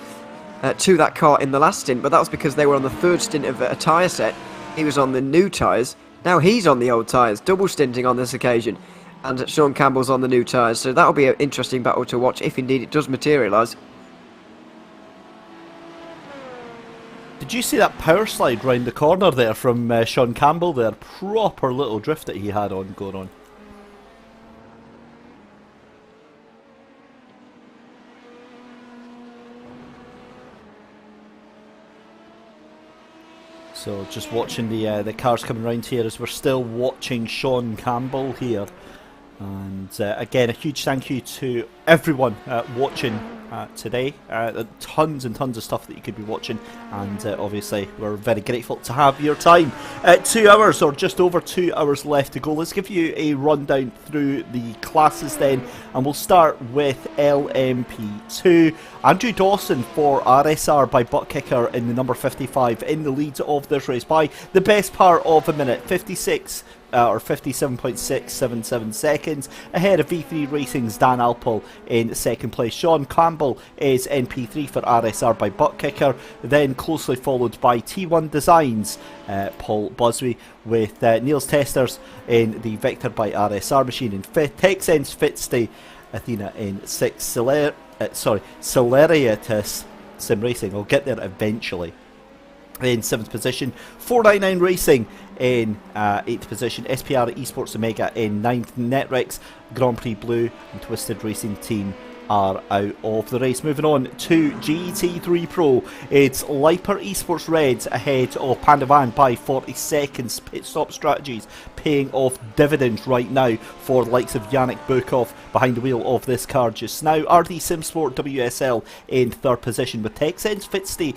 to that car in the last stint, but that was because they were on the third stint of a tyre set. He was on the new tyres, now he's on the old tyres, double stinting on this occasion. And Sean Campbell's on the new tyres, so that'll be an interesting battle to watch if indeed it does materialise. Did you see that power slide round the corner there from Sean Campbell there? Proper little drift that he had going on. So just watching the cars coming around here as we're still watching Sean Campbell here. And again, a huge thank you to everyone watching today. Tons and tons of stuff that you could be watching, and obviously we're very grateful to have your time. 2 hours, or just over 2 hours left to go. Let's give you a rundown through the classes then, and we'll start with LMP2. Andrew Dawson for RSR by butt kicker in the number 55 in the lead of this race by the best part of a minute, 57.677 seconds, ahead of V3 Racing's Dan Alpel in second place. Sean Campbell is NP3 for RSR by butt kicker, then closely followed by T1 Designs, Paul Busby, with Niels Testers in the Victor by RSR machine in fifth, Texense Fitzstay Athena in sixth, Celeriatus Sim Racing, I'll get there eventually, in 7th position, 499 Racing in 8th position, SPR Esports Omega in 9th, Netrex, Grand Prix Blue and Twisted Racing Team are out of the race. Moving on to GT3 Pro, it's Liper Esports Reds ahead of Pandavan by 40 seconds. Pit stop strategies paying off dividends right now for the likes of Yannick Bukov behind the wheel of this car just now. RD Simsport WSL in 3rd position, with Texense Fitzstay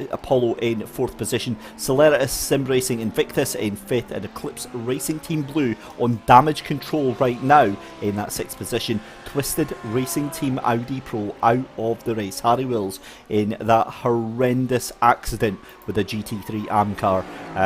Apollo in 4th position, Celeritas Sim Racing Invictus in 5th, and Eclipse Racing Team Blue on damage control right now in that 6th position. Twisted Racing Team Audi Pro out of the race. Harry Wills in that horrendous accident with a GT3 AM car,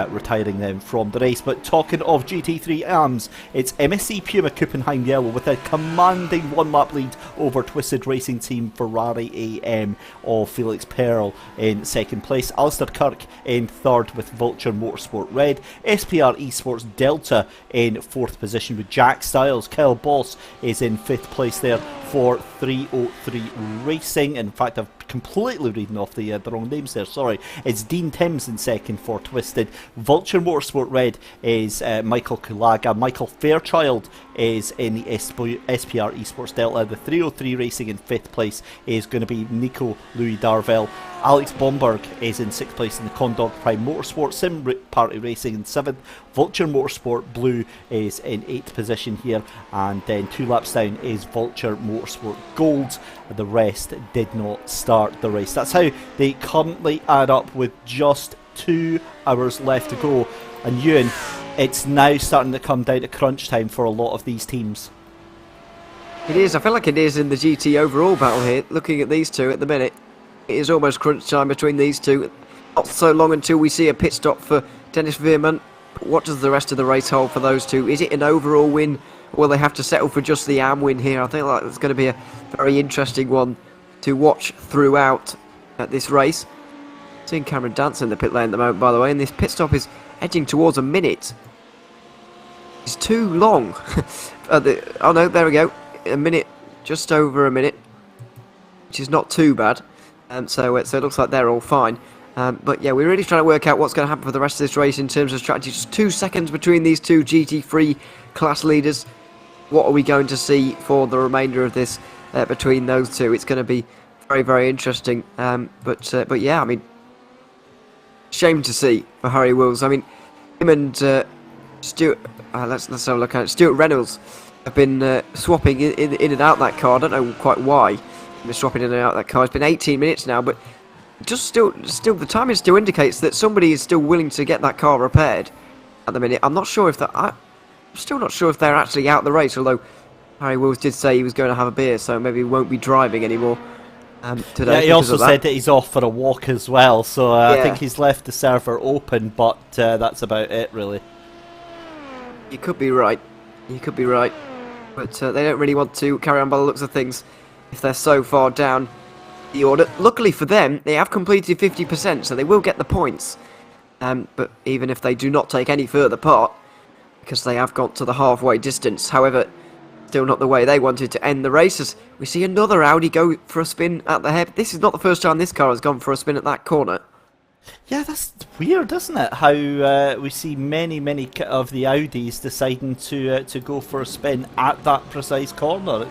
retiring them from the race. But talking of GT3 AMs, it's MSC Puma Kuppenheim Yellow with a commanding 1-lap lead over Twisted Racing Team Ferrari AM of Felix Pearl in 2nd place. Alistair Kirk in 3rd with Vulture Motorsport Red. SPR Esports Delta in 4th position with Jack Styles. Kyle Boss is in 5th place there for 303 Racing. In fact, I've completely reading off the wrong names there, sorry. It's Dean Timms in 2nd for Twisted. Vulture Motorsport Red is Michael Kulaga. Michael Fairchild is in the SPR Esports Delta. The 303 Racing in 5th place is going to be Nico Louis Darvell. Alex Bomberg is in 6th place in the Condog Prime Motorsport. Sim Party Racing in 7th. Vulture Motorsport Blue is in 8th position here, and then 2 laps down is Vulture Motorsport Gold. The rest did not start the race. That's how they currently add up with just 2 hours left to go. And Ewan, it's now starting to come down to crunch time for a lot of these teams. It is. I feel like it is in the GT overall battle here. Looking at these two at the minute, it is almost crunch time between these two. Not so long until we see a pit stop for Dennis Veerman. But what does the rest of the race hold for those two? Is it an overall win? Or will they have to settle for just the AM win here? I think like it's going to be a very interesting one to watch throughout this race. Seeing Cameron Dance in the pit lane at the moment, by the way, and this pit stop is edging towards a minute. It's too long. Oh no, there we go. A minute, just over a minute, which is not too bad. So it looks like they're all fine. But yeah, we're really trying to work out what's going to happen for the rest of this race in terms of strategy. Just 2 seconds between these two GT3 class leaders. What are we going to see for the remainder of this between those two? It's going to be very, very interesting. But yeah, I mean, shame to see for Harry Wills. I mean, him and Stuart. Let's have a look at it. Stuart Reynolds have been swapping in and out that car. I don't know quite why they're swapping in and out that car. It's been 18 minutes now, but just still the timing still indicates that somebody is still willing to get that car repaired at the minute. I'm not sure if that. I'm still not sure if they're actually out the race. Although Harry Wills did say he was going to have a beer, so maybe he won't be driving anymore today. Yeah, he also said that he's off for a walk as well. So I think he's left the server open, but that's about it, really. You could be right. You could be right. But they don't really want to carry on by the looks of things if they're so far down the order. Luckily for them, they have completed 50%, so they will get the points. But even if they do not take any further part, because they have got to the halfway distance, however, still not the way they wanted to end the race, as we see another Audi go for a spin at the head. This is not the first time this car has gone for a spin at that corner. Yeah, that's weird, isn't it? How we see many of the Audis deciding to go for a spin at that precise corner.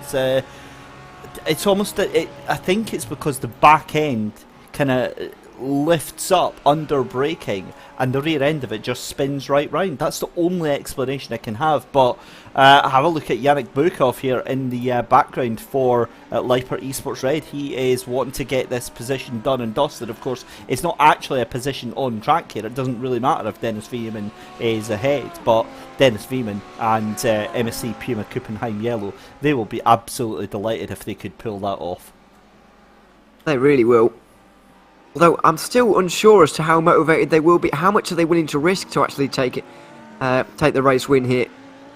It's almost I think it's because the back end kind of lifts up under braking, and the rear end of it just spins right round. That's the only explanation I can have. But have a look at Yannick Bukov here in the background for Liper Esports Red. He is wanting to get this position done and dusted. Of course, it's not actually a position on track here. It doesn't really matter if Dennis Veerman is ahead, but Dennis Veerman and MSC Puma Kuppenheim Yellow, they will be absolutely delighted if they could pull that off. They really will. Although I'm still unsure as to how motivated they will be. How much are they willing to risk to actually take the race win here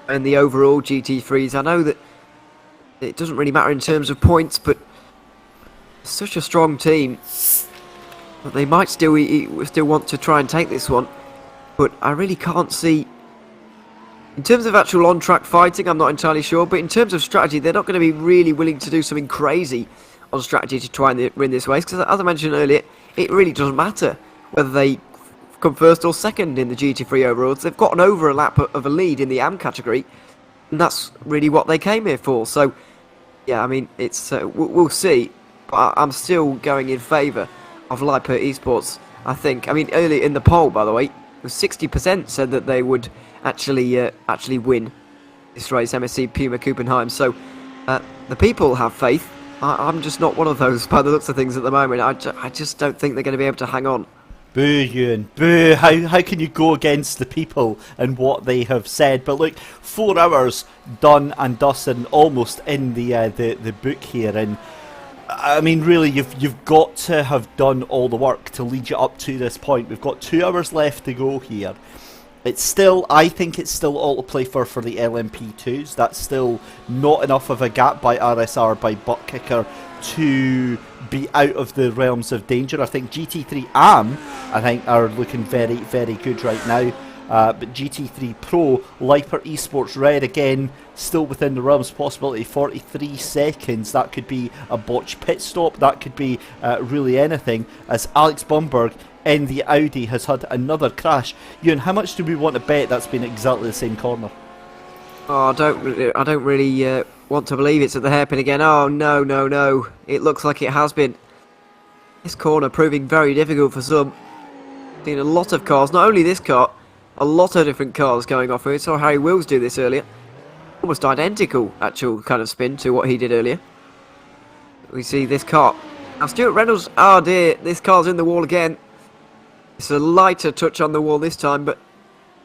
and the overall GT3s? I know that it doesn't really matter in terms of points, but such a strong team that they might still want to try and take this one. But I really can't see. In terms of actual on-track fighting, I'm not entirely sure. But in terms of strategy, they're not going to be really willing to do something crazy on strategy to try and win this race. Because as I mentioned earlier, it really doesn't matter whether they come first or second in the GT3 overalls. They've gotten over a lap of a lead in the AM category, and that's really what they came here for. So, yeah, I mean, it's we'll see. But I'm still going in favour of Liper Esports, I think. I mean, earlier in the poll, by the way, 60% said that they would actually win this race, MSC Puma Kuppenheim. So, the people have faith. I'm just not one of those by the looks of things at the moment. I just don't think they're going to be able to hang on. Boo, Ewan. Boo. How can you go against the people and what they have said? But look, 4 hours done and dusted and almost in the book here. And I mean, really, you've got to have done all the work to lead you up to this point. We've got 2 hours left to go here. I think it's still all to play for the LMP2s. That's still not enough of a gap by RSR, by Butt Kicker, to be out of the realms of danger. I think GT3 AM, are looking very good right now. But GT3 Pro, Liper Esports Red, again, still within the realms of possibility. 43 seconds. That could be a botched pit stop. That could be really anything. As Alex Bumberg in the Audi has had another crash. Ewan, how much do we want to bet that's been exactly the same corner? Oh, I don't really want to believe it's at the hairpin again. Oh, no. It looks like it has been. This corner proving very difficult for some. Seen a lot of cars, not only this car, a lot of different cars going off. We saw Harry Wills do this earlier. Almost identical actual kind of spin to what he did earlier. We see this car. Now Stuart Reynolds, oh dear, this car's in the wall again. It's a lighter touch on the wall this time, but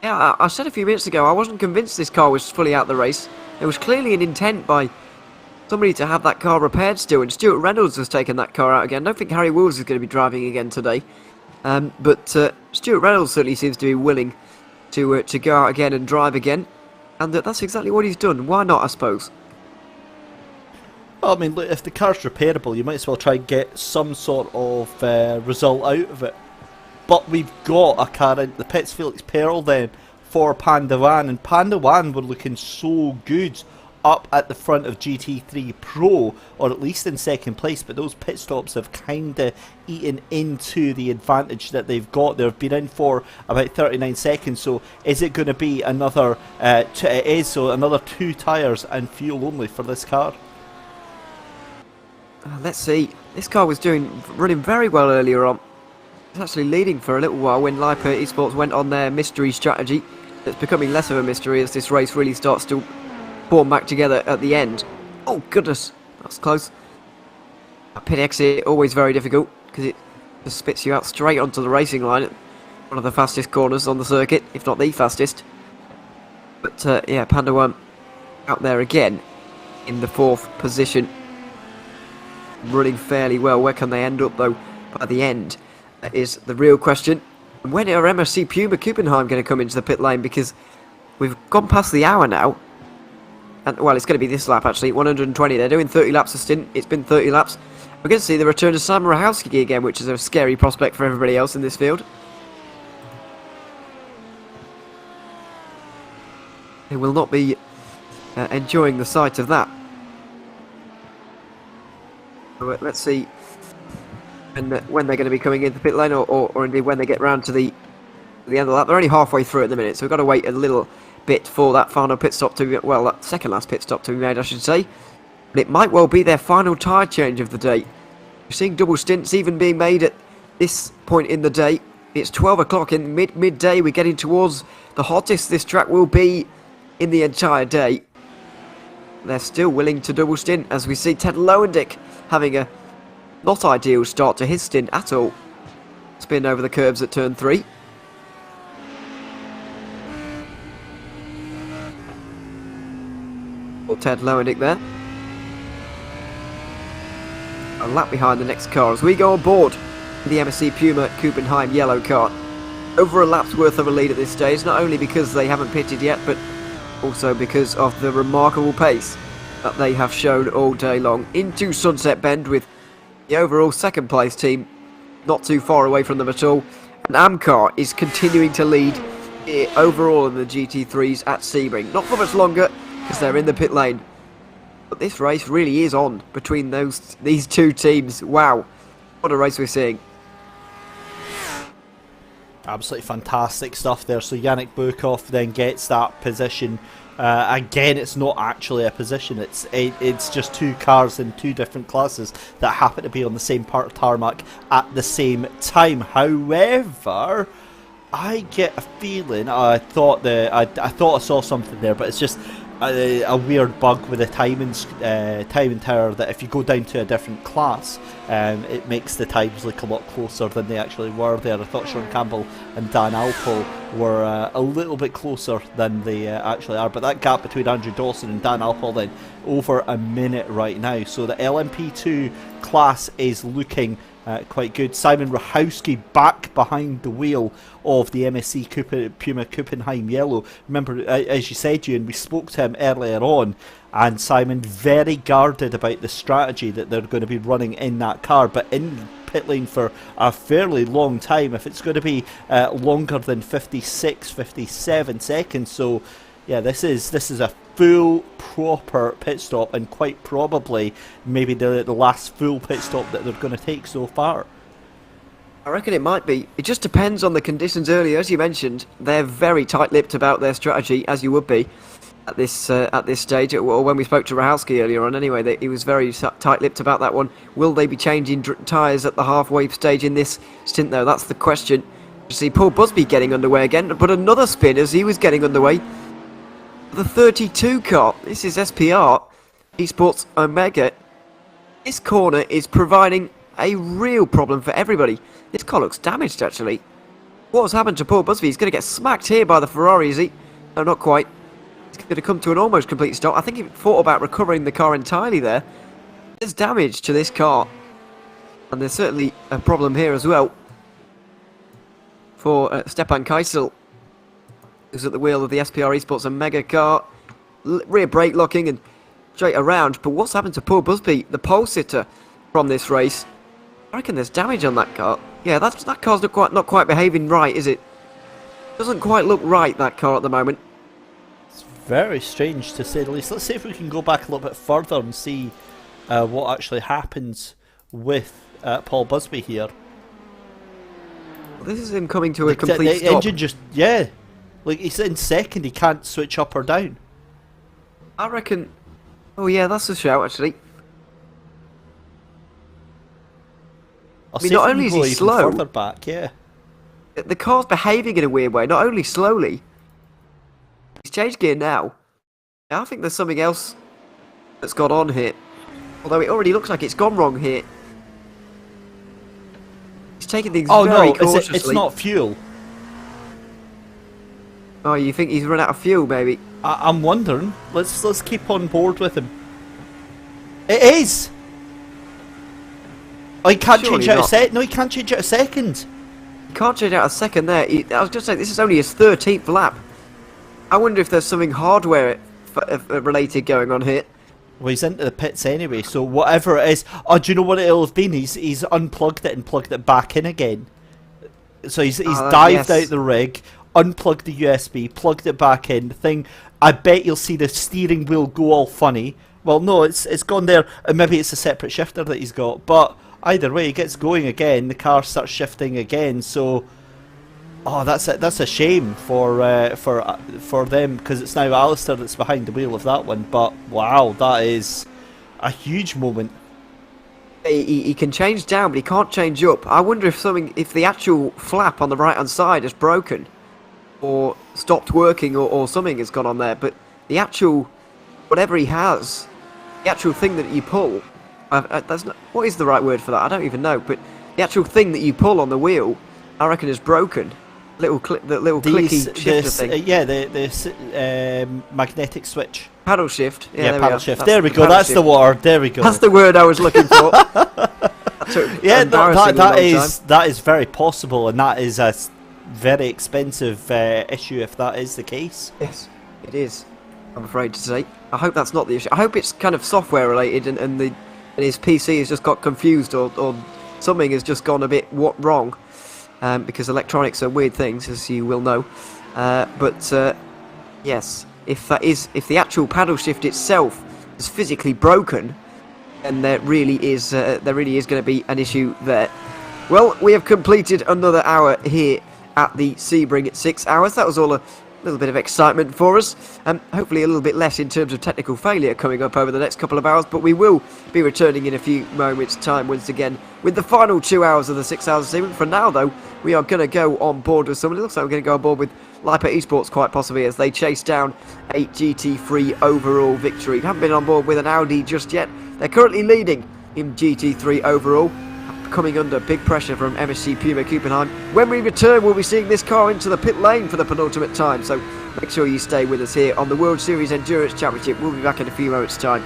yeah, I said a few minutes ago I wasn't convinced this car was fully out the race. There was clearly an intent by somebody to have that car repaired still, and Stuart Reynolds has taken that car out again. I don't think Harry Wills is going to be driving again today, but Stuart Reynolds certainly seems to be willing to go out again and drive again, and that's exactly what he's done. Why not, I suppose? Well, I mean, look, if the car's repairable, you might as well try and get some sort of result out of it. But we've got a car in the pits, Felix Pearl, then, for Pandawan. And Pandawan were looking so good up at the front of GT3 Pro, or at least in second place. But those pit stops have kind of eaten into the advantage that they've got. They've been in for about 39 seconds. So is it going to be another, it is, so another 2 tyres and fuel only for this car? Let's see. This car was running very well earlier on. It was actually leading for a little while when Liper Esports went on their mystery strategy. It's becoming less of a mystery as this race really starts to form back together at the end. Oh goodness, that's close. A pit exit, always very difficult because it just spits you out straight onto the racing line at one of the fastest corners on the circuit, if not the fastest. But yeah, Panda 1 out there again in the 4th position. Running fairly well. Where can they end up though by the end? That is the real question. When are MSC Puma Kuppenheim going to come into the pit lane? Because we've gone past the hour now. And well, it's going to be this lap actually, 120. They're doing 30 laps a stint. It's been 30 laps. We're going to see the return of Sam Rahowski again, which is a scary prospect for everybody else in this field. They will not be enjoying the sight of that. Let's see and when they're going to be coming into the pit lane, or indeed when they get round to the end of the lap. They're only halfway through at the minute, so we've got to wait a little bit for that final pit stop to, well, that second last pit stop to be made, I should say. But it might well be their final tyre change of the day. We're seeing double stints even being made at this point in the day. It's 12 o'clock in midday. We're getting towards the hottest this track will be in the entire day. They're still willing to double stint, as we see Ted Lowendick having a not ideal start to his stint at all. Spin over the curbs at turn 3. Well, Ted Lowendick there. A lap behind the next car as we go on board the MSC Puma Kuppenheim yellow car. Over a lap's worth of a lead at this stage, not only because they haven't pitted yet, but also because of the remarkable pace that they have shown all day long. Into Sunset Bend with the overall second place team not too far away from them at all. And Amcar is continuing to lead overall in the GT3s at Sebring. Not for much longer because they're in the pit lane. But this race really is on between these two teams. Wow, what a race we're seeing. Absolutely fantastic stuff there. So Yannick Bukov then gets that position. Again, it's not actually a position. It's just two cars in two different classes that happen to be on the same part of tarmac at the same time. However, I get a feeling. I thought I saw something there, but it's just a weird bug with the timing tower that if you go down to a different class, it makes the times look a lot closer than they actually were there. I thought Sean Campbell and Dan Alpole were a little bit closer than they actually are, but that gap between Andrew Dawson and Dan Alpole then over a minute right now. So the LMP2 class is looking quite good. Simon Rachowski back behind the wheel of the MSC Puma Kuppenheim Yellow. Remember, as you said, Ewan, we spoke to him earlier on, and Simon very guarded about the strategy that they're going to be running in that car, but in pit lane for a fairly long time, if it's going to be longer than 56, 57 seconds. So yeah, this is a full proper pit stop, and quite probably maybe the last full pit stop that they're going to take so far. I reckon it might be. It just depends on the conditions earlier. As you mentioned, they're very tight-lipped about their strategy, as you would be at this stage. Or when we spoke to Rachowski earlier on, anyway, he was very tight-lipped about that one. Will they be changing tyres at the halfway stage in this stint, though? That's the question. You see Paul Busby getting underway again, but another spin as he was getting underway. The 32 car, this is SPR, Esports Omega. This corner is providing a real problem for everybody. This car looks damaged, actually. What's happened to Paul Busby? He's going to get smacked here by the Ferrari, is he? No, not quite. He's going to come to an almost complete stop. I think he thought about recovering the car entirely there. There's damage to this car. And there's certainly a problem here as well for Stepan Keisel, who's at the wheel of the SPR Esports Omega car. Rear brake locking and straight around. But what's happened to Paul Busby, the pole sitter from this race? I reckon there's damage on that car. Yeah, that car's not quite behaving right, is it? Doesn't quite look right, that car at the moment. It's very strange, to say the least. Let's see if we can go back a little bit further and see what actually happens with Paul Busby here. Well, this is him coming to a complete stop. Engine just, yeah. Like, he's in second, he can't switch up or down. I reckon... Oh yeah, that's a shout, actually. I'll I mean, see if not we only can is go he even slow... further back, yeah. The car's behaving in a weird way, not only slowly. He's changed gear now. I think there's something else that's gone on here. Although it already looks like it's gone wrong here. He's taking things very cautiously. It's not fuel. Oh, you think he's run out of fuel, maybe? I'm wondering. Let's keep on board with him. It is! Oh, he can't change out a second. No, he can't change out a second. He can't change out a second there. I was going to say, this is only his 13th lap. I wonder if there's something hardware related going on here. Well, he's into the pits anyway, so whatever it is... Oh, do you know what it'll have been? He's unplugged it and plugged it back in again. So he's dived out the rig, unplugged the USB, plugged it back in. The thing, I bet you'll see the steering wheel go all funny. Well, no, it's gone there, and maybe it's a separate shifter that he's got, but either way, it gets going again. The car starts shifting again. So, oh, that's a shame for them, because it's now Alistair that's behind the wheel of that one. But wow, that is a huge moment. He can change down, but he can't change up. I wonder if the actual flap on the right hand side is broken, or stopped working, or something has gone on there. But the actual, whatever he has, the actual thing that you pull, what is the right word for that? I don't even know. But the actual thing that you pull on the wheel, I reckon, is broken. The little clicky shifter thing. Yeah, the magnetic switch. Paddle shift. Yeah, paddle shift. There we go. That's the word. There we go. That's the word I was looking for. Yeah, that is very possible, and that is a very expensive issue if that is the case. Yes, it is. I'm afraid to say. I hope that's not the issue. I hope it's kind of software related, and his PC has just got confused, or something has just gone a bit wrong. Because electronics are weird things, as you will know. But yes, if the actual paddle shift itself is physically broken, then there really is going to be an issue there. Well, we have completed another hour here at the Sebring at 6 hours. That was all a little bit of excitement for us, and hopefully a little bit less in terms of technical failure coming up over the next couple of hours, but we will be returning in a few moments time once again with the final 2 hours of the 6 hours of Sebring. For now though, we are going to go on board with someone. It looks like we're going to go on board with Lipa Esports quite possibly, as they chase down a GT3 overall victory. We haven't been on board with an Audi just yet. They're currently leading in GT3 overall, coming under big pressure from MSC Puma Kuppenheim. When we return, we'll be seeing this car into the pit lane for the penultimate time, so make sure you stay with us here on the World Series Endurance Championship. We'll be back in a few moments' time.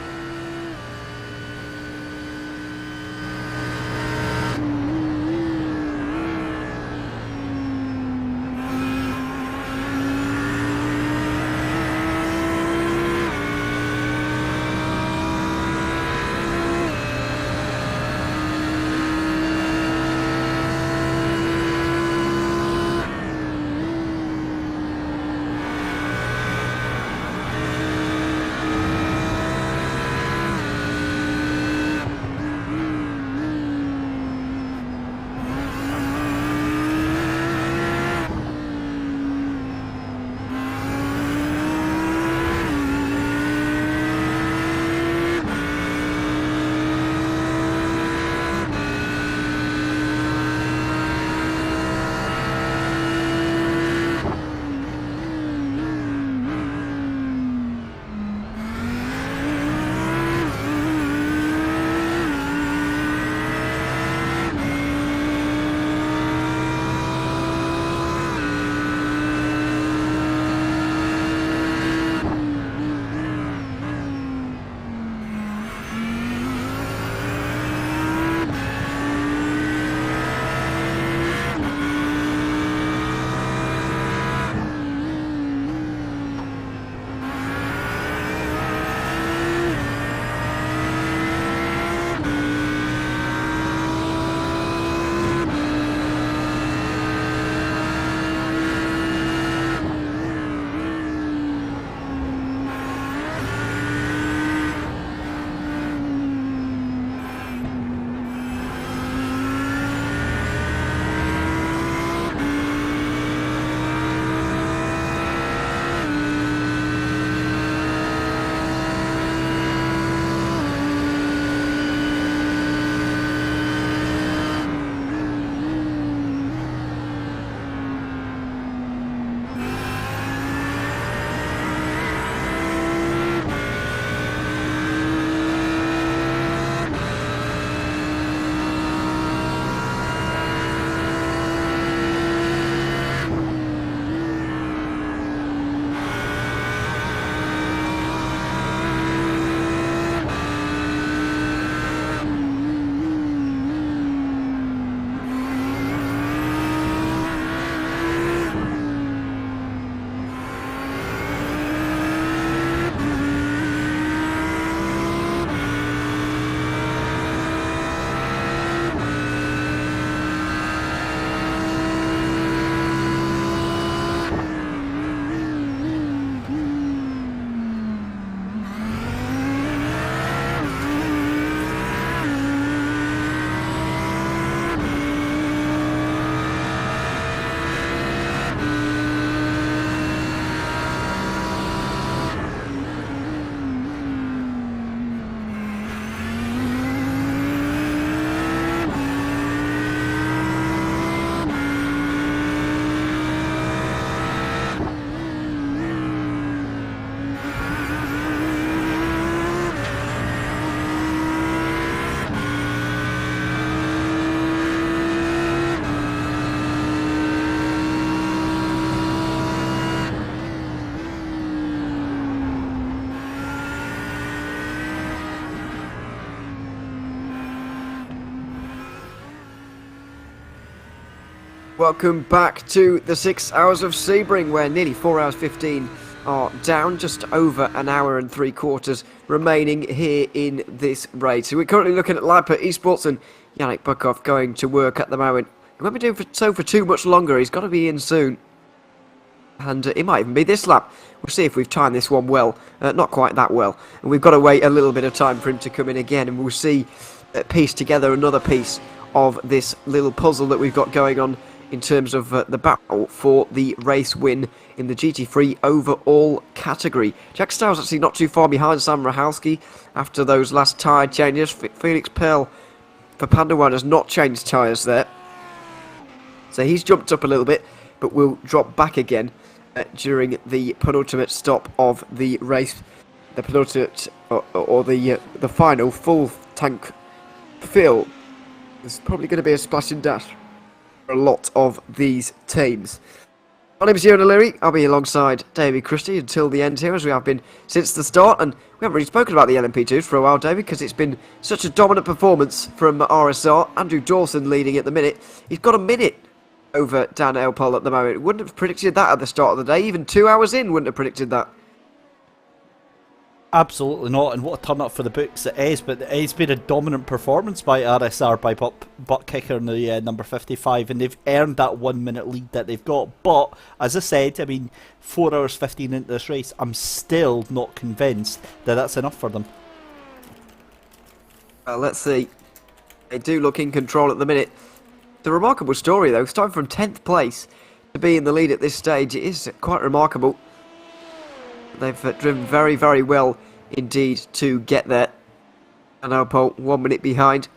Welcome back to the 6 hours of Sebring, where nearly 4 hours 15 are down, just over an hour and 3/4 remaining here in this race. So we're currently looking at Lipa Esports and Yannick Bukov going to work at the moment. He won't be doing so for too much longer. He's got to be in soon. And it might even be this lap. We'll see if we've timed this one well. Not quite that well. And we've got to wait a little bit of time for him to come in again. And we'll see, piece together another piece of this little puzzle that we've got going on in terms of the battle for the race win in the GT3 overall category. Jack Stiles actually not too far behind Sam Rahalski after those last tyre changes. Felix Perl for Pandawan has not changed tyres there. So he's jumped up a little bit, but will drop back again during the penultimate stop of the race. The penultimate, or the final full tank fill. There's probably going to be a splash and dash for a lot of these teams. My name is Ewan O'Leary. I'll be alongside David Christie until the end here, as we have been since the start. And we haven't really spoken about the LMP2s for a while, David, because it's been such a dominant performance from RSR. Andrew Dawson leading at the minute. He's got a minute over Dan Elpol at the moment. Wouldn't have predicted that at the start of the day. Even 2 hours in, wouldn't have predicted that. Absolutely not, and what a turn up for the books it is, but it's been a dominant performance by RSR, by butt kicker in the number 55, and they've earned that 1 minute lead that they've got. But as I said, I mean, 4 hours 15 into this race, I'm still not convinced that that's enough for them. Well, let's see. They do look in control at the minute. It's a remarkable story though, starting from 10th place to be in the lead at this stage. It is quite remarkable. They've driven very, very well indeed to get there. And Alpol 1 minute behind.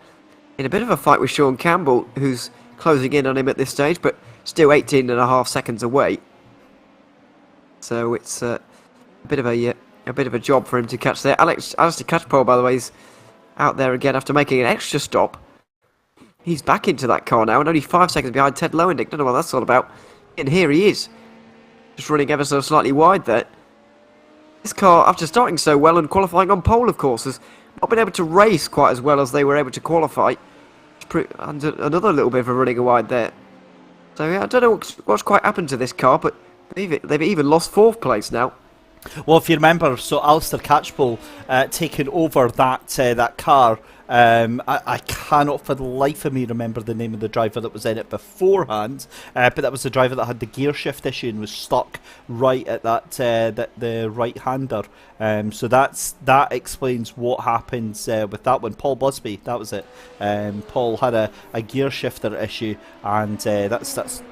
In a bit of a fight with Sean Campbell, who's closing in on him at this stage, but still 18.5 seconds away. So it's a bit of a job for him to catch there. Alistair Catchpole, by the way, is out there again after making an extra stop. He's back into that car now and only 5 seconds behind Ted Lowendick. Don't know what that's all about. And here he is. Just running ever so slightly wide there. This car, after starting so well and qualifying on pole, of course, has not been able to race quite as well as they were able to qualify. And another little bit of a running wide there. So yeah, I don't know what's quite happened to this car, but they've even lost 4th place now. Well, if you remember, so Alistair Catchpole taking over that car. I cannot for the life of me remember the name of the driver that was in it beforehand, but that was the driver that had the gear shift issue and was stuck right at the right hander. So that explains what happens with that one. Paul Busby, that was it. Paul had a gear shifter issue, and that's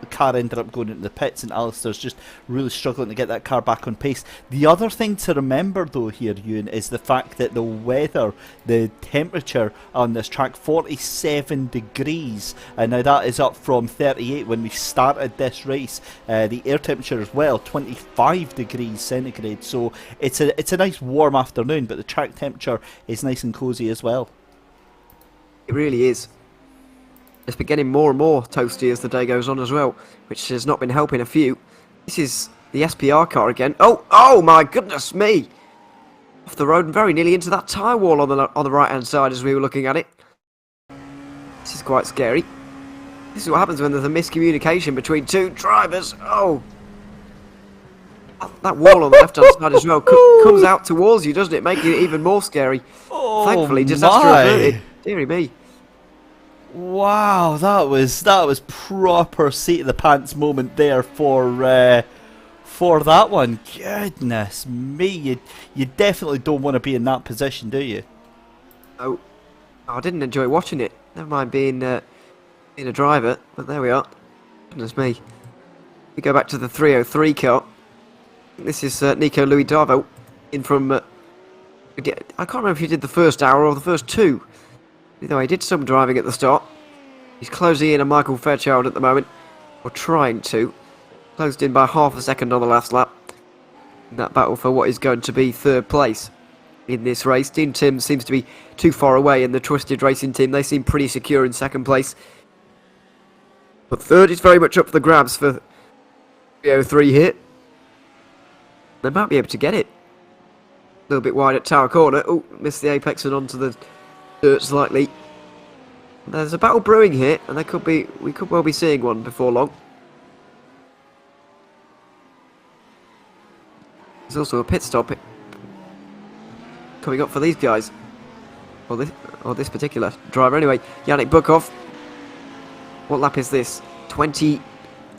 the car ended up going into the pits, and Alistair's just really struggling to get that car back on pace. The other thing to remember though here, Ewan, is the fact that the weather, the temperature on this track, 47 degrees, and now that is up from 38 when we started this race. The air temperature as well, 25 degrees centigrade, so it's a nice warm afternoon, but the track temperature is nice and cosy as well. It really is. It's been getting more and more toasty as the day goes on as well, which has not been helping a few. This is the SPR car again. Oh my goodness me! Off the road and very nearly into that tyre wall on the right hand side as we were looking at it. This is quite scary. This is what happens when there's a miscommunication between two drivers. Oh! That wall on the left hand side as well comes out towards you, doesn't it? Making it even more scary. Oh, thankfully, disaster averted. Deary me. Wow, that was proper seat of the pants moment there for that one. Goodness me, you definitely don't want to be in that position, do you? Oh, I didn't enjoy watching it. Never mind being a driver, but there we are. Goodness me. We go back to the 303 car. This is Nico Louis Darvo in from. I can't remember if he did the first hour or the first 2. Though he did some driving at the start. He's closing in on Michael Fairchild at the moment, or trying to. Closed in by half a second on the last lap. In that battle for what is going to be 3rd place in this race. Dean Tim seems to be too far away in the Twisted Racing team. They seem pretty secure in 2nd place. But 3rd is very much up for the grabs for 303 here. They might be able to get it. A little bit wide at Tower Corner. Oh, missed the apex and onto the dirt slightly. There's a battle brewing here, and we could well be seeing one before long. There's also a pit stop coming up for these guys, or this particular driver. Anyway, Yannick Bukov. What lap is this? 20.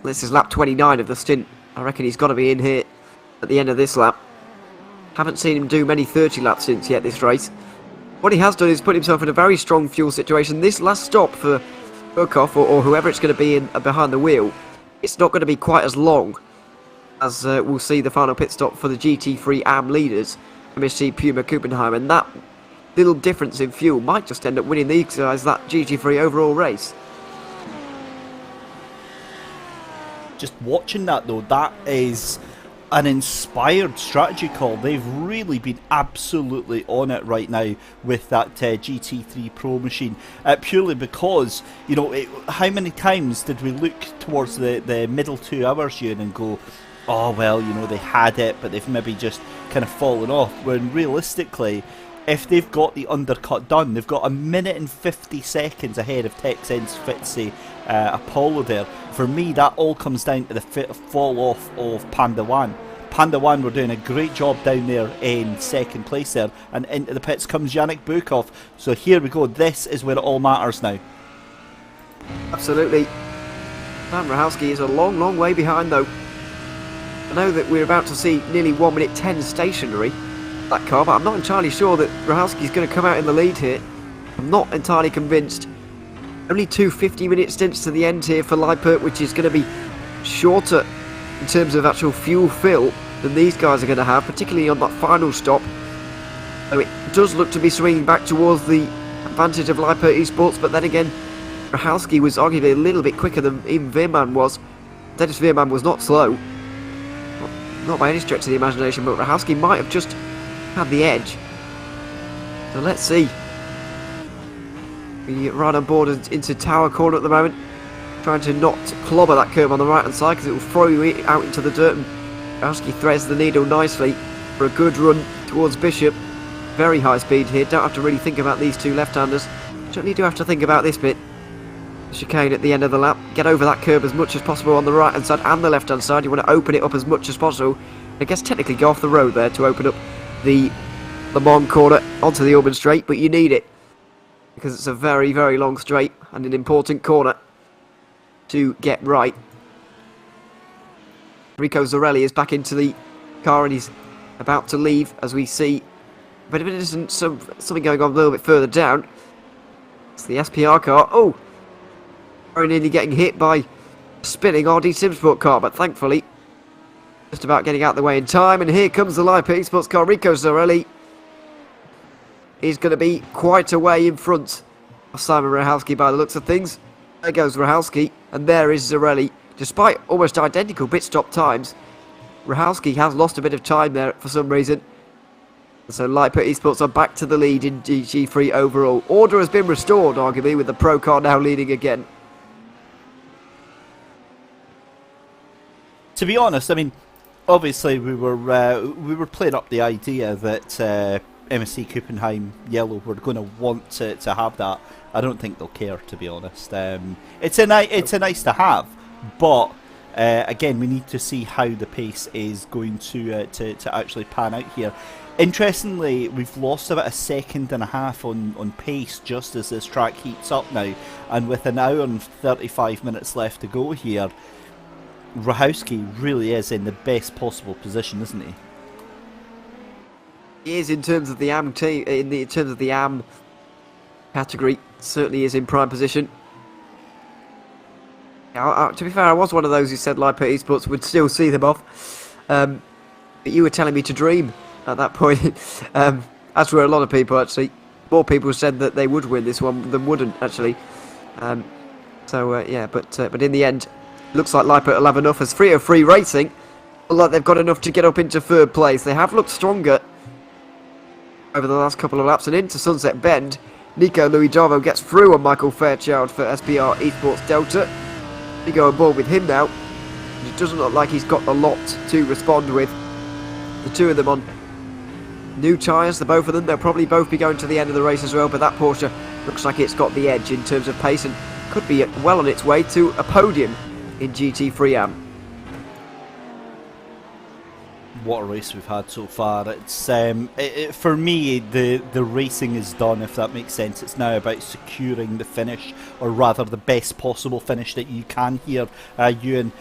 This is lap 29 of the stint. I reckon he's got to be in here at the end of this lap. Haven't seen him do many 30 lap stints yet this race. What he has done is put himself in a very strong fuel situation. This last stop for Bukov, or whoever it's going to be in behind the wheel, it's not going to be quite as long as we'll see the final pit stop for the GT3 AM leaders, MSC Puma Kuppenheim, and that little difference in fuel might just end up winning these guys that GT3 overall race. Just watching that though, that is an inspired strategy call. They've really been absolutely on it right now with that GT3 Pro machine, purely because, you know, how many times did we look towards the middle 2 hours here and go, oh well, you know, they had it but they've maybe just kind of fallen off, when realistically, if they've got the undercut done, they've got 1 minute and 50 seconds ahead of Texen's Fitzy Apollo there. For me, that all comes down to the fall off of Panda One. Panda One were doing a great job down there in second place there, and into the pits comes Yannick Bukov. So here we go, this is where it all matters now. Absolutely. Dan Rahowski is a long way behind though. I know that we're about to see nearly 1 minute 10 stationary, that car, but I'm not entirely sure that Rahowski's going to come out in the lead here. I'm not entirely convinced. Only 2 50-minute stints to the end here for Lippert, which is going to be shorter in terms of actual fuel fill than these guys are going to have, particularly on that final stop. So it does look to be swinging back towards the advantage of Lippert Esports, but then again, Rahowski was arguably a little bit quicker than even Veerman was. Dennis Veerman was not slow. Not by any stretch of the imagination, but Rahowski might have just had the edge. So let's see. We right on board into Tower Corner at the moment, trying to not clobber that curb on the right hand side because it will throw you out into the dirt, and Rahowski threads the needle nicely for a good run towards Bishop. Very high speed here, don't have to really think about these two left-handers. Certainly do have to think about this bit. Chicane at the end of the lap, get over that curb as much as possible on the right hand side and the left hand side. You want to open it up as much as possible. I guess technically go off the road there to open up the Le Mans corner onto the Auburn straight, but you need it because it's a very long straight and an important corner to get right. Rico Zarelli is back into the car and he's about to leave as we see a bit of an something going on a little bit further down. It's the SPR car. Oh! Very nearly getting hit by a spinning RD Simsport car, but thankfully just about getting out of the way in time. And here comes the Lippert Esports car. Rico Zarelli is going to be quite a way in front of Simon Rahowski by the looks of things. There goes Rahowski, and there is Zarelli. Despite almost identical pit stop times, Rahowski has lost a bit of time there for some reason. So Lippert Esports are back to the lead in GT3 overall. Order has been restored, arguably, with the Pro car now leading again. To be honest, I mean, obviously we were playing up the idea that MSC Kuppenheim Yellow were going to want to have that. I don't think they'll care, to be honest. It's a nice to have, but again, we need to see how the pace is going to actually pan out here. Interestingly, we've lost about 1.5 seconds on pace just as this track heats up now, and with 1 hour and 35 minutes left to go here, Rahowski really is in the best possible position, isn't he? He is in terms of the AM team, in terms of the AM category. Certainly is in prime position. To be fair, I was one of those who said Lippert Esports would still see them off, but you were telling me to dream at that point. As were a lot of people actually. More people said that they would win this one than wouldn't actually. Yeah, but in the end, looks like Lippert will have enough as 303 Racing. Look like they've got enough to get up into third place. They have looked stronger over the last couple of laps, and into Sunset Bend. Nico Luidavo gets through on Michael Fairchild for SPR Esports Delta. We go aboard with him now. It doesn't look like he's got a lot to respond with. The two of them on new tyres, the both of them. They'll probably both be going to the end of the race as well, but that Porsche looks like it's got the edge in terms of pace and could be well on its way to a podium in GT3 AM. What a race we've had so far. It's for me, the racing is done, if that makes sense. It's now about securing the finish, or rather the best possible finish that you can here, Ewan.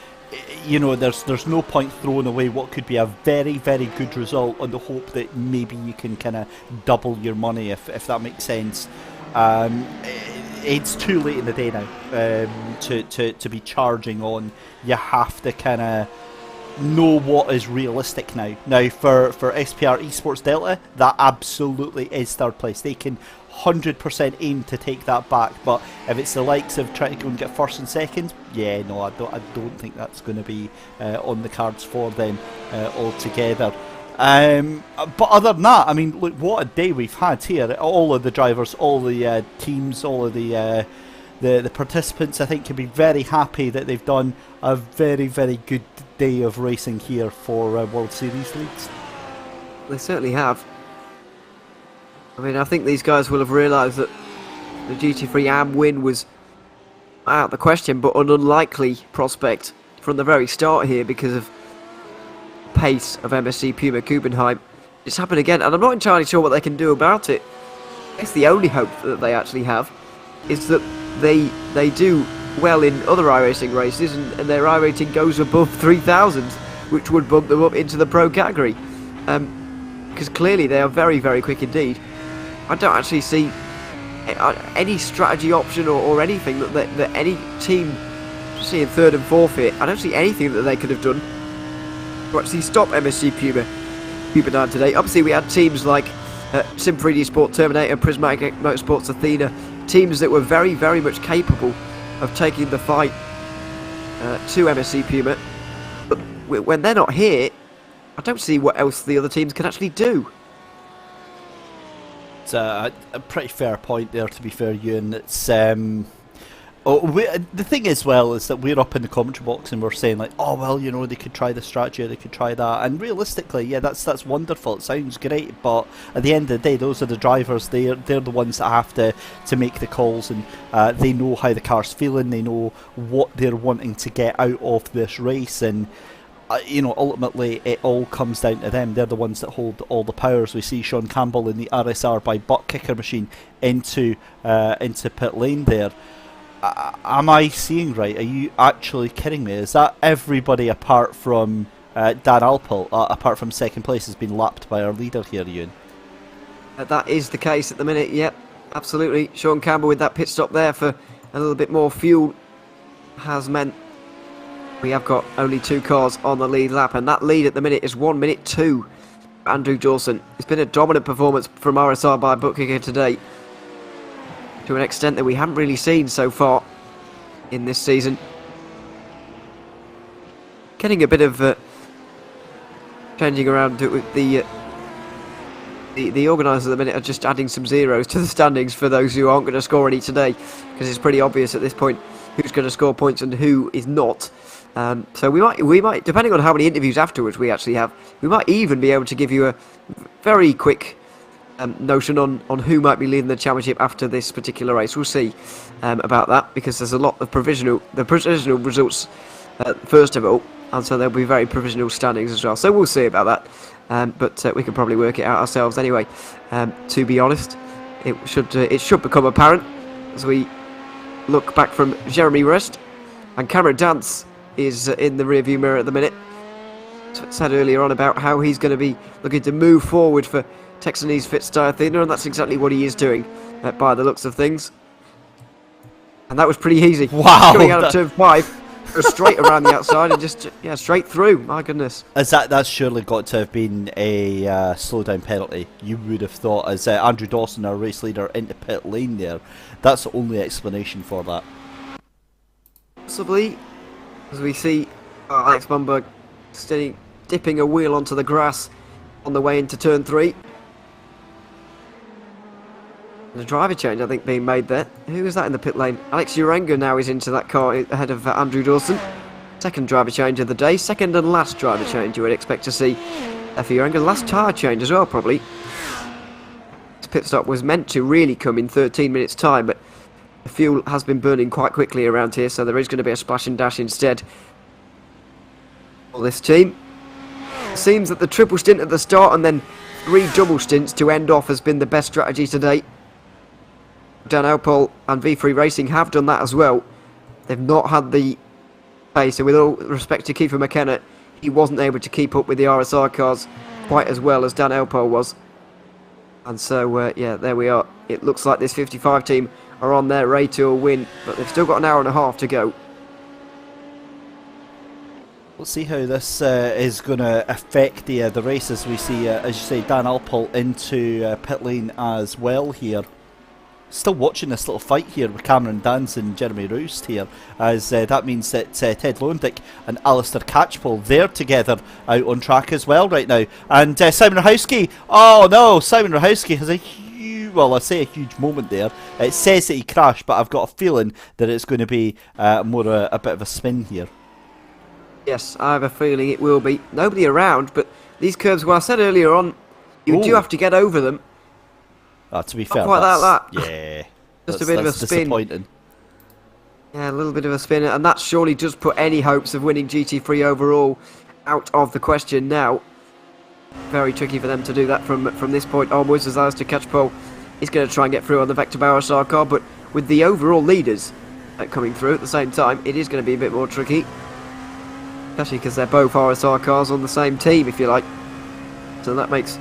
You know, there's no point throwing away what could be a very, very good result on the hope that maybe you can kind of double your money, if that makes sense. It's too late in the day now to be charging on. You have to kind of know what is realistic now. Now for SPR Esports Delta, that absolutely is third place. They can 100% aim to take that back, but if it's the likes of trying to go and get first and second, yeah, no, I don't think that's going to be on the cards for them altogether. But other than that, I mean, look, what a day we've had here. All of the drivers, all the teams, all of the participants, I think, can be very happy that they've done a very, very good day of racing here for World Series leagues. They certainly have. I mean, I think these guys will have realised that the GT3 AM win was out of the question, but an unlikely prospect from the very start here because of pace of MSC Puma Kubenheim. It's happened again, and I'm not entirely sure what they can do about it. I guess the only hope that they actually have is that they do well in other iRacing races, and their iRating goes above 3,000, which would bump them up into the pro category. Because clearly they are very, very quick indeed. I don't actually see any strategy option or anything that any team, especially in third and fourth here, I don't see anything that they could have done to actually stop MSC Puma today. Obviously we had teams like SIM3D Sport Terminator, Prismatic Motorsports Athena, teams that were very, very much capable of taking the fight to MSC Puma, but when they're not here, I don't see what else the other teams can actually do. It's a pretty fair point there, to be fair, Ewan. It's the thing is, well, is that we're up in the commentary box and we're saying like, oh well, you know, they could try this strategy, or they could try that, and realistically, yeah, that's wonderful. It sounds great, but at the end of the day, those are the drivers. They're the ones that have to make the calls, and they know how the car's feeling. They know what they're wanting to get out of this race, and you know, ultimately it all comes down to them. They're the ones that hold all the powers. We see Sean Campbell in the RSR by butt kicker machine into pit lane there. Am I seeing right? Are you actually kidding me? Is that everybody apart from Dan Alpel, apart from second place, has been lapped by our leader here, Ewan? That is the case at the minute, yep, absolutely. Sean Campbell with that pit stop there for a little bit more fuel has meant we have got only 2 cars on the lead lap, and that lead at the minute is 1 minute 2. Andrew Dawson. It's been a dominant performance from RSR by Bookkicker today, to an extent that we haven't really seen so far in this season. Getting a bit of changing around with the organisers at the minute are just adding some zeros to the standings for those who aren't going to score any today, because it's pretty obvious at this point who's going to score points and who is not. So we might, depending on how many interviews afterwards we actually have, we might even be able to give you a very quick notion on who might be leading the championship after this particular race. We'll see about that, because there's a lot of provisional results first of all, and so there'll be very provisional standings as well. So we'll see about that, but we can probably work it out ourselves anyway. To be honest, it should become apparent as we look back from Jeremy Rest, and Cameron Dance is in the rearview mirror at the minute. Said earlier on about how he's going to be looking to move forward for Texanese Fitstyle Athena, and that's exactly what he is doing by the looks of things. And that was pretty easy. Wow! Coming out of turn 5, straight around the outside and just straight through. My goodness. That's surely got to have been a slow down penalty. You would have thought, as Andrew Dawson, our race leader, into pit lane there. That's the only explanation for that. Possibly, as we see Alex Bumberg dipping a wheel onto the grass on the way into turn 3. And a driver change, I think, being made there. Who was that in the pit lane? Alex Urenga now is into that car ahead of Andrew Dawson. Second driver change of the day. Second and last driver change you would expect to see for Urenga. Last tyre change as well, probably. It's pit stop was meant to really come in 13 minutes time, but the fuel has been burning quite quickly around here, so there is going to be a splash and dash instead for this team. It seems that the triple stint at the start and then 3 double stints to end off has been the best strategy to date. Dan Alpol and V3 Racing have done that as well. They've not had the pace, and with all respect to Kiefer McKenna, he wasn't able to keep up with the RSR cars quite as well as Dan Alpol was. And so, yeah, there we are. It looks like this 55 team are on their way to a win, but they've still got an hour and a half to go. We'll see how this is going to affect the races. We see, as you say, Dan Alpol into pit lane as well here. Still watching this little fight here with Cameron Dance and Jeremy Roost here, as that means that Ted Lowendick and Alistair Catchpole, they're together out on track as well right now. And Simon Rahowski, oh no, Simon Rahowski has a huge, well, I say a huge moment there. It says that he crashed, but I've got a feeling that it's going to be more a bit of a spin here. Yes, I have a feeling it will be. Nobody around, but these curves, well, I said earlier on, you do have to get over them. To be fair, quite like that. Yeah, Just a bit of a spin. Disappointing. Yeah, a little bit of a spin, and that surely does put any hopes of winning GT3 overall out of the question now. Very tricky for them to do that from this point onwards, as Alistair Catchpole is going to try and get through on the Vector RSR car, but with the overall leaders coming through at the same time, it is going to be a bit more tricky. Especially because they're both RSR cars on the same team, if you like. So that makes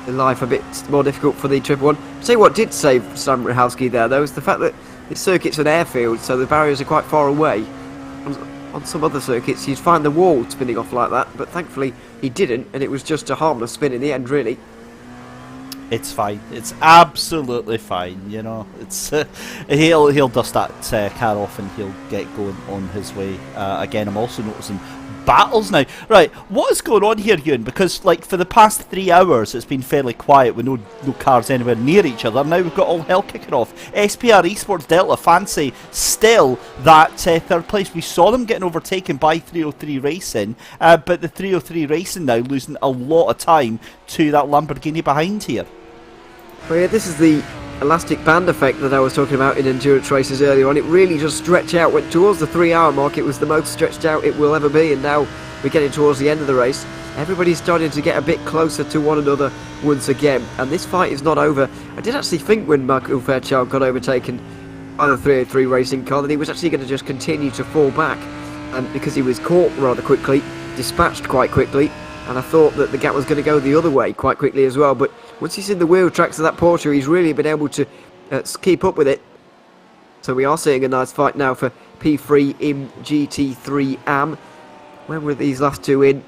the life a bit more difficult for the Triple One. Tell you what did save Sam Rahowski there, though, is the fact that this circuit's an airfield, so the barriers are quite far away. On some other circuits, you'd find the wall spinning off like that, but thankfully he didn't, and it was just a harmless spin in the end, really. It's fine. It's absolutely fine. You know, it's he'll dust that car off and he'll get going on his way. Again, I'm also noticing battles now. Right, what is going on here, Ewan? Because like for the past 3 hours, it's been fairly quiet with no cars anywhere near each other. Now we've got all hell kicking off. SPR Esports Delta fancy still that third place. We saw them getting overtaken by 303 Racing, but the 303 Racing now losing a lot of time to that Lamborghini behind here. Well, yeah, this is the elastic band effect that I was talking about in endurance races earlier on. It really just stretched out, went towards the 3 hour mark. It was the most stretched out it will ever be, and now we're getting towards the end of the race. Everybody's starting to get a bit closer to one another once again, and this fight is not over. I did actually think when Michael Fairchild got overtaken by the 303 Racing car that he was actually going to just continue to fall back, because he was caught rather quickly, dispatched quite quickly, and I thought that the gap was going to go the other way quite quickly as well. But once he's in the wheel tracks of that Porsche, he's really been able to keep up with it. So we are seeing a nice fight now for P3 in GT3 AM. When were these last two in?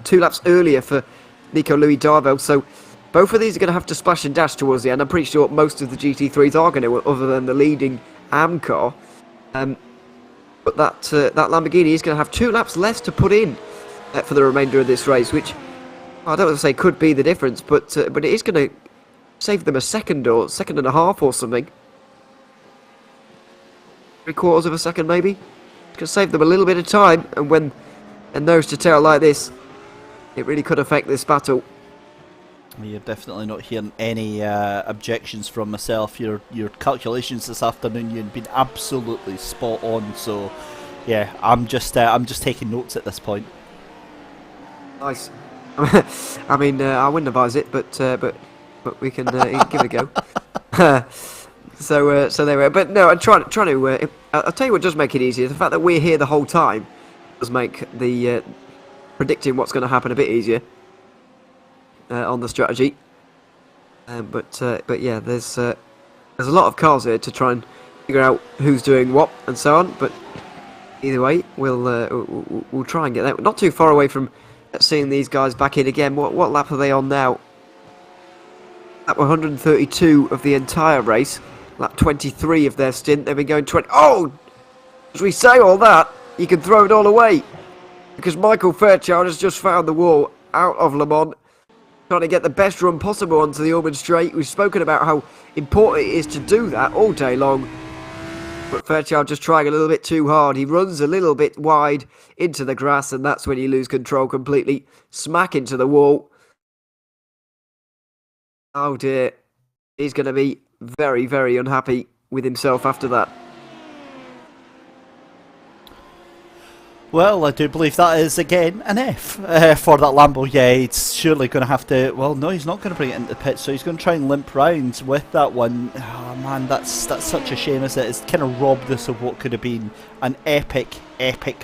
2 laps earlier for Nico Louis Darvell. So both of these are going to have to splash and dash towards the end. I'm pretty sure most of the GT3s are going to, other than the leading AM car. But that Lamborghini is going to have 2 laps less to put in for the remainder of this race, which I don't want to say could be the difference, but it is going to save them a second or second and a half or something. 3/4 of a second maybe. It's going to save them a little bit of time, and when a nose to tail like this, it really could affect this battle. You're definitely not hearing any objections from myself. Your calculations this afternoon, you've been absolutely spot on. So yeah, I'm just taking notes at this point. Nice. I mean, I wouldn't advise it, but we can give it a go. So there we are. But no, I'm trying to. I'll tell you what does make it easier. The fact that we're here the whole time does make the predicting what's going to happen a bit easier on the strategy. But yeah, there's a lot of cars here to try and figure out who's doing what and so on. But either way, we'll try and get that. Not too far away from seeing these guys back in again. What lap are they on now? Lap 132 of the entire race. Lap 23 of their stint. They've been going 20. Oh! As we say all that, you can throw it all away. Because Michael Fairchild has just found the wall out of Le Mans. Trying to get the best run possible onto the Ormond Straight. We've spoken about how important it is to do that all day long. But Fairchild just trying a little bit too hard. He runs a little bit wide into the grass, and that's when you lose control completely. Smack into the wall. Oh dear. He's going to be very, very unhappy with himself after that. Well, I do believe that is, again, an F for that Lambo. Yeah, he's surely going to have to... Well, no, he's not going to bring it into the pit, so he's going to try and limp round with that one. Oh, man, that's such a shame, isn't it? It's kind of robbed us of what could have been an epic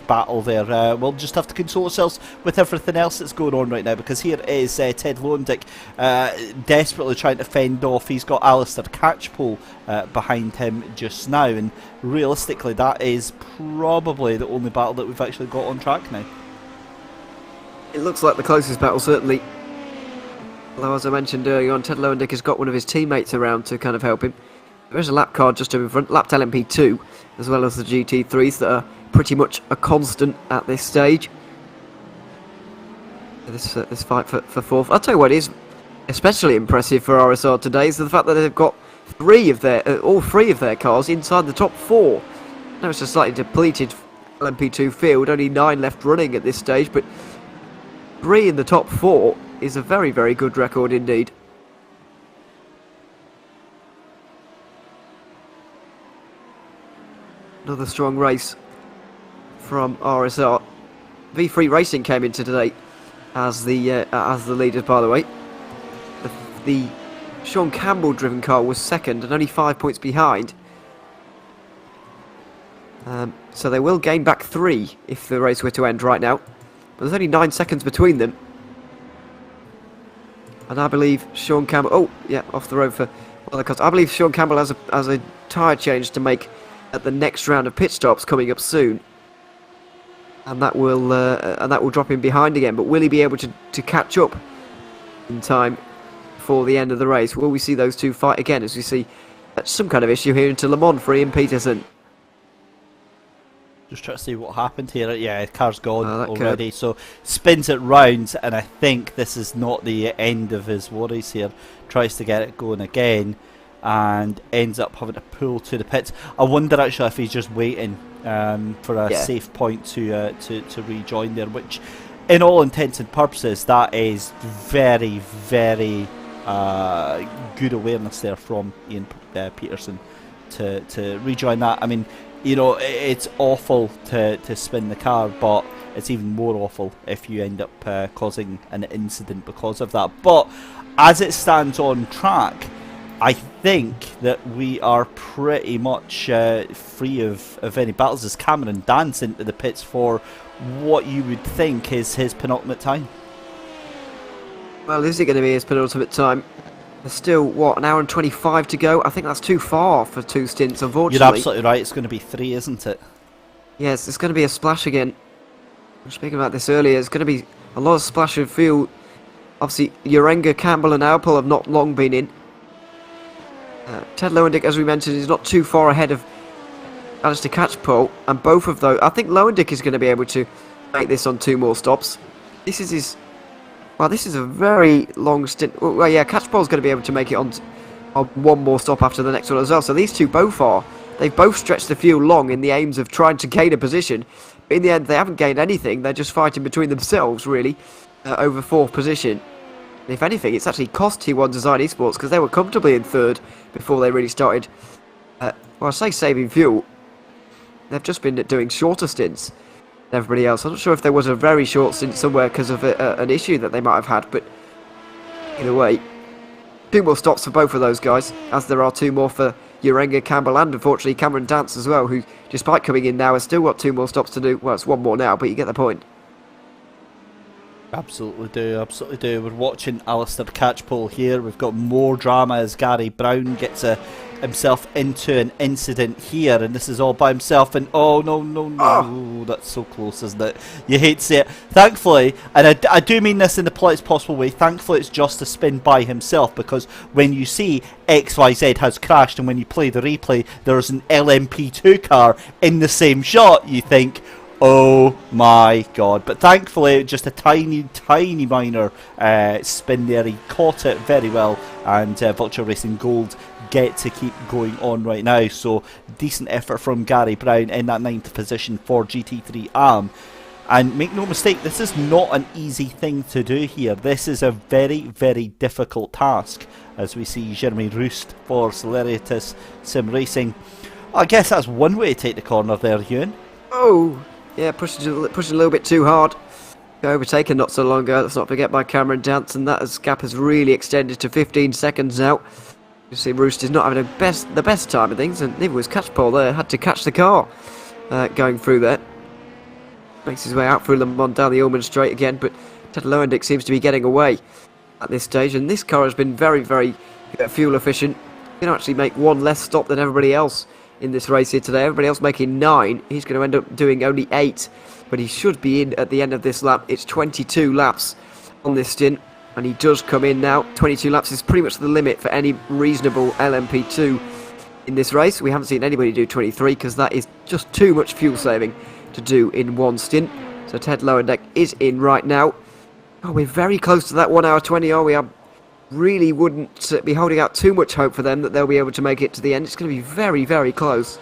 battle there. We'll just have to console ourselves with everything else that's going on right now, because here is Ted Lowendick desperately trying to fend off. He's got Alistair Catchpole behind him just now, and realistically that is probably the only battle that we've actually got on track now. It looks like the closest battle, certainly. Although, as I mentioned earlier on, Ted Lowendick has got one of his teammates around to kind of help him. There is a lap card just in front, lapped LMP2, as well as the GT3s that are pretty much a constant at this stage. This fight for fourth. I'll tell you what is especially impressive for RSR today is the fact that they've got all three of their cars inside the top four. Now it's a slightly depleted LMP2 field, only 9 left running at this stage, but 3 in the top 4 is a very, very good record indeed. Another strong race from RSR. V3 Racing came into today as the leaders, by the way. The Sean Campbell driven car was second and only 5 points behind. So they will gain back 3 if the race were to end right now. But there's only 9 seconds between them. And I believe Sean Campbell... Oh, yeah, off the road for... Well, I believe Sean Campbell has a tyre change to make at the next round of pit stops coming up soon. And that will drop him behind again. But will he be able to catch up in time for the end of the race? Will we see those two fight again as we see some kind of issue here into Le Mans for Ian Peterson? Just trying to see what happened here. Yeah, the car's gone already. So spins it round, and I think this is not the end of his worries here. Tries to get it going again, and ends up having to pull to the pits. I wonder actually if he's just waiting for a safe point to rejoin there. Which, in all intents and purposes, that is very, very good awareness there from Ian Peterson to rejoin that. I mean, you know, it's awful to spin the car, but it's even more awful if you end up causing an incident because of that. But as it stands on track, I think that we are pretty much free of any battles as Cameron Dance into the pits for what you would think is his penultimate time. Well, is it going to be his penultimate time? There's still, what, an hour and 25 to go? I think that's too far for 2 stints, unfortunately. You're absolutely right, it's going to be 3, isn't it? Yes, it's going to be a splash again. I was speaking about this earlier, it's going to be a lot of splash of fuel. Obviously, Urenga, Campbell and Alpel have not long been in. Ted Lowendick, as we mentioned, is not too far ahead of Alistair Catchpole, and both of those... I think Lowendick is going to be able to make this on 2 more stops. This is his... Well, this is a very long stint. Well, yeah, Catchpole's going to be able to make it on 1 more stop after the next one as well. So these two both are. They've both stretched the field long in the aims of trying to gain a position. But in the end, they haven't gained anything. They're just fighting between themselves, really, over 4th position. And if anything, it's actually cost T1 Design Esports because they were comfortably in 3rd before they really started, well, I say saving fuel. They've just been doing shorter stints. Everybody else. I'm not sure if there was a very short stint somewhere because of an issue that they might have had, but either way, 2 more stops for both of those guys, as there are 2 more for Urenga, Campbell, and unfortunately Cameron Dance as well, who, despite coming in now, has still got 2 more stops to do. Well, it's 1 more now, but you get the point. Absolutely do, absolutely do. We're watching Alistair Catchpole here. We've got more drama as Gary Brown gets himself into an incident here, and this is all by himself, and oh no, that's so close, isn't it? You hate to see it. Thankfully, and I do mean this in the politest possible way, thankfully it's just a spin by himself, because when you see XYZ has crashed and when you play the replay there's an LMP2 car in the same shot, you think, oh my god. But thankfully just a tiny minor spin there. He caught it very well, and Vulture Racing Gold get to keep going on right now. So decent effort from Gary Brown in that 9th position for GT3 AM. And make no mistake, this is not an easy thing to do here. This is a very, very difficult task as we see Jeremy Roost for Celeritas Sim Racing. I guess that's one way to take the corner there, Ewan. Oh, yeah, pushing a little bit too hard. Overtaken not so long ago. Let's not forget by Cameron Danson. That gap has really extended to 15 seconds now. You see, Roost is not having the best time of things, and neither was Catchpole there. Had to catch the car going through there. Makes his way out through Le Mans down the Ullman Straight again, but Ted Lowendick seems to be getting away at this stage, and this car has been very, very fuel efficient. He can actually make one less stop than everybody else in this race here today. Everybody else making 9. He's going to end up doing only 8, but he should be in at the end of this lap. It's 22 laps on this stint, and he does come in now. 22 laps is pretty much the limit for any reasonable LMP2 in this race. We haven't seen anybody do 23 because that is just too much fuel saving to do in one stint. So Ted Lowendeck is in right now. Oh, we're very close to that 1 hour 20, are we? I really wouldn't be holding out too much hope for them that they'll be able to make it to the end. It's going to be very, very close.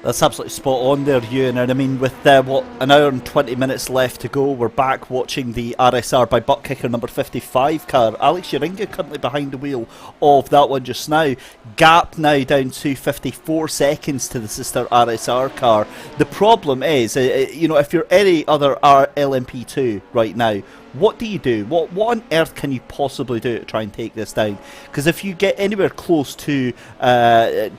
That's absolutely spot on there, Ewan. And I mean, with what, an hour and 20 minutes left to go, we're back watching the RSR by butt kicker number 55 car. Alex Yaringa currently behind the wheel of that one just now. Gap now down to 54 seconds to the sister RSR car. The problem is, you know, if you're any other LMP2 right now, what do you do? What on earth can you possibly do to try and take this down? Because if you get anywhere close to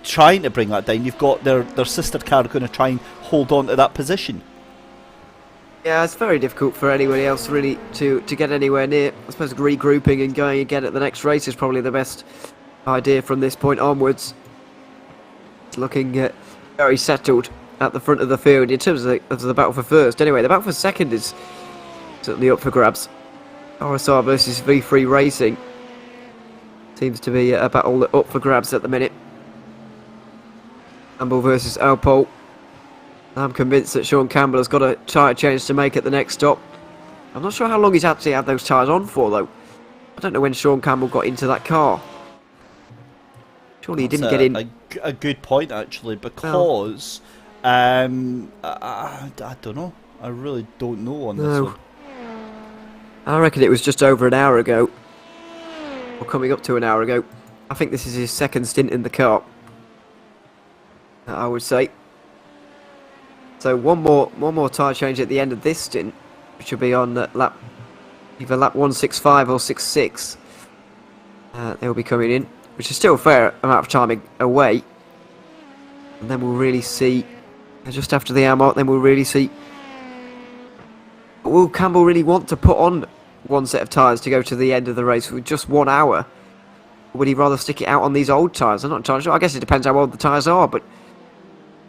trying to bring that down, you've got their sister car going to try and hold on to that position. Yeah, it's very difficult for anybody else really to get anywhere near. I suppose regrouping and going again at the next race is probably the best idea from this point onwards. It's looking very settled at the front of the field in terms of the battle for first. Anyway, the battle for second is certainly up for grabs. RSR versus V3 Racing seems to be a battle up for grabs at the minute. Campbell versus Alpole. I'm convinced that Sean Campbell has got a tyre change to make at the next stop. I'm not sure how long he's actually had those tyres on for, though. I don't know when Sean Campbell got into that car. Surely he didn't get in. A good point, actually, because I don't know. I really don't know on this one. I reckon it was just over an hour ago, or coming up to an hour ago. I think this is his second stint in the car, I would say. So one more tyre change at the end of this stint, which will be on either lap 165 or 66. They'll be coming in, which is still a fair amount of time away. And then we'll really see, just after the hour mark, then we'll really see. Will Campbell really want to put on one set of tyres to go to the end of the race with just 1 hour? Or would he rather stick it out on these old tyres? I'm not entirely sure. I guess it depends how old the tyres are, but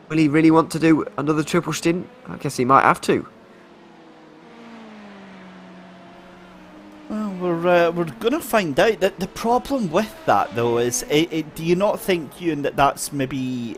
will he really want to do another triple stint? I guess he might have to. Well, we're going to find out. That the problem with that, though, is do you not think, Ewan, that's maybe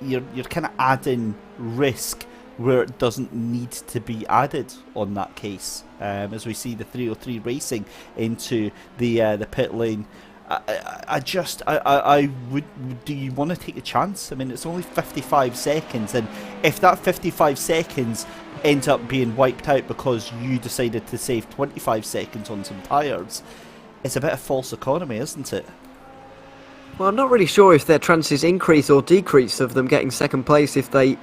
you're kind of adding risk where it doesn't need to be added on that case, as we see the 303 racing into the pit lane. I would. Do you want to take a chance? I mean, it's only 55 seconds, and if that 55 seconds ends up being wiped out because you decided to save 25 seconds on some tyres, it's a bit of false economy, isn't it? Well, I'm not really sure if their chances increase or decrease of them getting second place if they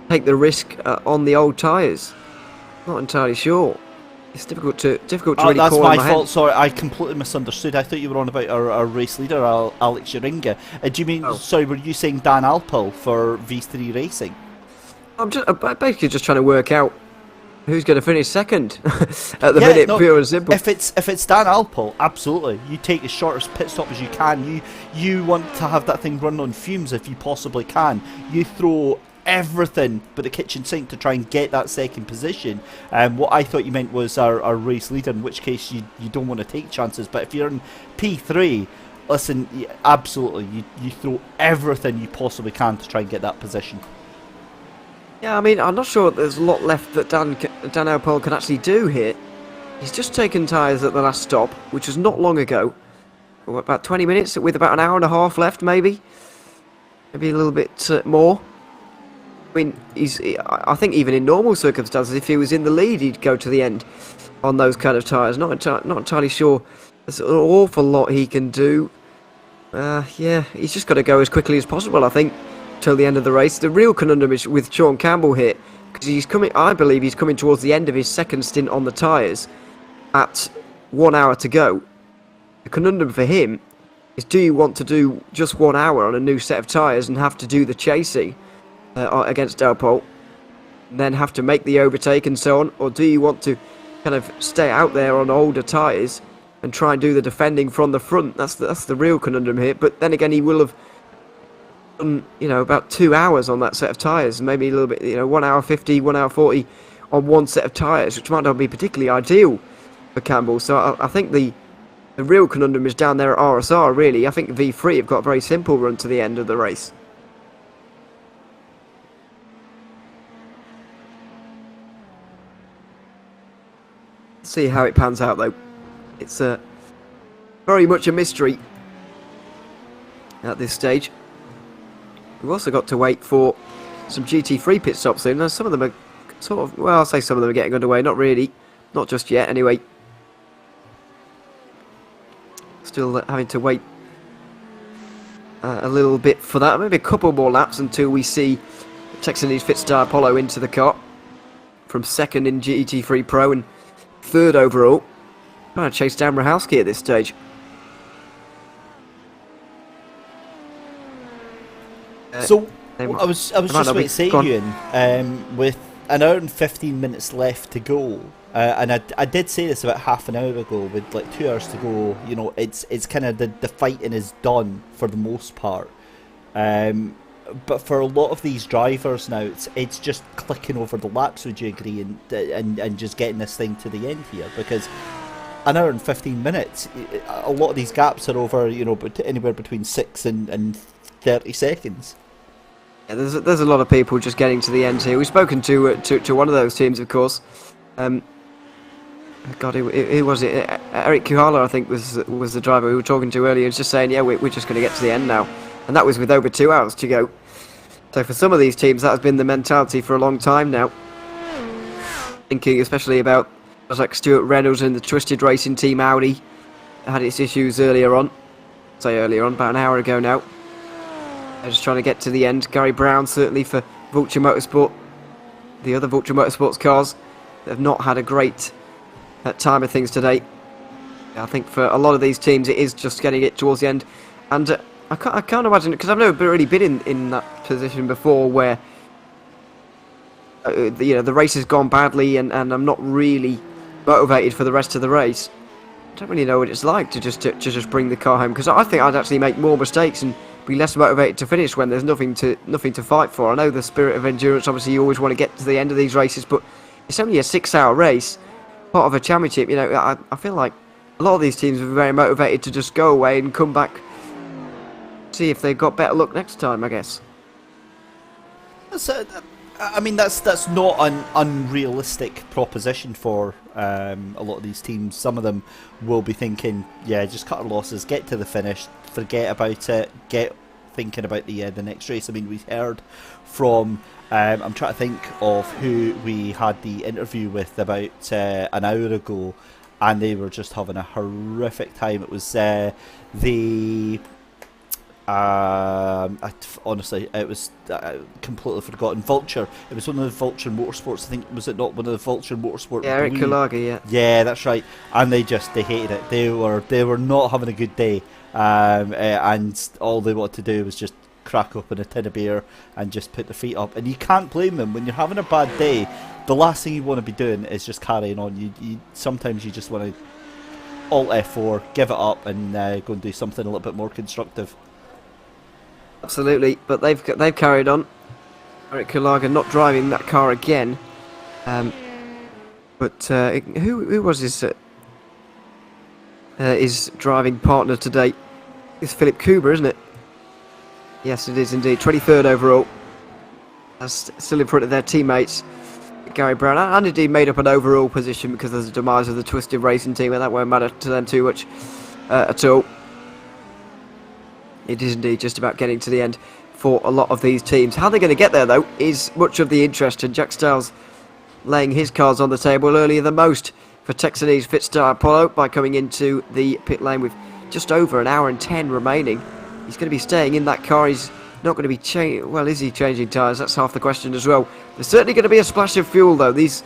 take the risk on the old tyres. Not entirely sure. It's difficult to really that's call my in my fault. head. Sorry, I completely misunderstood. I thought you were on about our race leader, Alex Yaringa. Do you mean? Oh. Sorry, were you saying Dan Alpole for V3 Racing? I'm basically just trying to work out who's going to finish second at the minute, pure and simple. If it's Dan Alpole, absolutely. You take the shortest pit stop as you can. You want to have that thing run on fumes if you possibly can. You throw everything but the kitchen sink to try and get that second position. What I thought you meant was our race leader, in which case you don't want to take chances. But if you're in P3, listen, absolutely, you throw everything you possibly can to try and get that position. Yeah, I mean, I'm not sure there's a lot left that Dan Alpole can actually do here. He's just taken tyres at the last stop, which was not long ago. About 20 minutes, with about an hour and a half left, maybe a little bit more. I mean, I think even in normal circumstances, if he was in the lead, he'd go to the end on those kind of tyres. Not entirely sure there's an awful lot he can do. Yeah, he's just got to go as quickly as possible, I think, till the end of the race. The real conundrum is with Sean Campbell here, because he's coming. I believe he's coming towards the end of his second stint on the tyres, at 1 hour to go. The conundrum for him is: do you want to do just 1 hour on a new set of tyres and have to do the chasing against Delpol, and then have to make the overtake and so on, or do you want to kind of stay out there on older tyres and try and do the defending from the front? That's the real conundrum here. But then again, he will have done, about 2 hours on that set of tyres, maybe a little bit, 1 hour 50, 1 hour 40 on one set of tyres, which might not be particularly ideal for Campbell. So I think the real conundrum is down there at RSR, really. I think V3 have got a very simple run to the end of the race. See how it pans out, though. It's very much a mystery at this stage. We've also got to wait for some GT3 pit stops soon. Now, some of them are sort of, well, I'll say some of them are getting underway. Not really. Not just yet, anyway. Still having to wait a little bit for that. Maybe a couple more laps until we see Texanese Fitstar Apollo into the car. From second in GT3 Pro and third overall. Trying to chase down Rahalski at this stage. So I was just about to say, Ewan, with an hour and 15 minutes left to go, and I did say this about half an hour ago, with like 2 hours to go, it's kind of the fighting is done for the most part. But for a lot of these drivers now, it's just clicking over the laps. Would you agree? And just getting this thing to the end here, because an hour and 15 minutes, a lot of these gaps are over, anywhere between 6 and 30 seconds. Yeah, there's a lot of people just getting to the end here. We've spoken to one of those teams, of course. God, who was it? Eric Kuhala, I think, was the driver we were talking to earlier. He was just saying, yeah, we're just going to get to the end now. And that was with over 2 hours to go. So for some of these teams, that has been the mentality for a long time now. Thinking especially about like Stuart Reynolds and the Twisted Racing team Audi. Had its issues earlier on. About an hour ago now. They're just trying to get to the end. Gary Brown, certainly, for Vulture Motorsport. The other Vulture Motorsports cars have not had a great time of things today. I think for a lot of these teams, it is just getting it towards the end. And I can't imagine, because I've never really been in that position before where the race has gone badly and I'm not really motivated for the rest of the race. I don't really know what it's like to just bring the car home, because I think I'd actually make more mistakes and be less motivated to finish when there's nothing to fight for. I know the spirit of endurance, obviously you always want to get to the end of these races, but it's only a 6-hour race, part of a championship. I feel like a lot of these teams are very motivated to just go away and come back, see if they've got better luck next time, I guess. That's not an unrealistic proposition for a lot of these teams. Some of them will be thinking, yeah, just cut our losses, get to the finish, forget about it, get thinking about the next race. I mean, we heard from, I'm trying to think of who we had the interview with about an hour ago, and they were just having a horrific time. It was honestly, it was completely forgotten. Vulture. It was one of the Vulture Motorsports. I think, was it not one of the Vulture Motorsports? Yeah, Eric Kulaga, yeah. Yeah, that's right. And they hated it. They were not having a good day. And all they wanted to do was just crack open a tin of beer and just put their feet up. And you can't blame them. When you're having a bad day, the last thing you want to be doing is just carrying on. You sometimes you just want to alt F4, give it up, and go and do something a little bit more constructive. Absolutely, but they've carried on. Eric Kulaga not driving that car again. But who was his driving partner today? It's Philip Kuber, isn't it? Yes, it is indeed. 23rd overall. That's still in front of their teammates, Gary Brown, and indeed made up an overall position because there's a demise of the Twisted Racing team, and that won't matter to them too much at all. It is indeed just about getting to the end for a lot of these teams. How they're going to get there, though, is much of the interest, and Jack Stiles laying his cards on the table earlier than most for Texanese Fitstar Apollo by coming into the pit lane with just over an hour and 10 remaining. He's going to be staying in that car. He's not going to be changing. Well, is he changing tyres? That's half the question as well. There's certainly going to be a splash of fuel, though. These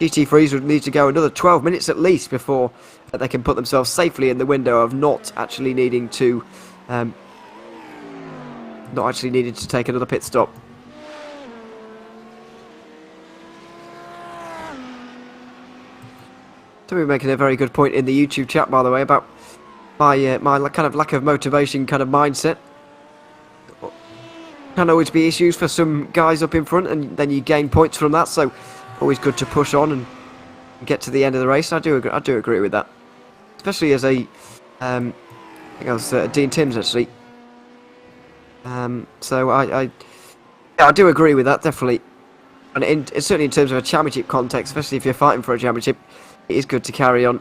GT3s would need to go another 12 minutes at least before they can put themselves safely in the window of not actually needing to take another pit stop. So we're making a very good point in the YouTube chat, by the way, about my kind of lack of motivation kind of mindset. Can always be issues for some guys up in front, and then you gain points from that. So always good to push on and get to the end of the race. I do agree with that, especially as I think I was Dean Timms actually. So I do agree with that, definitely, and certainly in terms of a championship context, especially if you're fighting for a championship, it is good to carry on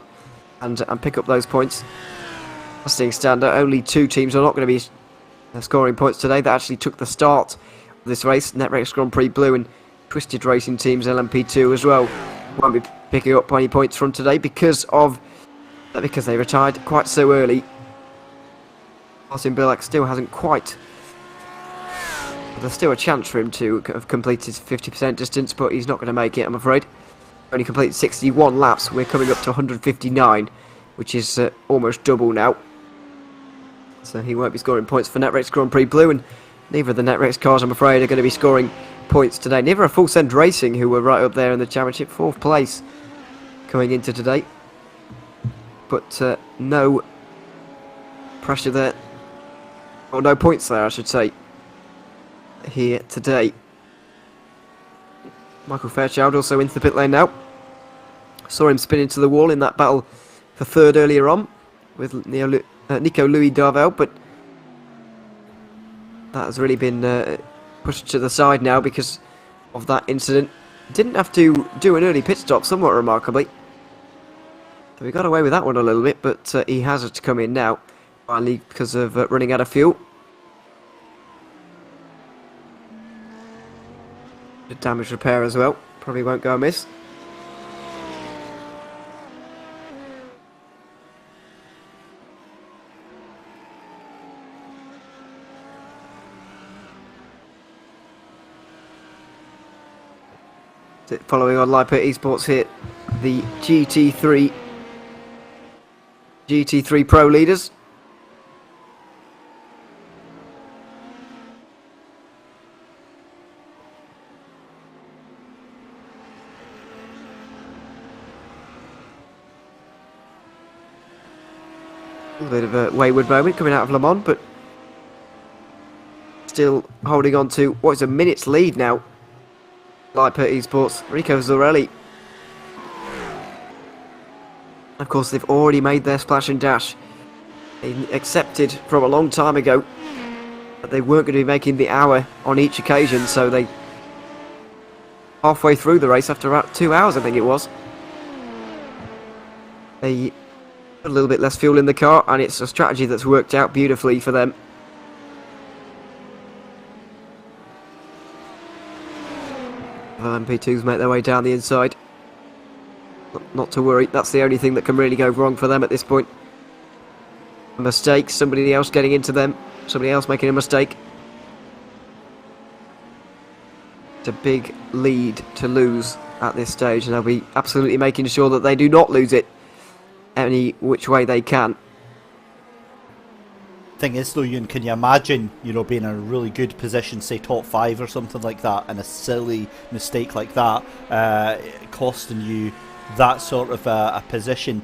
and pick up those points. As things stand, only 2 teams are not going to be scoring points today that actually took the start of this race. Netrex Grand Prix Blue and Twisted Racing Teams LMP2 as well won't be picking up any points from today because they retired quite so early. Martin Bilak still hasn't quite. There's still a chance for him to have completed his 50% distance, but he's not going to make it, I'm afraid. Only completed 61 laps. We're coming up to 159, which is almost double now. So he won't be scoring points for Netrex Grand Prix Blue, and neither of the Netrex cars, I'm afraid, are going to be scoring points today. Neither are Full Send Racing, who were right up there in the championship, 4th place coming into today. But no pressure there, or no points there, I should say, here today. Michael Fairchild also into the pit lane now. Saw him spin into the wall in that battle for 3rd earlier on with Nico Louis Darvel, but that has really been pushed to the side now because of that incident. Didn't have to do an early pit stop, somewhat remarkably. So we got away with that one a little bit, but he has to come in now, finally, because of running out of fuel. The damage repair as well, probably won't go amiss. Following on Live Pit Esports here, the GT3 Pro leaders. A bit of a wayward moment coming out of Le Mans, but still holding on to what is a minute's lead now. Live Pit Esports, Rico Zorelli. Of course, they've already made their splash and dash. They accepted from a long time ago that they weren't going to be making the hour on each occasion, so they halfway through the race, after about 2 hours I think it was, they put a little bit less fuel in the car, and it's a strategy that's worked out beautifully for them. MP2s make their way down the inside. Not to worry, that's the only thing that can really go wrong for them at this point. A mistake, somebody else getting into them, somebody else making a mistake. It's a big lead to lose at this stage, and they'll be absolutely making sure that they do not lose it any which way they can. Thing is though, Ewan, can you imagine, being in a really good position, say top 5 or something like that, and a silly mistake like that costing you that sort of a position?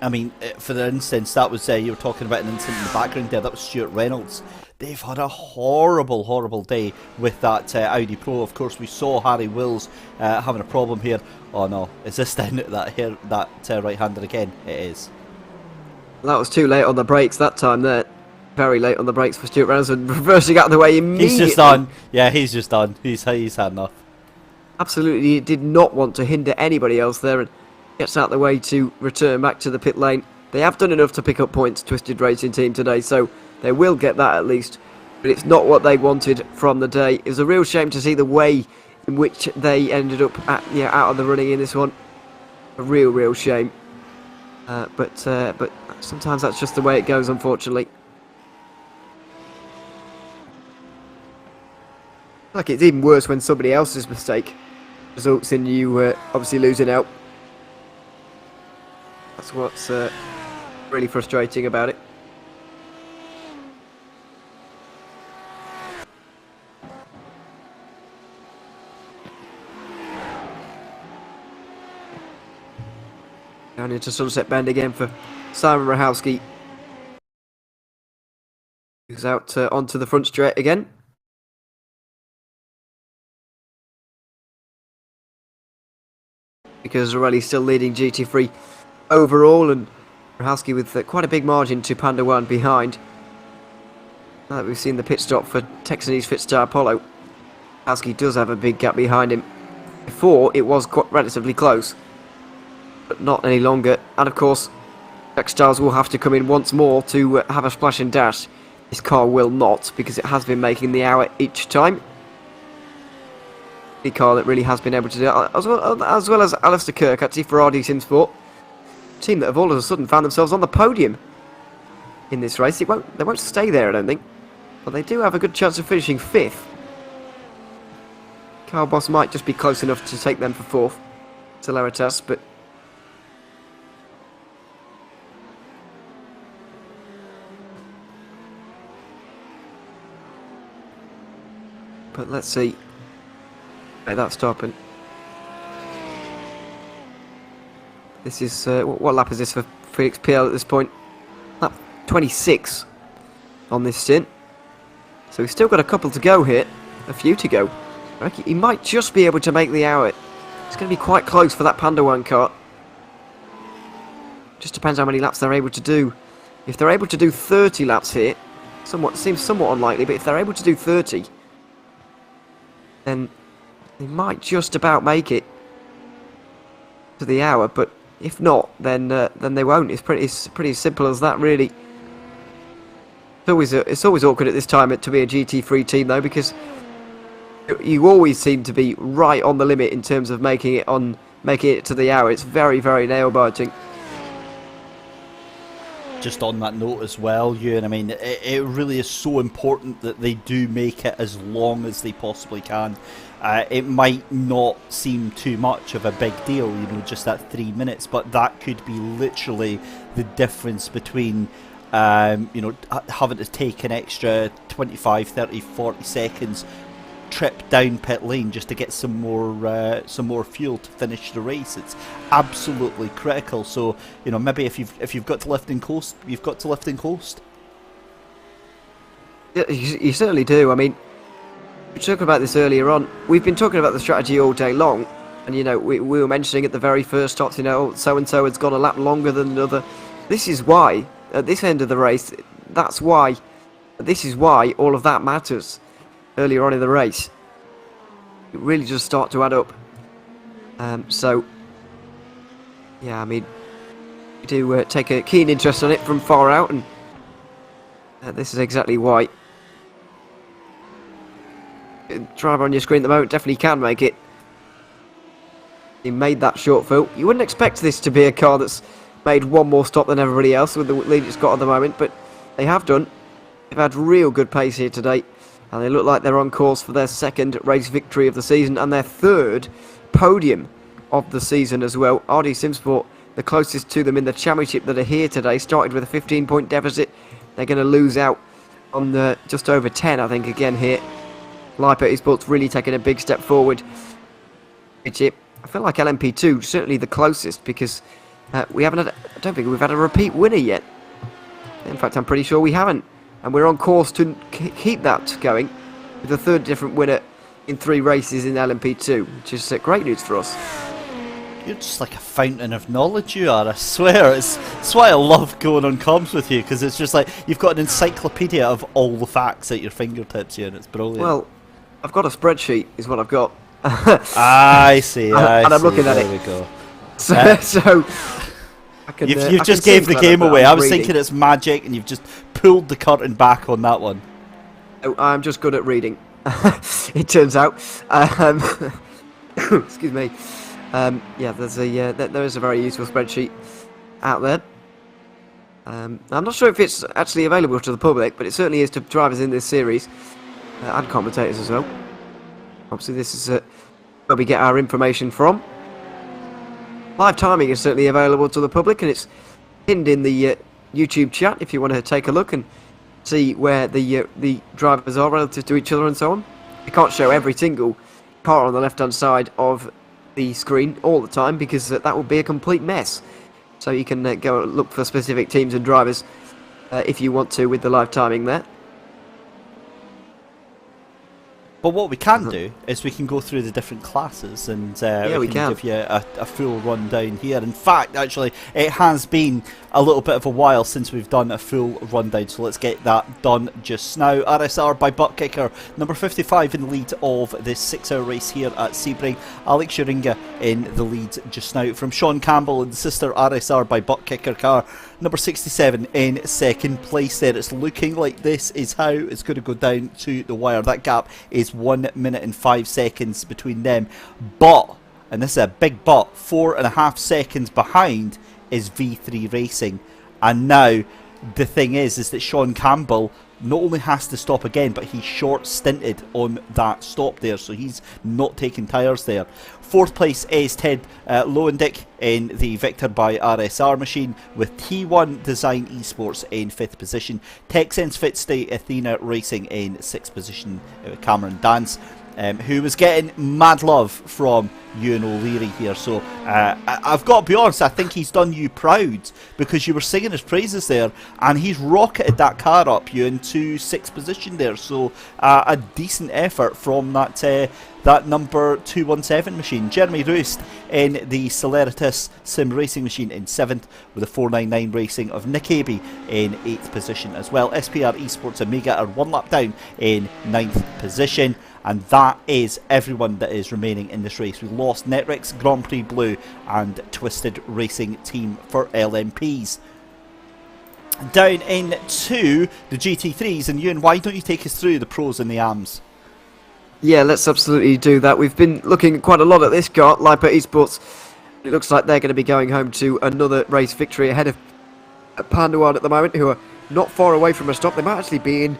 I mean, for instance, that was, you were talking about an incident in the background there, that was Stuart Reynolds. They've had a horrible day with that Audi Pro. Of course, we saw Harry Wills having a problem here. Oh no, is this down at that right-hander again? It is. That was too late on the brakes that time there. Very late on the brakes for Stuart Reynolds, and reversing out of the way immediately. He's just done. Yeah, he's just done. He's had enough. Absolutely did not want to hinder anybody else there, and gets out of the way to return back to the pit lane. They have done enough to pick up points, Twisted Racing Team, today, so they will get that at least. But it's not what they wanted from the day. It was a real shame to see the way in which they ended up out of the running in this one. A real shame. But sometimes that's just the way it goes, unfortunately. Like, it's even worse when somebody else's mistake results in you obviously losing out. That's what's really frustrating about it. Down into Sunset Bend again for Simon Rahowski, who's out onto the front straight again. Because Zorelli's still leading GT3 overall, and Rahowski with quite a big margin to Panda 1 behind. Now that we've seen the pit stop for Texanese Fitstar Apollo, Rahowski does have a big gap behind him. Before, it was quite relatively close, but not any longer. And of course, Textiles will have to come in once more to have a splash and dash. This car will not, because it has been making the hour each time. The car that really has been able to do it, as well as Alistair Kirk actually for Rd3 Sport. Team that have all of a sudden found themselves on the podium in this race. They won't stay there, I don't think, but they do have a good chance of finishing 5th. Carl Boss might just be close enough to take them for 4th. Celeritas, but let's see. Make that stop. And this is what lap is this for Felix PL at this point? Lap 26 on this stint. So we've still got a couple to go here, a few to go. I reckon he might just be able to make the hour. It's going to be quite close for that Panda 1 car. Just depends how many laps they're able to do. If they're able to do 30 laps here, seems somewhat unlikely, but if they're able to do 30, then they might just about make it to the hour. But if not, then they won't. It's pretty simple as that, really. It's always awkward at this time to be a GT3 team, though, because you always seem to be right on the limit in terms of making it to the hour. It's very, very nail biting. Just on that note as well, Ewan, I mean, it really is so important that they do make it as long as they possibly can. It might not seem too much of a big deal, you know, just that 3 minutes, but that could be literally the difference between, you know, having to take an extra 25, 30, 40 seconds trip down pit lane just to get some more fuel to finish the race. It's absolutely critical. So, you know, maybe if you've got to lift and coast, you've got to lift and coast. Yeah, you certainly do. I mean, we talked about this earlier on. We've been talking about the strategy all day long, and you know, we were mentioning at the very first stops, you know, so and so has gone a lap longer than another. This is why at this end of the race, this is why all of that matters earlier on in the race. It really just start to add up. So yeah, I mean, we do take a keen interest on it from far out, and this is exactly why. Driver on your screen at the moment definitely can make it. He made that short fill. You wouldn't expect this to be a car that's made one more stop than everybody else with the lead it's got at the moment, but they have done. They've had real good pace here today, and they look like they're on course for their second race victory of the season and their third podium of the season as well. Rd3 Sport, the closest to them in the championship that are here today, started with a 15-point deficit. They're going to lose out on just over 10, I think, again here. Lipa Esports really taking a big step forward. I feel like LMP2 certainly the closest, because we haven't had, I don't think we've had a repeat winner yet. In fact, I'm pretty sure we haven't, and we're on course to keep that going with a third different winner in 3 races in LMP2, which is great news for us. You're just like a fountain of knowledge, you are, I swear. It's why I love going on comms with you, because it's just like you've got an encyclopedia of all the facts at your fingertips here, and it's brilliant. Well, I've got a spreadsheet, is what I've got. I see, and I'm looking at it. There we go. So I can, you've just gave the game away. I was thinking it's magic, and you've just pulled the curtain back on that one. Oh, I'm just good at reading, it turns out. Excuse me. Yeah, there is a very useful spreadsheet. out there. I'm not sure if it's actually available to the public, but it certainly is to drivers in this series and commentators as well. Obviously, this is where we get our information from. Live timing is certainly available to the public, and it's pinned in the YouTube chat if you want to take a look and see where the drivers are relative to each other and so on. You can't show every single car on the left-hand side of the screen all the time because that would be a complete mess. So you can go look for specific teams and drivers if you want to with the live timing there. But what we can do is we can go through the different classes and we can give you a full rundown here. In fact, actually, it has been a little bit of a while since we've done a full rundown, so let's get that done just now. RSR by Butt Kicker, number 55 in the lead of this 6-hour race here at Sebring. Alex Shuringa in the lead just now from Sean Campbell and the sister RSR by Butt Kicker car. Number 67 in second place there. It's looking like this is how it's going to go down to the wire. That gap is 1 minute and 5 seconds between them. But, and this is a big but, 4.5 seconds behind is V3 Racing. And now, the thing is that Sean Campbell not only has to stop again, but he's short stinted on that stop there, so he's not taking tyres there. Fourth place is Ted Lowendick in the Victor by RSR machine, with T1 Design Esports in 5th position. TechSense Fitstay Athena Racing in 6th position, Cameron Dance, who was getting mad love from Ewan O'Leary here. So I've got to be honest, I think he's done you proud, because you were singing his praises there, and he's rocketed that car up, Ewan, to 6th position there. So a decent effort from that number 217 machine. Jeremy Roost in the Celeritas Sim Racing machine in 7th, with a 499 Racing of Nick Abbey in 8th position as well. SPR Esports Amiga are 1 lap down in 9th position. And that is everyone that is remaining in this race. We lost Netrix, Grand Prix Blue and Twisted Racing Team for LMPs. Down into the GT3s, and Ewan, why don't you take us through the pros and the AMs? Yeah, let's absolutely do that. We've been looking quite a lot at this car, Lipa Esports. It looks like they're going to be going home to another race victory ahead of Panduan at the moment, who are not far away from a stop. They might actually be in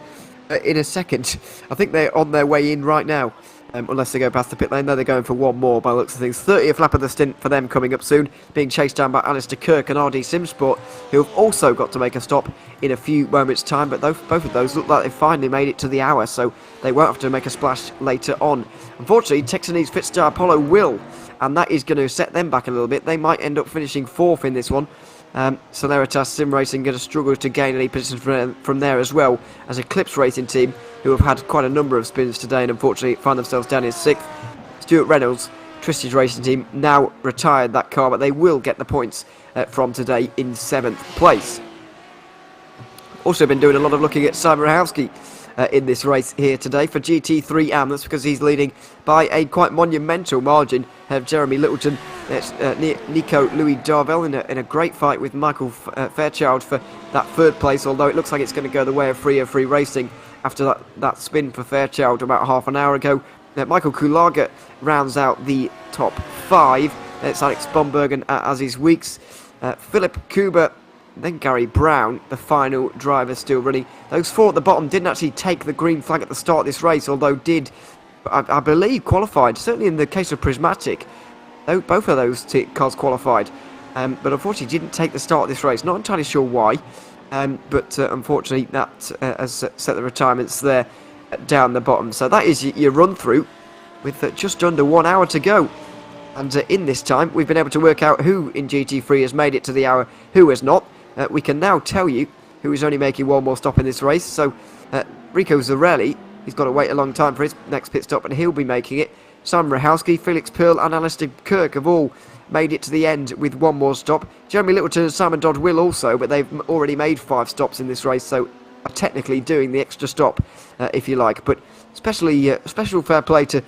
a second. I think they're on their way in right now, unless they go past the pit lane. No, they're going for one more by the looks of things. 30th lap of the stint for them coming up soon, being chased down by Alistair Kirk and RD Simsport, who have also got to make a stop in a few moments time, but both of those look like they've finally made it to the hour, so they won't have to make a splash later on. Unfortunately, Texanese Fitstar Apollo will, and that is going to set them back a little bit. They might end up finishing 4th in this one. Celeritas Sim Racing going to struggle to gain any position from there, as well as Eclipse Racing Team, who have had quite a number of spins today and unfortunately find themselves down in 6th. Stuart Reynolds, Twisted Racing Team, now retired that car, but they will get the points from today in 7th place. Also been doing a lot of looking at Simon Rahowski in this race here today for GT3 AM. That's because he's leading by a quite monumental margin of Jeremy Littleton. It's Nico Louis Darvell in a great fight with Michael Fairchild for that 3rd place, although it looks like it's going to go the way of Free Racing after that spin for Fairchild about half an hour ago. Michael Kulaga rounds out the top 5. It's Alex Bomberg and Aziz Weeks. Philip Kuber, then Gary Brown, the final driver still running. Those 4 at the bottom didn't actually take the green flag at the start of this race, although did, I believe, qualified. Certainly in the case of Prismatic, both of those cars qualified, but unfortunately didn't take the start of this race. Not entirely sure why, but unfortunately that has set the retirements there down the bottom. So that is your run through with just under 1 hour to go. And in this time, we've been able to work out who in GT3 has made it to the hour, who has not. We can now tell you who is only making one more stop in this race. So Rico Zarelli, he's got to wait a long time for his next pit stop, and he'll be making it. Simon Rahowski, Felix Pearl and Alistair Kirk have all made it to the end with one more stop. Jeremy Littleton and Simon Dodd will also, but they've already made 5 stops in this race, so are technically doing the extra stop, if you like. But special fair play to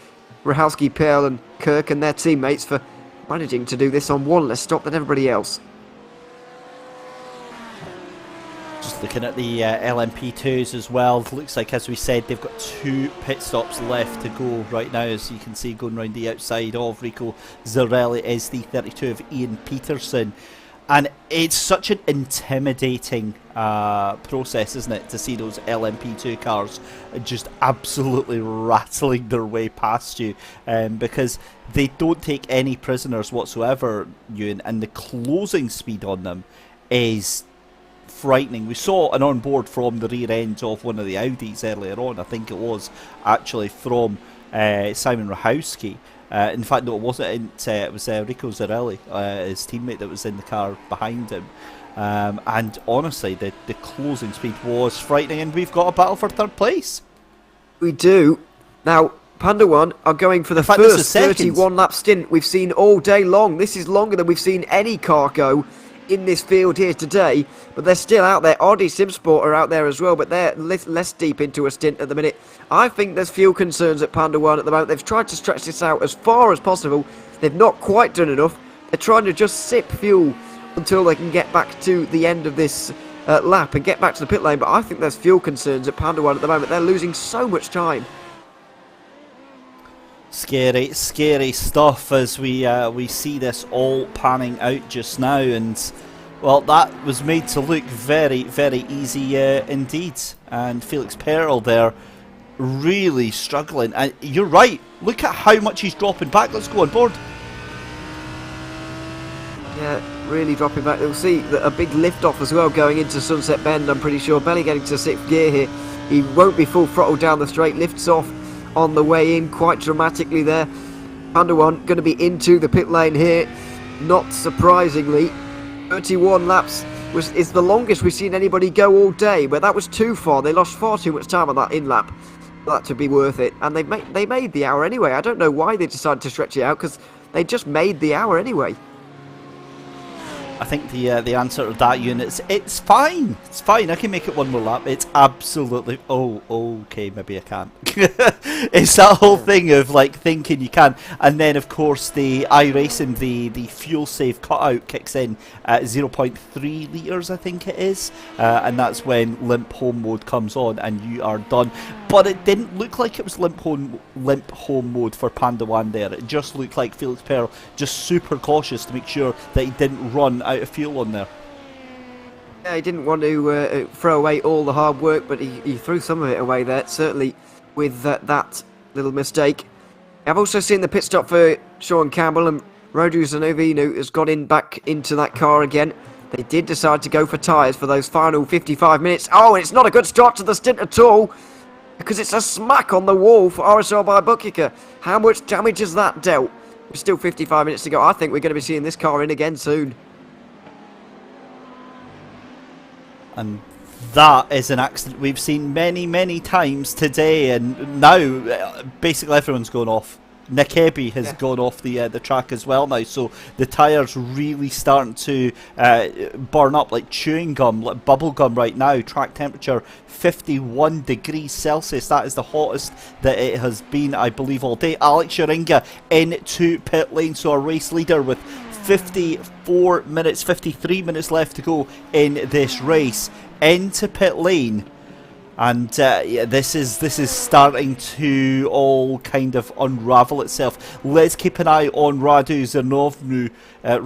Rahowski, Pearl and Kirk and their teammates for managing to do this on one less stop than everybody else. Just looking at the LMP2s as well, looks like, as we said, they've got 2 pit stops left to go right now. As you can see, going round the outside of Rico Zarelli is the 32 of Ian Peterson. And it's such an intimidating process, isn't it, to see those LMP2 cars just absolutely rattling their way past you, because they don't take any prisoners whatsoever, Ewan, and the closing speed on them is frightening. We saw an onboard from the rear end of one of the Audis earlier on. I think it was actually from Simon Rahowski. In fact, no, it wasn't. It was Rico Zarelli, his teammate, that was in the car behind him. And honestly, the closing speed was frightening, and we've got a battle for third place. We do. Now, Panda One are going for the first 31-lap stint we've seen all day long. This is longer than we've seen any car go in this field here today, but they're still out there. RD Simsport are out there as well, but they're less deep into a stint at the minute. I think there's fuel concerns at Panda One at the moment. They've tried to stretch this out as far as possible. They've not quite done enough. They're trying to just sip fuel until they can get back to the end of this lap and get back to the pit lane, but I think there's fuel concerns at Panda One at the moment. They're losing so much time. Scary, scary stuff as we see this all panning out just now, and well, that was made to look very, very easy indeed. And Felix Perl there really struggling, and you're right, look at how much he's dropping back. Let's go on board. Yeah, really dropping back. You'll see that a big lift off as well going into Sunset Bend, I'm pretty sure. Belly getting to 6th gear here. He won't be full throttle down the straight, lifts off on the way in quite dramatically there. Panda One going to be into the pit lane here, not surprisingly. 31 laps is the longest we've seen anybody go all day, but that was too far. They lost far too much time on that in lap for that to be worth it, and they made the hour anyway. I don't know why they decided to stretch it out, because they just made the hour anyway. I think the answer to that, unit, it's fine. It's fine. I can make it one more lap. It's absolutely... Oh, okay, maybe I can't. It's that whole thing of like thinking you can, and then of course the iRacing, the fuel save cutout kicks in at 0.3 litres, I think it is, and that's when limp home mode comes on, and you are done. But it didn't look like it was limp home mode for Panda One there. It just looked like Felix Perl just super cautious to make sure that he didn't run out of fuel on there. Yeah, he didn't want to throw away all the hard work, but he threw some of it away there, certainly with that little mistake. I've also seen the pit stop for Sean Campbell, and Rodu Zanovino has got back into that car again. They did decide to go for tyres for those final 55 minutes. Oh, and it's not a good start to the stint at all, because it's a smack on the wall for RSL by Bukica. How much damage has that dealt? There's still 55 minutes to go. I think we're going to be seeing this car in again soon. And that is an accident we've seen many, many times today, and now basically everyone's gone off. Nick Ebby has gone off the track as well now, so the tyres really starting to burn up like chewing gum, like bubble gum right now. Track temperature 51 degrees Celsius. That is the hottest that it has been, I believe, all day. Alex Sharinga into pit lane, so a race leader with 53 minutes left to go in this race, into pit lane. And yeah, this is starting to all kind of unravel itself. Let's keep an eye on Radu Zernovnu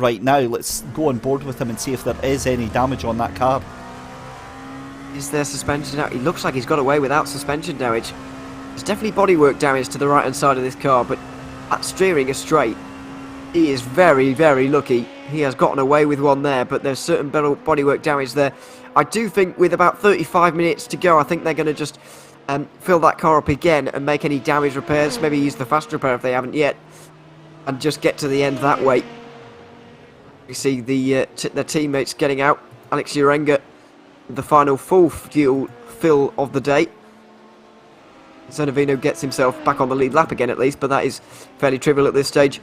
right now. Let's go on board with him and see if there is any damage on that car. Is there suspension damage? He looks like he's got away without suspension damage. There's definitely bodywork damage to the right hand side of this car, but that steering is straight. He is very, very lucky. He has gotten away with one there, but there's certain bodywork damage there. I do think with about 35 minutes to go, I think they're going to just fill that car up again and make any damage repairs. Maybe use the fast repair if they haven't yet, and just get to the end that way. You see the teammates getting out. Alex Urenga, the final full fuel fill of the day. Zenovino gets himself back on the lead lap again at least, but that is fairly trivial at this stage.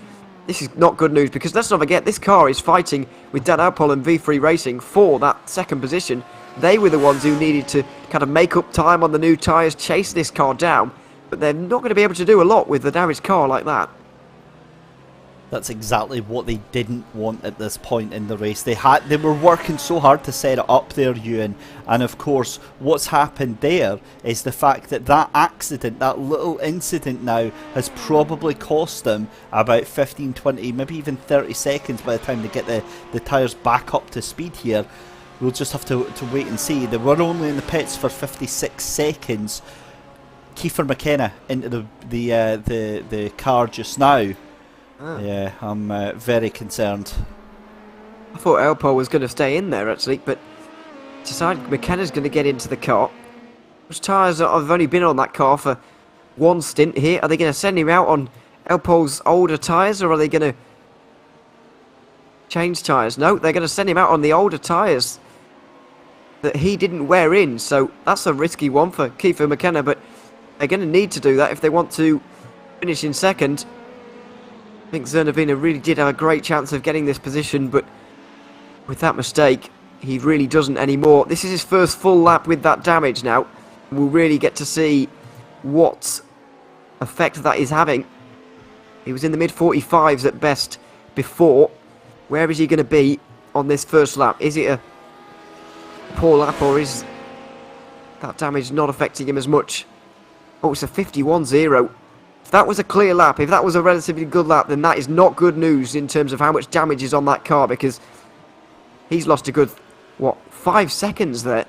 This is not good news, because let's not forget, this car is fighting with Dan Alpol and V3 Racing for that second position. They were the ones who needed to kind of make up time on the new tyres, chase this car down, but they're not going to be able to do a lot with the damaged car like that. That's exactly what they didn't want at this point in the race. They were working so hard to set it up there, Ewan, and of course what's happened there is the fact that that accident, that little incident now, has probably cost them about 15, 20, maybe even 30 seconds by the time they get the tyres back up to speed here. We'll just have to wait and see. They were only in the pits for 56 seconds. Kiefer McKenna into the car just now. Yeah, I'm very concerned. I thought Elpo was going to stay in there actually, but decided McKenna's going to get into the car. Those tyres have only been on that car for one stint here. Are they going to send him out on Elpo's older tyres, or are they going to change tyres? No, they're going to send him out on the older tyres that he didn't wear in. So that's a risky one for Kiefer McKenna, but they're going to need to do that if they want to finish in second. I think Zernovina really did have a great chance of getting this position, but with that mistake, he really doesn't anymore. This is his first full lap with that damage now. We'll really get to see what effect that is having. He was in the mid-45s at best before. Where is he going to be on this first lap? Is it a poor lap, or is that damage not affecting him as much? Oh, it's a 51-0. If that was a clear lap, if that was a relatively good lap, then that is not good news in terms of how much damage is on that car, because he's lost a good, 5 seconds there.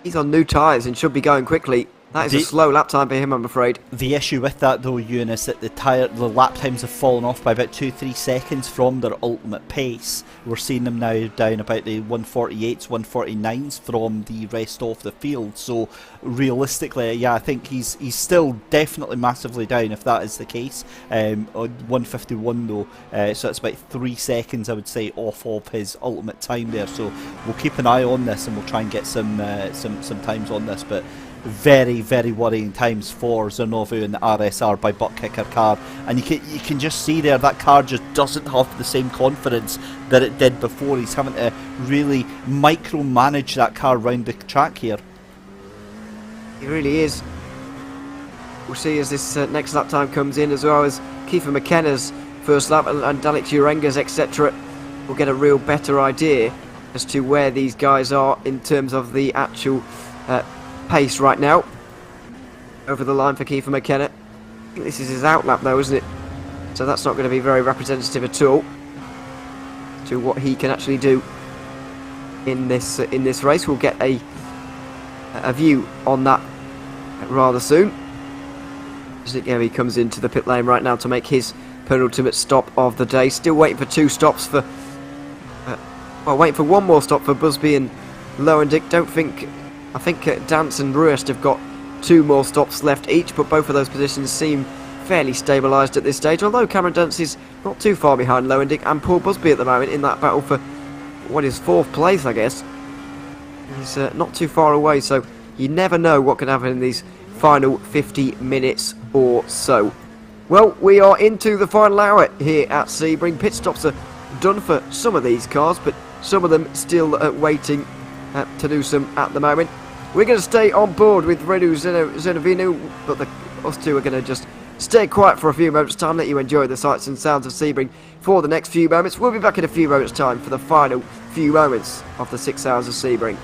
He's on new tyres and should be going quickly. That is a slow lap time for him, I'm afraid. The issue with that though, Ewan, is that the lap times have fallen off by about 2-3 seconds from their ultimate pace. We're seeing them now down about the 148s, 149s from the rest of the field. So realistically, yeah, I think he's still definitely massively down if that is the case. On 151 though, so it's about 3 seconds I would say off of his ultimate time there. So we'll keep an eye on this and we'll try and get some times on this, but very, very worrying times for Zernovu in the RSR by butt kicker car, and you can just see there that car just doesn't have the same confidence that it did before. He's having to really micromanage that car round the track here. He really is. We'll see as this next lap time comes in, as well as Kiefer McKenna's first lap and Alex Urenga's, etc. We'll get a real better idea as to where these guys are in terms of the actual pace right now. Over the line for Kiefer McKenna. I think this is his out lap though, isn't it? So that's not going to be very representative at all to what he can actually do in this race. We'll get a view on that rather soon. He comes into the pit lane right now to make his penultimate stop of the day. Still waiting for 2 stops for waiting for 1 more stop for Busby and Lowendick. I think Dance and Ruest have got 2 more stops left each, but both of those positions seem fairly stabilised at this stage, although Cameron Dance is not too far behind Lowendick and Paul Busby at the moment in that battle for what is 4th place, I guess. He's not too far away, so you never know what can happen in these final 50 minutes or so. Well, we are into the final hour here at Sebring. Pit stops are done for some of these cars, but some of them still waiting to do some at the moment. We're going to stay on board with Redu Zenovinu, but us two are going to just stay quiet for a few moments' time, let you enjoy the sights and sounds of Sebring for the next few moments. We'll be back in a few moments' time for the final few moments of the 6 hours of Sebring.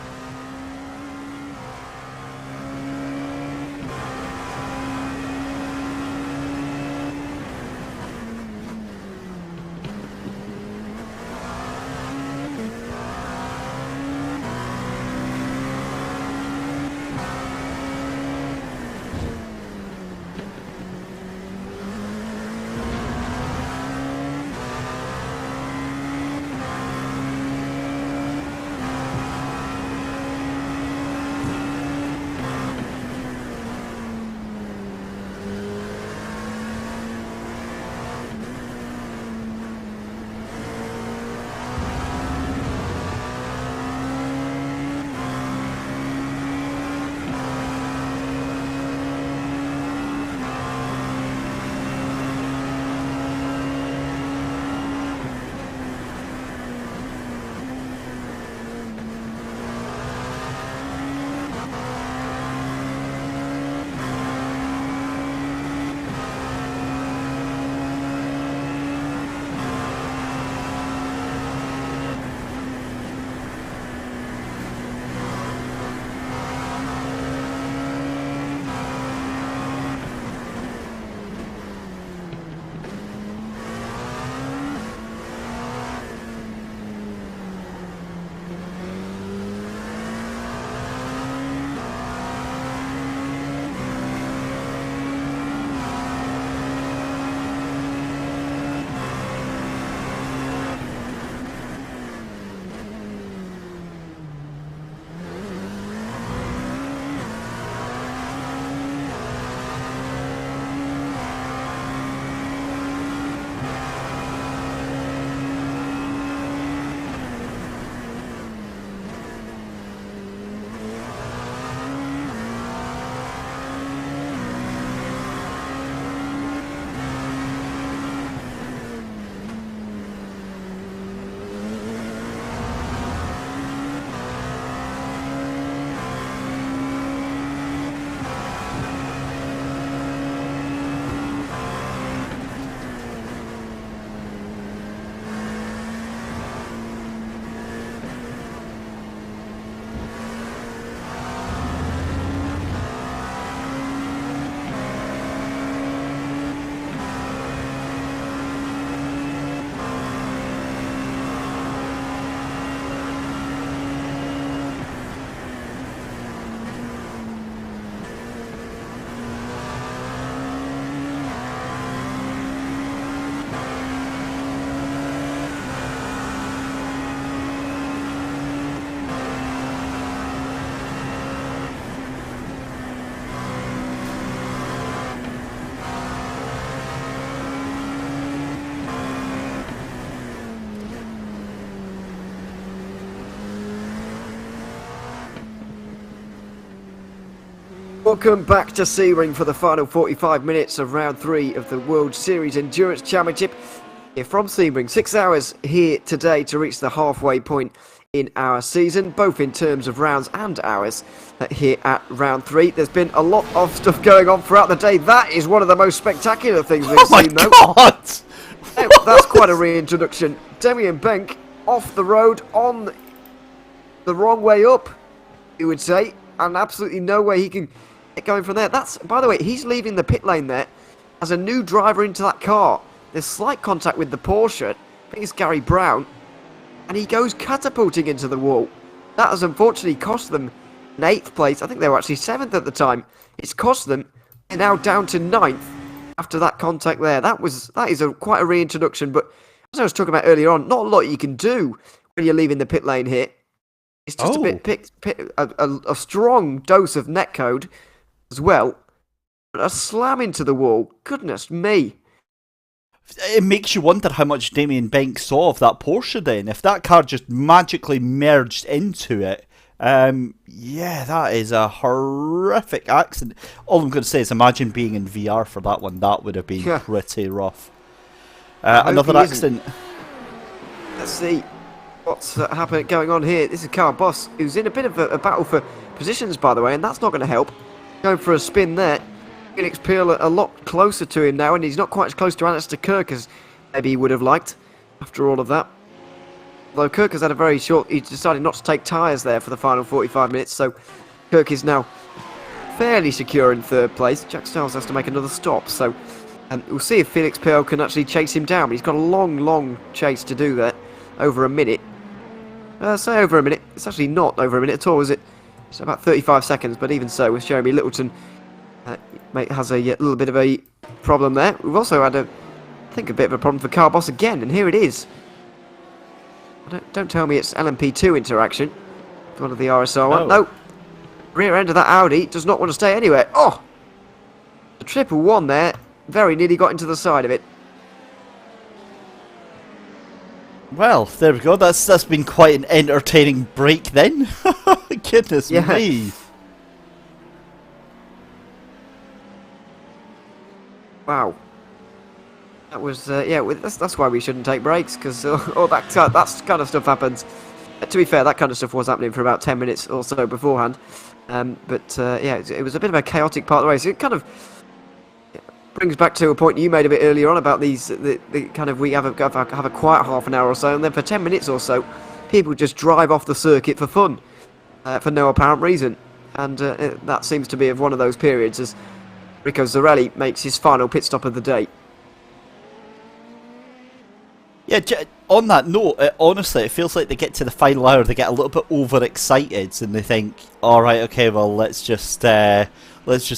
welcome back to Sebring for the final 45 minutes of round 3 of the World Series Endurance Championship. Here from Sebring, 6 hours here today to reach the halfway point in our season, both in terms of rounds and hours here at round 3. There's been a lot of stuff going on throughout the day. That is one of the most spectacular things we've seen, though. Oh my god! That's quite a reintroduction. Damien Bank off the road on the wrong way up, you would say, and absolutely no way he can get going from there. That's, by the way, he's leaving the pit lane there as a new driver into that car. There's slight contact with the Porsche. I think it's Gary Brown, and he goes catapulting into the wall. That has unfortunately cost them an 8th place. I think they were actually 7th at the time. It's cost them. They're now down to 9th after that contact there. That is quite a reintroduction, but as I was talking about earlier on, not a lot you can do when you're leaving the pit lane here. It's just a strong dose of netcode as well. But a slam into the wall. Goodness me. It makes you wonder how much Damien Banks saw of that Porsche then. If that car just magically merged into it, yeah, that is a horrific accident. All I'm going to say is imagine being in VR for that one. That would have been pretty rough. Another accident. Let's see what's going on here. This is Car Boss, who's in a bit of a battle for positions, by the way, and that's not going to help. Going for a spin there. Felix Peel a lot closer to him now, and he's not quite as close to Alistair Kirk as maybe he would have liked after all of that. Although Kirk has had a very short... He decided not to take tyres there for the final 45 minutes, so Kirk is now fairly secure in 3rd place. Jack Stiles has to make another stop, so we'll see if Felix Peel can actually chase him down. But he's got a long chase to do there, over a minute. Say over a minute. It's actually not over a minute at all, is it? It's about 35 seconds, but even so, with Jeremy Littleton has a little bit of a problem there. We've also had, I think, a bit of a problem for Car Boss again, and here it is. Don't tell me it's LMP2 interaction. One of the RSR one. No. Rear end of that Audi does not want to stay anywhere. Oh! The 111 there very nearly got into the side of it. Well, there we go. That's been quite an entertaining break then. Goodness me. Wow. That was, that's why we shouldn't take breaks, because all that kind of stuff happens. To be fair, that kind of stuff was happening for about 10 minutes or so beforehand. It was a bit of a chaotic part of the race. It kind of brings back to a point you made a bit earlier on about these, the kind of, we have a quiet half an hour or so, and then for 10 minutes or so, people just drive off the circuit for fun, for no apparent reason. And that seems to be of one of those periods as Rico Zarelli makes his final pit stop of the day. Yeah, on that note, honestly, it feels like they get to the final hour, they get a little bit overexcited, and they think, all right, okay, well, let's just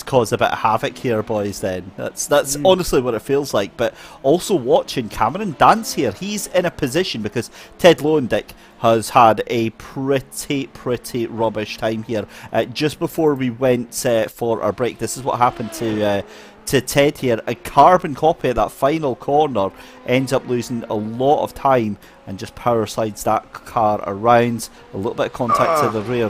cause a bit of havoc here, boys. Then that's honestly what it feels like. But also watching Cameron dance here, he's in a position because Ted Lowendick has had a pretty rubbish time here. Just before we went for our break, this is what happened to Ted here. A carbon copy of that final corner ends up losing a lot of time and just power slides that car around. A little bit of contact to the rear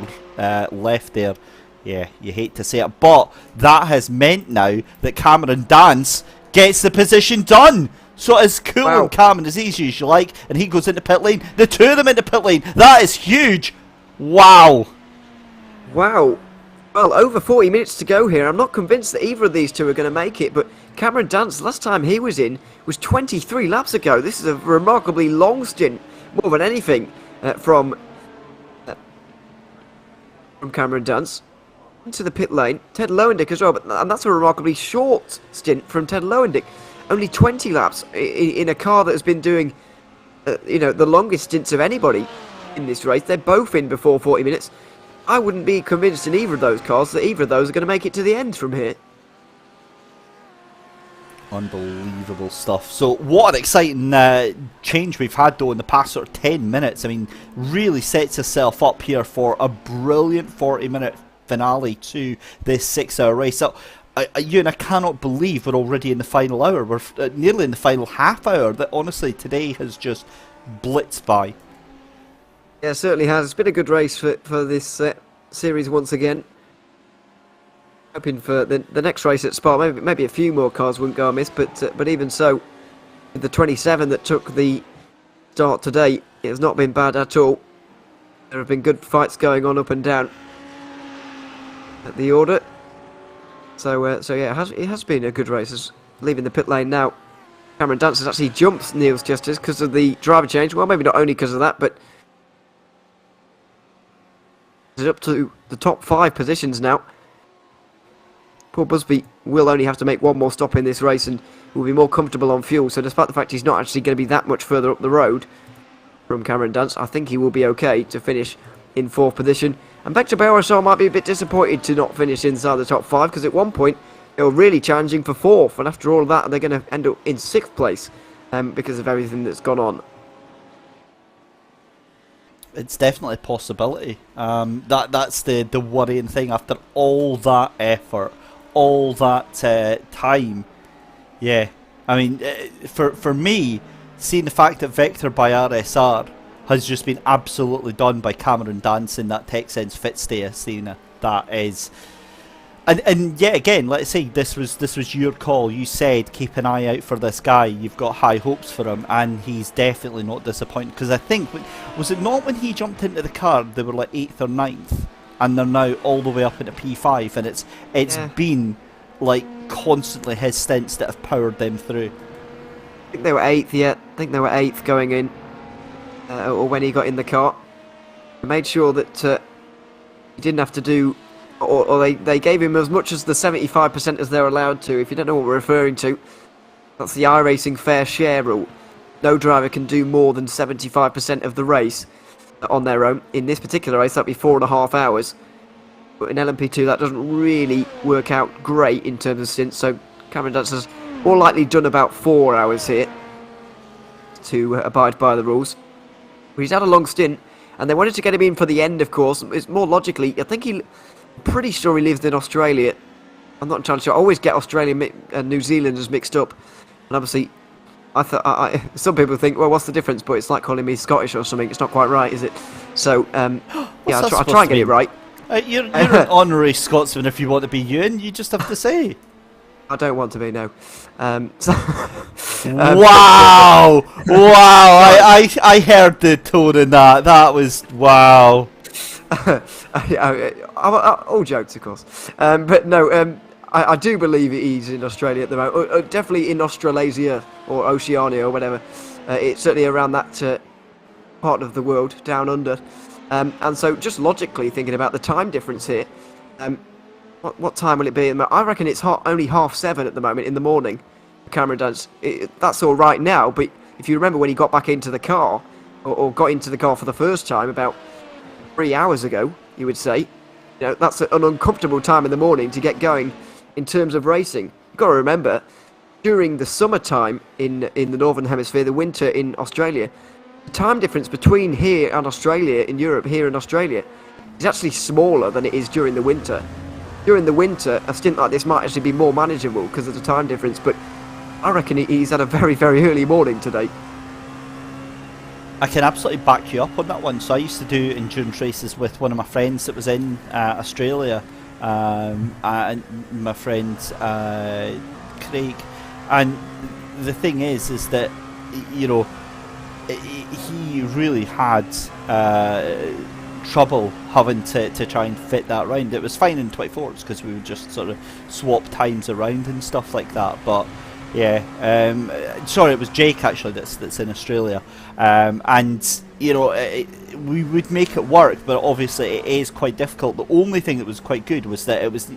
left there. Yeah, you hate to say it, but that has meant now that Cameron Dance gets the position done. So it's cool and calm and as easy as you like, and he goes into pit lane. The two of them into pit lane. That is huge. Wow. Wow. Well, over 40 minutes to go here. I'm not convinced that either of these two are going to make it, but Cameron Dance, last time he was in, was 23 laps ago. This is a remarkably long stint, more than anything, from Cameron Dance. Into the pit lane. Ted Lowendick as well, and that's a remarkably short stint from Ted Lowendick. Only 20 laps in a car that has been doing, the longest stints of anybody in this race. They're both in before 40 minutes. I wouldn't be convinced in either of those cars that either of those are going to make it to the end from here. Unbelievable stuff. So what an exciting change we've had though in the past sort of 10 minutes. I mean, really sets itself up here for a brilliant 40-minute finale to this 6-hour race. So I cannot believe we're already in the final hour. We're nearly in the final half hour. That honestly today has just blitzed by. Yeah, it certainly has. It's been a good race for this series once again. Hoping for the next race at Spa, maybe a few more cars wouldn't go amiss, but even so, with the 27 that took the start today, it has not been bad at all. There have been good fights going on up and down at the order. So yeah, it has been a good race. It's leaving the pit lane now. Cameron Dance has actually jumped Niels Justice because of the driver change. Well, maybe not only because of that, but it's up to the top 5 positions now. Poor Busby will only have to make one more stop in this race and will be more comfortable on fuel. So despite the fact he's not actually going to be that much further up the road from Cameron Dance, I think he will be okay to finish in 4th position. And Vector Belrosol might be a bit disappointed to not finish inside the top 5 because at one point they were really challenging for 4th, and after all of that they're going to end up in 6th place because of everything that's gone on. It's definitely a possibility. That's the worrying thing after all that effort. All that time, yeah. I mean, for me, seeing the fact that Vector by RSR has just been absolutely done by Cameron Dance in that TechSense Fitstay Athena, that is, and yet again, let's say this was your call. You said keep an eye out for this guy. You've got high hopes for him, and he's definitely not disappointed. Because I think, was it not when he jumped into the car they were like 8th or 9th? And they're now all the way up into P5, and it's been like constantly his stints that have powered them through. I think they were 8th, yeah. I think they were 8th going in, or when he got in the car. They made sure that he didn't have to do, or they gave him as much as the 75% as they're allowed to. If you don't know what we're referring to, that's the iRacing fair share rule. No driver can do more than 75% of the race on their own. In this particular race that'd be 4.5 hours, but in LMP2 that doesn't really work out great in terms of stints, so Cameron Dance has more likely done about 4 hours here to abide by the rules. But he's had a long stint and they wanted to get him in for the end, of course. It's more logically, I think I'm pretty sure he lives in Australia. I'm not entirely sure. I always get Australia and New Zealanders mixed up, and obviously some people think, well, what's the difference? But it's like calling me Scottish or something. It's not quite right, is it? So, yeah, I'll try and get it right. You're an honorary Scotsman if you want to be Ewan. You just have to say. I don't want to be, no. Wow! Wow! I heard the tone in that. That was wow. All jokes, of course. But no, I do believe he's in Australia at the moment. Definitely in Australasia or Oceania or whatever. It's certainly around that part of the world, down under. And so just logically thinking about the time difference here, what time will it be? I reckon it's only 7:30 at the moment in the morning. Cameron Dance. That's all right now, but if you remember when he got back into the car, or got into the car for the first time about 3 hours ago, you would say, that's an uncomfortable time in the morning to get going in terms of racing. You've got to remember, during the summertime in the Northern Hemisphere, the winter in Australia, the time difference between here and Australia, in Europe, here and Australia, is actually smaller than it is during the winter. During the winter, a stint like this might actually be more manageable because of the time difference, but I reckon he's had a very, very early morning today. I can absolutely back you up on that one. So I used to do endurance races with one of my friends that was in Australia, and my friend Craig. And the thing is that he really had trouble having to try and fit that round. It was fine in 24s because we would just sort of swap times around and stuff like that. But yeah, sorry, it was Jake actually that's in Australia, and we would make it work, but obviously it is quite difficult. The only thing that was quite good was that it was,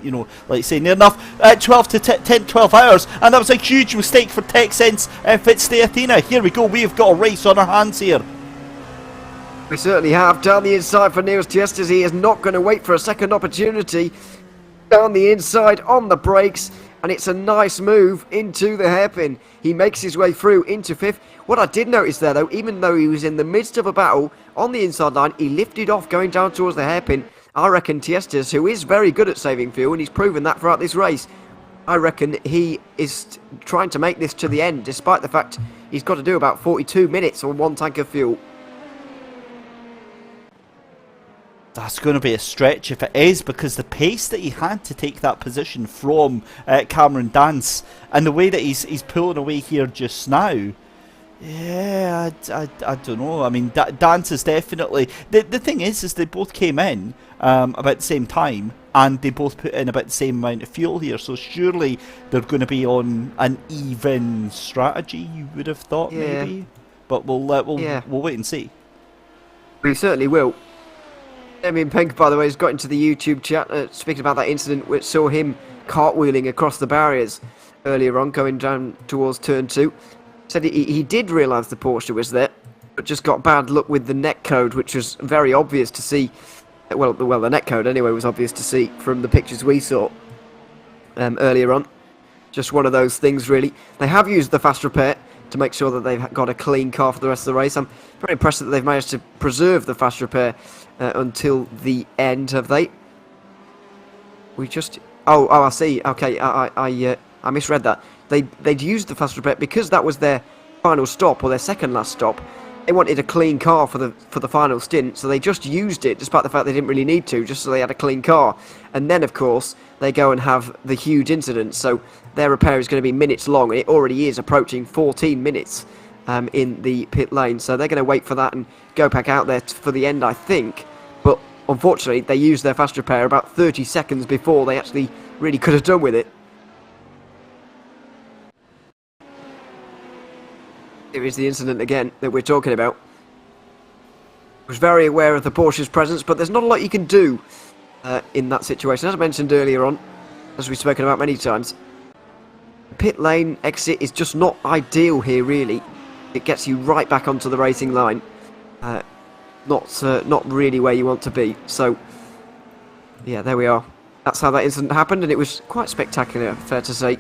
like say, near enough 12 to 10-12 hours, and that was a huge mistake for TechSense Fitstay Athena. Here we go, we've got a race on our hands here. We certainly have. Down the inside for Niels Justice. He is not going to wait for a second opportunity. Down the inside on the brakes, and it's a nice move into the hairpin. He makes his way through into 5th. What I did notice there, though, even though he was in the midst of a battle on the inside line, he lifted off going down towards the hairpin. I reckon Tiestas, who is very good at saving fuel, and he's proven that throughout this race, I reckon he is trying to make this to the end, despite the fact he's got to do about 42 minutes on one tank of fuel. That's going to be a stretch if it is, because the pace that he had to take that position from Cameron Dance and the way that he's pulling away here just now. Yeah, I don't know. I mean, Dance is definitely... The thing is they both came in about the same time, and they both put in about the same amount of fuel here, so surely they're going to be on an even strategy, you would have thought, maybe. But we'll wait and see. We certainly will. Damien Pink, by the way, has got into the YouTube chat, speaking about that incident which saw him cartwheeling across the barriers earlier on, going down towards turn 2. Said he did realise the Porsche was there, but just got bad luck with the netcode, which was very obvious to see. Well, the netcode anyway was obvious to see from the pictures we saw earlier on. Just one of those things, really. They have used the fast repair to make sure that they've got a clean car for the rest of the race. I'm very impressed that they've managed to preserve the fast repair until the end, have they? We just... Oh, I see. Okay, I misread that. They'd used the fast repair because that was their final stop, or their second last stop. They wanted a clean car for the final stint, so they just used it, despite the fact they didn't really need to, just so they had a clean car. And then, of course, they go and have the huge incident, so their repair is going to be minutes long, and it already is approaching 14 minutes in the pit lane. So they're going to wait for that and go back out there for the end, I think. But unfortunately, they used their fast repair about 30 seconds before they actually really could have done with it. Here is the incident again that we're talking about. I was very aware of the Porsche's presence, but there's not a lot you can do in that situation. As I mentioned earlier on, as we've spoken about many times, pit lane exit is just not ideal here, really. It gets you right back onto the racing line. Not really where you want to be. So, yeah, there we are. That's how that incident happened, and it was quite spectacular, fair to say.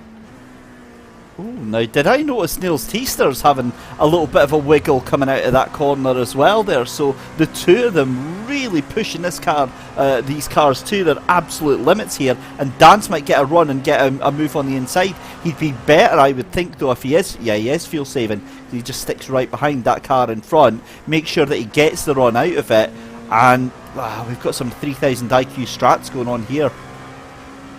Ooh, now, did I notice Niels Teaster's having a little bit of a wiggle coming out of that corner as well there? So the two of them really pushing these cars to their absolute limits here. And Dance might get a run and get a move on the inside. He'd be better, I would think, though, if he is. Yeah, he is fuel saving. He just sticks right behind that car in front. Make sure that he gets the run out of it. And we've got some 3000 IQ strats going on here.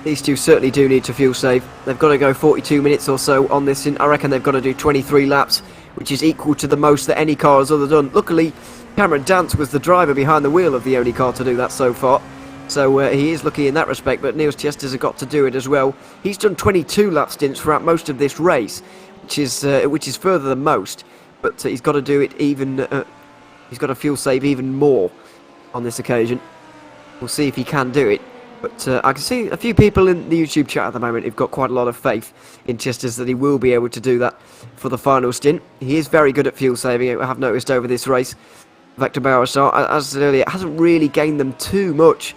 These two certainly do need to fuel save. They've got to go 42 minutes or so on this. I reckon they've got to do 23 laps, which is equal to the most that any car has ever done. Luckily, Cameron Dance was the driver behind the wheel of the only car to do that so far. So he is lucky in that respect, but Niels Chester's got to do it as well. He's done 22 lap stints throughout most of this race, which is further than most. But he's got to do it even... he's got to fuel save even more on this occasion. We'll see if he can do it. But I can see a few people in the YouTube chat at the moment who've got quite a lot of faith in Chester's that he will be able to do that for the final stint. He is very good at fuel saving, I have noticed over this race. Vector Bauer, as I said earlier, hasn't really gained them too much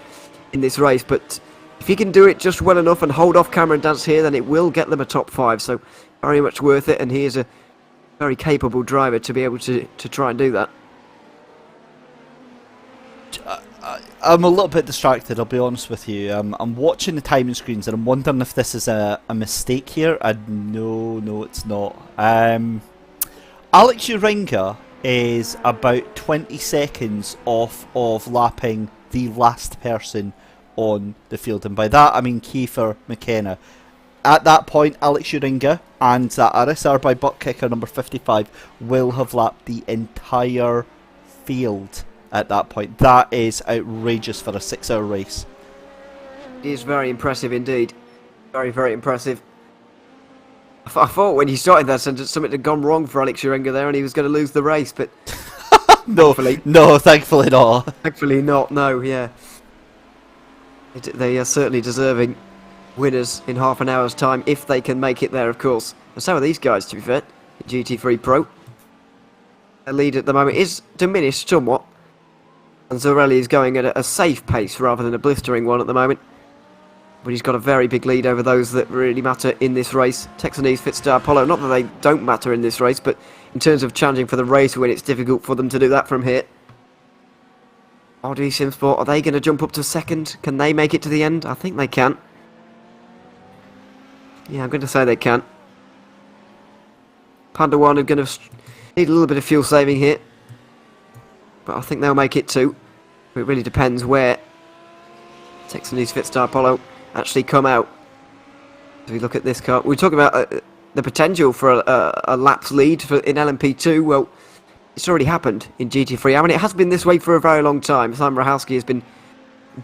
in this race, but if he can do it just well enough and hold off Cameron Dance here, then it will get them a top 5, so very much worth it, and he is a very capable driver to be able to try and do that. I'm a little bit distracted, I'll be honest with you. I'm watching the timing screens and I'm wondering if this is a mistake here. No, it's not. Alex Uringa is about 20 seconds off of lapping the last person on the field, and by that I mean Kiefer McKenna. At that point, Alex Uringa and that RSR by butt kicker number 55 will have lapped the entire field. At that point, that is outrageous for a 6-hour race. It is very impressive indeed. Very, very impressive. I thought when he started that sentence something had gone wrong for Alex Uringa there and he was going to lose the race, but no, thankfully not. Thankfully not, no, yeah. They are certainly deserving winners in half an hour's time, if they can make it there, of course. And so are these guys, to be fair. GT3 Pro. Their lead at the moment is diminished somewhat. And Zorelli is going at a safe pace rather than a blistering one at the moment. But he's got a very big lead over those that really matter in this race. Texanese, Fitstar, Polo, not that they don't matter in this race, but in terms of challenging for the race win, it's difficult for them to do that from here. RD Simsport, are they going to jump up to second? Can they make it to the end? I think they can. Yeah, I'm going to say they can. Panda 1 are going to need a little bit of fuel saving here. But I think they'll make it too. It really depends where Texan East Fitstar Apollo actually come out. If we look at this car, we talk about the potential for a lapse lead in LMP2. Well, it's already happened in GT3. I mean, it has been this way for a very long time. Simon Rahowski has been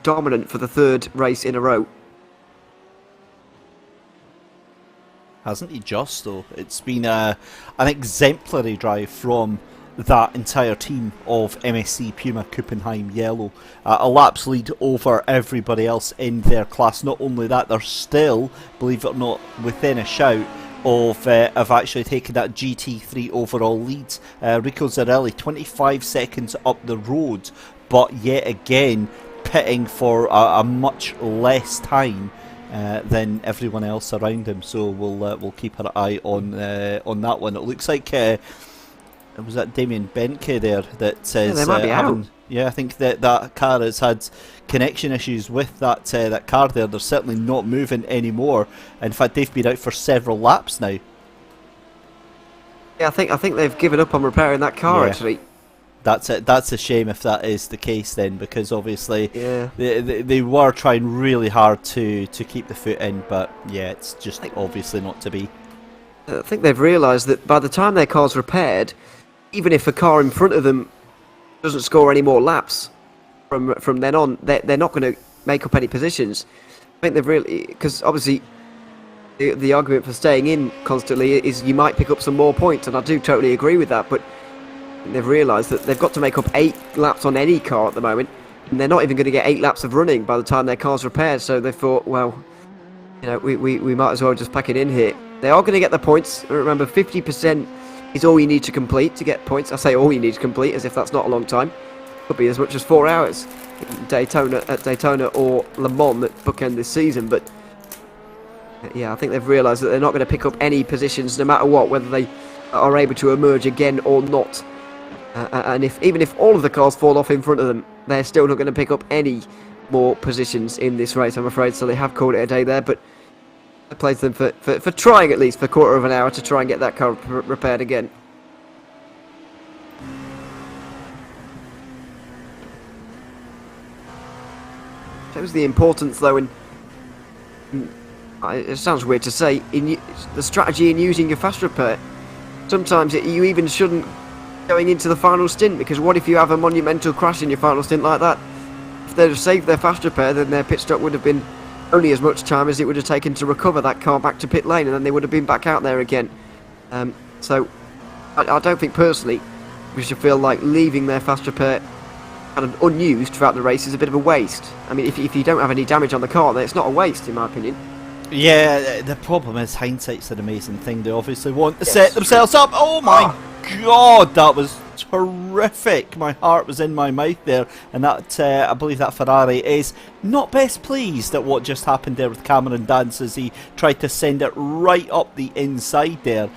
dominant for the 3rd race in a row. Hasn't he just, though? It's been an exemplary drive from that entire team of MSC Puma Kuppenheim Yellow. A lapse lead over everybody else in their class. Not only that, they're still, believe it or not, within a shout of actually taking that GT3 overall lead. Rico Zarelli 25 seconds up the road, but yet again pitting for a much less time than everyone else around him. So we'll keep our eye on that one. It looks like was that Damien Benke there that says they might be out. Yeah, I think that car has had connection issues with that car there. They're certainly not moving anymore. In fact, they've been out for several laps now. Yeah, I think they've given up on repairing that car, Yeah. actually. That's it. That's a shame if that is the case then, because obviously Yeah. they were trying really hard to keep the foot in, but yeah, it's just obviously not to be. I think they've realised that by the time their car's repaired, even if a car in front of them doesn't score any more laps from then on, they're not going to make up any positions. I think they've really, because obviously the argument for staying in constantly is you might pick up some more points, and I do totally agree with that, but they've realised that they've got to make up 8 laps on any car at the moment, and they're not even going to get 8 laps of running by the time their car's repaired, so they thought, well, you know, we might as well just pack it in here. They are going to get the points. Remember, 50% is all you need to complete to get points. I say all you need to complete as if that's not a long time. Could be as much as 4 hours at Daytona or Le Mans that bookend this season. But yeah, I think they've realised that they're not going to pick up any positions no matter what, whether they are able to emerge again or not. And even if all of the cars fall off in front of them, they're still not going to pick up any more positions in this race, I'm afraid. So they have called it a day there, but I played them for trying at least for a quarter of an hour to try and get that car repaired again. Shows the importance, though, it sounds weird to say, in the strategy in using your fast repair. Sometimes you even shouldn't going into the final stint, because what if you have a monumental crash in your final stint like that? If they'd have saved their fast repair, then their pit stop would have been only as much time as it would have taken to recover that car back to pit lane, and then they would have been back out there again. So I don't think personally we should feel like leaving their fast repair kind of unused throughout the race is a bit of a waste. I mean, if you don't have any damage on the car, then it's not a waste, in my opinion. Yeah, the problem is hindsight's an amazing thing. They obviously want to set themselves up. Oh my god, that was terrific. My heart was in my mouth there, and that I believe that Ferrari is not best pleased at what just happened there with Cameron Dance as he tried to send it right up the inside there.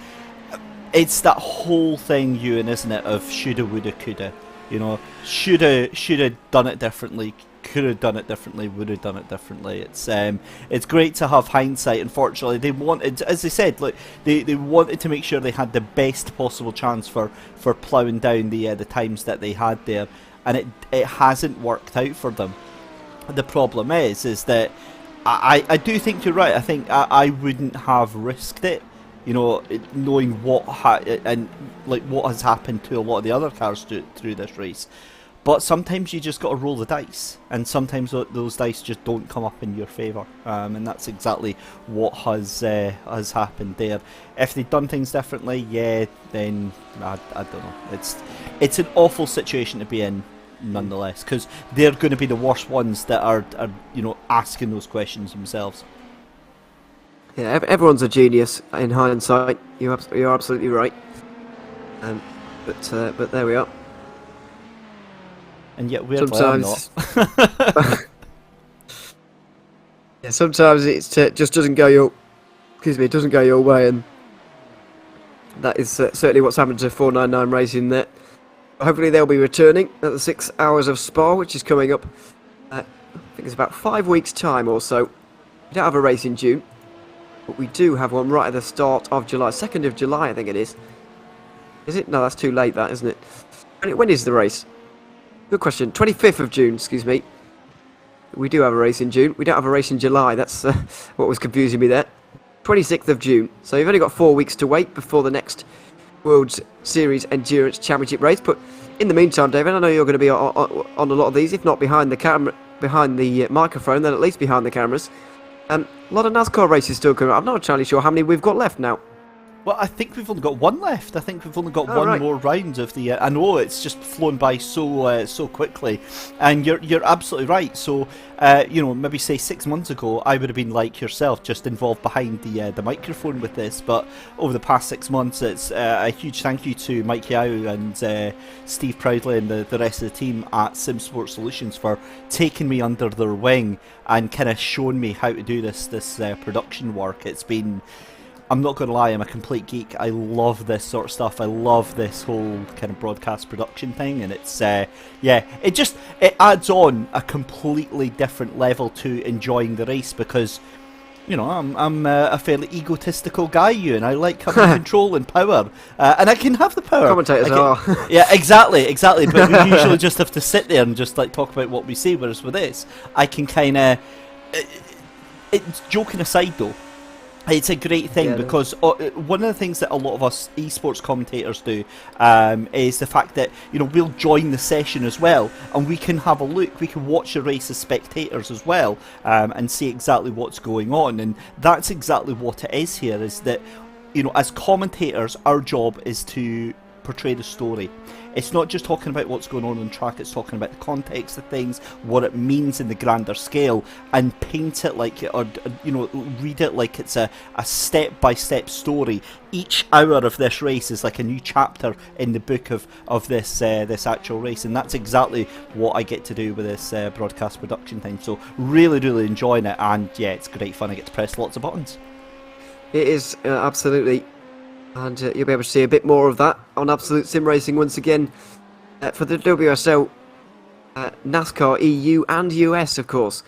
It's that whole thing, Ewan, isn't it, of shoulda, woulda, coulda. You know, shoulda done it differently, could have done it differently, would have done it differently. It's great to have hindsight. Unfortunately, they wanted, as they said, look, they wanted to make sure they had the best possible chance for ploughing down the times that they had there, and it hasn't worked out for them. The problem is that I do think you're right. I think I wouldn't have risked it. You know, knowing what what has happened to a lot of the other cars through this race. But sometimes you just got to roll the dice, and sometimes those dice just don't come up in your favour, and that's exactly what has happened there. If they'd done things differently, yeah, then I don't know. It's an awful situation to be in, nonetheless, because they're going to be the worst ones that are asking those questions themselves. Yeah, everyone's a genius in hindsight. You're absolutely right. But there we are. And yet we're sometimes not. Yeah, sometimes it just doesn't go your way, and that is certainly what's happened to 499 Racing there. Hopefully they'll be returning at the 6 hours of Spa, which is coming up. I think it's about 5 weeks' time or so. We don't have a race in June, but we do have one right at the start of July, 2nd of July, I think it is. Is it? No, that's too late, that, isn't it? When is the race? Good question. 25th of June, excuse me. We do have a race in June. We don't have a race in July. That's what was confusing me there. 26th of June. So you've only got 4 weeks to wait before the next World Series Endurance Championship race. But in the meantime, David, I know you're going to be on a lot of these, if not behind the camera, behind the microphone, then at least behind the cameras. A lot of NASCAR races still coming up. I'm not entirely sure how many we've got left now. Well, I think we've only got one left. I think we've only got one more round of the. I know it's just flown by so quickly, and you're absolutely right. So, maybe say 6 months ago, I would have been like yourself, just involved behind the microphone with this. But over the past 6 months, it's a huge thank you to Mike Yao and Steve Proudley and the rest of the team at Sim Sports Solutions for taking me under their wing and kind of showing me how to do this production work. It's been. I'm not going to lie, I'm a complete geek. I love this sort of stuff. I love this whole kind of broadcast production thing, and it's it adds on a completely different level to enjoying the race because, I'm a fairly egotistical guy, and I like having control and power, and I can have the power. Commentators are. Yeah, exactly. But we usually just have to sit there and just like talk about what we see. Whereas with this, I can kind of. Joking aside, though. It's a great thing because one of the things that a lot of us esports commentators do is the fact that we'll join the session as well, and we can have a look. We can watch the race as spectators as well, and see exactly what's going on. And that's exactly what it is here. Is that as commentators, our job is to portray the story. It's not just talking about what's going on track, it's talking about the context of things, what it means in the grander scale, and paint it like, or read it like it's a step-by-step story. Each hour of this race is like a new chapter in the book of this actual race, and that's exactly what I get to do with this broadcast production thing. So really enjoying it, and yeah, it's great fun. I get to press lots of buttons. It is, absolutely. And you'll be able to see a bit more of that on Absolute Sim Racing once again for the WSL, NASCAR EU and US, of course,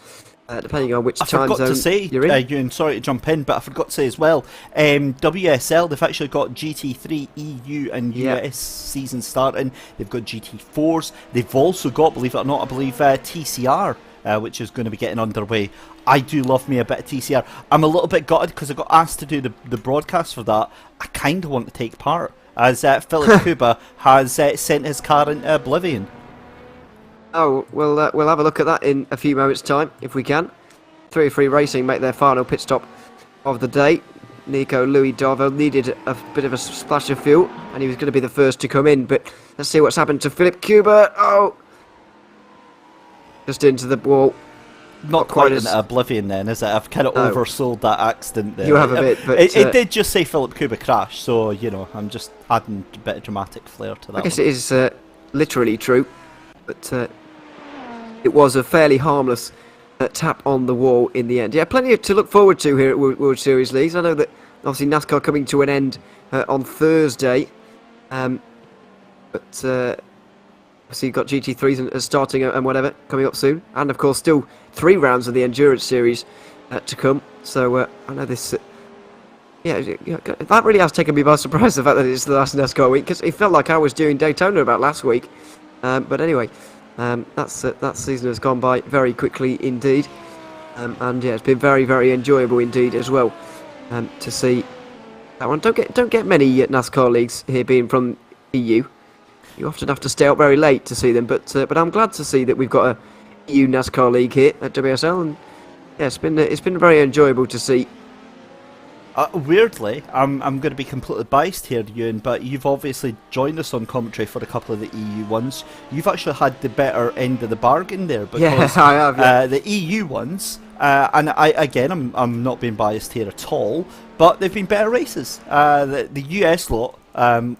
depending on which time zone I forgot to say, you're in. Ewan, sorry to jump in, but I forgot to say as well, WSL, they've actually got GT3 EU and US seasons starting. They've got GT4s. They've also got, believe it or not, I believe TCR, which is going to be getting underway. I do love me a bit of TCR. I'm a little bit gutted because I got asked to do the broadcast for that. I kind of want to take part, as Philip Kuba has sent his car into oblivion. Oh, we'll have a look at that in a few moments' time, if we can. 303 Racing make their final pit stop of the day. Nico Louis Darville needed a bit of a splash of fuel, and he was going to be the first to come in, but let's see what's happened to Philip Kuba. Oh! Just into the wall. Not quite into oblivion then, is it? I've kind of oversold that accident there. You have a bit, but... It did just say Philip Kuba crash, so, I'm just adding a bit of dramatic flair to that. I guess it is literally true, but it was a fairly harmless tap on the wall in the end. Yeah, plenty to look forward to here at World Series Leagues. I know that, obviously, NASCAR coming to an end on Thursday, but... So you've got GT3s starting and whatever coming up soon, and of course still 3 rounds of the Endurance Series to come. So I know this, that really has taken me by surprise, the fact that it's the last NASCAR week, because it felt like I was doing Daytona about last week. But anyway, that season has gone by very quickly indeed, and yeah, it's been very enjoyable indeed as well to see that one. Don't get many NASCAR leagues here being from EU. You often have to stay up very late to see them, but I'm glad to see that we've got a EU NASCAR league here at WSL, and yeah, it's been very enjoyable to see. Weirdly, I'm going to be completely biased here, Ewan, but you've obviously joined us on commentary for a couple of the EU ones. You've actually had the better end of the bargain there, because I have. Yeah. The EU ones, and I'm not being biased here at all, but they've been better races. The US lot.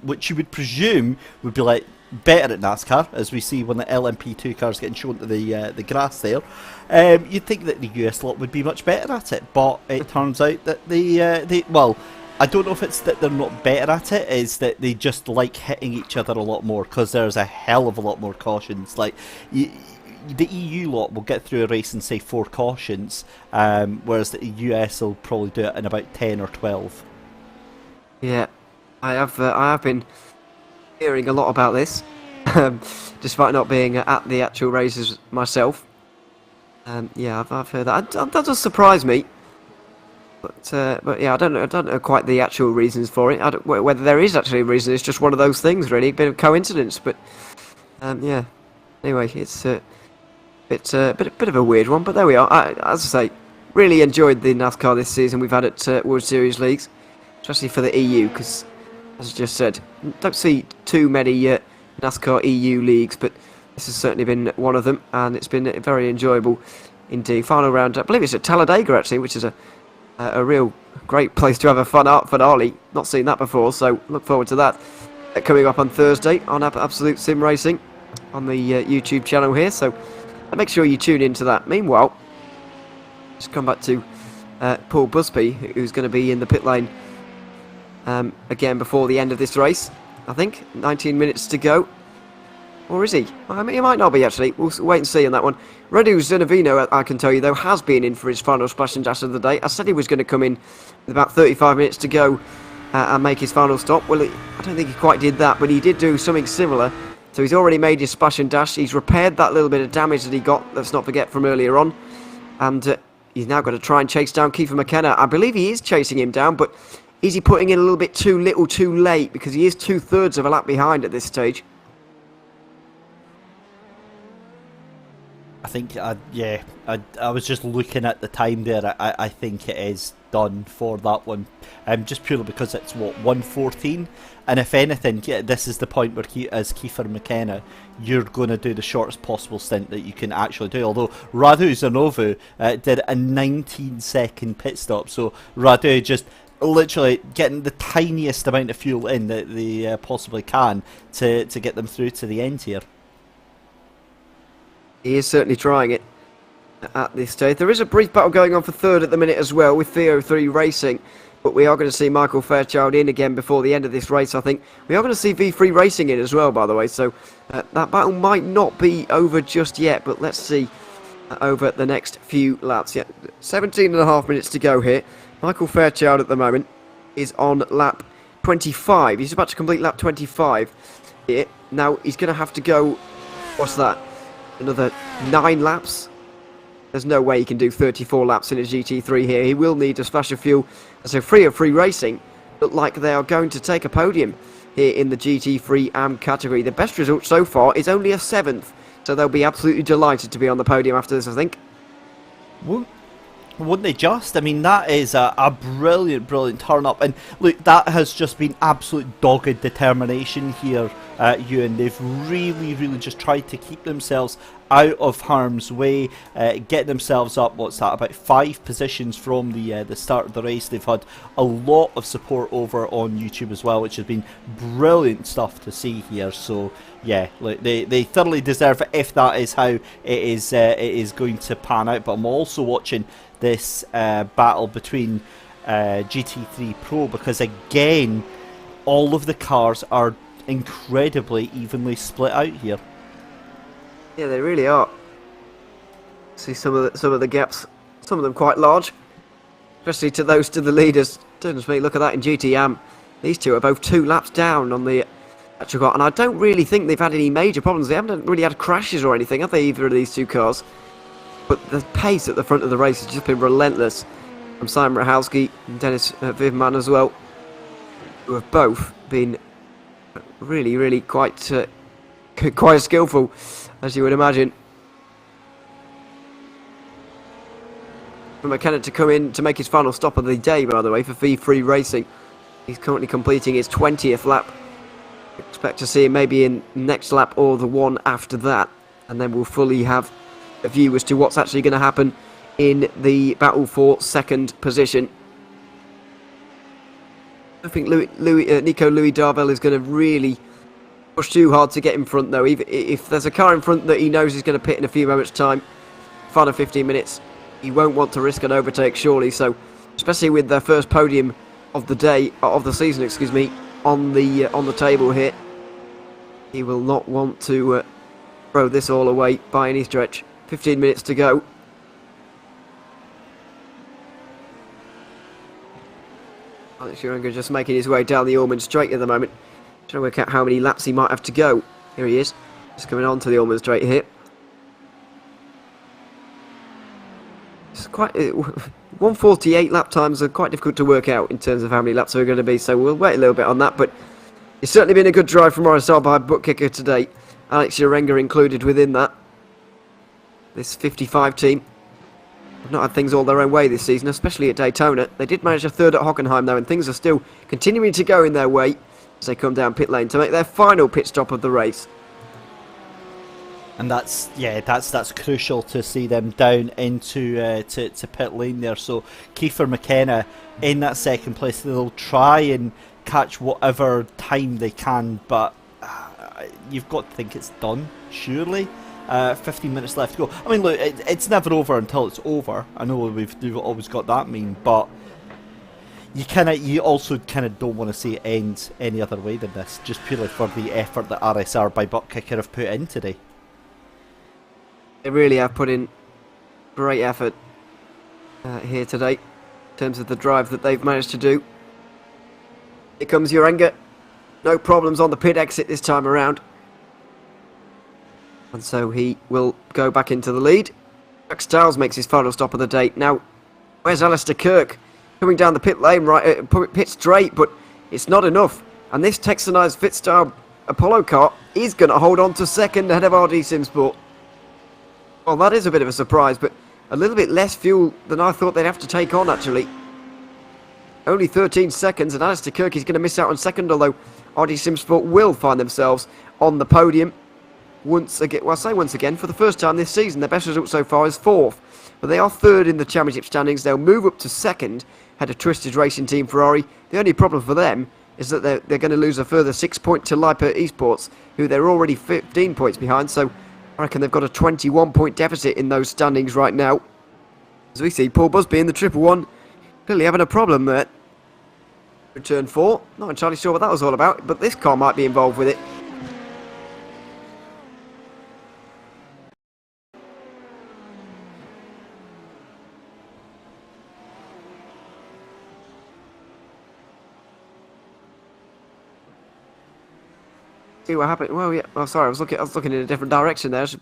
Which you would presume would be like better at NASCAR, as we see when the LMP2 cars getting shown to the grass there. You'd think that the US lot would be much better at it, but it turns out that I don't know if it's that they're not better at it, is that they just like hitting each other a lot more, because there's a hell of a lot more cautions. Like the EU lot will get through a race and say 4 cautions, whereas the US will probably do it in about 10 or 12. Yeah. I have been hearing a lot about this, despite not being at the actual races myself. Yeah, I've heard that. That does surprise me. But yeah, I don't know quite the actual reasons for it. I don't, whether there is actually a reason. It's just one of those things, really, a bit of coincidence. But yeah. Anyway, it's a bit of a weird one. But there we are. As I say, really enjoyed the NASCAR this season we've had at World Series leagues, especially for the EU, because as I just said, don't see too many NASCAR EU leagues, but this has certainly been one of them, and it's been very enjoyable indeed. Final round, I believe it's at Talladega actually, which is a real great place to have a fun art finale. Not seen that before, so look forward to that coming up on Thursday on Absolute Sim Racing on the YouTube channel here. So make sure you tune into that. Meanwhile, just come back to Paul Busby, who's going to be in the pit lane again before the end of this race. I think 19 minutes to go. Or is he? I mean, he might not be, actually. We'll wait and see on that one. Radu Zinnovino, I can tell you, though, has been in for his final splash and dash of the day. I said he was going to come in with about 35 minutes to go and make his final stop. Well, I don't think he quite did that, but he did do something similar. So he's already made his splash and dash. He's repaired that little bit of damage that he got, let's not forget, from earlier on. And he's now got to try and chase down Kiefer McKenna. I believe he is chasing him down, but is he putting in a little bit too little too late? Because he is 2/3 of a lap behind at this stage. I think, yeah, I was just looking at the time there. I think it is done for that one, just purely because it's what, 1:14, and if anything, yeah, this is the point where as Kiefer McKenna, you're going to do the shortest possible stint that you can actually do. Although Radu Zanovu did a 19-second pit stop, so Radu just literally getting the tiniest amount of fuel in that they possibly can to get them through to the end here. He is certainly trying it at this stage. There is a brief battle going on for third at the minute as well with V03 Racing, but we are going to see Michael Fairchild in again before the end of this race, I think. We are going to see V3 Racing in as well, by the way, so that battle might not be over just yet, but let's see over the next few laps. Yeah, 17.5 minutes to go here. Michael Fairchild at the moment is on lap 25. He's about to complete lap 25 here. Now he's going to have to go, what's that? Another 9 laps. There's no way he can do 34 laps in a GT3 here. He will need a splash of fuel. So free Racing look like they are going to take a podium here in the GT3 AM category. The best result so far is only a 7th, so they'll be absolutely delighted to be on the podium after this, I think. Wouldn't they just? I mean, that is a brilliant turn up, and look, that has just been absolute dogged determination here at Ewan. They've really just tried to keep themselves out of harm's way, get themselves up, what's that, about 5 positions from the start of the race. They've had a lot of support over on YouTube as well, which has been brilliant stuff to see here. So yeah, look, they thoroughly deserve it if that is how it is going to pan out. But I'm also watching this battle between GT3 Pro, because again, all of the cars are incredibly evenly split out here. Yeah, they really are. See some of the gaps, some of them quite large, especially to the leaders. Goodness me, look at that in GTM. These two are both 2 laps down on the actual car, and I don't really think they've had any major problems. They haven't really had crashes or anything, have they, either of these two cars? But the pace at the front of the race has just been relentless from Simon Rahowski and Dennis Vivman as well, who have both been really quite skillful, as you would imagine. For McKenna to come in to make his final stop of the day, by the way, for V3 Racing. He's currently completing his 20th lap. Expect to see him maybe in next lap or the one after that, and then we'll fully have a view as to what's actually going to happen in the battle for second position. I think Nico Louis Darvell is going to really push too hard to get in front, though. Even if there's a car in front that he knows is going to pit in a few moments' time, final 15 minutes, he won't want to risk an overtake, surely. So, especially with their first podium of the day, of the season, excuse me, on the table here, he will not want to throw this all away by any stretch. 15 minutes to go. Alex Urenga just making his way down the Ormond Straight at the moment. Trying to work out how many laps he might have to go. Here he is. Just coming on to the Ulmer straight here. It's quite 148 lap times are quite difficult to work out in terms of how many laps are going to be, so we'll wait a little bit on that. But it's certainly been a good drive from RSL by book kicker today. Alex Urenga included within that. This 55 team have not had things all their own way this season, especially at Daytona. They did manage a third at Hockenheim though, and things are still continuing to go in their way as they come down pit lane to make their final pit stop of the race. And that's crucial to see them down into to pit lane there. So Kiefer McKenna in that second place. They'll try and catch whatever time they can, but you've got to think it's done, surely. 15 minutes left to go. I mean, look, it's never over until it's over. I know we've always got that meme, but you also kind of don't want to see it end any other way than this, just purely for the effort that RSR by butt kicker have put in today. They really have put in great effort here today in terms of the drive that they've managed to do. Here comes Urenga. No problems on the pit exit this time around. And so he will go back into the lead. Jack Stiles makes his final stop of the day. Now, where's Alistair Kirk? Coming down the pit lane, right, pit straight, but it's not enough. And this Texanised Fitstar Apollo car is going to hold on to second ahead of RD Simsport. Well, that is a bit of a surprise, but a little bit less fuel than I thought they'd have to take on, actually. Only 13 seconds, and Alistair Kirk is going to miss out on second, although RD Simsport will find themselves on the podium. Once again, well, I say once again, for the first time this season, their best result so far is fourth. But they are third in the championship standings. They'll move up to second, head of Twisted Racing Team Ferrari. The only problem for them is that they're going to lose a further 6 points to Liper Esports, who they're already 15 points behind, so I reckon they've got a 21-point deficit in those standings right now. As we see Paul Busby in the 111 clearly having a problem there. Turn 4, not entirely sure what that was all about, but this car might be involved with it. See what happened. Well, yeah. Oh, sorry. I was looking in a different direction there. I should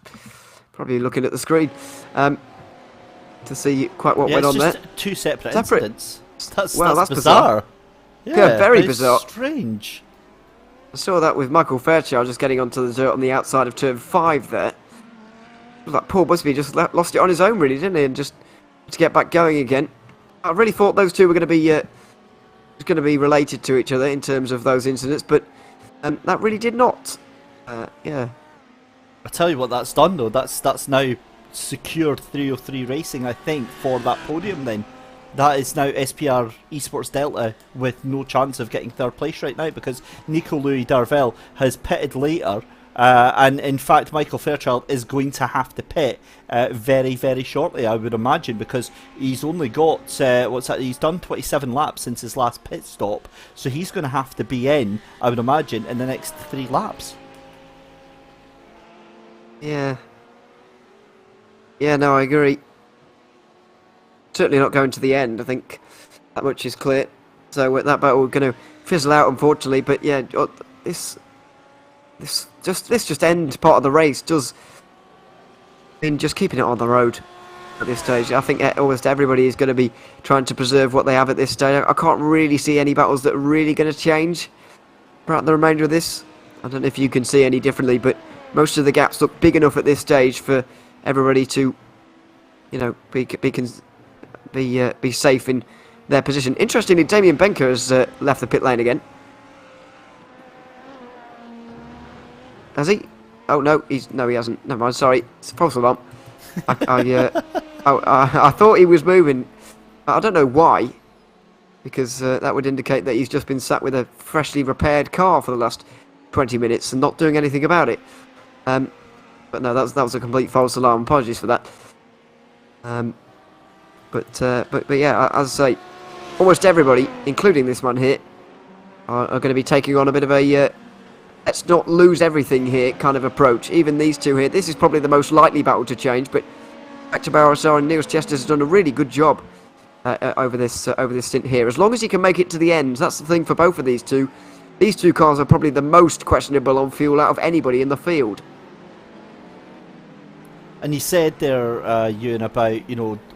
probably looking at the screen to see quite what went on there. Two separate incidents. That's bizarre. Yeah, very bizarre. Strange. I saw that with Michael Fairchild just getting onto the dirt on the outside of turn 5 there. It was like Paul Busby just lost it on his own, really, didn't he? And just to get back going again. I really thought those two were going to be related to each other in terms of those incidents, but that really did not. Yeah. I tell you what that's done though. That's now secured 303 Racing, I think, for that podium. Then that is now SPR Esports Delta with no chance of getting third place right now because Nico Louis Darvell has pitted later. And in fact, Michael Fairchild is going to have to pit very, very shortly, I would imagine, because he's only got he's done 27 laps since his last pit stop, so he's going to have to be in, I would imagine, in the next 3 laps. Yeah. Yeah, no, I agree. Certainly not going to the end. I think that much is clear. So that battle we're going to fizzle out, unfortunately. But yeah, this end part of the race does mean just keeping it on the road at this stage. I think almost everybody is going to be trying to preserve what they have at this stage. I can't really see any battles that are really going to change throughout the remainder of this. I don't know if you can see any differently, but most of the gaps look big enough at this stage for everybody to, you know, be safe in their position. Interestingly, Damien Benker has left the pit lane again. Has he? Oh no, he hasn't. Never mind. Sorry, it's a false alarm. I thought he was moving. I don't know why, because that would indicate that he's just been sat with a freshly repaired car for the last 20 minutes and not doing anything about it. But no, that was a complete false alarm. Apologies for that. But yeah, as I say, almost everybody, including this man here, are going to be taking on a bit of a let's not lose everything here kind of approach. Even these two here, this is probably the most likely battle to change, but Hector Barroso and Niels Chester has done a really good job over this stint here. As long as he can make it to the end, that's the thing for both of these two. These two cars are probably the most questionable on fuel out of anybody in the field. And you said there, Ewan, about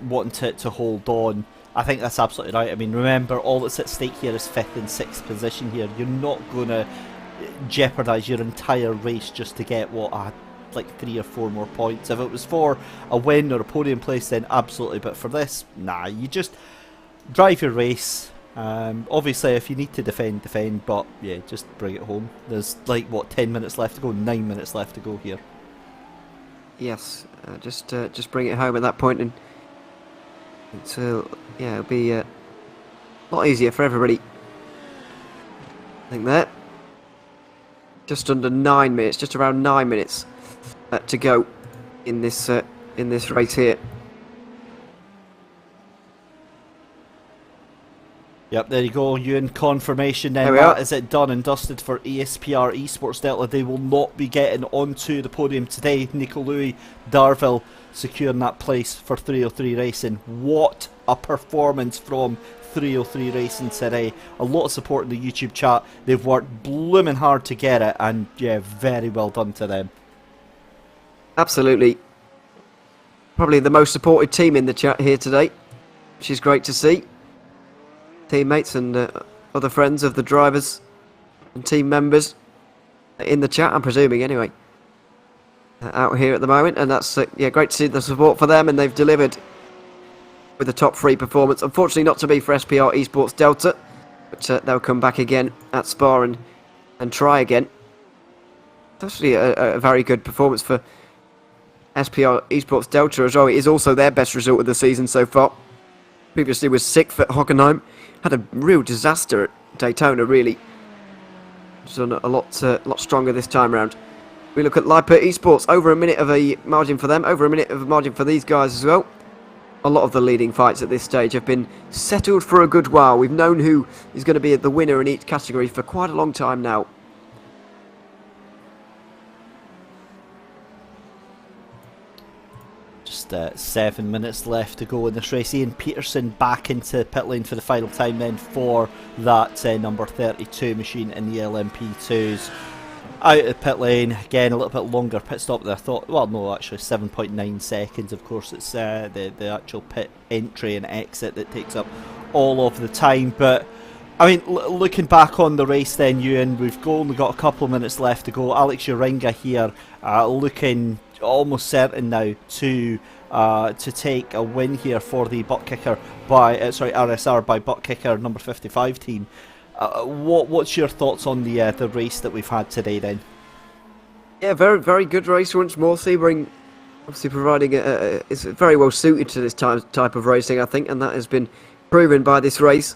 wanting to hold on. I think that's absolutely right. I mean, remember, all that's at stake here is 5th and 6th position here. You're not going to jeopardise your entire race just to get like 3 or 4 more points. If it was for a win or a podium place, then absolutely. But for this, nah, you just drive your race. Obviously, if you need to defend. But yeah, just bring it home. There's like 10 minutes left to go, 9 minutes left to go here. Yes, just bring it home at that point, and it'll be a lot easier for everybody. I think that just under 9 minutes, just around 9 minutes to go in this race here. Yep, there you go, Ewan. Confirmation then. There we are. Is it done and dusted for ESPR Esports Delta? They will not be getting onto the podium today. Nico Louis Darville securing that place for 303 Racing. What a performance from 303 Racing today. A lot of support in the YouTube chat. They've worked blooming hard to get it, and yeah, very well done to them. Absolutely. Probably the most supported team in the chat here today, which is great to see. Teammates and other friends of the drivers and team members in the chat, I'm presuming anyway, out here at the moment, and that's great to see the support for them, and they've delivered with a top 3 performance. Unfortunately not to be for SPR Esports Delta, but they'll come back again at Spa and try again. It's actually a very good performance for SPR Esports Delta as well. It is also their best result of the season so far. Previously was 6th at Hockenheim. Had a real disaster at Daytona, really. It's done a lot stronger this time around. We look at Liper Esports, over a minute of a margin for them, over a minute of a margin for these guys as well. A lot of the leading fights at this stage have been settled for a good while. We've known who is going to be the winner in each category for quite a long time now. Just 7 minutes left to go in this race. Ian Peterson back into pit lane for the final time then for that number 32 machine in the LMP2s. Out of pit lane, again a little bit longer pit stop than I thought. Well, no, actually 7.9 seconds. Of course, it's the actual pit entry and exit that takes up all of the time. But I mean, looking back on the race then, Ewan, we've only got a couple of minutes left to go. Alex Uringa here looking almost certain now to take a win here for the butt kicker by RSR by butt kicker number 55 team. What's your thoughts on the race that we've had today then? Yeah, very very good race once more. Sebring obviously providing is very well suited to this type of racing, I think, and that has been proven by this race.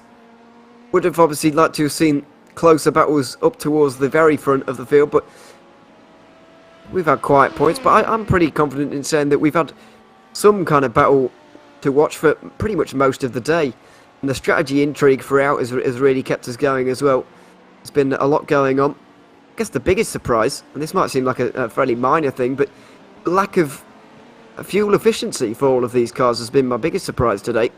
Would have obviously liked to have seen closer battles up towards the very front of the field, but we've had quiet points. But I'm pretty confident in saying that we've had some kind of battle to watch for pretty much most of the day. And the strategy intrigue throughout has really kept us going as well. There's been a lot going on. I guess the biggest surprise, and this might seem like a fairly minor thing, but lack of fuel efficiency for all of these cars has been my biggest surprise today.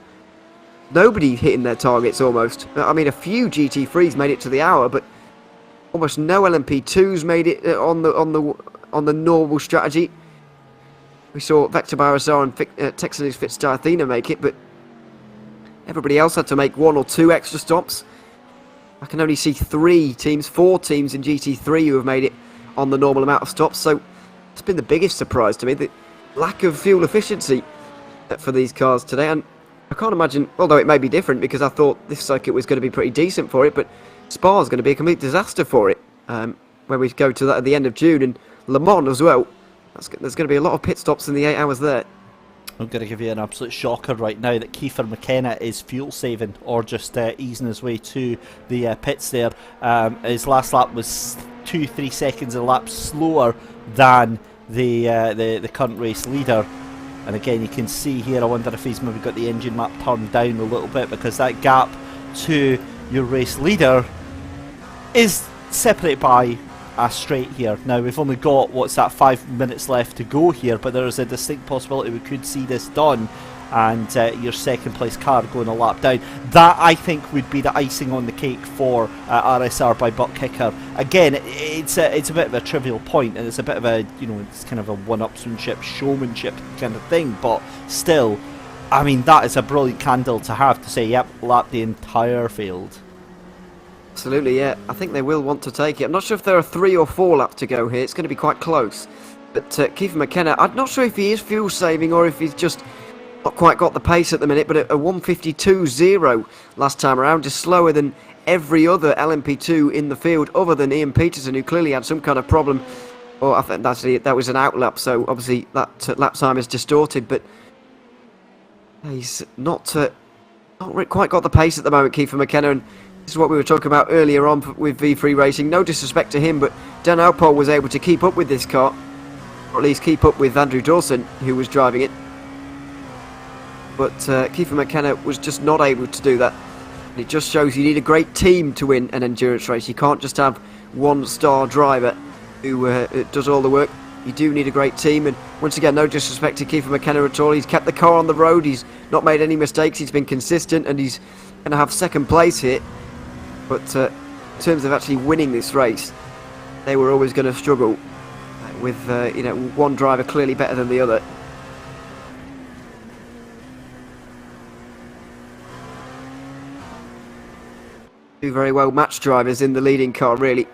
Nobody hitting their targets almost. I mean, a few GT3s made it to the hour, but almost no LMP2s made it on the normal strategy. We saw Vector RSR and Texan's Fitzdiathena make it, but everybody else had to make 1 or 2 extra stops. I can only see 4 teams in GT3 who have made it on the normal amount of stops, so it's been the biggest surprise to me, the lack of fuel efficiency for these cars today. And I can't imagine, although it may be different because I thought this circuit was going to be pretty decent for it, but Spa is going to be a complete disaster for it when we go to that at the end of June, and Le Mans as well. There's going to be a lot of pit stops in the 8 hours there. I'm going to give you an absolute shocker right now that Kiefer McKenna is fuel saving or just easing his way to the pits there. His last lap was 2-3 seconds a lap slower than the current race leader. And again, you can see here, I wonder if he's maybe got the engine map turned down a little bit, because that gap to your race leader is separated by a straight here. Now, we've only got, 5 minutes left to go here, but there is a distinct possibility we could see this done. and your second place car going a lap down. That, I think, would be the icing on the cake for RSR by butt kicker. Again, it's a bit of a trivial point, and it's a bit of a, it's kind of a one-upsmanship, showmanship kind of thing, but still, I mean, that is a brilliant candle to have to say, yep, lap the entire field. Absolutely, yeah. I think they will want to take it. I'm not sure if there are 3 or 4 laps to go here. It's going to be quite close. But Kiefer McKenna, I'm not sure if he is fuel saving or if he's just not quite got the pace at the minute, but a 152.0 last time around is slower than every other LMP2 in the field other than Ian Peterson, who clearly had some kind of problem. Or I think that was an outlap, so obviously that lap time is distorted, but he's not quite got the pace at the moment, Kiefer McKenna, and this is what we were talking about earlier on with V3 Racing. No disrespect to him, but Dan Alpole was able to keep up with this car, or at least keep up with Andrew Dawson, who was driving it. But Kiefer McKenna was just not able to do that. And it just shows you need a great team to win an endurance race. You can't just have one star driver who does all the work. You do need a great team, and once again, no disrespect to Kiefer McKenna at all. He's kept the car on the road, he's not made any mistakes, he's been consistent, and he's going to have second place here. But in terms of actually winning this race, they were always going to struggle with one driver clearly better than the other. Two very well matched drivers in the leading car, really.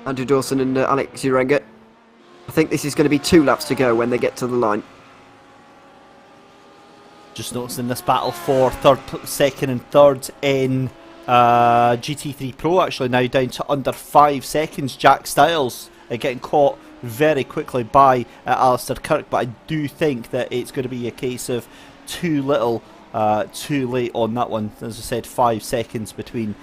Andrew Dawson and Alex Urenga. I think this is going to be 2 laps to go when they get to the line. Just noticing this battle for second and third in GT3 Pro, actually now down to under 5 seconds. Jack Styles getting caught very quickly by Alistair Kirk, but I do think that it's going to be a case of too little, too late on that one. As I said, 5 seconds between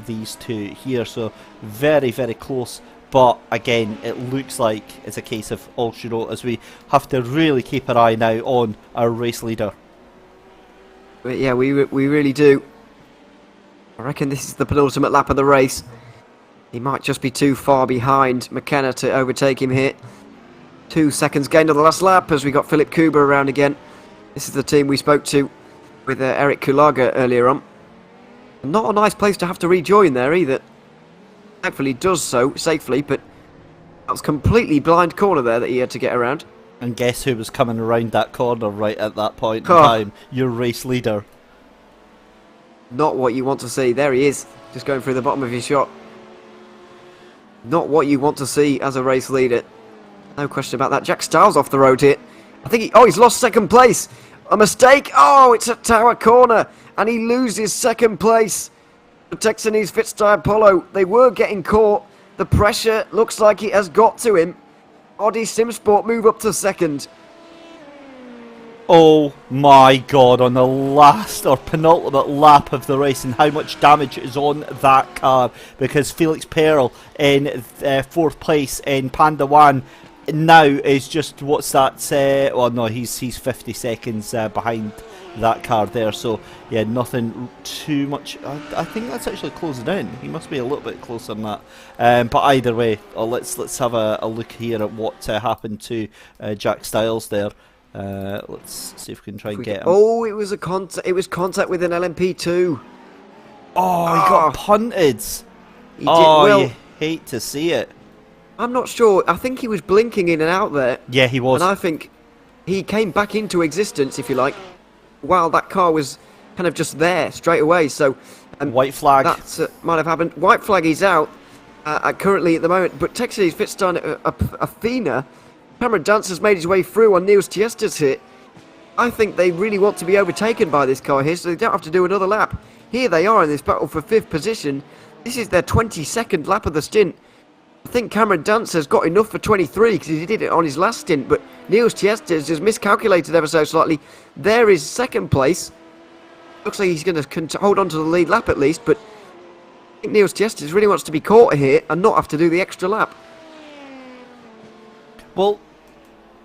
these two here, so very, very close. But again, it looks like it's a case of all she wrote, as we have to really keep our eye now on our race leader. But yeah, we really do. I reckon this is the penultimate lap of the race. He might just be too far behind McKenna to overtake him here. 2 seconds gained on the last lap as we got Philip Kuba around again. This is the team we spoke to with Eric Kulaga earlier on. Not a nice place to have to rejoin there either. Thankfully does so safely, but that was completely blind corner there that he had to get around. And guess who was coming around that corner right at that point in time? Your race leader. Not what you want to see. There he is, just going through the bottom of his shot. Not what you want to see as a race leader. No question about that. Jack Styles off the road here. I think he's lost second place. A mistake. Oh, it's a tower corner. And he loses second place. The Texanese Fitztire Polo, they were getting caught. The pressure looks like it has got to him. Audi Simsport move up to second. Oh my god, on the last or penultimate lap of the race, and how much damage is on that car, because Felix Perl in 4th place in Panda 1 now is just, what's that, well no, he's 50 seconds behind that car there, so yeah, nothing too much. I think that's actually closing in. He must be a little bit closer than that, but either way, let's have a look here at what happened to Jack Styles there. Let's see if we can try and get him. Oh, it was contact with an LMP2. Oh, he got punted. He did. Well, you hate to see it. I'm not sure. I think he was blinking in and out there. Yeah, he was. And I think he came back into existence, if you like, while that car was kind of just there straight away. So white flag. That might have happened. White flag is out currently at the moment. But Texas Fitzstone Athena, Cameron Dance has made his way through on Niels Tiesta's hit. I think they really want to be overtaken by this car here, so they don't have to do another lap. Here they are in this battle for 5th position. This is their 22nd lap of the stint. I think Cameron Dance has got enough for 23 because he did it on his last stint, but Niels Tiesta has just miscalculated ever so slightly. There is second place. Looks like he's going to hold on to the lead lap at least, but I think Niels Tiesta really wants to be caught here and not have to do the extra lap. Well,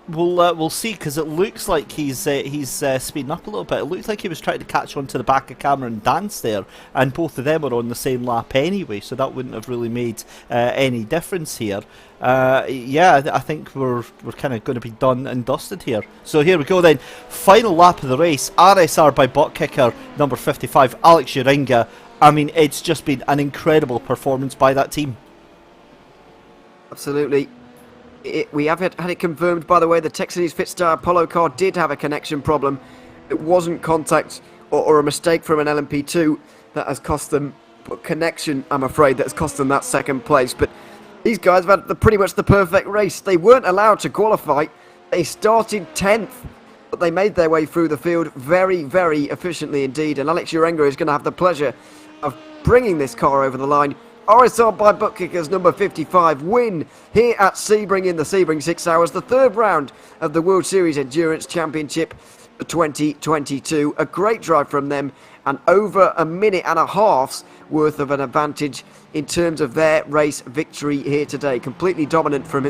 We'll see, because it looks like he's speeding up a little bit. It looked like he was trying to catch onto the back of Cameron Dance there, and both of them are on the same lap anyway, so that wouldn't have really made any difference here. Yeah, I think we're kind of going to be done and dusted here. So here we go then. Final lap of the race. RSR by butt kicker number 55, Alex Uringa. I mean, it's just been an incredible performance by that team. Absolutely. We have had it confirmed, by the way, the Texanese Fitstar Apollo car did have a connection problem. It wasn't contact or a mistake from an LMP2 that has cost them, but connection, I'm afraid, that has cost them that second place. But these guys have had pretty much the perfect race. They weren't allowed to qualify. They started 10th, but they made their way through the field very, very efficiently indeed. And Alex Urenga is going to have the pleasure of bringing this car over the line. RSR by butt kickers number 55 win here at Sebring in the Sebring 6 Hours, the third round of the World Series Endurance Championship 2022. A great drive from them, and over a minute and a half's worth of an advantage in terms of their race victory here today. Completely dominant from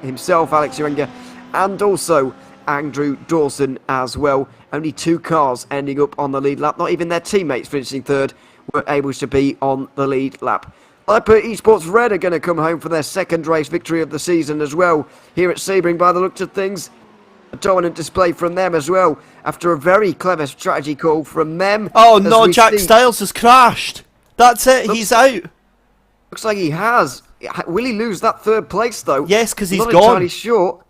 himself, Alex Urenga, and also Andrew Dawson as well. Only 2 cars ending up on the lead lap. Not even their teammates finishing third were able to be on the lead lap. Liper Esports Red are going to come home for their second race victory of the season as well here at Sebring by the looks of things. A dominant display from them as well after a very clever strategy call from them. Oh no, Jack Styles has crashed. That's it, he's out. Looks like he has. Will he lose that third place though? Yes, because he's not gone. Entirely sure.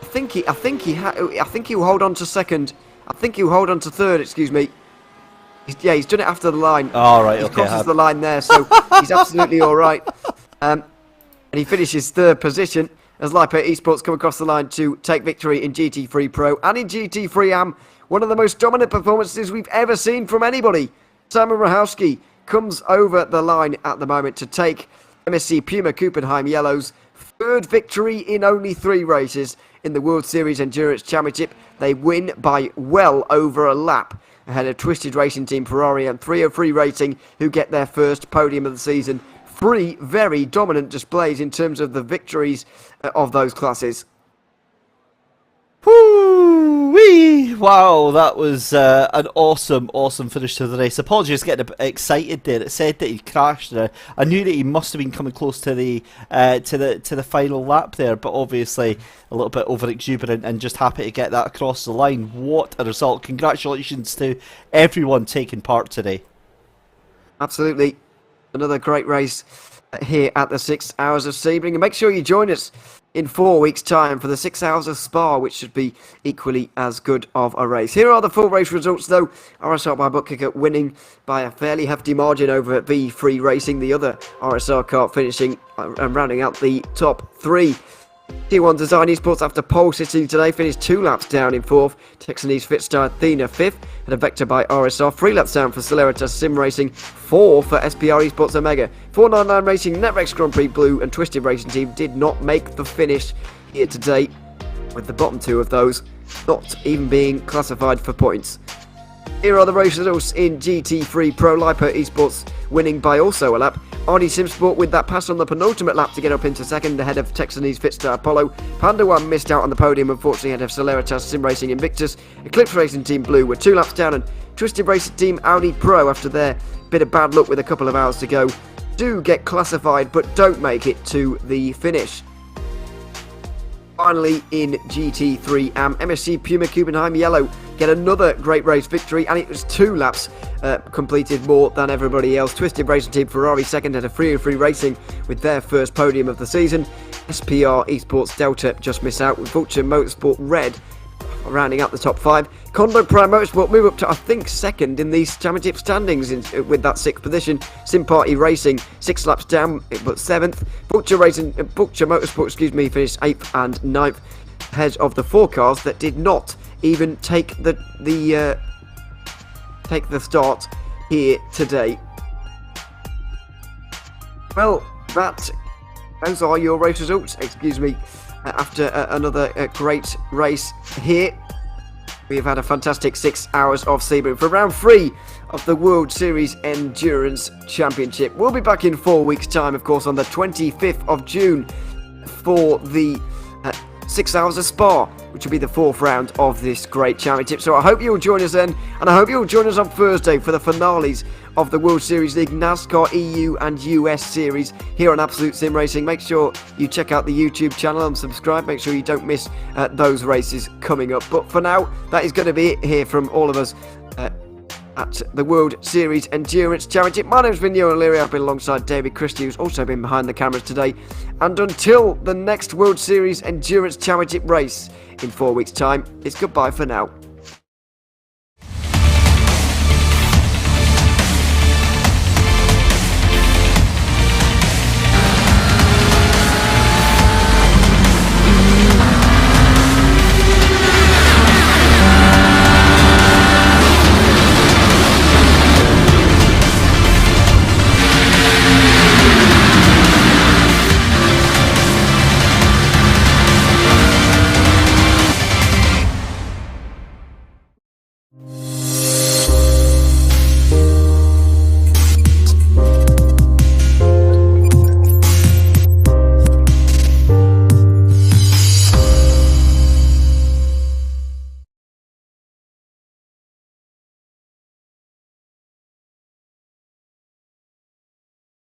I think he'll hold on to second. I think he'll hold on to third. Excuse me. He's done it after the line. All right, he okay. crosses the line there, so he's absolutely all right. And he finishes third position as Lipo Esports come across the line to take victory in GT3 Pro and in GT3 Am. One of the most dominant performances we've ever seen from anybody. Simon Rahowski comes over the line at the moment to take MSC Puma Kuppenheim Yellows' third victory in only 3 races in the World Series Endurance Championship. They win by well over a lap ahead of Twisted Racing Team Ferrari and 303 Racing, who get their first podium of the season. 3 very dominant displays in terms of the victories of those classes. Woo-wee! Wow, that was an awesome finish to the race. Apologies getting a bit excited there. It said that he crashed. I knew that he must have been coming close to the final lap there, but obviously a little bit over exuberant and just happy to get that across the line. What a result! Congratulations to everyone taking part today. Absolutely, another great race here at the 6 Hours of Sebring, and make sure you join us in 4 weeks' time for the 6 Hours of Spa, which should be equally as good of a race. Here are the full race results, though. RSR by butt kicker winning by a fairly hefty margin over at V3 Racing, the other RSR car finishing and rounding out the top 3. T1 Design Esports, after pole sitting today, finished 2 laps down in 4th. Texanese Fitstar Athena 5th, and a Vector by RSR 3 laps down for Celeritas Sim Racing, 4 for SPR Esports Omega. 499 Racing, Netrex Grand Prix Blue and Twisted Racing Team did not make the finish here today, with the bottom 2 of those not even being classified for points. Here are the race results in GT3 Pro. Lipo Esports winning by also a lap. RD Simsport with that pass on the penultimate lap to get up into second ahead of Texanese Fitstar Apollo. Panda 1 missed out on the podium, unfortunately, ahead of Celeritas Sim Racing Invictus. Eclipse Racing Team Blue were 2 laps down, and Twisted Racing Team Audi Pro, after their bit of bad luck with a couple of hours to go, do get classified but don't make it to the finish. Finally, in GT3 Am, MSC Puma Kuppenheim Yellow get another great race victory, and it was 2 laps completed more than everybody else. Twisted Racing Team Ferrari second at a 303 Racing with their first podium of the season. SPR Esports Delta just miss out, with Vulture Motorsport Red rounding out the top 5. Condo Prime Motorsport move up to, I think, second in these championship standings with that 6th position. Sim Party Racing 6 laps down but 7th. Vulture Motorsport, finished 8th and 9th ahead of the 4 cars that did not even take the start here today. Well, those are your race results. After another great race here, we have had a fantastic 6 hours of Sebring for round 3 of the World Series Endurance Championship. We'll be back in 4 weeks' time, of course, on the 25th of June for the 6 hours of Spa. which will be the 4th round of this great championship. So I hope you'll join us then, and I hope you'll join us on Thursday for the finales of the World Series League NASCAR EU and US Series here on Absolute Sim Racing. Make sure you check out the YouTube channel and subscribe. Make sure you don't miss those races coming up. But for now, that is going to be it here from all of us at the World Series Endurance Championship. My name's been Johan Leary. I've been alongside David Christie, who's also been behind the cameras today. And until the next World Series Endurance Championship race in 4 weeks' time, it's goodbye for now.